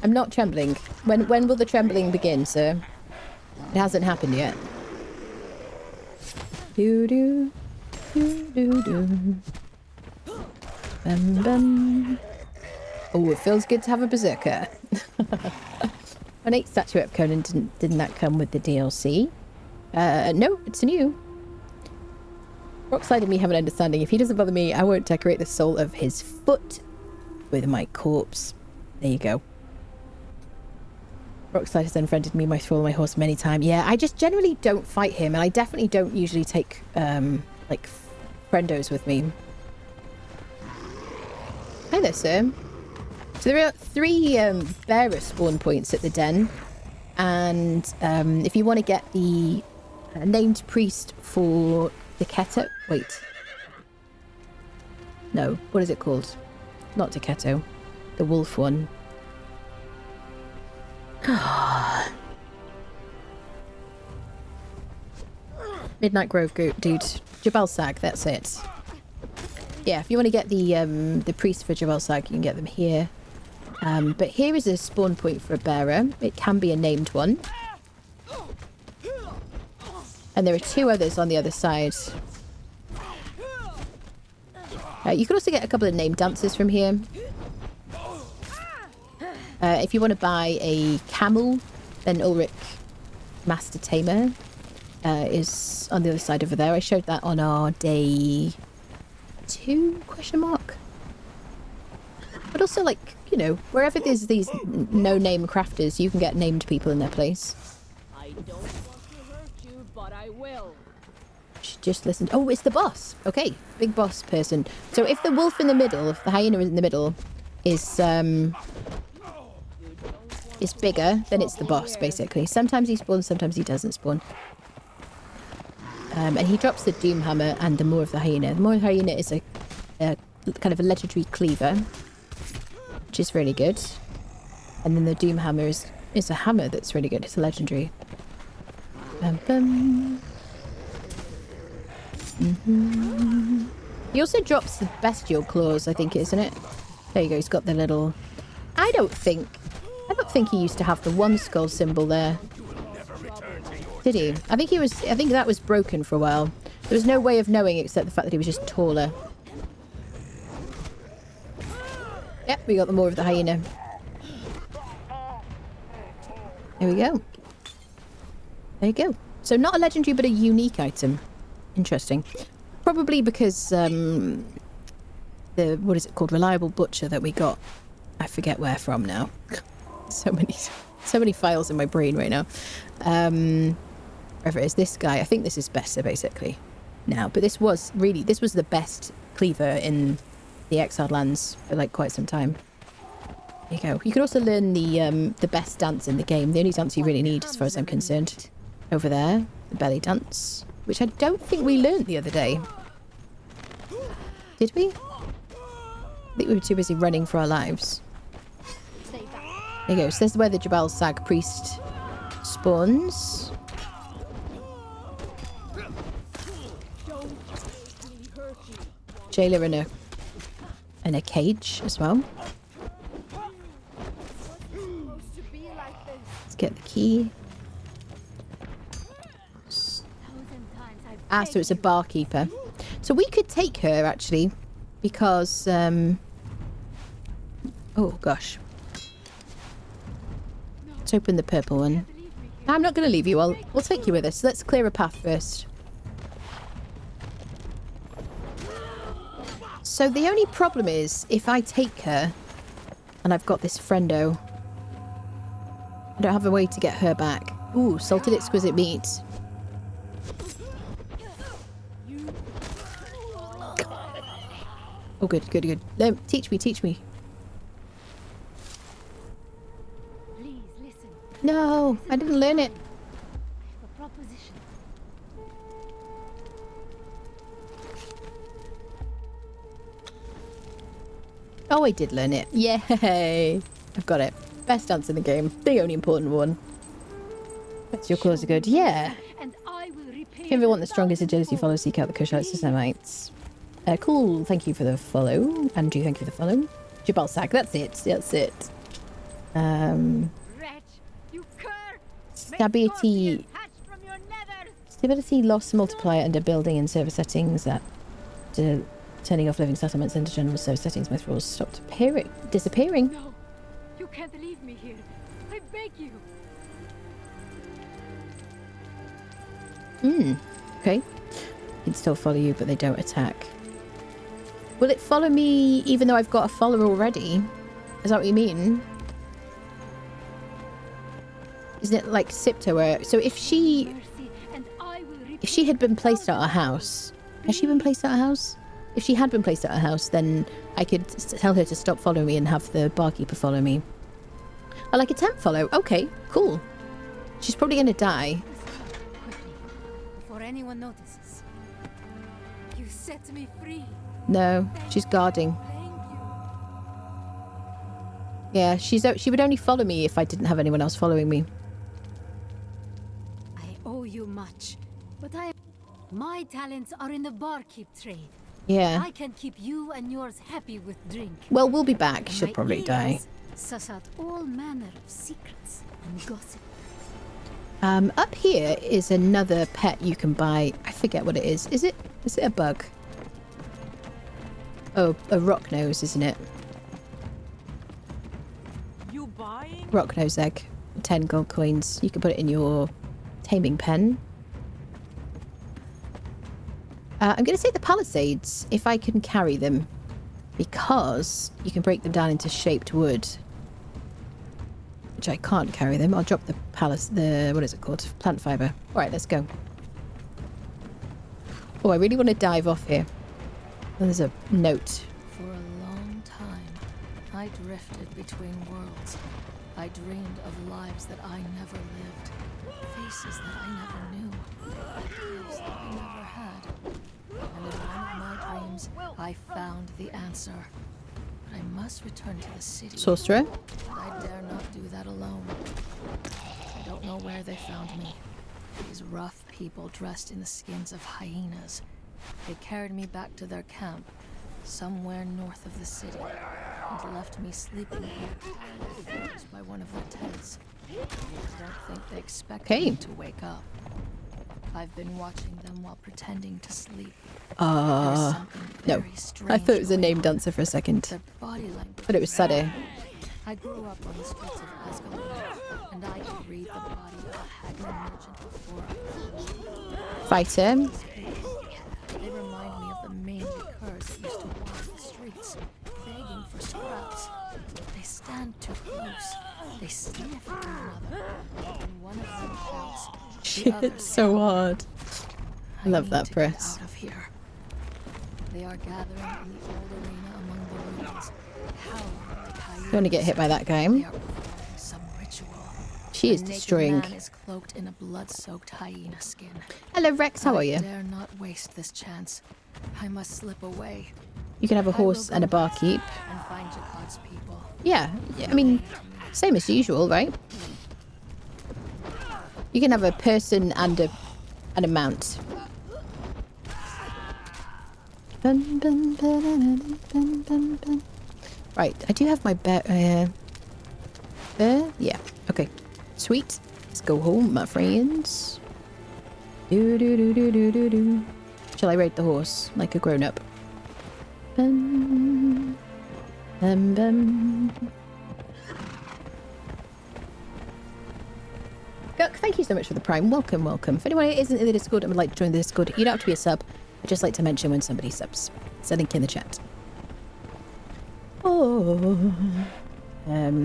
I'm not trembling. When will the trembling begin, sir? It hasn't happened yet. Doo doo. Doo doo doo. Bum bum. Oh, it feels good to have a berserker. An 8 statuette Conan didn't that come with the DLC? No, it's new. Rockslide and me have an understanding. If he doesn't bother me, I won't decorate the sole of his foot with my corpse. There you go. Rockslide has unfriended me, my thrall, my horse many times. Yeah, I just generally don't fight him, and I definitely don't usually take like friendos with me. Hi there, sir. So there are 3 bearer spawn points at the den, and if you want to get the named priest for the Keto... Wait. No, what is it called? Not Keto. The wolf one. Midnight Grove dude. Jabal Sag, that's it. Yeah, if you want to get the priest for Jabal Sag, you can get them here. But here is a spawn point for a bearer. It can be a named one. And there are 2 others on the other side. You can also get a couple of named dancers from here. If you want to buy a camel, then Ulrich Master Tamer is on the other side over there. I showed that on our day 2, question mark. But also, like, you know, wherever there's these no-name crafters, you can get named people in their place. I don't want to hurt you, but I will. She just listened. Oh, it's the boss. Okay, big boss person. So if the wolf in the middle, if the hyena in the middle is bigger, then it's the boss, basically. Sometimes he spawns, sometimes he doesn't spawn. And he drops the Doomhammer and the Maw of the Hyena. The Maw of the Hyena is a kind of a legendary cleaver, which is really good. And then the Doomhammer is a hammer that's really good. It's a legendary. Bum, bum. He also drops the bestial claws, I think, isn't it? There you go. He's got the little... I don't think he used to have the one skull symbol there. Did he? I think that was broken for a while. There was no way of knowing except the fact that he was just taller. Yep, we got the Maw of the Hyena. There we go. There you go. So not a legendary, but a unique item. Interesting. Probably because the what is it called? Reliable Butcher that we got. I forget where from now. so many files in my brain right now. wherever it is, this guy, I think this is better basically now, but this was the best cleaver in the Exiled Lands for like quite some time. There you go. You can also learn the best dance in the game, the only dance you really need as far as I'm concerned. Over there, the belly dance, which I don't think we learned the other day. Did we? I think we were too busy running for our lives. There you go. So this is where the Jabal Sag priest spawns. Jailer in a cage as well. Let's get the key. Ah, so it's a barkeeper. So we could take her actually, because oh gosh. Let's open the purple one. I'm not going to leave you. We'll take you with us. Let's clear a path first. So the only problem is, if I take her, and I've got this friendo, I don't have a way to get her back. Ooh, salted exquisite meat. Oh, good, good, good. No, teach me, teach me. Please listen. No, I didn't learn it. A proposition. Oh, I did learn it. Yay! I've got it. Best dance in the game. The only important one. That's your claws are good. Yeah. And I will repay. If you ever want the strongest agility follow, seek out the Kushites to Semites. Cool. Thank you for the follow. Andrew, thank you for the follow. Jabal Sag. That's it. That's it. Wretch, you cur! Stability. Stability loss multiplier under building and server settings that turning off living settlements into general server settings. Most rules stopped disappearing. No, you can't leave me here. I beg you. Okay. Can still follow you, but they don't attack. Will it follow me even though I've got a follower already? Is that what you mean? Isn't it like Sipto where... So if she had been placed at our house... Has she been placed at our house? If she had been placed at our house, then I could tell her to stop following me and have the barkeeper follow me. I like a temp follow. Okay, cool. She's probably going to die. Quickly, before anyone notices. You set me free. No, she's guarding. Thank you. Yeah, she would only follow me if I didn't have anyone else following me. I owe you much, but my talents are in the barkeep trade. Yeah. I can keep you and yours happy with drink. Well, we'll be back. And She'll my probably die. ears suss out all manner of secrets and gossip. Up here is another pet you can buy. I forget what it is. Is it a bug? Oh, a rock nose, isn't it? You buying? Rock nose egg. 10 gold coins. You can put it in your taming pen. I'm going to take the palisades if I can carry them, because you can break them down into shaped wood, which I can't carry them. I'll drop the what is it called? Plant fiber. All right, let's go. Oh, I really want to dive off here. Oh, there's a note. For a long time, I drifted between worlds. I dreamed of lives that I never lived, faces that I never knew, lives that I never had. And in one of my dreams, I found the answer. But I must return to the city. Sorcerer. I dare not do that alone. I don't know where they found me. These rough people dressed in the skins of hyenas. They carried me back to their camp, somewhere north of the city, and left me sleeping here, by one of their tents. I don't think they expected me to wake up. I've been watching them while pretending to sleep. No. I thought it was a name dancer for a second. Their body language. But it was Sade. I grew up on the streets of Ascalon, and I could read the body of a haggard merchant before. Fighter. They remind me of the mangy curs that used to walk the streets, begging for scraps. They stand too close. They sniff at one another, and one of them shouts, She hit so hard. I love need that to get press. out of here. They are gathering in the old arena among the ruins. Howling like Don't want to get hit by that guy. They are performing some ritual. She is The naked destroying. man is cloaked in a blood-soaked hyena skin. Hello, Rex. How are I you? dare not waste this chance. I must slip away You can have a I will horse and a go barkeep. and find Jakad's people. Yeah, I mean, same as usual, right? You can have a person and a mount. Bun, bun, bun, bun, bun, bun. Right, I do have my bear. Yeah, okay. Sweet. Let's go home, my friends. Do do do do do do do. Shall I ride the horse like a grown-up? Bum, bum, bum. Guck, thank you so much for the prime. Welcome, welcome. If anyone isn't in the Discord and would like to join the Discord, you don't have to be a sub. I just like to mention when somebody subs. It's a link in the chat. Oh.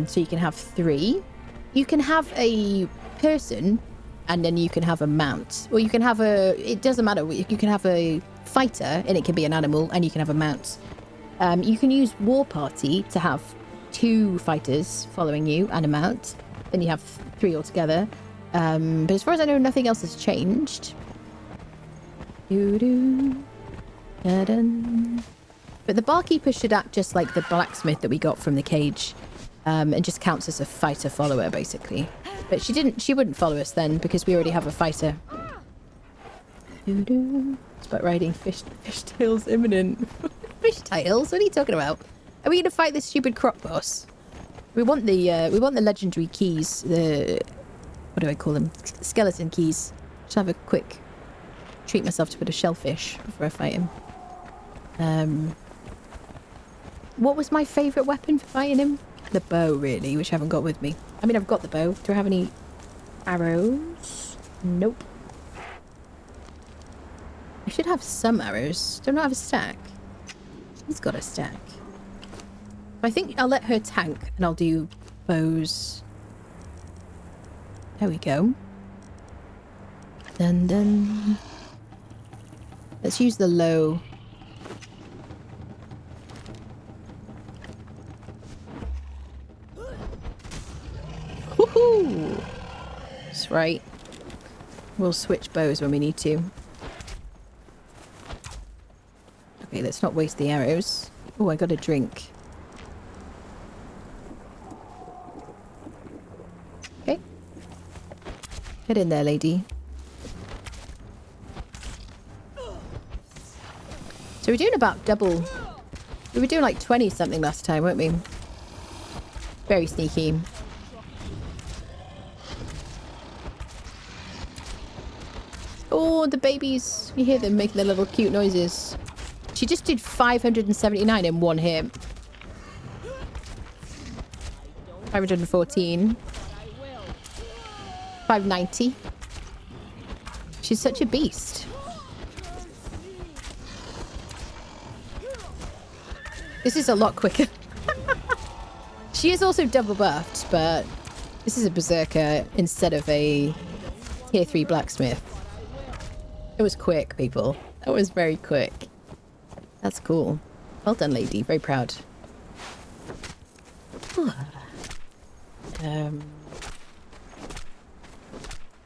So you can have 3. You can have a person, and then you can have a mount. Or you can have a... It doesn't matter. You can have a fighter, and it can be an animal, and you can have a mount. You can use War Party to have 2 fighters following you and a mount. Then you have 3 altogether. But as far as I know, nothing else has changed. Doo-doo. Da-dun. But the barkeeper should act just like the blacksmith that we got from the cage. And just counts as a fighter follower, basically. But she wouldn't follow us then, because we already have a fighter. Doo-doo. It's about riding fishtails imminent. Fishtails? What are you talking about? Are we going to fight this stupid crop boss? We want the legendary keys. What do I call them? Skeleton keys. Just have a quick treat myself to a bit of shellfish before I fight him. What was my favourite weapon for fighting him? The bow, really, which I haven't got with me. I mean, I've got the bow. Do I have any arrows? Nope. I should have some arrows. Do I not have a stack? He's got a stack. I think I'll let her tank and I'll do bows. There we go. Dun dun. Let's use the low. Woohoo! That's right. We'll switch bows when we need to. Okay, let's not waste the arrows. Oh, I got a drink. Okay. Get in there, lady. So we're doing about double. We were doing like 20 something last time, weren't we? Very sneaky. Oh, the babies. You hear them making their little cute noises. She just did 579 in one hit. 514. 590. She's such a beast. This is a lot quicker. She is also double buffed, but this is a berserker instead of a tier 3 blacksmith. It was quick, people. That was very quick. That's cool. Well done, lady. Very proud.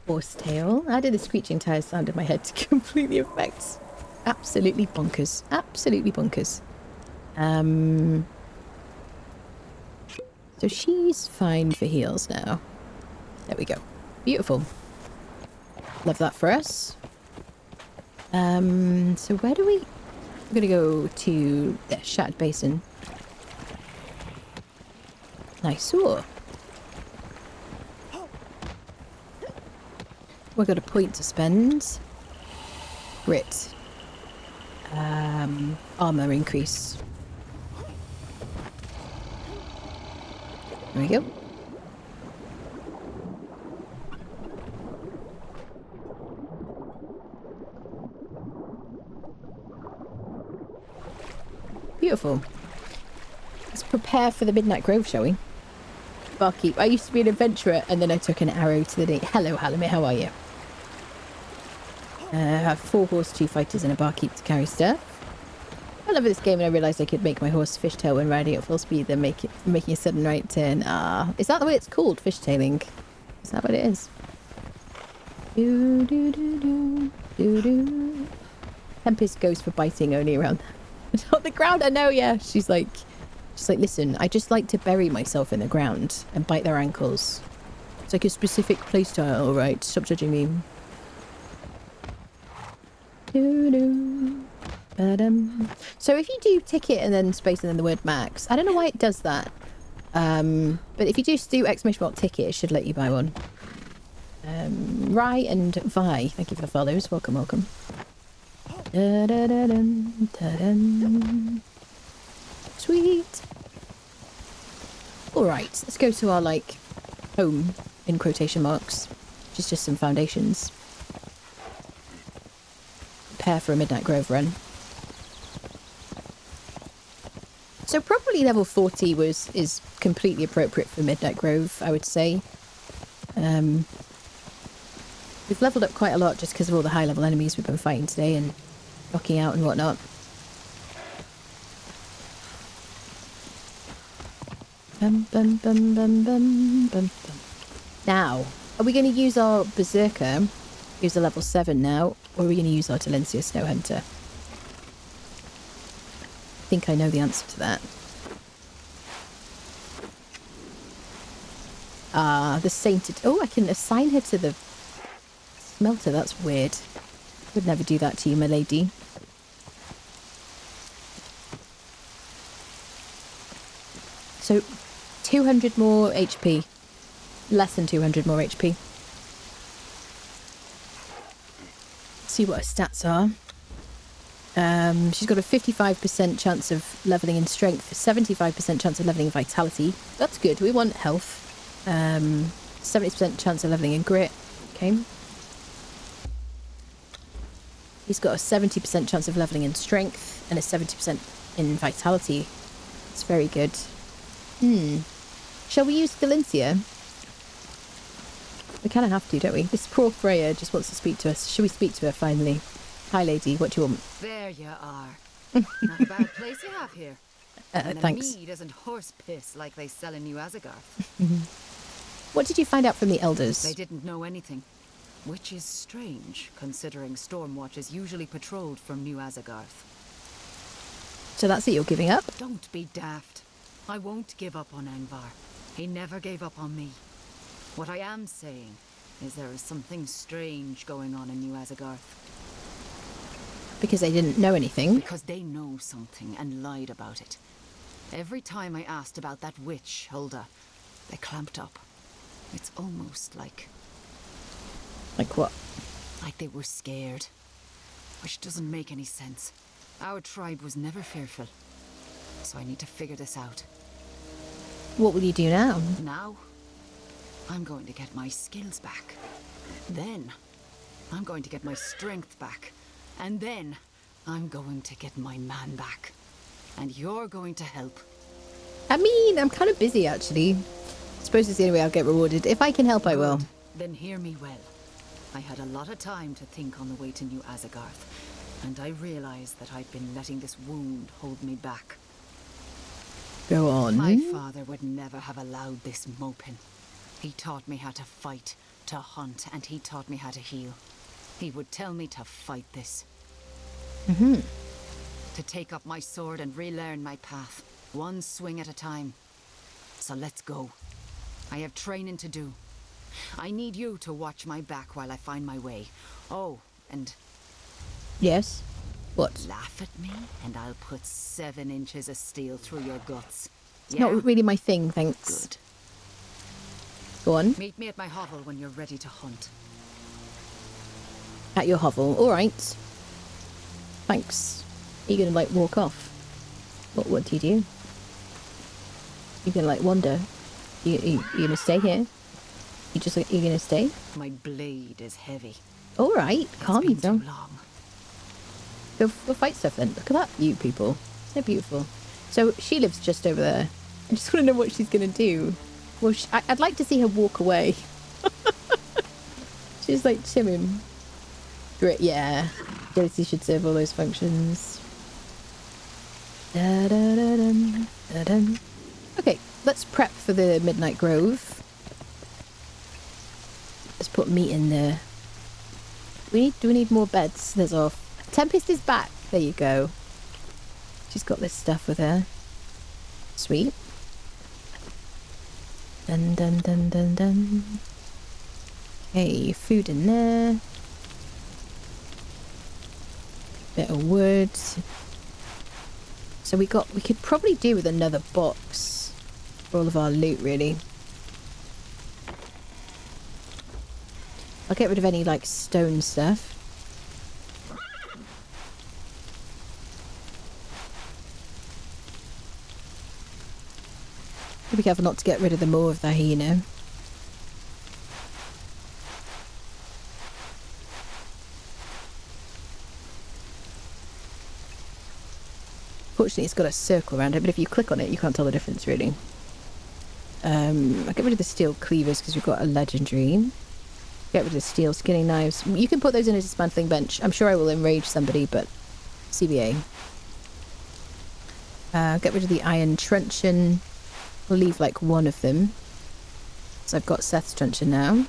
Horsetail. I did the screeching tire sound in my head to completely affect. Absolutely bonkers. Absolutely bonkers. So she's fine for heals now. There we go. Beautiful. Love that for us. So where do we... I'm gonna go to the Shattered Basin. Nice. Ooh. We've got a point to spend. Grit. Armor increase. There we go. Beautiful. Let's prepare for the Midnight Grove, shall we? Barkeep. I used to be an adventurer and then I took an arrow to the knee. Hello, Halimir. How are you? have 4 horse, 2 fighters, and a barkeep to carry stuff. I love this game, and I realised I could make my horse fishtail when riding at full speed, then making a sudden right turn. Ah, is that the way it's called? Fishtailing? Is that what it is? Do do do do do do. Tempest goes for biting only around the ground. I know, yeah. She's like, listen, I just like to bury myself in the ground and bite their ankles. It's like a specific playstyle, all right? Stop judging me. Do do. So if you do ticket and then space and then the word max, I don't know why it does that. But if you just do exclamation mark ticket, it should let you buy one. Rye and Vi, thank you for the follows. Welcome, welcome. Da, da, da, dun, da, dun. Sweet. All right, let's go to our like home in quotation marks, which is just some foundations. Prepare for a Midnight Grove run. So probably level 40 is completely appropriate for Midnight Grove, I would say. We've leveled up quite a lot just because of all the high level enemies we've been fighting today and knocking out and whatnot. Bum, bum, bum, bum, bum, bum, bum. Now, are we going to use our berserker, who's a level 7 now, or are we going to use our Dalinsia Snowhunter? I think I know the answer to that. Ah, the sainted... Oh, I can assign her to the smelter. That's weird. Would never do that to you, my lady. So, 200 more HP. Less than 200 more HP. See what her stats are. She's got a 55% chance of leveling in strength, 75% chance of leveling in vitality. That's good. We want health. 70% chance of leveling in grit. Okay. He's got a 70% chance of leveling in strength and a 70% in vitality. It's very good. Shall we use Dalinsia? We kind of have to, don't we? This poor Freya just wants to speak to us. Shall we speak to her finally? Hi, lady. What do you want? There you are. Not a bad place you have here. And thanks. mead isn't horse piss like they sell in New Azagarth. What did you find out from the elders? They didn't know anything. Which is strange, considering Stormwatch is usually patrolled from New Azagarth. So that's it, you're giving up? Don't be daft. I won't give up on Angvar. He never gave up on me. What I am saying is there is something strange going on in New Azagarth. Because they didn't know anything? Because they know something and lied about it. Every time I asked about that witch, Hulda, they clamped up. It's almost like... Like what? Like they were scared. Which doesn't make any sense. Our tribe was never fearful. So I need to figure this out. What will you do now? Now, I'm going to get my skills back. Then, I'm going to get my strength back. And then, I'm going to get my man back. And you're going to help. I mean, I'm kind of busy, actually. I suppose it's the only way I'll get rewarded. If I can help, I will. Then hear me well. I had a lot of time to think on the way to New Azagarth. And I realized that I'd been letting this wound hold me back. Go on. My father would never have allowed this moping. He taught me how to fight, to hunt, and he taught me how to heal. He would tell me to fight this. To take up my sword and relearn my path, one swing at a time. So let's go. I have training to do. I need you to watch my back while I find my way. Oh, and... Yes? What? Laugh at me, and I'll put 7 inches of steel through your guts. It's not really my thing, thanks. Good. Go on. Meet me at my hovel when you're ready to hunt. At your hovel. All right. Thanks. Are you going to, like, walk off? What do you do? You're going to, like, wander? You going to stay here? You going to stay? My blade is heavy. All right. Calm you It's been down. too long. Go fight stuff then. Look at that view, people. So beautiful. So she lives just over there. I just want to know what she's going to do. Well, I'd like to see her walk away. She's like chilling. Great, yeah. Agility should serve all those functions. Da-da-da-dum, da-dum. Okay, let's prep for the Midnight Grove. Let's put meat in there. Do we need more beds? There's off. Tempest is back. There you go. She's got this stuff with her. Sweet. Dun dun dun dun dun. Okay, food in there. Bit of wood. So we could probably do with another box for all of our loot, really. I'll get rid of any, like, stone stuff. Be careful not to get rid of the maw of the hyena. Fortunately, it's got a circle around it, but if you click on it, you can't tell the difference, really. I'll get rid of the steel cleavers because we've got a legendary. Get rid of the steel skinning knives. You can put those in a dismantling bench. I'm sure I will enrage somebody, but CBA. Get rid of the iron truncheon. We'll leave like one of them. So I've got Szeth's truncheon now.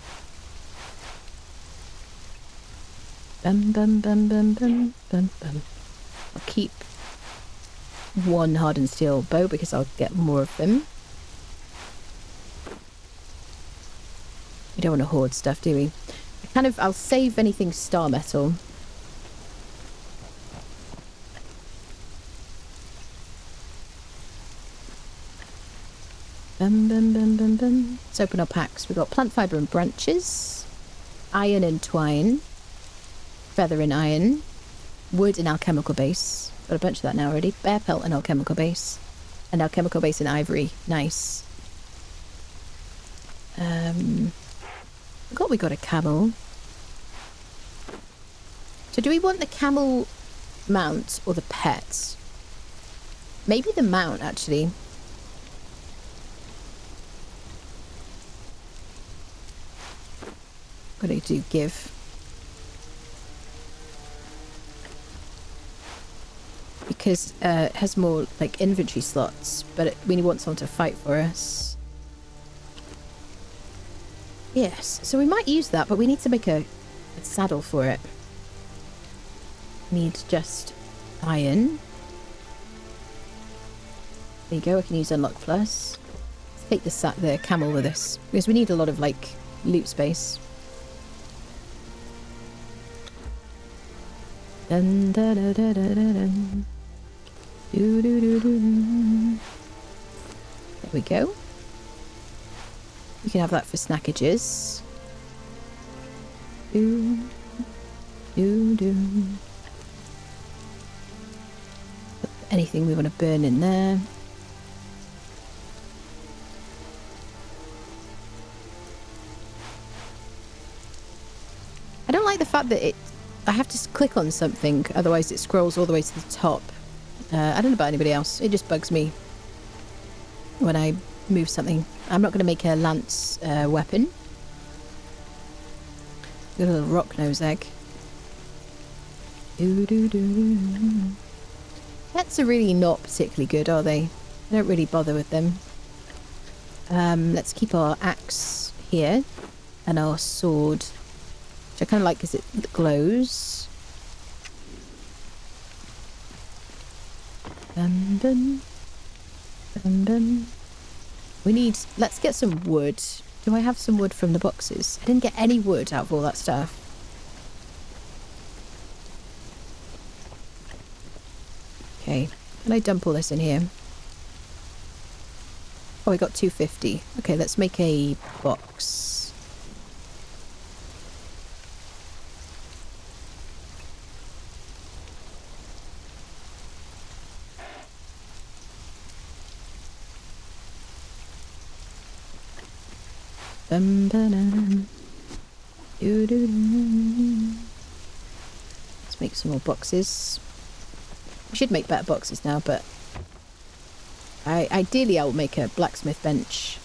Bum bum bum bum bum bum bum. I'll keep one hardened steel bow because I'll get more of them. We don't want to hoard stuff, do we? I'll save anything star metal. Bum, bum, bum, bum, bum. Let's open our packs. We've got plant fibre and branches, iron and twine, feather and iron, wood and alchemical base. Got a bunch of that now already. Bear pelt and alchemical base. And alchemical base and ivory. Nice. We got a camel. So do we want the camel mount or the pet? Maybe the mount, actually. What do I do? Give. Because it has more like inventory slots, but we want someone to fight for us. Yes, so we might use that, but we need to make a saddle for it. Need just iron. There you go, I can use Unlock Plus. Let's take the camel with us, because we need a lot of like loot space. Dun, da, da, da, da, da, dun. Do, do, do, do. There we go. You can have that for snackages. Do, do, do. Put anything we want to burn in there. I don't like the fact that I have to click on something, otherwise it scrolls all the way to the top. I don't know about anybody else. It just bugs me when I move something. I'm not going to make a lance weapon. Got a little rock nose egg. Pets are really not particularly good, are they? I don't really bother with them. Let's keep our axe here and our sword, which I kind of like because it glows. Bum, bum. Bum, bum. Let's get some wood. Do I have some wood from the boxes? I didn't get any wood out of all that stuff. Okay, can I dump all this in here? Oh, I got 250. Okay, let's make a box. Let's make some more boxes. We should make better boxes now, but ideally I'll make a blacksmith bench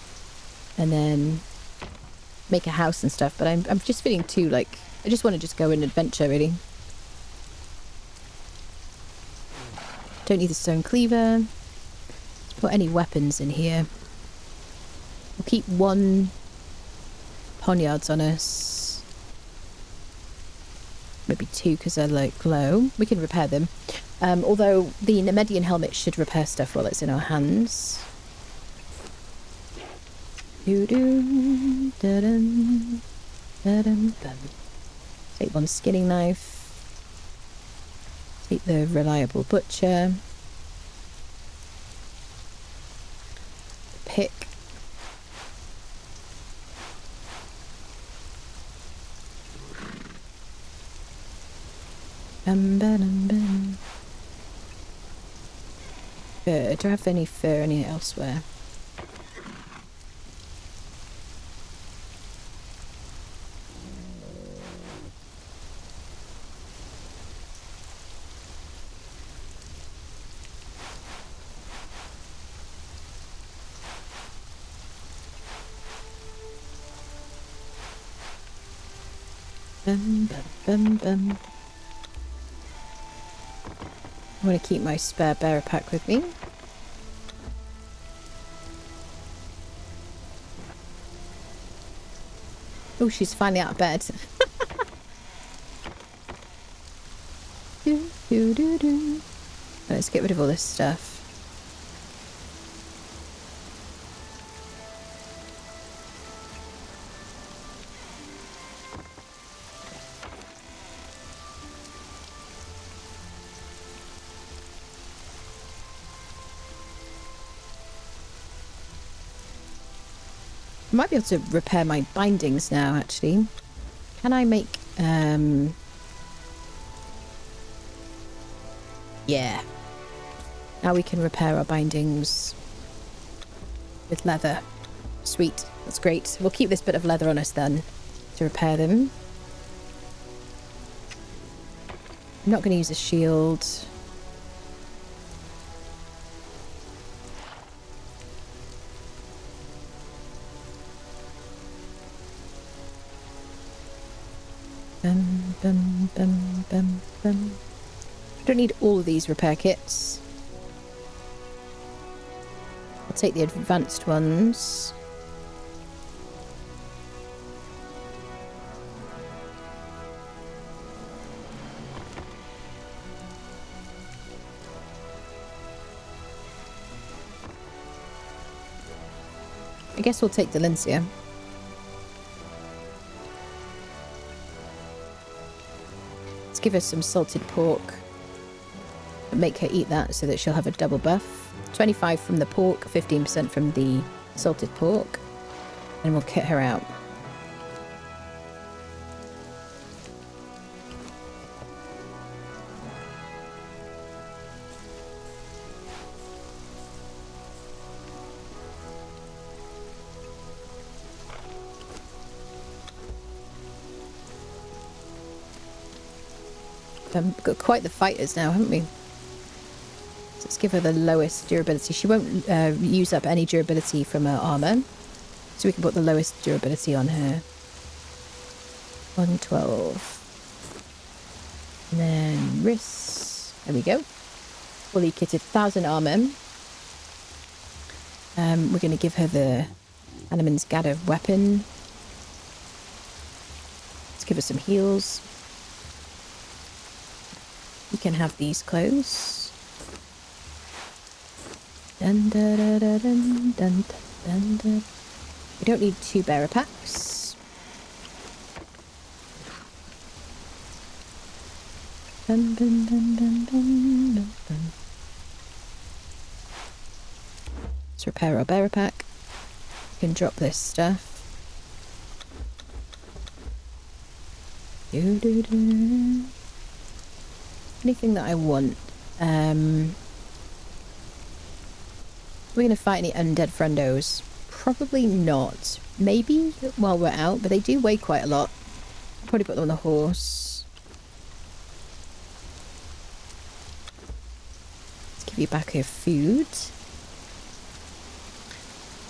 and then make a house and stuff, but I'm just feeling too like I just want to just go and adventure, really. Don't need the stone cleaver. Let's put any weapons in here. We'll keep 1 poniards on us. Maybe 2 because they're like low. We can repair them. Although the Nemedian helmet should repair stuff while it's in our hands. Doo-doo, da-dum, da-dum, dum. Take 1 skinning knife. Take the reliable butcher. Pick. Fur. Do I have any fur any elsewhere? Bum, bum, bum, bum. I want to keep my spare bearer pack with me. Oh, she's finally out of bed. Let's get rid of all this stuff. I might be able to repair my bindings now, actually. Can I make, yeah. Now we can repair our bindings with leather. Sweet. That's great. We'll keep this bit of leather on us then to repair them. I'm not going to use a shield. Bum, bum, bum, bum. I don't need all of these repair kits. I'll take the advanced ones. I guess we'll take Dalinsia. Give her some salted pork and make her eat that so that she'll have a double buff. 25 from the pork, 15% from the salted pork, and we'll kit her out. We've got quite the fighters now, haven't we? So let's give her the lowest durability. She won't use up any durability from her armor. So we can put the lowest durability on her. 112. And then wrists. There we go. Fully kitted 1000 armor. We're going to give her the Animan's Gather weapon. Let's give her some heals. You can have these clothes. Dun, dun, dun, dun, dun, dun, dun. We don't need 2 bearer packs. Dun, dun, dun, dun, dun, dun, dun. Let's repair our bearer pack. We can drop this stuff. Do, do, do. Anything that I want. We're going to fight any undead friendos. Probably not. Maybe while we're out, but they do weigh quite a lot. I'll probably put them on the horse. Let's give you back your food.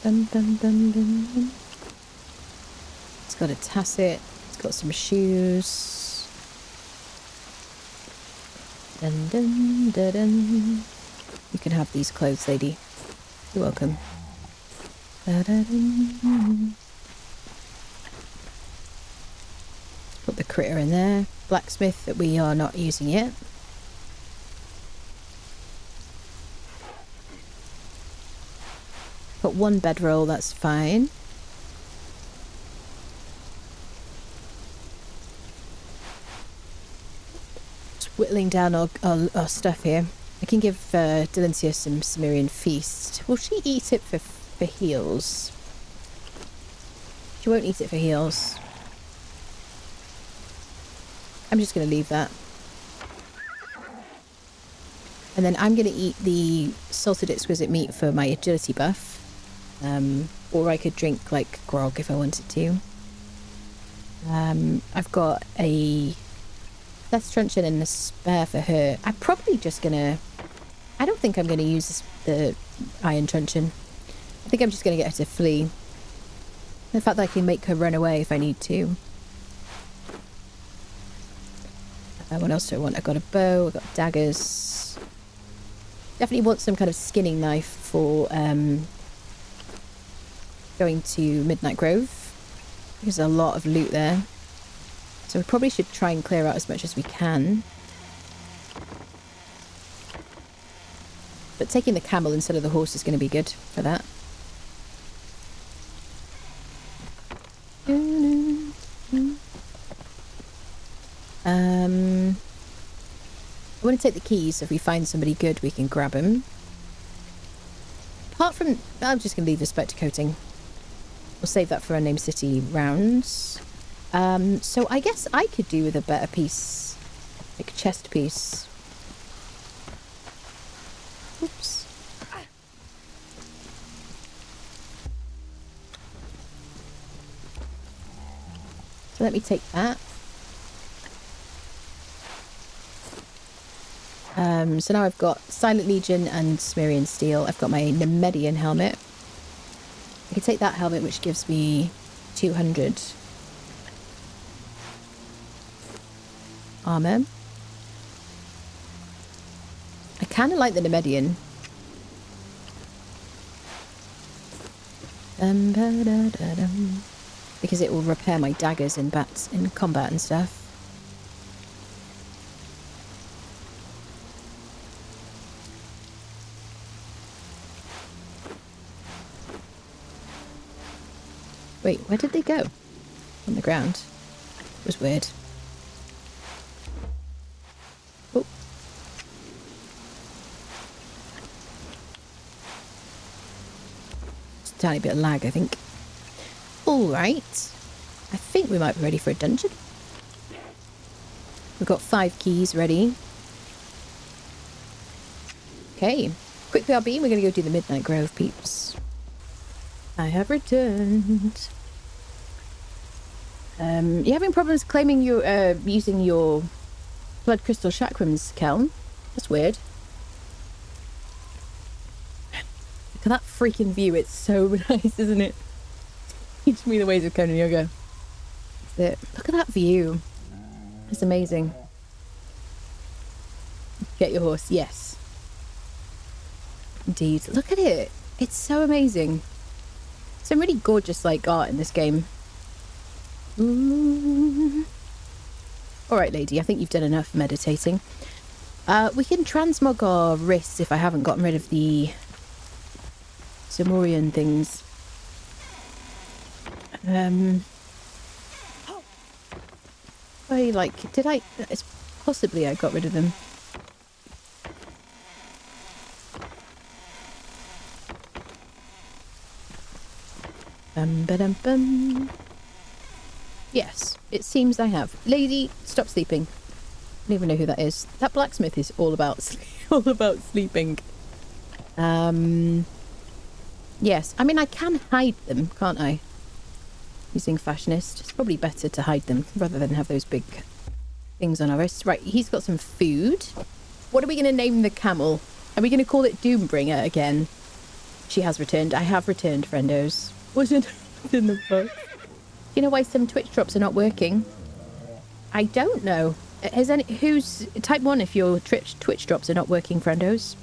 Bum, bum, bum, bum, bum. It's got a tasset. It's got some shoes. Dun, dun, dun, dun. You can have these clothes, lady. You're welcome. Da, da, dun. Put the critter in there. Blacksmith that we are not using yet. Got one bedroll, that's fine. Just whittling down our stuff here. I can give Dalinsia some Cimmerian feast. Will she eat it for heals? She won't eat it for heals. I'm just going to leave that. And then I'm going to eat the salted exquisite meat for my agility buff. Or I could drink like grog if I wanted to. I've got a Szeth truncheon and a spare for her. I'm probably just going to... I don't think I'm going to use the iron truncheon. I think I'm just going to get her to flee. The fact that I can make her run away if I need to. What else do I want? I've got a bow, I've got daggers. Definitely want some kind of skinning knife for going to Midnight Grove. There's a lot of loot there. So we probably should try and clear out as much as we can. But taking the camel instead of the horse is going to be good for that. I want to take the keys, so if we find somebody good we can grab them. Apart from... I'm just going to leave the Spectre coating. We'll save that for Unnamed City rounds. So I guess I could do with a better piece. Like a chest piece. Oops. So let me take that. So now I've got Silent Legion and Cimmerian Steel. I've got my Nemedian helmet. I can take that helmet, which gives me 200 armor. I kind of like the Nemedian. Because it will repair my daggers in combat and stuff. Wait, where did they go? On the ground. It was weird. Oh. Just a tiny bit of lag, I think. Alright. I think we might be ready for a dungeon. We've got 5 keys ready. Okay. Quick BRB, we're going to go do the Midnight Grove, peeps. I have returned. You having problems claiming your using your blood crystal chakrams, Kel? That's weird. Look at that freaking view. It's so nice, isn't it? Teach me the ways of Conan Yoga. That's it. Look at that view. It's amazing. Get your horse. Yes. Indeed. Look at it. It's so amazing. Some really gorgeous like art in this game. Alright, lady, I think you've done enough meditating. We can transmog our wrists if I haven't gotten rid of the Zamorian things. It's possibly I got rid of them. Ba-dum-bum. Yes, it seems I have. Lady, stop sleeping. I don't even know who that is. That blacksmith is all about sleeping. Yes, I mean I can hide them, can't I? Using fashionist. It's probably better to hide them rather than have those big things on our wrists. Right, he's got some food. What are we going to name the camel? Are we going to call it Doombringer again? She has returned. I have returned, friendos. What's in the box? You know why some Twitch drops are not working? I don't know. Has any who's type 1 if your Twitch drops are not working, friendos?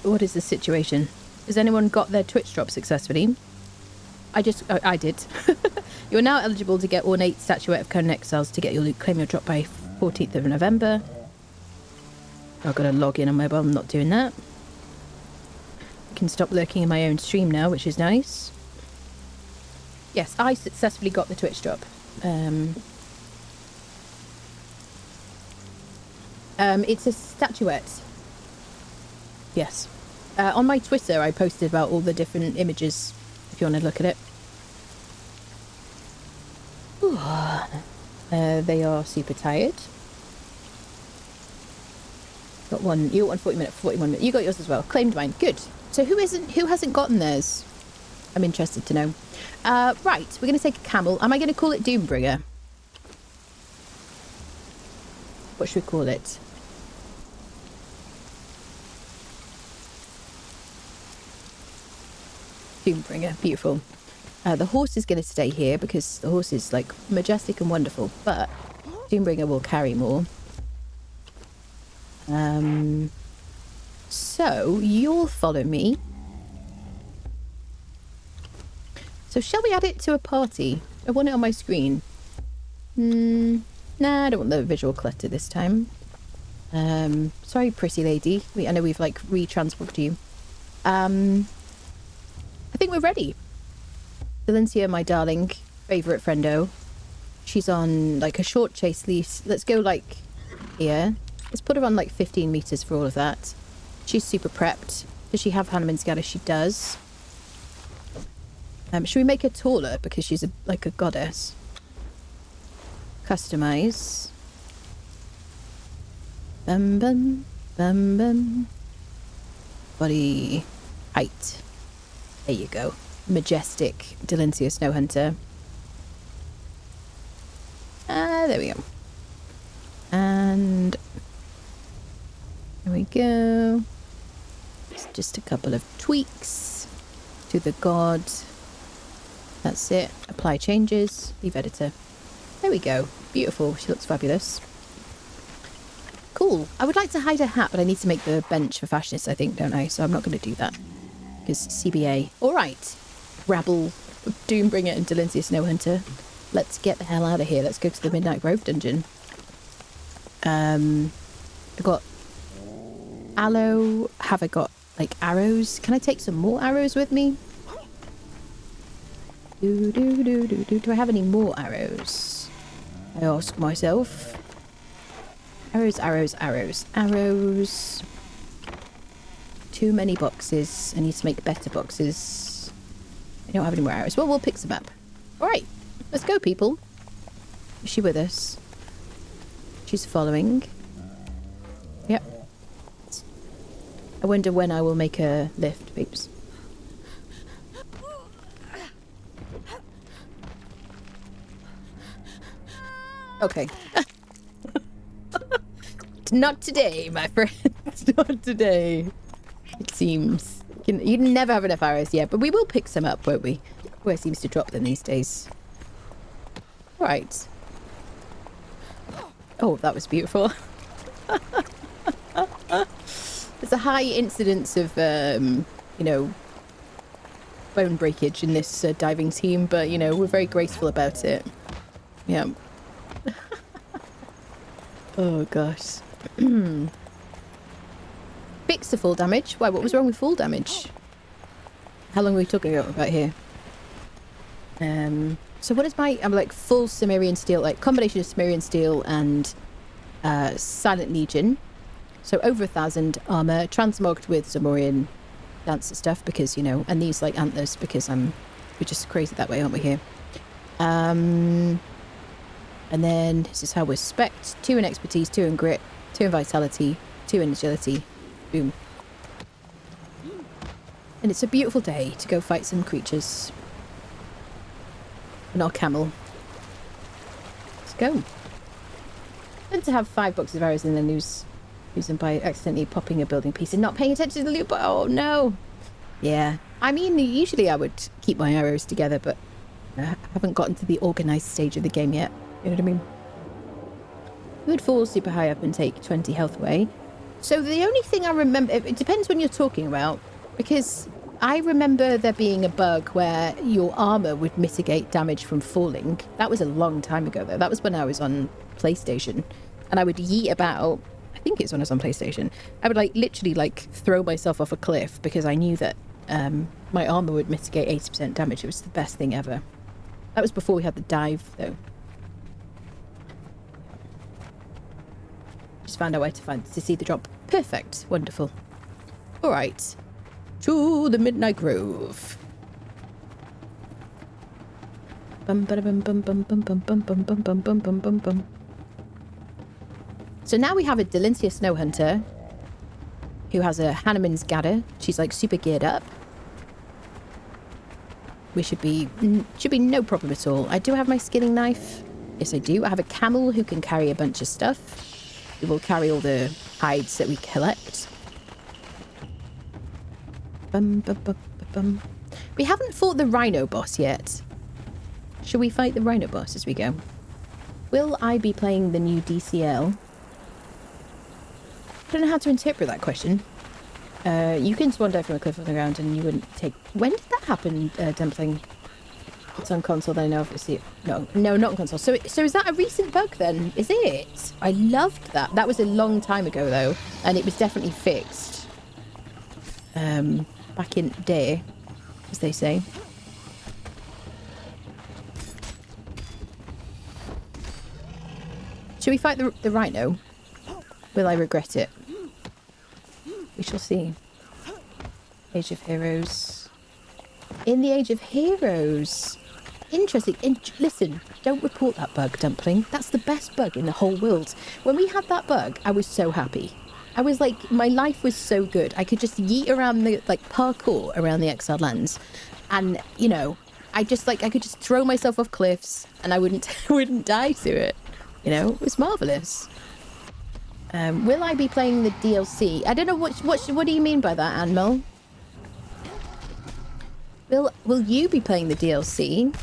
What is the situation? Has anyone got their Twitch drop successfully? I did. You are now eligible to get ornate statuette of Conan Exiles to get your loot. Claim your drop by 14th of November. I've got to log in on mobile. I'm not doing that. I can stop lurking in my own stream now, which is nice. Yes, I successfully got the Twitch drop. It's a statuette. Yes. On my Twitter, I posted about all the different images, if you want to look at it. They are super tired. Got one. You got one 40 minute, 41 minute. You got yours as well. Claimed mine. Good. So who hasn't gotten theirs? I'm interested to know. Right, we're going to take a camel. Am I going to call it Doombringer? What should we call it? Doombringer. Beautiful. The horse is going to stay here because the horse is like majestic and wonderful, but Doombringer will carry more. So you'll follow me. So shall we add it to a party? I want it on my screen. Nah, I don't want the visual clutter this time. Sorry, pretty lady. I know we've like re-transported you. I think we're ready. Dalinsia, my darling, favourite friendo. She's on like a short chase lease. Let's go like here. Let's put her on like 15 meters for all of that. She's super prepped. Does she have Hanuman's Gala? She does. Should we make her taller because she's like a goddess? Customize. Bum bum bum bum. Body height. There you go. Majestic Dalinsia Snowhunter. There we go. And there we go. Just a couple of tweaks to the god. That's it. Apply changes. Leave editor. There we go. Beautiful. She looks fabulous. Cool. I would like to hide a hat, but I need to make the bench for fashionists, I think, don't I? So I'm not going to do that. Because CBA. All right. Rabble, Doombringer and Dalinsia Snowhunter. Let's get the hell out of here. Let's go to the Midnight Grove dungeon. I've got aloe. Have I got like arrows? Can I take some more arrows with me? Do I have any more arrows? I ask myself. Arrows, arrows, arrows, arrows. Too many boxes. I need to make better boxes. I don't have any more arrows. Well, we'll pick some up. Alright, let's go, people. Is she with us? She's following. Yep. I wonder when I will make a lift, peeps. Okay. Not today, my friend. Not today. It seems. You never have enough arrows yet, but we will pick some up, won't we? Where seems to drop them these days. Right. Oh, that was beautiful. There's a high incidence of, you know, bone breakage in this diving team, but, you know, we're very graceful about it. Yeah. Oh, gosh. Fix the full damage? Why, what was wrong with full damage? How long are we talking about here? So what is my... I'm like full Cimmerian Steel, like combination of Cimmerian Steel and Silent Legion. So over 1,000 armor, transmogged with Zamorian dancer stuff because, you know, and these like antlers because we're just crazy that way, aren't we here? And then this is how we're spec'd. 2 in expertise, 2 in grit, 2 in vitality, 2 in agility. Boom. And it's a beautiful day to go fight some creatures. And our camel. Let's go. I tend to have 5 boxes of arrows and then lose them by accidentally popping a building piece and not paying attention to the loot. But oh no. Yeah. I mean, usually I would keep my arrows together, but I haven't gotten to the organised stage of the game yet. You know what I mean? You would fall super high up and take 20 health away. So the only thing I remember... It depends when you're talking about, because I remember there being a bug where your armour would mitigate damage from falling. That was a long time ago, though. That was when I was on PlayStation. And I would yeet about... I think it's when I was on PlayStation. I would, like, literally, like, throw myself off a cliff because I knew that my armour would mitigate 80% damage. It was the best thing ever. That was before we had the dive, though. Just found out where to see the drop. Perfect. Wonderful. All right. To the Midnight Grove. Bum bum bum bum bum bum bum bum bum bum bum bum bum bum. So now we have a Dalinsia Snowhunter who has a Hanuman's Gather. She's like super geared up. We should be no problem at all. I do have my skinning knife. Yes, I do. I have a camel who can carry a bunch of stuff. We will carry all the hides that we collect. Bum, bum, bum, bum, bum. We haven't fought the rhino boss yet. Shall we fight the rhino boss as we go? Will I be playing the new DCL? I don't know how to interpret that question. You can swan dive from a cliff on the ground and you wouldn't take... When did that happen, Dumpling? It's on console, then I know obviously... No, not on console. So is that a recent bug then? Is it? I loved that. That was a long time ago though. And it was definitely fixed. Back in day, as they say. Should we fight the rhino? Will I regret it? We shall see. Age of Heroes. In the Age of Heroes. Interesting. Listen, don't report that bug, Dumpling. That's the best bug in the whole world. When we had that bug, I was so happy. I was like, my life was so good. I could just yeet around the, like, parkour around the Exiled Lands. And, you know, I could just throw myself off cliffs and I wouldn't die to it. You know, it was marvellous. Will I be playing the DLC? I don't know what do you mean by that, Anmel? Will you be playing the DLC?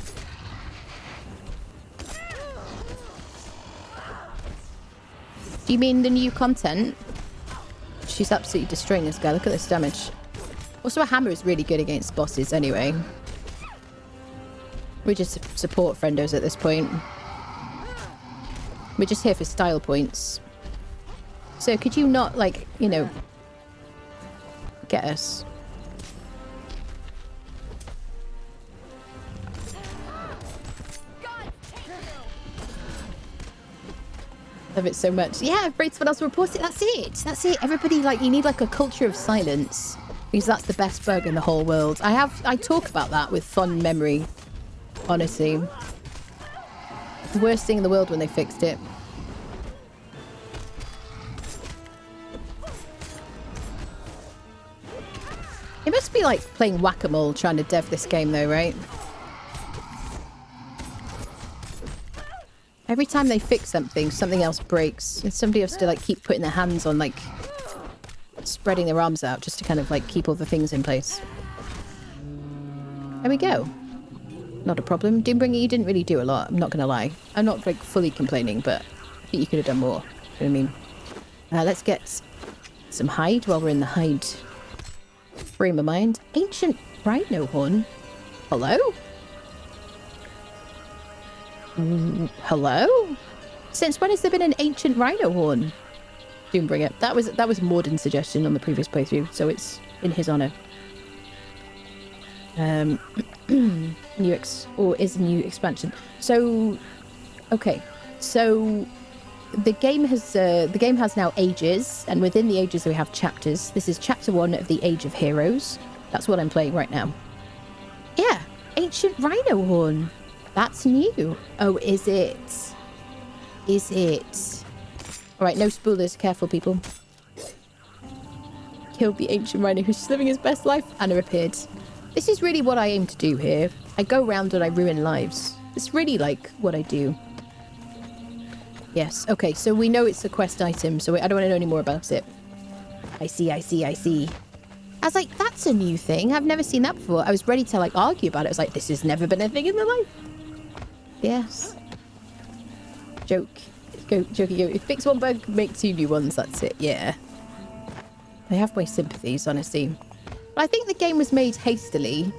Do you mean the new content? She's absolutely destroying this guy. Look at this damage. Also, a hammer is really good against bosses anyway. We just support friendos at this point. We're just here for style points. So could you not, like, you know, get us? Love it so much. Yeah, afraid someone else will report it. That's it. That's it. Everybody, like, you need like a culture of silence because that's the best bug in the whole world. I talk about that with fond memory. Honestly, the worst thing in the world when they fixed it. It must be like playing whack-a-mole trying to dev this game though, right? Every time they fix something, something else breaks. And somebody has to like keep putting their hands on, like spreading their arms out just to kind of like keep all the things in place. There we go. Not a problem. Doombringer, you didn't really do a lot, I'm not gonna lie. I'm not like fully complaining, but I think you could have done more. You know what I mean? Let's get some hide while we're in the hide frame of mind. Ancient rhino horn. Hello? Hello? Since when has there been an ancient rhino horn? Doombringer. That was Morden's suggestion on the previous playthrough, so it's in his honor. New expansion. So, okay. So the game has now ages, and within the ages we have chapters. This is chapter 1 of the Age of Heroes. That's what I'm playing right now. Yeah, ancient rhino horn. That's new. Oh, is it? Is it? All right, no spoilers. Careful, people. Killed the ancient rhino who's living his best life. Anna appeared. This is really what I aim to do here. I go around and I ruin lives. It's really like what I do. Yes. Okay, so we know it's a quest item, so I don't want to know any more about it. I see. I was like, that's a new thing. I've never seen that before. I was ready to like argue about it. I was like, this has never been a thing in my life. Yes. Joke. Jokey. Fix one bug, make 2 new ones. That's it. Yeah. They have my sympathies, honestly. But I think the game was made hastily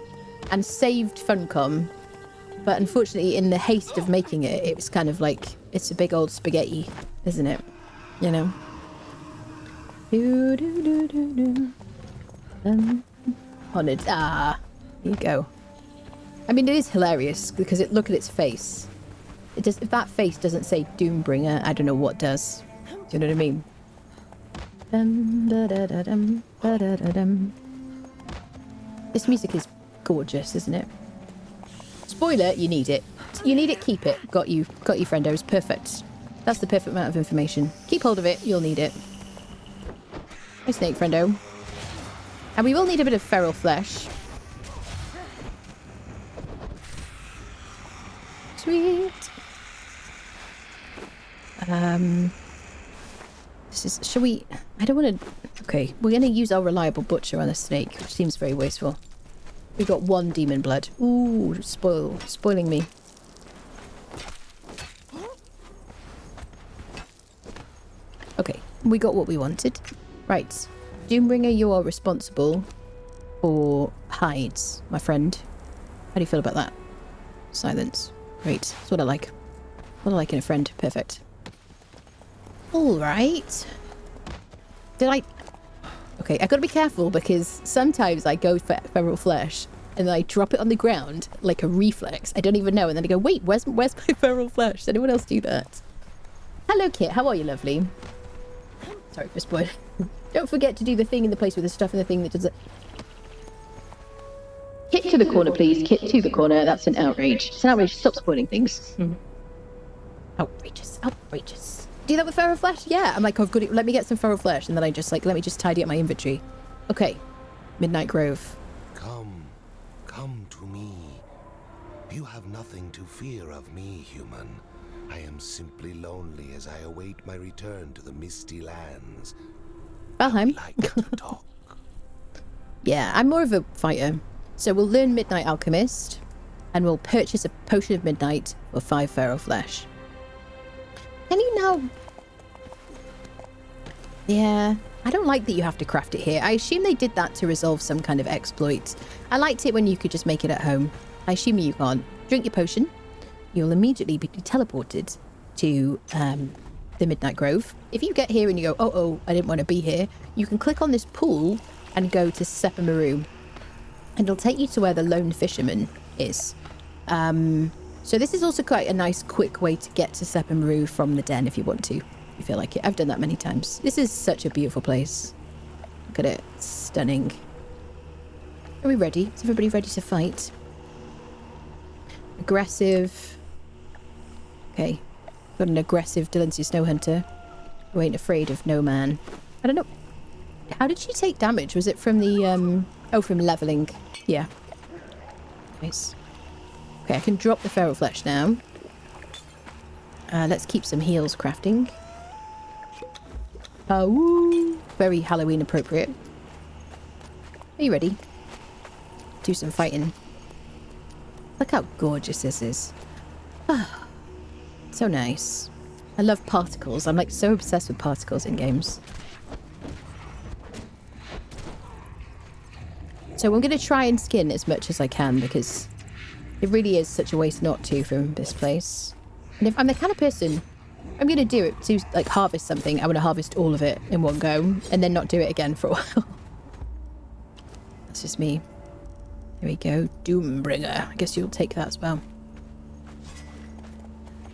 and saved Funcom. But unfortunately, in the haste of making it, it was kind of like, it's a big old spaghetti, isn't it? You know? Honoured. Ah, here you go. I mean, it is hilarious because look at its face. It does. If that face doesn't say Doombringer, I don't know what does. Do you know what I mean? This music is gorgeous, isn't it? Spoiler, you need it. You need it, keep it. Got you, friendos. Perfect. That's the perfect amount of information. Keep hold of it, you'll need it. Hi, snake, friendo. And we will need a bit of feral flesh. Sweet. This is... Shall we... I don't want to... Okay, we're going to use our reliable butcher on a snake, which seems very wasteful. We've got 1 demon blood. Ooh, spoiling me. Okay, we got what we wanted. Right. Doombringer, you are responsible for hides, my friend. How do you feel about that? Silence. Great. That's what I like. What I like in a friend. Perfect. Alright. Did I... Okay, I gotta be careful because sometimes I go for feral flesh and then I drop it on the ground like a reflex. I don't even know. And then I go, wait, where's my feral flesh? Does anyone else do that? Hello, Kit. How are you, lovely? Sorry for spoiling. Don't forget to do the thing in the place with the stuff and the thing that does it. Kit to the corner, please. Kit to the corner. That's an outrage. It's an outrage. Stop spoiling things. Outrageous. Outrageous. Do that with feral flesh? Yeah. I'm like, oh, good. Let me get some feral flesh. And then I just like, let me just tidy up my inventory. Okay. Midnight Grove. Come to me. You have nothing to fear of me, human. I am simply lonely as I await my return to the misty lands. Valheim. Like to talk. Yeah, I'm more of a fighter. So we'll learn Midnight Alchemist. And we'll purchase a potion of midnight for 5 feral flesh. Can you now... Yeah, I don't like that you have to craft it here. I assume they did that to resolve some kind of exploit. I liked it when you could just make it at home. I assume you can't. Drink your potion. You'll immediately be teleported to the Midnight Grove. If you get here and you go, oh, I didn't want to be here, you can click on this pool and go to Sepermeru. And it'll take you to where the lone fisherman is. So this is also quite a nice, quick way to get to Sepermeru from the den if you want to. If you feel like it. I've done that many times. This is such a beautiful place. Look at it. It's stunning. Are we ready? Is everybody ready to fight? Aggressive. Okay. Got an aggressive Dalinsia Snowhunter who ain't afraid of no man. I don't know. How did she take damage? Was it from the, oh, from leveling. Yeah. Nice. Okay, I can drop the feral flesh now. Let's keep some heals crafting. Oh, very Halloween appropriate. Are you ready? Do some fighting. Look how gorgeous this is. Ah, so nice. I love particles. I'm like so obsessed with particles in games. So I'm going to try and skin as much as I can because it really is such a waste not to from this place. And if I'm the kind of person, I'm going to do it to like harvest something. I want to harvest all of it in one go and then not do it again for a while. That's just me. There we go. Doombringer. I guess you'll take that as well.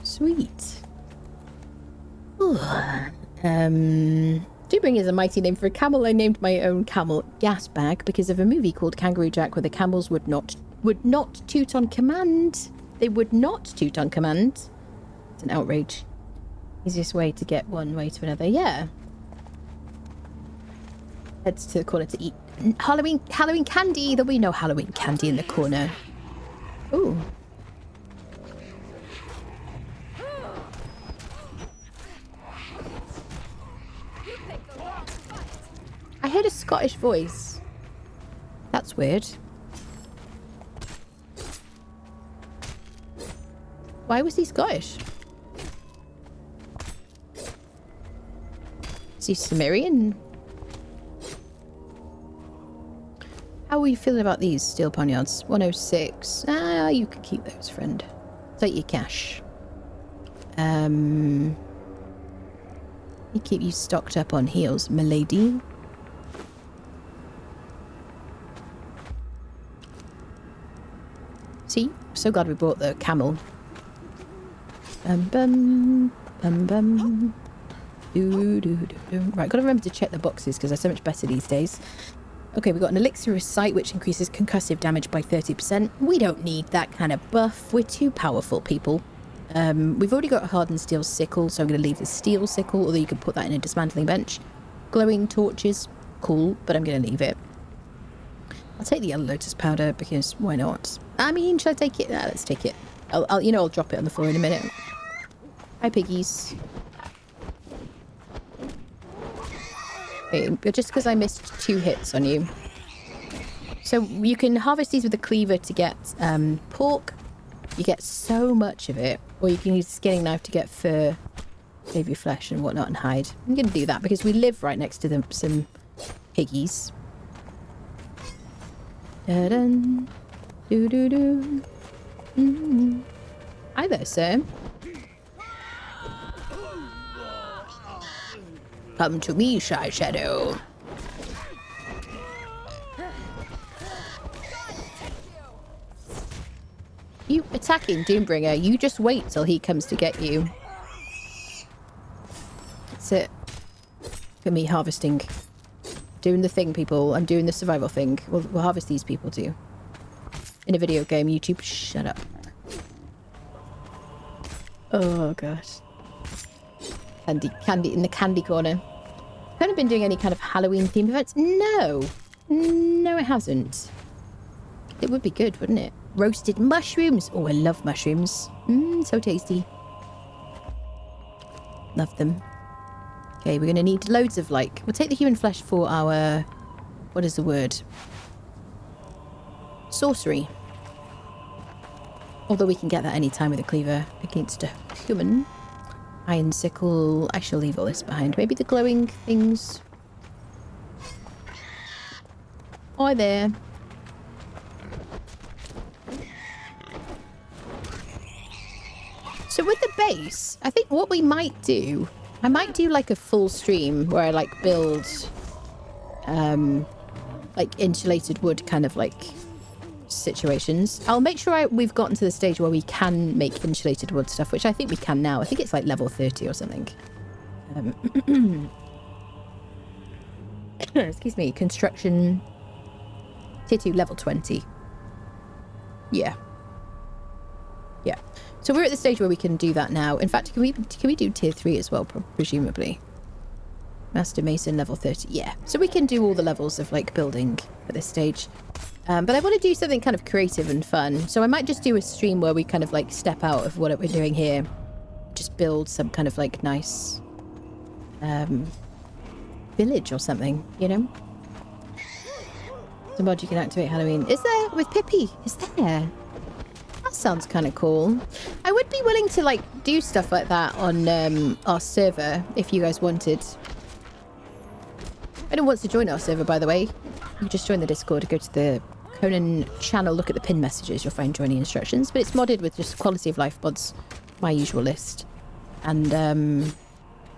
Sweet. Doombringer is a mighty name for a camel. I named my own camel Gas Bag because of a movie called Kangaroo Jack where the camels would not toot on command. They would not toot on command. It's an outrage. Easiest way to get one way to another. Yeah. Heads to the corner to eat Halloween candy. There'll be no Halloween candy in the corner. Ooh. I heard a Scottish voice. That's weird. Why was he Scottish? Is he Sumerian? How are we feeling about these steel poniards? 106. Ah, you can keep those, friend. Take your cash. You keep you stocked up on heals, milady. See? So glad we brought the camel. Bum bum bum bum. Do, do, do, do. Right, gotta remember to check the boxes because they're so much better these days. Okay, we've got an elixir of sight which increases concussive damage by 30%. We don't need that kind of buff. We're too powerful, people. We've already got a hardened steel sickle, so I'm going to leave the steel sickle, although you could put that in a dismantling bench. Glowing torches, cool, but I'm going to leave it. I'll take the yellow lotus powder because why not? I mean, should I take it? Let's take it. I'll drop it on the floor in a minute. Hi, piggies. Okay, just because I missed 2 hits on you. So you can harvest these with a cleaver to get pork. You get so much of it. Or you can use a skinning knife to get fur, save your flesh and whatnot, and hide. I'm going to do that because we live right next to some piggies. Da-dun, doo-doo-doo. Mm-hmm. Hi there, sir. Come to me, Shy Shadow. You attacking Doombringer, you just wait till he comes to get you. That's it. Look at me harvesting. Doing the thing, people. I'm doing the survival thing. We'll harvest these people too. In a video game, YouTube, shut up. Oh, gosh. Candy in the candy corner. Haven't been doing any kind of Halloween themed events. No, it hasn't. It would be good, wouldn't it? Roasted mushrooms. Oh, I love mushrooms. So tasty. Love them. Okay, we're gonna need loads of we'll take the human flesh for our, what is the word? Sorcery. Although we can get that anytime with a cleaver against a human. Iron sickle. I shall leave all this behind. Maybe the glowing things. Hi there. So with the base, I think what we might do, I might do like a full stream where I build insulated wood kind of situations. I'll make sure we've gotten to the stage where we can make insulated wood stuff, which I think we can now. I think it's level 30 or something. Excuse me. Construction tier 2 level 20. Yeah. So we're at the stage where we can do that now. In fact, can we do tier 3 as well, presumably? Master Mason level 30. Yeah. So we can do all the levels of building at this stage. But I want to do something kind of creative and fun. So I might just do a stream where we kind of step out of what we're doing here. Just build some kind of nice village or something, you know? The mod you can activate Halloween. Is there? With Pippi? Is there? That sounds kind of cool. I would be willing to do stuff like that on our server if you guys wanted. Anyone wants to join our server, by the way, you can just join the Discord, go to the Conan channel, look at the pin messages, you'll find joining instructions. But it's modded with just quality of life mods, my usual list. And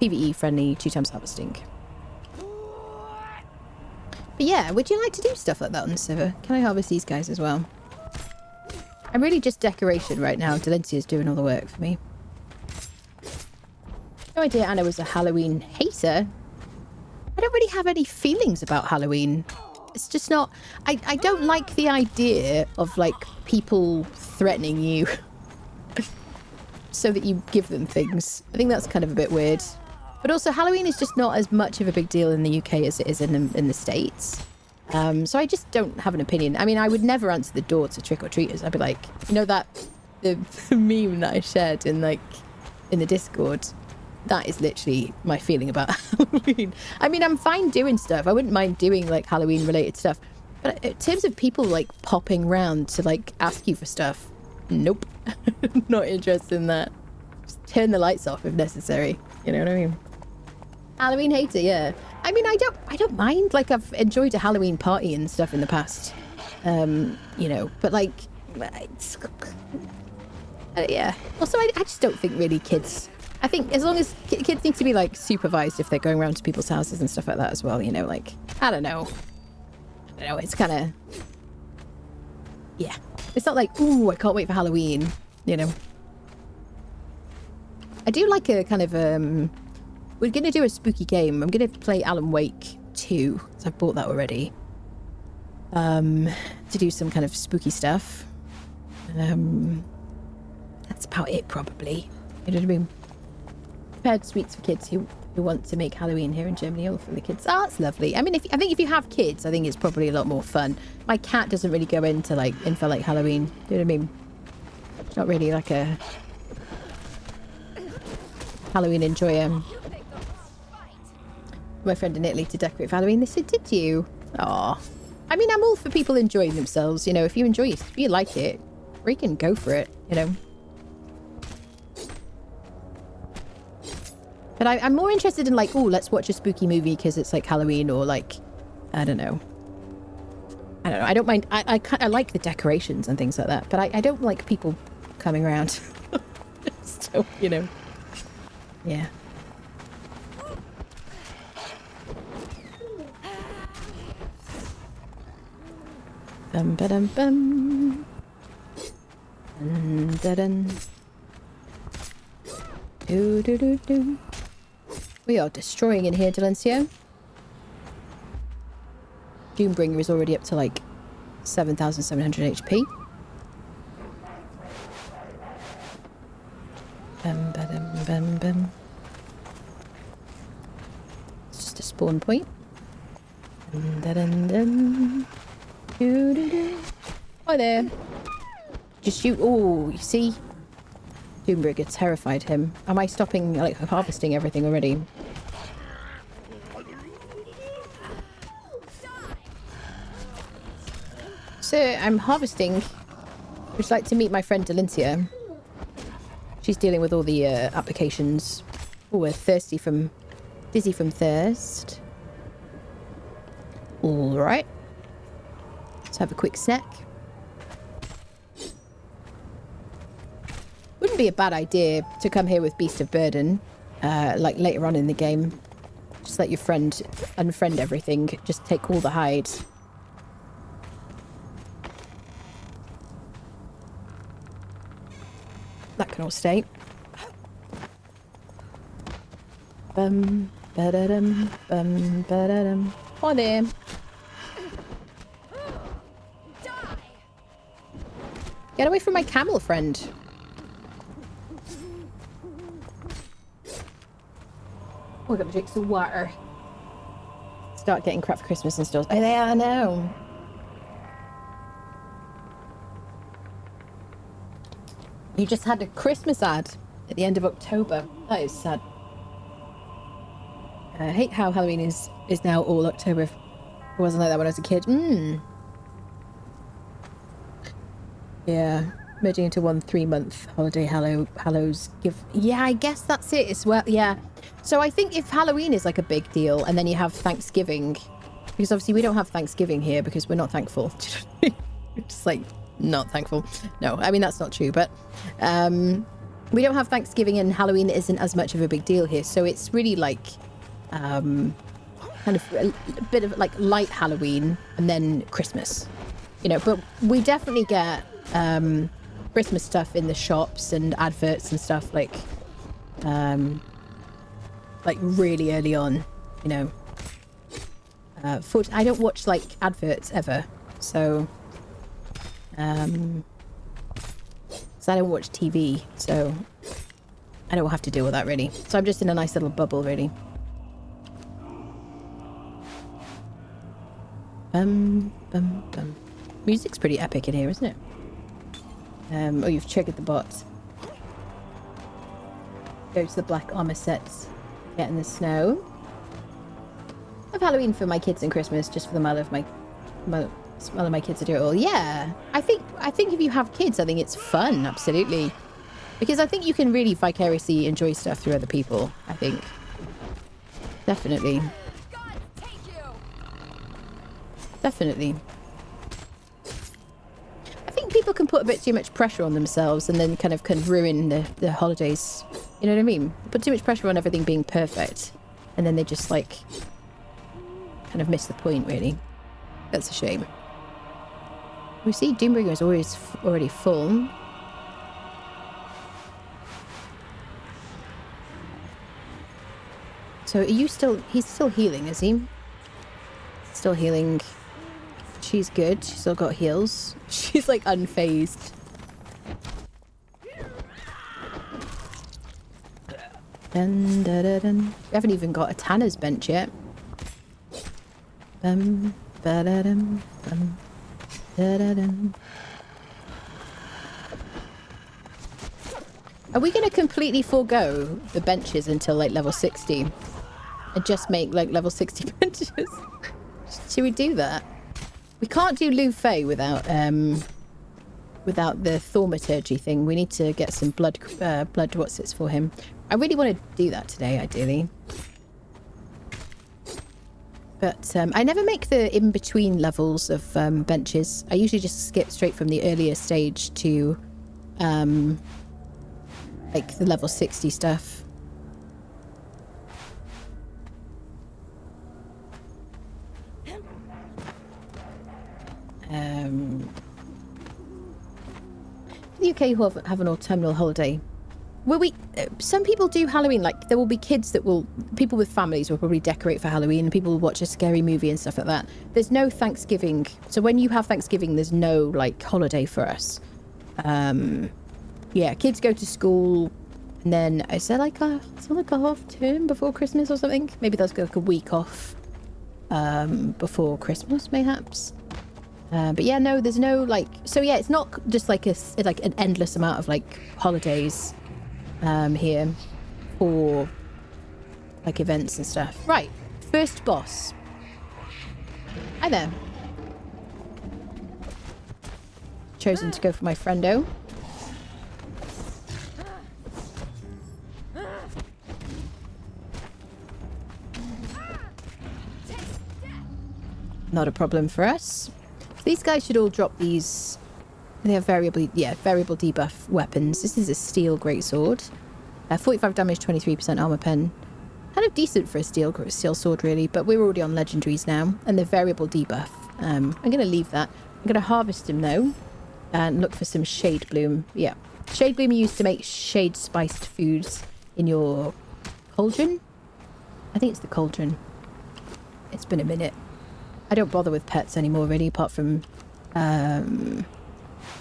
PvE friendly 2x harvesting. But yeah, would you like to do stuff like that on the server? Can I harvest these guys as well? I'm really just decoration right now. Dalinsia's doing all the work for me. No idea Anna was a Halloween hater. I don't really have any feelings about Halloween. It's just not... I don't like the idea of people threatening you so that you give them things. I think that's kind of a bit weird. But also Halloween is just not as much of a big deal in the UK as it is in the States. So I just don't have an opinion. I mean, I would never answer the door to trick-or-treaters. I'd be like, you know the meme that I shared in the Discord? That is literally my feeling about Halloween. I mean, I'm fine doing stuff. I wouldn't mind doing Halloween related stuff. But in terms of people popping round to ask you for stuff, Nope. Not interested in that. Just turn the lights off if necessary. You know what I mean? Halloween hater, yeah. I mean, I don't mind. Like, I've enjoyed a Halloween party and stuff in the past. You know, but like, it's, yeah. Also, I just don't think really kids. I think as long as kids need to be like supervised if they're going around to people's houses and stuff like that as well. You know, like, I don't know. It's kind of, yeah. It's not like, ooh, I can't wait for Halloween. You know. I do like a kind of we're going to do a spooky game. I'm going to play Alan Wake 2. So I've bought that already. To do some kind of spooky stuff. That's about it, probably. You know what I mean? Prepared sweets for kids who want to make Halloween here in Germany, all for the kids. Oh, that's lovely. I mean, I think if you have kids, I think it's probably a lot more fun. My cat doesn't really go into like Halloween. Do you know what I mean? It's not really like a Halloween enjoyer. My friend in Italy to decorate for Halloween. They said, "Did you?" Aw. I mean, I'm all for people enjoying themselves. You know, if you enjoy it, if you like it, freaking go for it. You know. But I'm more interested in like, oh, let's watch a spooky movie because it's like Halloween, or like, I don't know. I don't mind. I like the decorations and things like that, but I don't like people coming around. So, you know. Yeah. Bum ba dum bum. Da dun. Do do do do. We are destroying in here, Dalinsia. Doombringer is already up to like 7,700 HP. Bum ba dum bum bum. It's just a spawn point. Dun dun dun. Do do do. Hi there. Just shoot. Oh, you see? Doombringer terrified him. Am I stopping, like, harvesting everything already? So, I'm harvesting. Would you like to meet my friend Dalinsia? She's dealing with all the applications. Oh, we're dizzy from thirst. Alright. Let's have a quick snack. Wouldn't be a bad idea to come here with Beast of Burden, like later on in the game. Just let your friend unfriend everything. Just take all the hides. That can all stay. Bum ba-da-dum, bum ba-da-dum. Hi there. Get away from my camel friend. We're gonna drink some water. Start getting crap for Christmas and stores. Oh, yeah, I know. You just had a Christmas ad at the end of October. That is sad. I hate how Halloween is now all October. It wasn't like that when I was a kid. Yeah. Merging into one 3-month holiday Hallows give. Yeah, I guess that's it as well. Yeah. So I think if Halloween is like a big deal and then you have Thanksgiving, because obviously we don't have Thanksgiving here because we're not thankful. Just like not thankful. No, I mean, that's not true, but we don't have Thanksgiving and Halloween isn't as much of a big deal here. So it's really like kind of a bit of like light Halloween and then Christmas, you know, but we definitely get Christmas stuff in the shops and adverts and stuff like really early on, you know. I don't watch like adverts ever, so I don't watch TV, so I don't have to deal with that really. So I'm just in a nice little bubble really. Bum bum bum. Music's pretty epic in here, isn't it? Oh, you've triggered the bot. Go to the black armor sets. Get in the snow. I have Halloween for my kids and Christmas, just for the mother of my Smelling my kids to do it all. Yeah, I think if you have kids, I think it's fun. Absolutely, because I think you can really vicariously enjoy stuff through other people. I think definitely, definitely. I think people can put a bit too much pressure on themselves and then kind of can ruin the holidays. You know what I mean? Put too much pressure on everything being perfect, and then they just like kind of miss the point. Really, that's a shame. We see Doombringer is always already full. So are you still... He's still healing, is he? Still healing. She's good. She's still got heals. She's like unfazed. Dun, dun, dun, dun. We haven't even got a Tanner's bench yet. Ba-da-dum, bum. Da-da-dum. Are we going to completely forego the benches until like level 60 and just make like level 60 benches? Should we do that? We can't do Lu Fei without the thaumaturgy thing. We need to get some blood what's it's for him. I really want to do that today, ideally. But I never make the in-between levels of benches. I usually just skip straight from the earlier stage to like the level 60 stuff. The UK will have an autumnal holiday. Will we? Some people do Halloween. Like there will be kids that will, people with families will probably decorate for Halloween, and people will watch a scary movie and stuff like that. There's no Thanksgiving, so when you have Thanksgiving, there's no like holiday for us. Yeah, kids go to school, and then is there like a half term before Christmas or something? Maybe that's like a week off before Christmas, mayhaps. But yeah, no, there's no like. So yeah, it's not just like an endless amount of like holidays. Here for like events and stuff. Right, first boss. Hi there. Chosen to go for my friendo. Not a problem for us. These guys should all drop these. They have variable debuff weapons. This is a steel greatsword. 45 damage, 23% armor pen. Kind of decent for a steel sword, really. But we're already on legendaries now, and they're variable debuff. I'm going to leave that. I'm going to harvest him though, and look for some shade bloom. Yeah, shade bloom you use to make shade spiced foods in your cauldron. I think it's the cauldron. It's been a minute. I don't bother with pets anymore, really, apart from.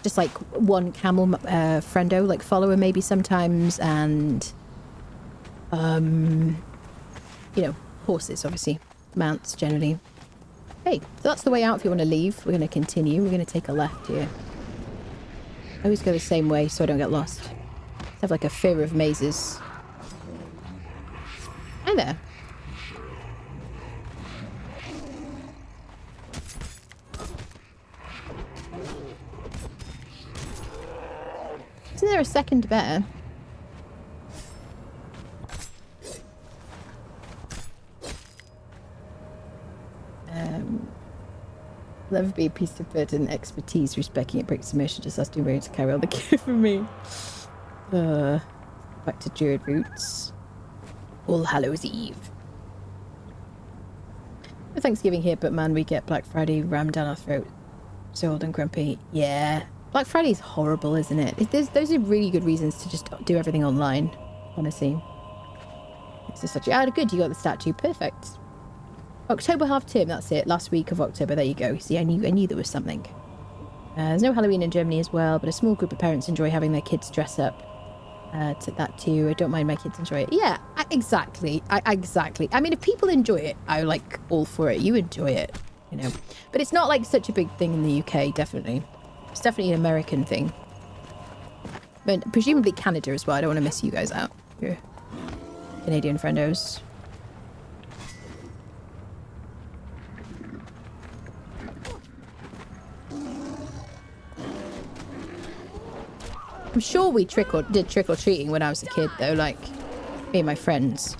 Just like one camel friendo, like follower maybe sometimes, and you know, horses obviously, mounts generally. Hey, so that's the way out if you want to leave. We're going to continue. We're going to take a left here. I always go the same way so I don't get lost. I have like a fear of mazes. Hi there. Isn't there a second bear? Never be a piece of burden, expertise, respecting it breaks immersion, just asking Ray to carry all the gear for me. Back to Druid roots. All Hallows Eve. No Thanksgiving here, but man, we get Black Friday rammed down our throat. So old and grumpy. Yeah. Black Friday's horrible, isn't it? Those are really good reasons to just do everything online, honestly. It's just such a... Oh, good, you got the statue. Perfect. October half term, that's it. Last week of October, there you go. See, I knew there was something. There's no Halloween in Germany as well, but a small group of parents enjoy having their kids dress up. To that too. I don't mind my kids enjoy it. Yeah, exactly. Exactly. I mean, if people enjoy it, I like all for it. You enjoy it, you know. But it's not like such a big thing in the UK, definitely. It's definitely an American thing. But presumably Canada as well. I don't want to miss you guys out. Your Canadian friendos. I'm sure we did trick or treating when I was a kid, though, like me and my friends.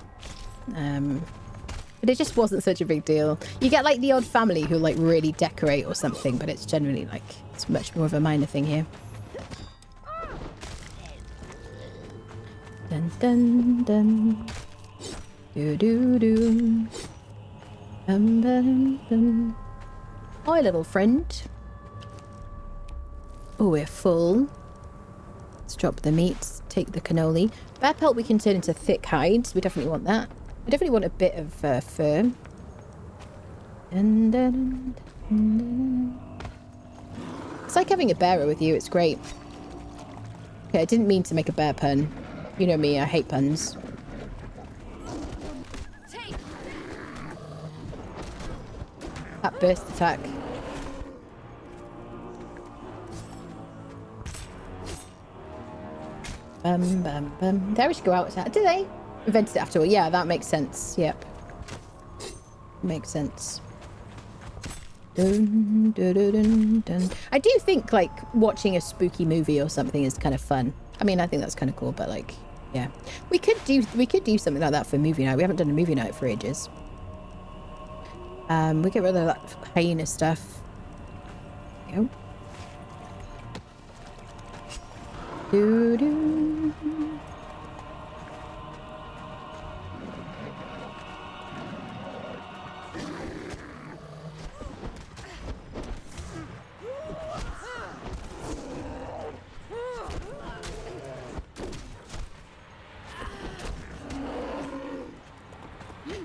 But it just wasn't such a big deal. You get like the odd family who like really decorate or something, but it's generally like it's much more of a minor thing here. Dun dun dun. Do do do. Dum dum dum. Hi, little friend. Oh, we're full. Let's drop the meat. Take the cannoli. Bear pelt we can turn into thick hides. We definitely want that. I definitely want a bit of fur. Dun, dun, dun, dun. It's like having a bearer with you. It's great. Okay, I didn't mean to make a bear pun. You know me, I hate puns. That burst attack. Bum, bum, bum. They always go out. Do they? Invented it after all. Yeah, that makes sense. Yep. Makes sense. Dun, dun, dun, dun, dun. I do think, like, watching a spooky movie or something is kind of fun. I mean, I think that's kind of cool, but, like, yeah. We could do something like that for movie night. We haven't done a movie night for ages. We get rid of that hyena stuff. There we go. Doo doo.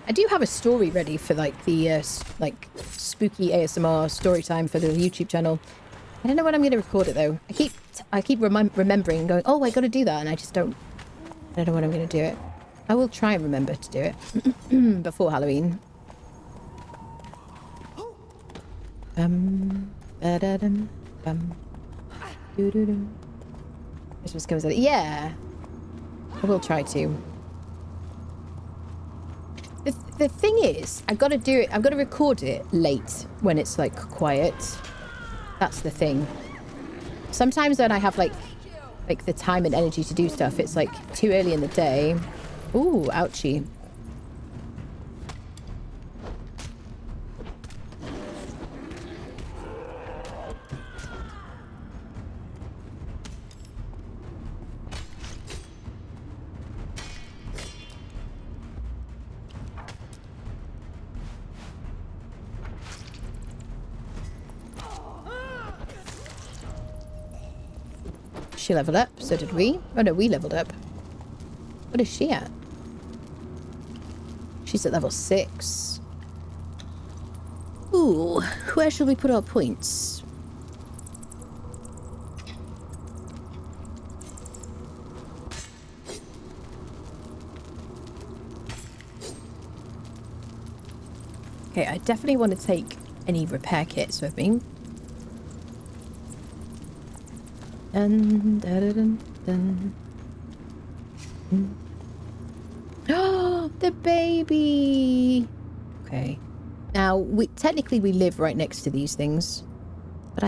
I do have a story ready for like the like spooky ASMR story time for the YouTube channel. I don't know when I'm going to record it though. I keep remembering and going, oh, I got to do that, and I don't know when I'm going to do it. I will try and remember to do it before Halloween. Ba-da-dum, bum. Doo-doo-dum. Christmas comes out. Yeah, I will try to. The thing is, I've got to do it. I've got to record it late when it's like quiet. That's the thing. Sometimes when I have like the time and energy to do stuff, it's like too early in the day. Ooh, ouchie. She leveled up, so did we. Oh no, we leveled up. What is she at? She's at level 6. Ooh, where shall we put our points? Okay, I definitely want to take any repair kits with me. Dun, dun, dun, dun. Oh, the baby. Okay. Now, technically we live right next to these things, but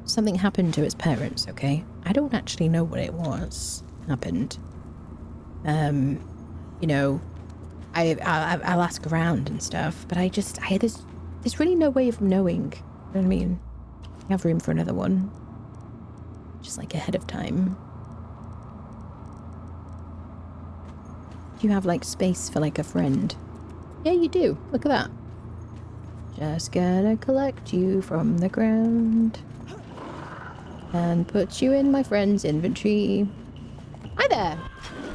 something happened to its parents. Okay, I don't actually know what it happened. You know, I'll ask around and stuff, but there's really no way of knowing. You know what I mean? I have room for another one. Just like ahead of time. Do you have like space for like a friend? Yeah, you do. Look at that. Just gonna collect you from the ground and put you in my friend's inventory. Hi there.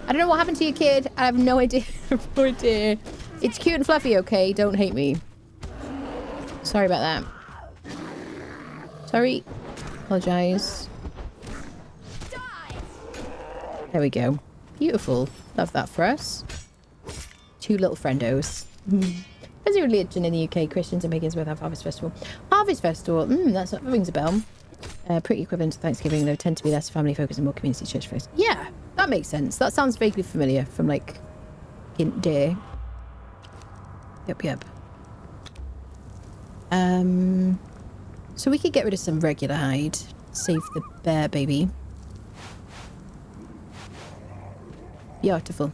I don't know what happened to your kid. I have no idea. No idea. It's cute and fluffy, okay? Don't hate me. Sorry about that. Sorry. Apologize. There we go. Beautiful. Love that for us. 2 little friendos. As a religion in the UK, Christians and pagans both have Harvest Festival. Harvest Festival. That rings a bell. Pretty equivalent to Thanksgiving, though tend to be less family focused and more community church focused. Yeah, that makes sense. That sounds vaguely familiar from like Hint Day. Yep. So we could get rid of some regular hide. Save the bear baby. Beautiful.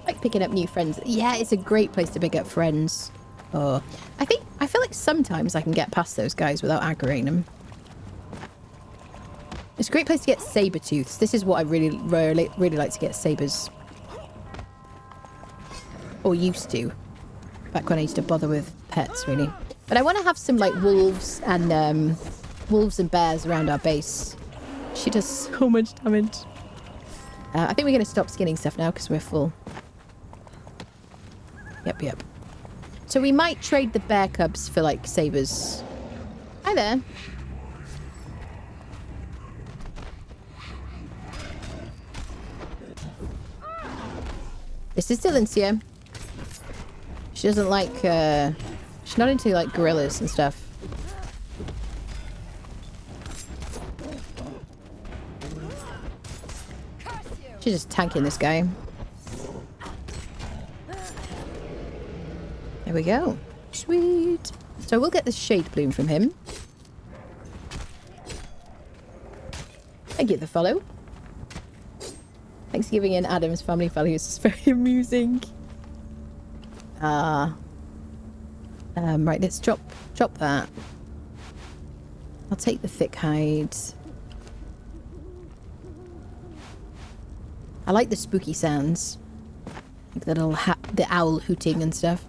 Like picking up new friends. Yeah, it's a great place to pick up friends. Oh, I feel like sometimes I can get past those guys without aggroing them. It's a great place to get saber tooths. This is what I really like to get sabers. Or used to. Back when I used to bother with pets, really. But I want to have some like wolves and bears around our base. She does so much damage. I think we're going to stop skinning stuff now because we're full. Yep. So we might trade the bear cubs for like sabers. Hi there. This is Dalinsia. She doesn't like, she's not into like gorillas and stuff. She's just tanking this guy. There we go. Sweet. So we'll get the shade bloom from him. Thank you for the follow. Thanksgiving and Adam's family values is very amusing. Right, let's chop that. I'll take the thick hide. I like the spooky sounds. Like the little the owl hooting and stuff.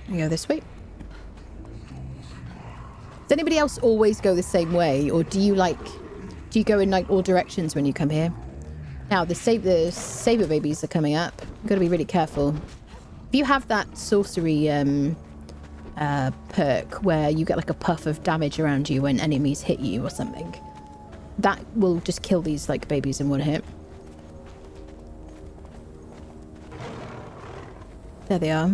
We go this way. Does anybody else always go the same way, or do you go in like all directions when you come here? Now the saber babies are coming up. You've got to be really careful. If you have that sorcery perk where you get like a puff of damage around you when enemies hit you or something, that will just kill these like babies in one hit. There they are.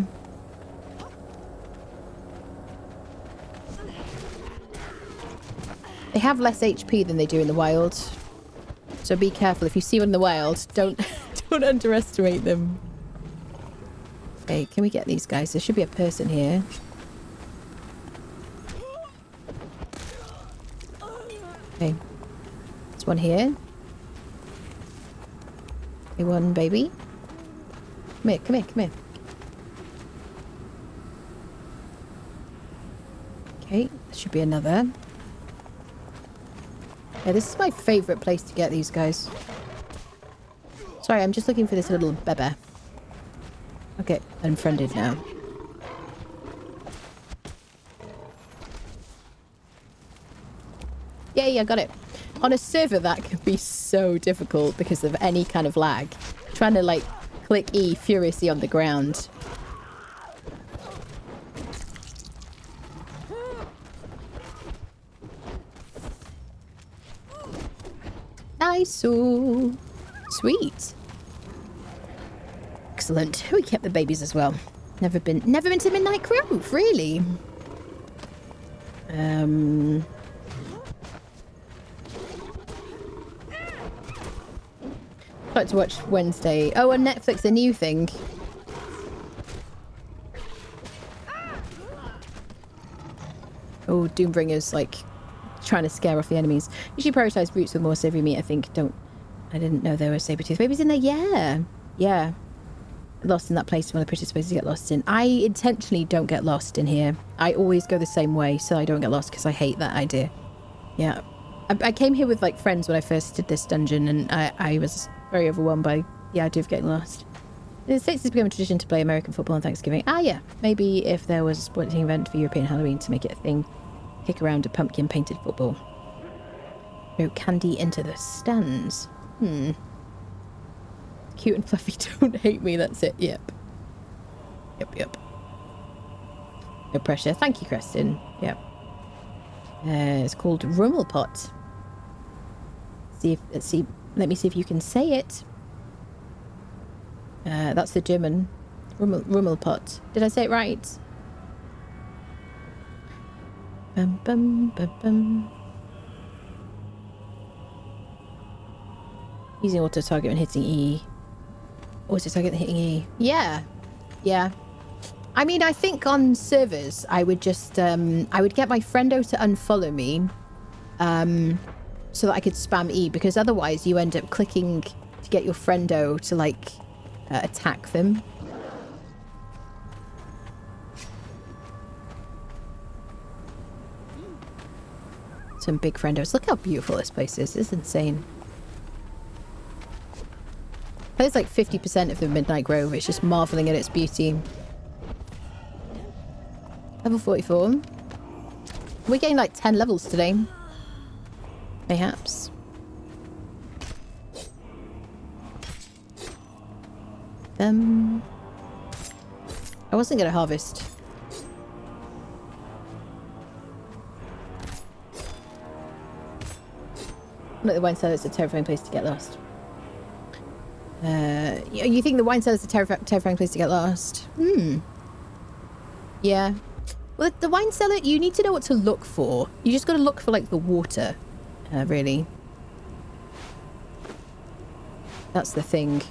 They have less HP than they do in the wild. So be careful. If you see one in the wild, don't underestimate them. Okay, can we get these guys? There should be a person here. Okay. There's one here. Okay, one baby. Come here. Okay, there should be another. Yeah, this is my favourite place to get these guys. Sorry, I'm just looking for this little bebe. Okay, unfriended now. Yay, I got it. On a server, that can be so difficult because of any kind of lag. Trying to, like, click E furiously on the ground. Nice. Sweet. Excellent. We kept the babies as well. Never been to Midnight Grove, really. I'd like to watch Wednesday. Oh, on Netflix, a new thing. Oh, Doombringer's like trying to scare off the enemies. Usually prioritize routes with more savory meat, I think. I didn't know there were saber-tooth babies in there. Yeah. Lost in that place, one of the prettiest places to get lost in. I intentionally don't get lost in here. I always go the same way so I don't get lost because I hate that idea. Yeah. I came here with like friends when I first did this dungeon, and I was very overwhelmed by the idea of getting lost. In the States, it's become a tradition to play American football on Thanksgiving. Ah, yeah. Maybe if there was a sporting event for European Halloween to make it a thing. Kick around a pumpkin-painted football. Throw candy into the stands. Cute and fluffy, don't hate me, that's it. Yep. No pressure. Thank you, Creston. Yep. It's called Rummelpot. Let me see if you can say it. That's the German. Rummelpot. Did I say it right? Bum bum bum bum. Using auto target and hitting E. Auto target and hitting E. Yeah. Yeah. I mean, I think on servers, I would just, I would get my friendo to unfollow me, so that I could spam E, because otherwise you end up clicking to get your friendo to, like, attack them. Some big friendos. Look how beautiful this place is. It's insane. There's like 50% of the Midnight Grove. It's just marveling at its beauty. Level 44. We're getting like 10 levels today. Perhaps. I wasn't going to harvest. Look, the wine cellar is a terrifying place to get lost. You think the wine cellar is a terrifying place to get lost? Yeah. Well, the wine cellar, you need to know what to look for. You just got to look for, like, the water, really. That's the thing.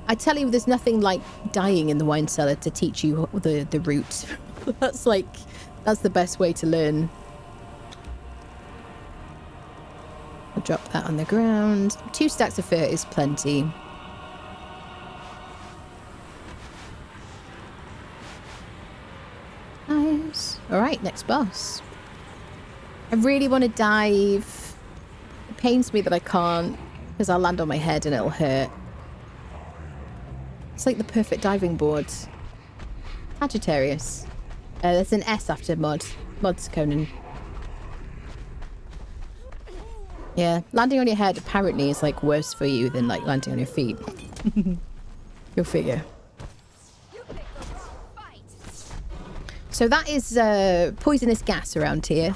I tell you, there's nothing like dying in the wine cellar to teach you the route. That's the best way to learn. I'll drop that on the ground. 2 stacks of fur is plenty. Nice. Alright, next boss. I really want to dive. It pains me that I can't, because I'll land on my head and it'll hurt. It's like the perfect diving board. Sagittarius. There's an S after mod. Mods, Conan. Yeah, landing on your head apparently is like worse for you than like landing on your feet. You'll figure. So that is poisonous gas around here.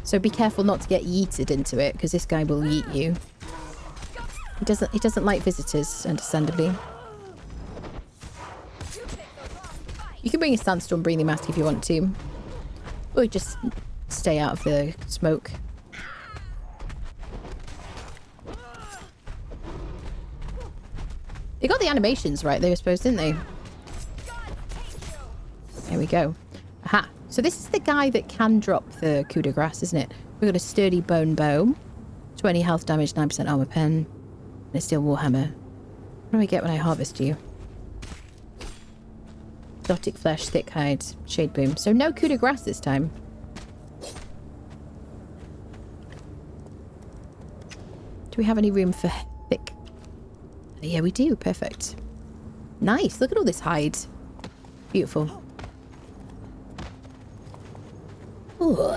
So be careful not to get yeeted into it, because this guy will yeet you. He doesn't like visitors, understandably. You can bring a sandstorm breathing mask if you want to. Or just stay out of the smoke. They got the animations right, they were supposed, didn't they? There we go. Aha. So this is the guy that can drop the coup de grace, isn't it? We've got a sturdy bone bow, 20 health damage, 9% armor pen, and a steel warhammer. What do I get when I harvest you? Exotic flesh, thick hide, shade boom. So no coup de grace this time. Do we have any room for thick? Yeah, we do. Perfect. Nice. Look at all this hide. Beautiful. Ooh.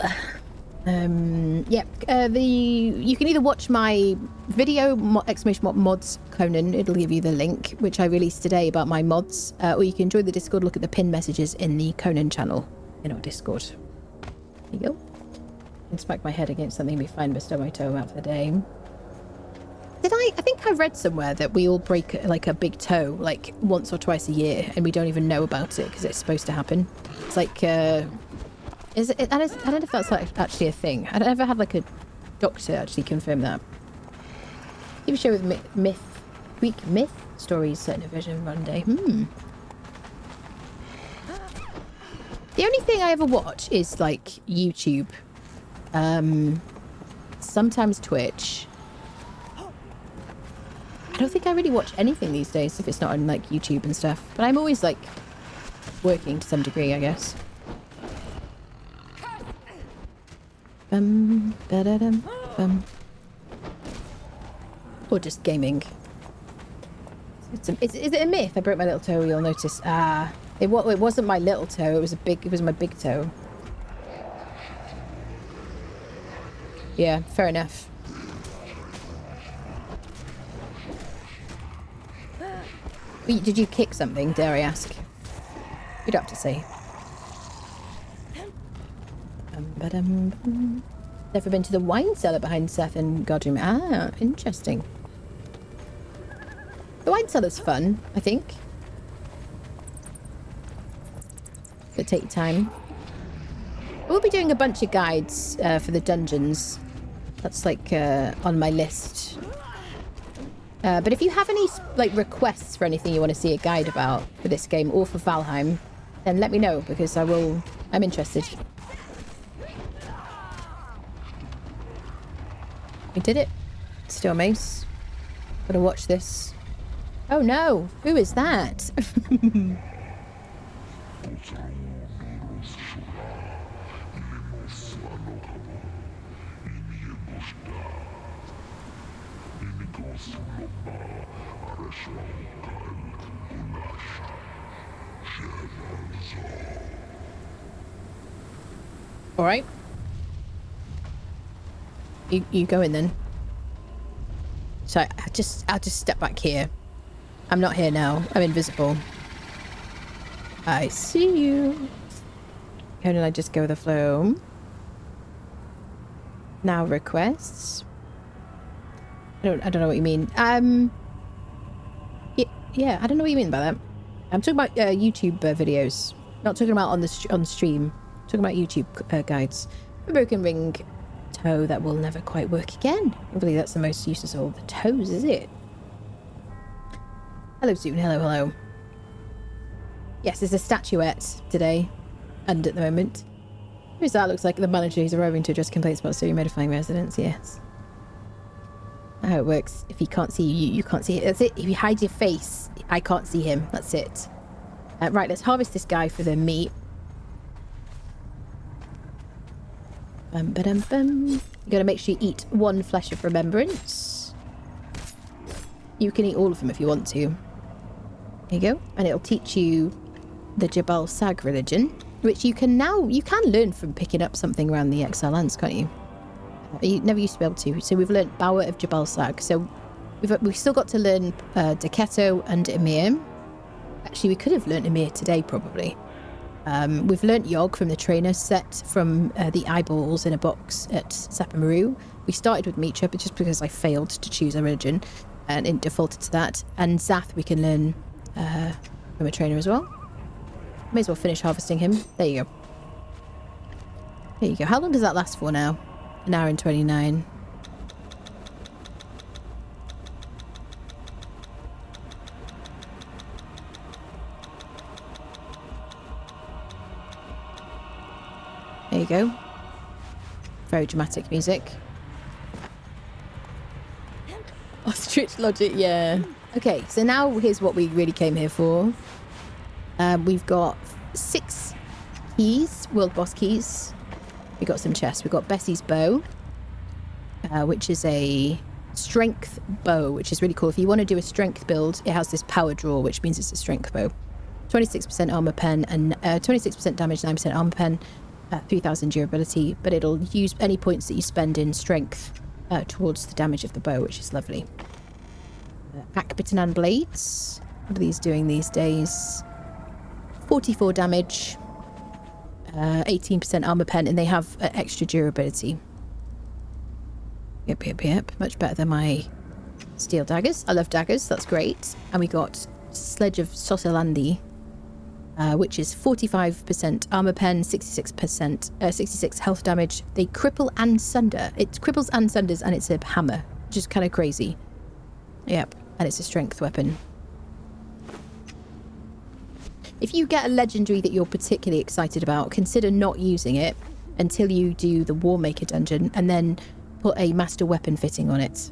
Yeah. You can either watch my video, mods Conan. It'll give you the link, which I released today about my mods, or you can join the Discord. Look at the pinned messages in the Conan channel in our Discord. There you go. And smack my head against something and be fine, but stub my toe out for the day. I think I read somewhere that we all break like a big toe like once or twice a year and we don't even know about it because it's supposed to happen. It's like, is it, I don't know if that's like actually a thing. I never had like a doctor actually confirm that. TV show with Greek myth stories set in a version one day. The only thing I ever watch is like YouTube, sometimes Twitch. I don't think I really watch anything these days if it's not on like YouTube and stuff. But I'm always like working to some degree, I guess. Or just gaming. Is it a myth? I broke my little toe. You'll notice. It wasn't my little toe. It was my big toe. Yeah, fair enough. Did you kick something, dare I ask? You don't have to say. Never been to the wine cellar behind Szeth and Godric. Ah, interesting. The wine cellar's fun, I think. Could take time. We'll be doing a bunch of guides for the dungeons. That's like on my list. But if you have any like requests for anything you want to see a guide about for this game or for Valheim, then let me know because I'm interested. We did it. Still mace. Gotta watch this. Oh no! Who is that? All right. You go in then. So I'll just step back here. I'm not here now. I'm invisible. I see you. How did I just go with the flow? Now requests. I don't know what you mean. Yeah, I don't know what you mean by that. I'm talking about YouTube videos. Not talking about on stream. I'm talking about YouTube guides. A broken ring toe that will never quite work again. I believe that's the most useless of all the toes, is it? Hello, Zoon. Hello. Yes, there's a statuette today. And at the moment. Who's that? Looks like the manager who's arriving to address complaints about Syrian modifying residents. Yes. How it works. If he can't see you, you can't see it. That's it. If you hide your face, I can't see him. That's it. Right, let's harvest this guy for the meat. You gotta make sure you eat one flesh of remembrance. You can eat all of them if you want to. There you go. And it'll teach you the Jabal Sag religion, which you can learn from picking up something around the Exiled Lands, can't you? You never used to be able to. So we've learnt Bower of Jabal Sag. So we've still got to learn Deketo and Emir. Actually, we could have learnt Emir today, probably. We've learnt Yogg from the trainer set from the eyeballs in a box at Sepermeru. We started with Mitra, but just because I failed to choose a religion and it defaulted to that. And Szeth we can learn from a trainer as well. May as well finish harvesting him. There you go. There you go. How long does that last for now? 1 hour and 29. There you go. Very dramatic music. Ostrich logic, yeah. Okay, so now here's what we really came here for. We've got 6 keys, world boss keys. We got some chests. We've got Bessie's bow, which is a strength bow, which is really cool. If you want to do a strength build, it has this power draw, which means it's a strength bow. 26% armor pen and 26% damage, 9% armor pen. 3000 durability, but it'll use any points that you spend in strength towards the damage of the bow, which is lovely. Akbitanan blades. What are these doing these days? 44 damage, 18% armor pen, and they have extra durability. Yep. Much better than my steel daggers. I love daggers, that's great. And we got Sledge of Sosilandi, which is 45% armor pen, 66 health damage. They cripple and sunder. It cripples and sunders, and it's a hammer, which is kind of crazy. Yep, and it's a strength weapon. If you get a legendary that you're particularly excited about, consider not using it until you do the Warmaker dungeon, and then put a master weapon fitting on it.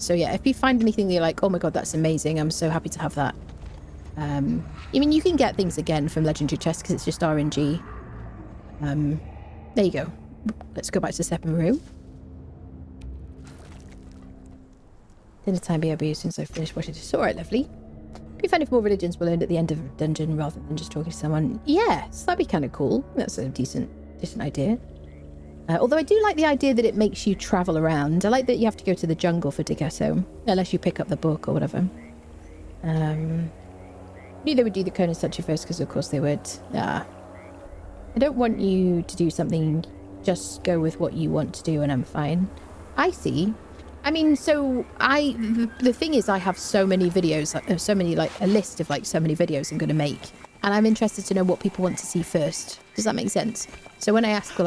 So yeah, if you find anything that you're like, oh my god, that's amazing, I'm so happy to have that. I mean, you can get things again from legendary chests because it's just RNG. There you go. Let's go back to Sepermeru. Dinner time BRB since I finished watching this. Alright, lovely. If you find if more religions were learned at the end of a dungeon rather than just talking to someone, yes, that'd be kind of cool. That's a decent idea. Although I do like the idea that it makes you travel around. I like that you have to go to the jungle for Deketo, unless you pick up the book or whatever. Knew they would do the Conan statue first because of course they would. I don't want you to do something, just go with what you want to do and I'm fine. I see. I mean, so the thing is I have so many videos, a list of so many videos I'm going to make, and I'm interested to know what people want to see first. Does that make sense? So when I ask for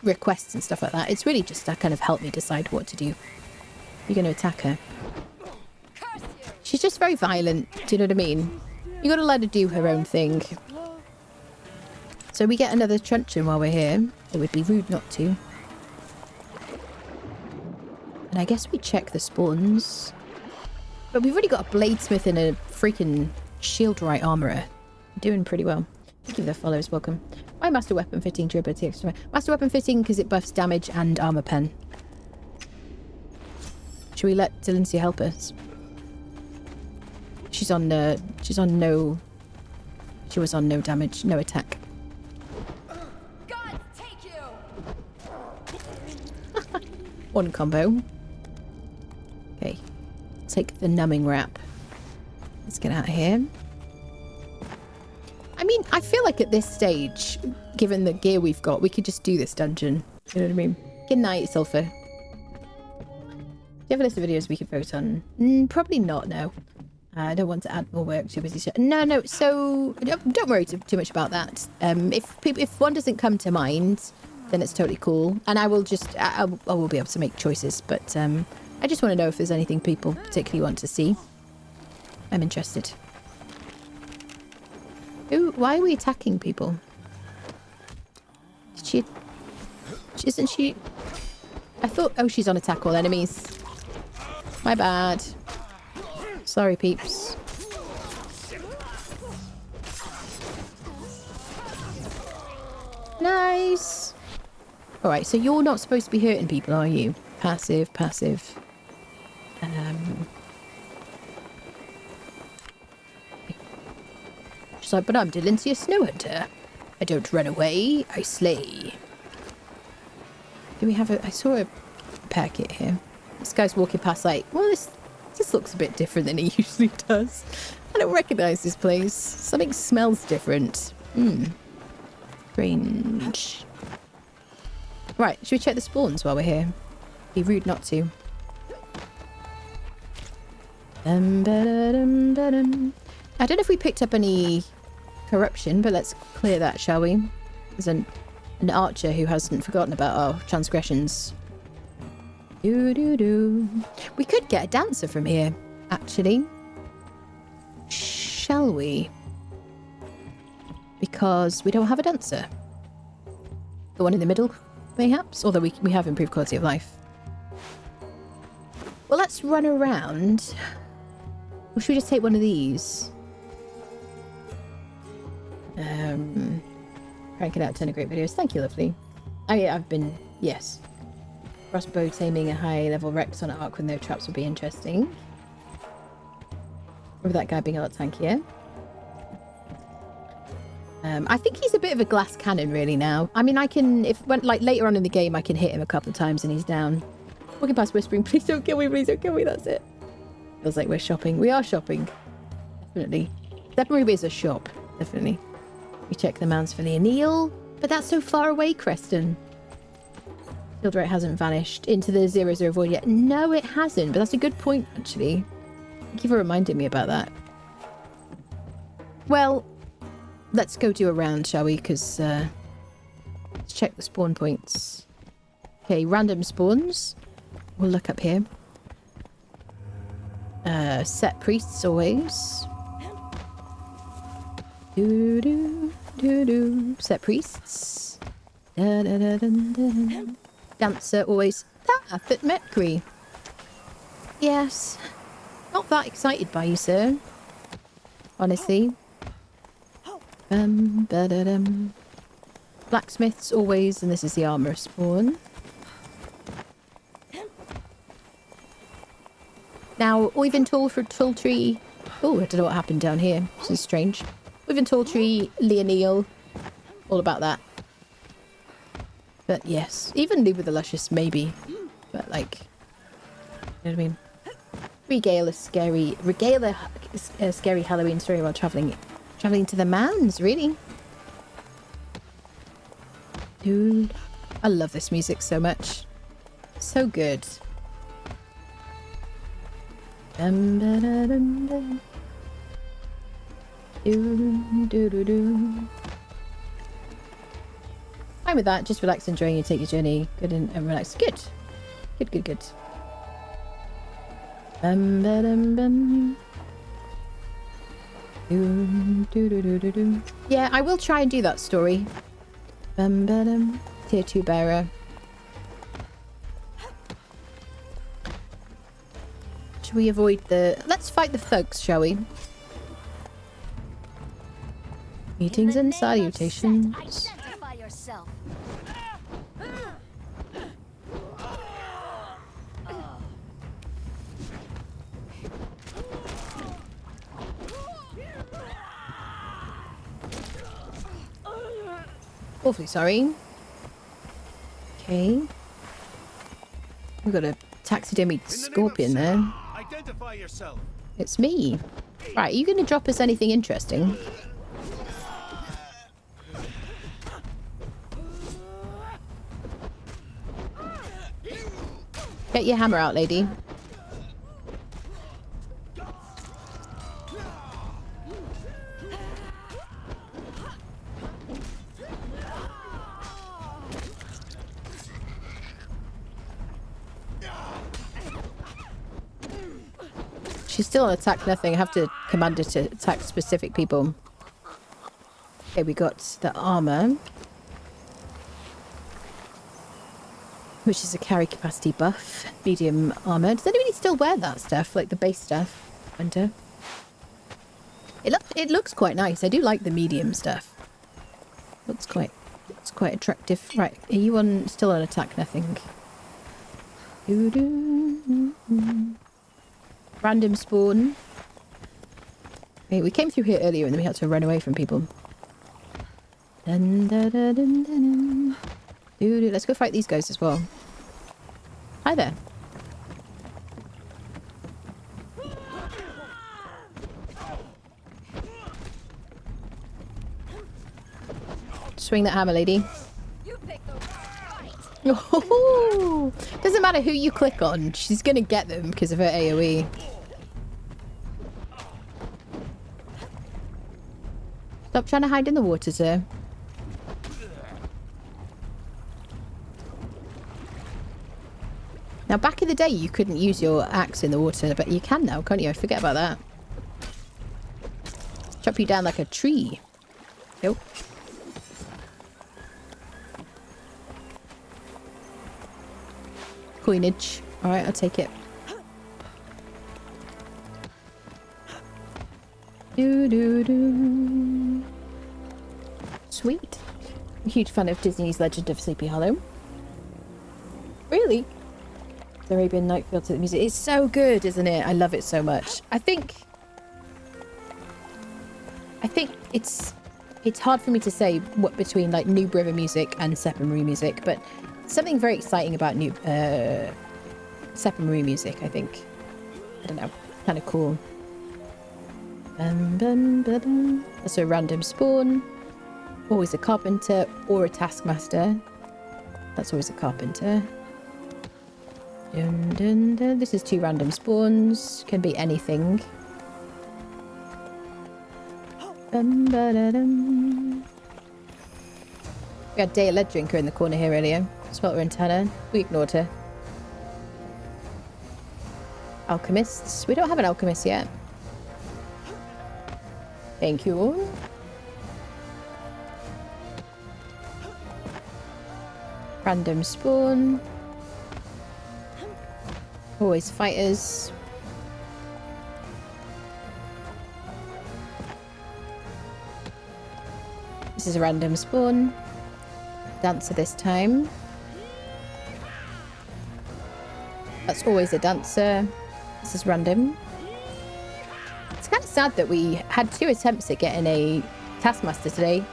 requests and stuff like that, it's really just to kind of help me decide what to do. You're going to attack her. She's just very violent. Do you know what I mean? You gotta let her do her own thing. So we get another truncheon while we're here. It would be rude not to. And I guess we check the spawns. But we've already got a bladesmith and a freaking shieldwright armourer. Doing pretty well. Thank you for the follows. Welcome. Why master weapon fitting durability extra? Master weapon fitting because it buffs damage and armor pen. Should we let Dalinsia help us? She was on no damage, no attack. God, take you! One combo. Okay. Take the numbing wrap. Let's get out of here. I mean, I feel like at this stage, given the gear we've got, we could just do this dungeon. You know what I mean? Good night, Sulfur. Do you have a list of videos we could vote on? Probably not, no. I don't want to add more work. Too busy. No. So don't worry too much about that. If one doesn't come to mind, then it's totally cool. And I will be able to make choices. But I just want to know if there's anything people particularly want to see. I'm interested. Why are we attacking people? Isn't she? I thought. Oh, she's on attack all enemies. My bad. Sorry, peeps. Nice. All right, so you're not supposed to be hurting people, are you? Passive. She's like, but I'm Dalinsia Snowhunter. I don't run away, I slay. Do we have I saw a repair kit here. This guy's walking past like, well, this looks a bit different than he usually does. I don't recognise this place. Something smells different. Strange. Right, should we check the spawns while we're here? Be rude not to. I don't know if we picked up any corruption, but let's clear that, shall we? There's an archer who hasn't forgotten about our transgressions. We could get a dancer from here, actually. Shall we? Because we don't have a dancer. The one in the middle, mayhaps? Although we have improved quality of life. Well, let's run around. Or should we just take one of these? Cranking out 10 great videos. Thank you, lovely. Oh yeah, I've been... Yes. Crossbow taming a high-level Rex on an arc with no traps would be interesting. With that guy being a lot tankier. I think he's a bit of a glass cannon really now. I mean, I can... like later on in the game, I can hit him a couple of times and he's down. Walking past whispering, please don't kill me, please don't kill me, that's it. Feels like we're shopping. We are shopping. Definitely. Sepermeru is a shop. Definitely. We check the Mounds for the anneal. But that's so far away, Creston. Shieldwright hasn't vanished into the 0-0 void yet. No, it hasn't. But that's a good point, actually. Thank you for reminding me about that. Well, let's go do a round, shall we? Because let's check the spawn points. Okay, random spawns. We'll look up here. Set priests always. Set priests. Dancer always. Fit Mercury. Yes. Not that excited by you, sir. Honestly. Blacksmiths always, and this is the armor spawn. Now, Oivan Tall for Tall Tree. Oh, I don't know what happened down here. This is strange. Oivan Tall Tree, Leonil. All about that. But yes, even Leave with the Luscious, maybe. But like, you know what I mean? Regale a scary Halloween story while traveling to the Mounds, really. Dude, I love this music so much. So good. Fine with that. Just relax, enjoying you. Take your journey. Good and relax. Good. Good. Yeah, I will try and do that story. Tier 2 bearer. Should we avoid the... Let's fight the thugs, shall we? Meetings and salutations. Identify yourself. Awfully sorry. Okay. We've got a taxidermied scorpion there. Identify yourself. It's me. Right, are you going to drop us anything interesting? Get your hammer out, lady. She's still on attack nothing. I have to command her to attack specific people. Okay, we got the armor, which is a carry capacity buff. Medium armor. Does anybody still wear that stuff? Like the base stuff? I wonder. It looks quite nice. I do like the medium stuff. Looks quite attractive. Right, are you on still on attack nothing? Random spawn. Okay, we came through here earlier and then we had to run away from people. Let's go fight these guys as well. Hi there. Swing that hammer, lady. Oh, doesn't matter who you click on, she's gonna get them because of her AoE. Stop trying to hide in the water, sir. Now, back in the day, you couldn't use your axe in the water, but you can now, can't you? I forget about that. Chop you down like a tree. Nope. Coinage. Alright, I'll take it. Sweet. I'm a huge fan of Disney's Legend of Sleepy Hollow. Really? The Arabian Night feel to the music. It's so good, isn't it? I love it so much. I think it's hard for me to say what between like Noob River music and Sepermeru music, but something very exciting about Sepermeru music, I think. I don't know. Kind of cool. That's a random spawn. Always a carpenter or a taskmaster. That's always a carpenter. This is 2 random spawns. Can be anything. We had Day Lead Drinker in the corner here earlier. Smelt her antenna. We ignored her. Alchemists. We don't have an alchemist yet. Thank you. Random spawn. Always fighters. This is a random spawn. Dancer this time. That's always a dancer. This is random. It's kind of sad that we had 2 attempts at getting a taskmaster today.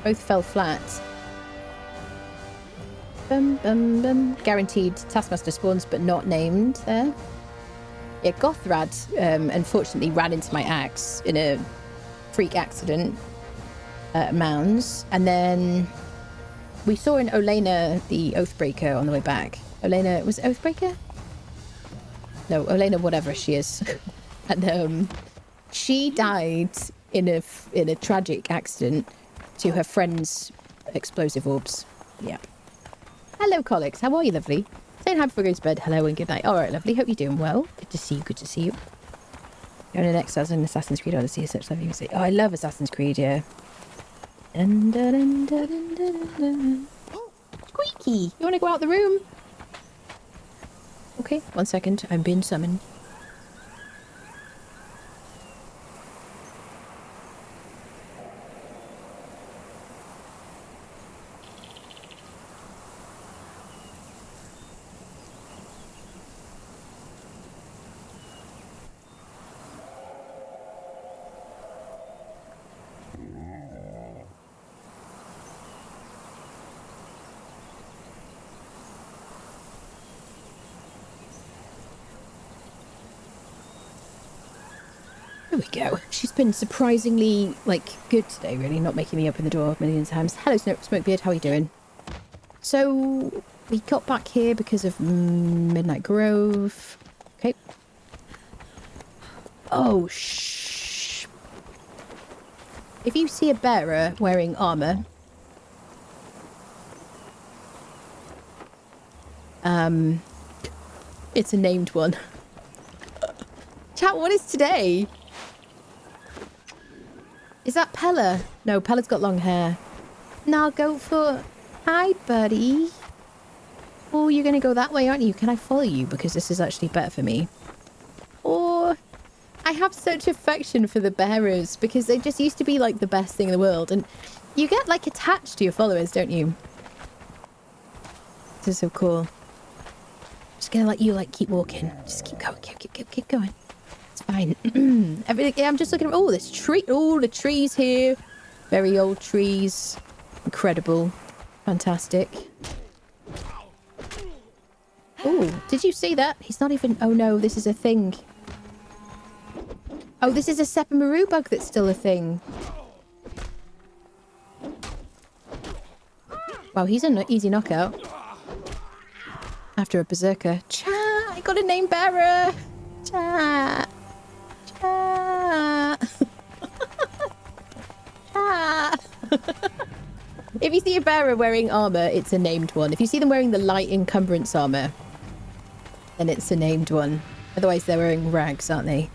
Both fell flat. Guaranteed taskmaster spawns, but not named there. Yeah, Gothrad unfortunately ran into my axe in a freak accident at Mounds. And then we saw in Olena the Oathbreaker on the way back. Olena, was it Oathbreaker? No, Olena, whatever she is. And she died in a tragic accident to her friend's explosive orbs. Yeah. Hello, Collix. How are you, lovely? Saying hi before going to bed. Hello and good night. All right, lovely. Hope you're doing well. Good to see you. Good to see you. Conan Exiles and Assassin's Creed Odyssey is such lovely music. Oh, I love Assassin's Creed, yeah. Dun, dun, dun, dun, dun, dun, dun. Squeaky! You want to go out the room? Okay, 1 second. I'm being summoned. There we go. She's been surprisingly, like, good today, really, not making me open the door millions of times. Hello, Smokebeard, how are you doing? So, we got back here because of Midnight Grove. Okay. Oh, shh. If you see a bearer wearing armor, it's a named one. Chat, what is today? Is that Pella? No, Pella's got long hair. Now go for... Hi, buddy. Oh, you're going to go that way, aren't you? Can I follow you? Because this is actually better for me. Oh, I have such affection for the bearers because they just used to be like the best thing in the world. And you get like attached to your followers, don't you? This is so cool. Just going to let you like keep walking. Just keep going, keep going. Fine. Everything. I'm just looking at this tree. All the trees here. Very old trees. Incredible. Fantastic. Oh, did you see that? He's not even... Oh no, this is a thing. Oh, this is a Sepermeru bug that's still a thing. Wow, he's an easy knockout. After a berserker. Cha! I got a name bearer! Cha! If you see a bearer wearing armor, it's a named one. If you see them wearing the light encumbrance armor, then it's a named one. Otherwise, they're wearing rags, aren't they?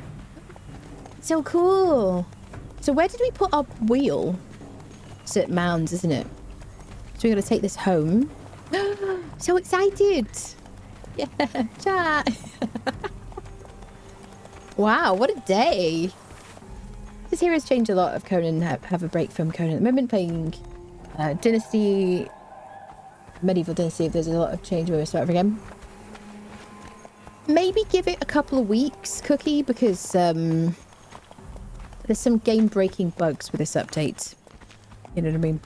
So cool. So where did we put our wheel? It's at Mounds, isn't it? So we're going to take this home. So excited. Yeah, chat. Wow, what a day. This hero's changed a lot of Conan. Have a break from Conan. At the moment playing Dynasty, Medieval Dynasty. There's a lot of change where we start over again. Maybe give it a couple of weeks, Cookie, because there's some game-breaking bugs with this update. You know what I mean?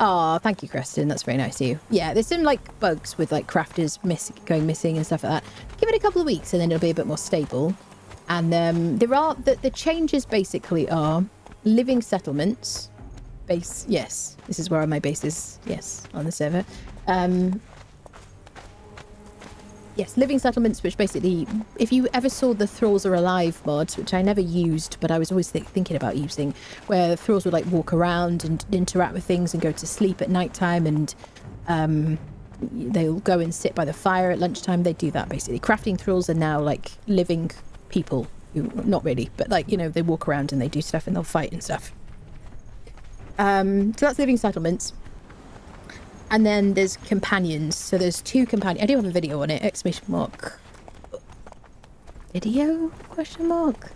Oh, thank you, Creston. That's very nice of you. Yeah, there's some like bugs with like crafters going missing and stuff like that. Give it a couple of weeks and then it'll be a bit more stable. And there are the changes basically are living settlements. Base, yes. This is where my base is. Yes, on the server. Yes, living settlements, which basically, if you ever saw the Thralls Are Alive mod, which I never used, but I was always thinking about using, where Thralls would like walk around and interact with things and go to sleep at nighttime, and they'll go and sit by the fire at lunchtime. They do that basically. Crafting Thralls are now like living people, who, not really, but like, you know, they walk around and they do stuff and they'll fight and stuff. So that's living settlements. And then there's companions. So there's 2 companions. I do have a video on it. Exclamation mark. Video? Question mark?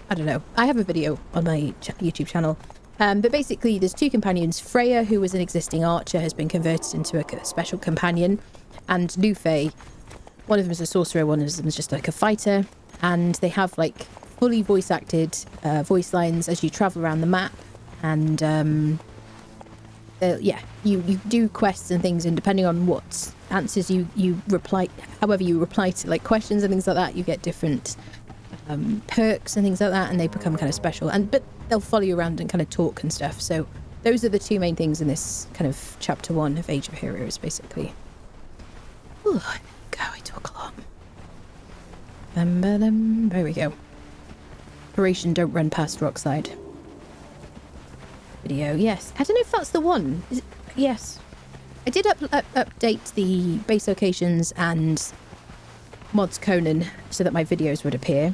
I don't know. I have a video on my YouTube channel. But basically there's 2 companions. Freya, who was an existing archer, has been converted into a special companion. And Lufe. One of them is a sorcerer. One of them is just like a fighter. And they have like fully voice acted voice lines as you travel around the map. And yeah, you do quests and things, and depending on what answers you reply, however you reply to like questions and things like that, you get different perks and things like that, and they become kind of special. But they'll follow you around and kind of talk and stuff. So those are the 2 main things in this kind of chapter 1 of Age of Heroes, basically. Ooh, God, I talk a lot. There we go. Operation Don't Run Past Rockside. Video, yes. I don't know if that's the one. Is it? Yes. I did update the base locations and mods Conan so that my videos would appear.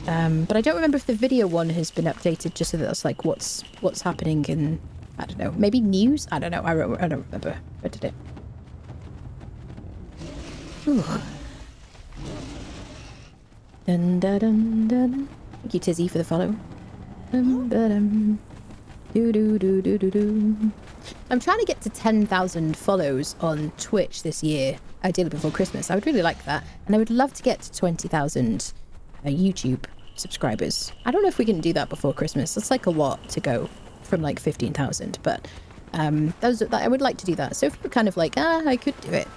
But I don't remember if the video one has been updated just so that that's like what's happening in, I don't know, maybe news? I don't know. I don't remember. I did it. Ooh. Dun, dun, dun, dun. Thank you, Tizzy, for the follow. Dun, dun, dun. Do, do, do, do, do, do. I'm trying to get to 10,000 follows on Twitch this year, ideally before Christmas. I would really like that. And I would love to get to 20,000 YouTube subscribers. I don't know if we can do that before Christmas. That's like a lot to go from like 15,000, but I would like to do that. So if you're kind of like, I could do it,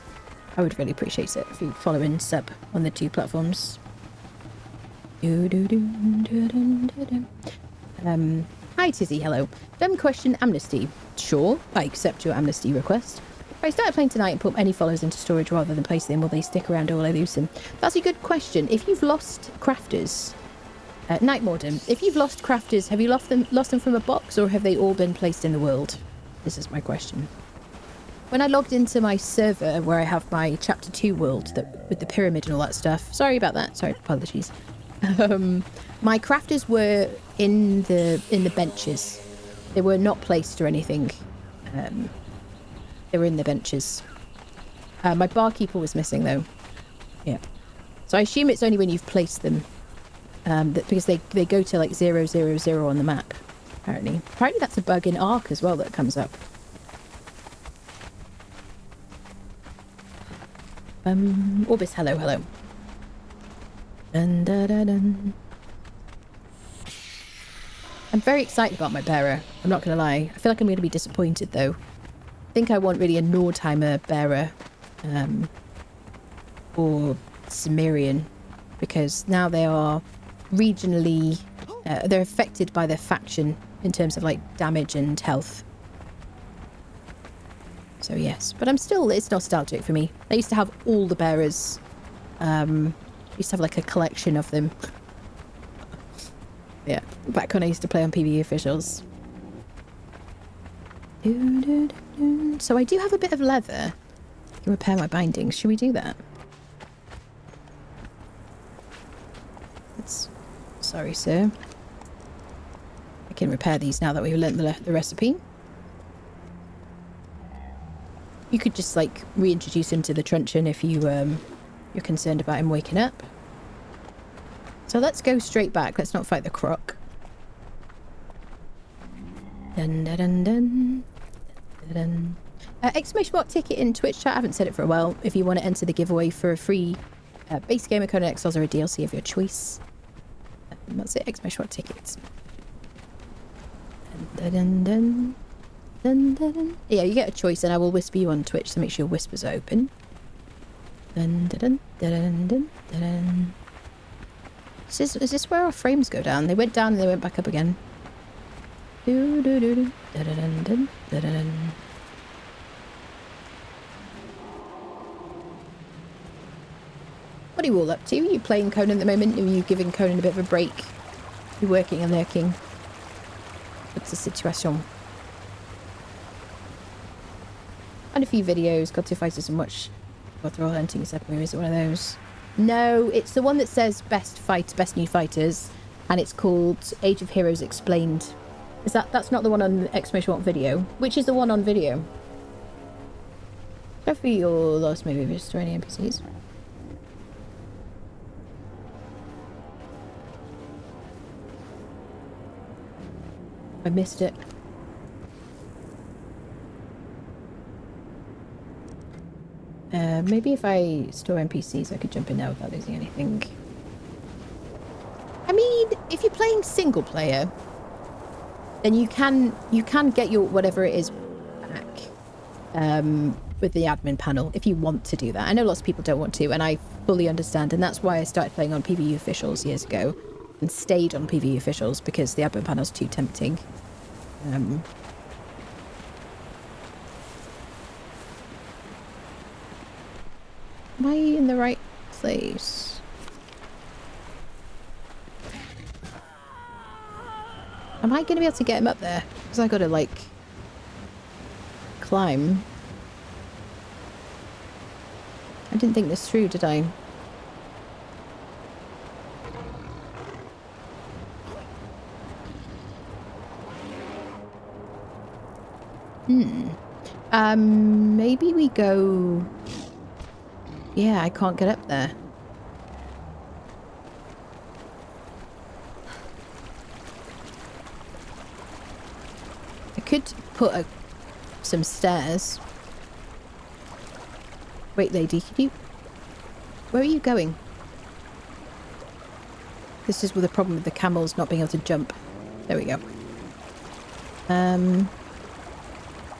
I would really appreciate it if you follow and sub on the two platforms. Hi Tizzy, hello. Dumb question, amnesty. Sure, I accept your amnesty request. If I started playing tonight and put any followers into storage rather than place them, will they stick around or will I lose them? That's a good question. If you've lost crafters, Night Morden, if you've lost crafters, have you lost them from a box or have they all been placed in the world? This is my question. When I logged into my server where I have my chapter 2 world with the pyramid and all that stuff, sorry about that, sorry, apologies. My crafters were in the benches. They were not placed or anything. They were in the benches. My barkeeper was missing though. Yeah. So I assume it's only when you've placed them. Because they go to like 000 on the map, apparently. Apparently that's a bug in Ark as well that comes up. Orbis, hello, hello. Dun, dun, dun, dun. I'm very excited about my bearer. I'm not going to lie. I feel like I'm going to be disappointed though. I think I want really a Nordheimer bearer. Or Cimmerian. Because now they are regionally... they're affected by their faction in terms of like damage and health. So yes. But it's nostalgic for me. I used to have all the bearers. I used to have like a collection of them. Yeah, back when I used to play on PvE officials. So I do have a bit of leather. I can repair my bindings. Should we do that? Sorry, sir. I can repair these now that we've learnt the recipe. You could just like reintroduce him to the truncheon if you're concerned about him waking up. So let's go straight back. Let's not fight the croc. Dun, dun, dun, dun. Dun, dun. Exclamation mark ticket in Twitch chat. I haven't said it for a while. If you want to enter the giveaway for a free base game of Conan Exiles or a DLC of your choice. That's it. Exclamation mark tickets. Dun, dun, dun. Dun, dun, dun. Yeah, you get a choice and I will whisper you on Twitch, so make sure your whispers are open. Dun, dun, dun, dun, dun, dun, dun. Is this where our frames go down? They went down and they went back up again. Do, do, do, do. Dun, dun, dun, dun, dun, dun. What are you all up to? Are you playing Conan at the moment? Are you giving Conan a bit of a break? Are you working and lurking? What's the situation? And a few videos, got to fight and watch God Roll Hunting Sepermeru. Is it one of those? No, it's the one that says best new fighters, and it's called Age of Heroes Explained. That's not the one on exclamation mark video? Which is the one on video? Go for your last movie, destroy any NPCs. I missed it. Maybe if I store NPCs I could jump in now without losing anything. I mean, if you're playing single player, then you can get your whatever it is back with the admin panel if you want to do that. I know lots of people don't want to, and I fully understand, and that's why I started playing on PvE officials years ago and stayed on PvE officials, because the admin panel's too tempting. Am I in the right place? Am I going to be able to get him up there? Because I got to, like, climb. I didn't think this through, did I? Maybe we go... Yeah, I can't get up there. I could put some stairs. Wait, lady, can you... Where are you going? This is with the problem with the camels not being able to jump. There we go.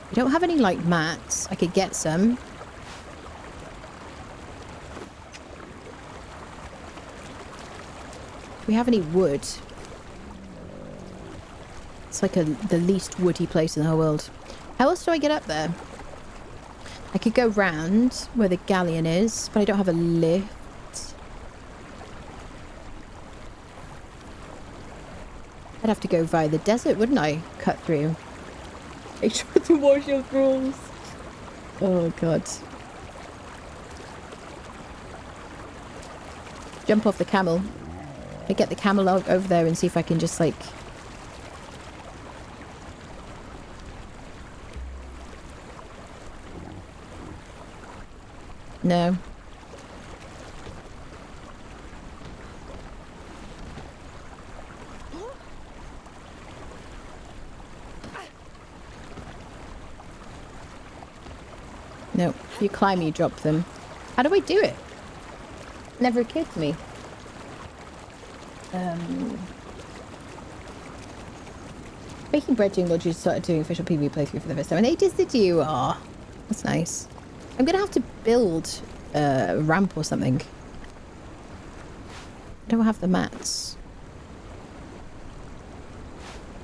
We don't have any, like, mats. I could get some. Do we have any wood? It's like the least woody place in the whole world. How else do I get up there? I could go round where the galleon is, but I don't have a lift. I'd have to go via the desert, wouldn't I? Cut through. Make sure to wash your thralls. Oh, God. Jump off the camel. I get the camel over there and see if I can just, like... No. No, if you climb, you drop them. How do I do it? Never occurred to me. Baking Bread Jingle just started doing official PvP playthrough for the first time. And ages did you? Aw, that's nice. I'm gonna have to build a ramp or something. I don't have the mats.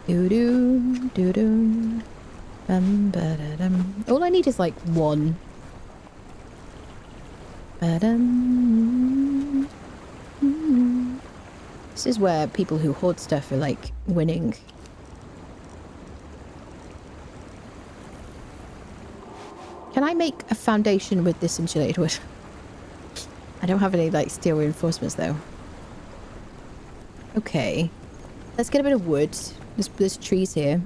Doo-doo, doo-doo. Ba-da-dum. All I need is like one. Ba-dum. This is where people who hoard stuff are like winning. Can I make a foundation with this insulated wood? I don't have any like steel reinforcements though. Okay. Let's get a bit of wood. There's trees here.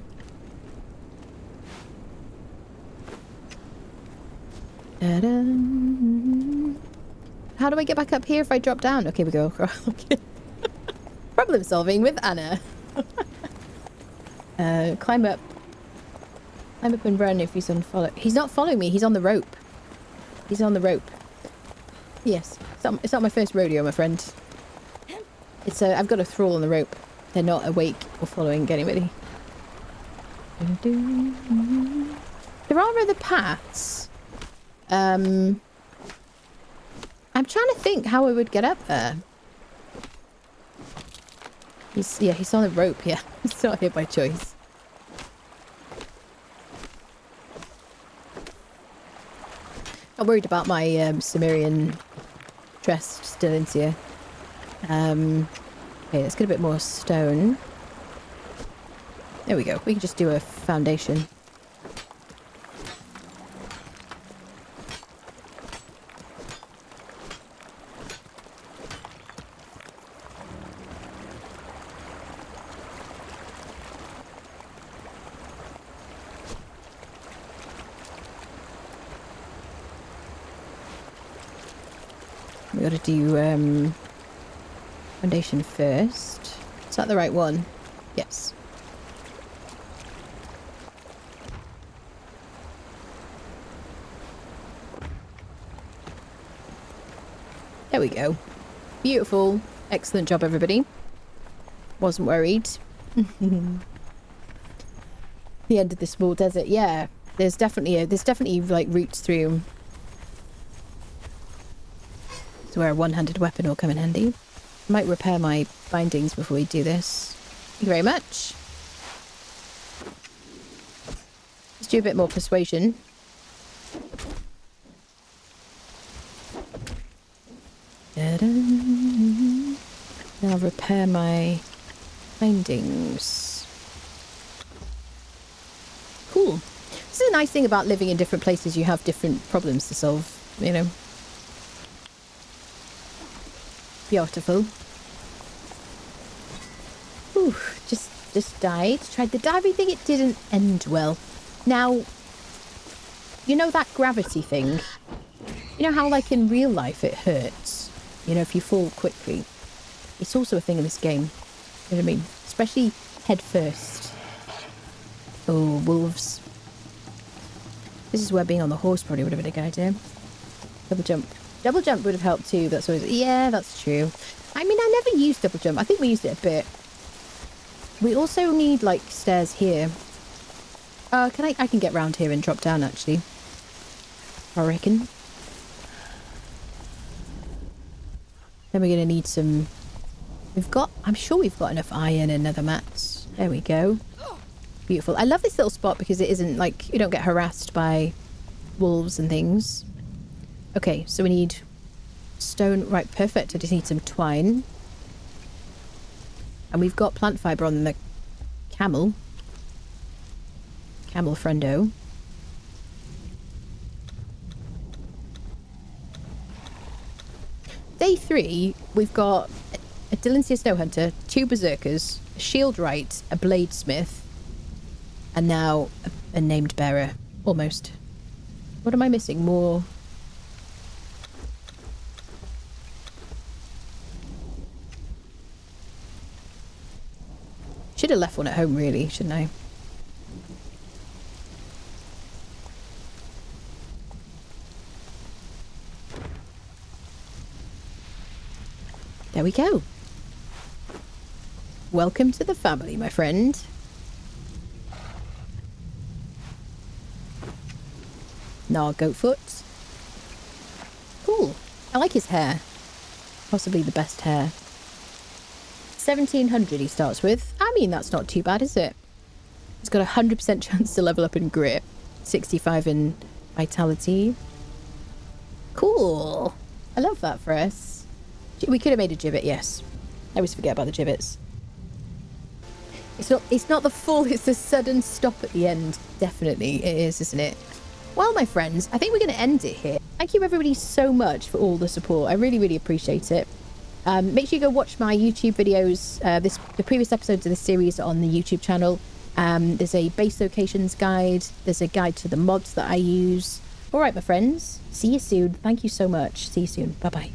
How do I get back up here if I drop down? Okay, we go. Problem solving with Anna. Climb up. Climb up and run if he's unfollowed. He's not following me. He's on the rope. He's on the rope. Yes. It's not my first rodeo, my friend. It's I've got a thrall on the rope. They're not awake or following anybody. There are other paths. I'm trying to think how I would get up there. He's on the rope, yeah. He's not here by choice. Not worried about my Sumerian dressed Dalinsia. Okay, let's get a bit more stone. There we go. We can just do a foundation. We gotta do foundation first. Is that the right one? Yes. There we go. Beautiful. Excellent job, everybody. Wasn't worried. The end of the small desert. Yeah, there's definitely like routes through. Where a one-handed weapon will come in handy. I might repair my bindings before we do this. Thank you very much. Let's do a bit more persuasion. Then I'll repair my bindings. Cool. This is a nice thing about living in different places. You have different problems to solve, you know. Beautiful. Ooh, just died. Tried the diving thing. It didn't end well. Now, you know that gravity thing? You know how, like, in real life it hurts? You know, if you fall quickly. It's also a thing in this game. You know what I mean? Especially head first. Oh, wolves. This is where being on the horse probably would have been a good idea. Double jump. Double jump would have helped too. That's always... Yeah, that's true. I mean, I never used double jump. I think we used it a bit. We also need, like, stairs here. I can get round here and drop down, actually. I reckon. Then we're going to need some... I'm sure we've got enough iron and nether mats. There we go. Beautiful. I love this little spot because it isn't, like, you don't get harassed by wolves and things. Okay, so we need stone. Right, perfect. I just need some twine. And we've got plant fibre on the camel. Camel friendo. Day 3, we've got a Dalinsia Snowhunter, 2 berserkers, a shield right, a bladesmith, and now a named bearer. Almost. What am I missing? More... Should have left one at home, really, shouldn't I? There we go. Welcome to the family, my friend. Nah, Goatfoot. Cool. I like his hair. Possibly the best hair. 1700 he starts with. I mean, that's not too bad, is it? He's got a 100% chance to level up in grit. 65 in vitality. Cool. I love that for us. We could have made a gibbet, yes. I always forget about the gibbets. It's not the full, it's the sudden stop at the end. Definitely it is, isn't it? Well, my friends, I think we're going to end it here. Thank you everybody so much for all the support. I really, really appreciate it. Make sure you go watch my YouTube videos. The previous episodes of this series are on the YouTube channel. There's a base locations guide. There's a guide to the mods that I use. All right, my friends. See you soon. Thank you so much. See you soon. Bye-bye.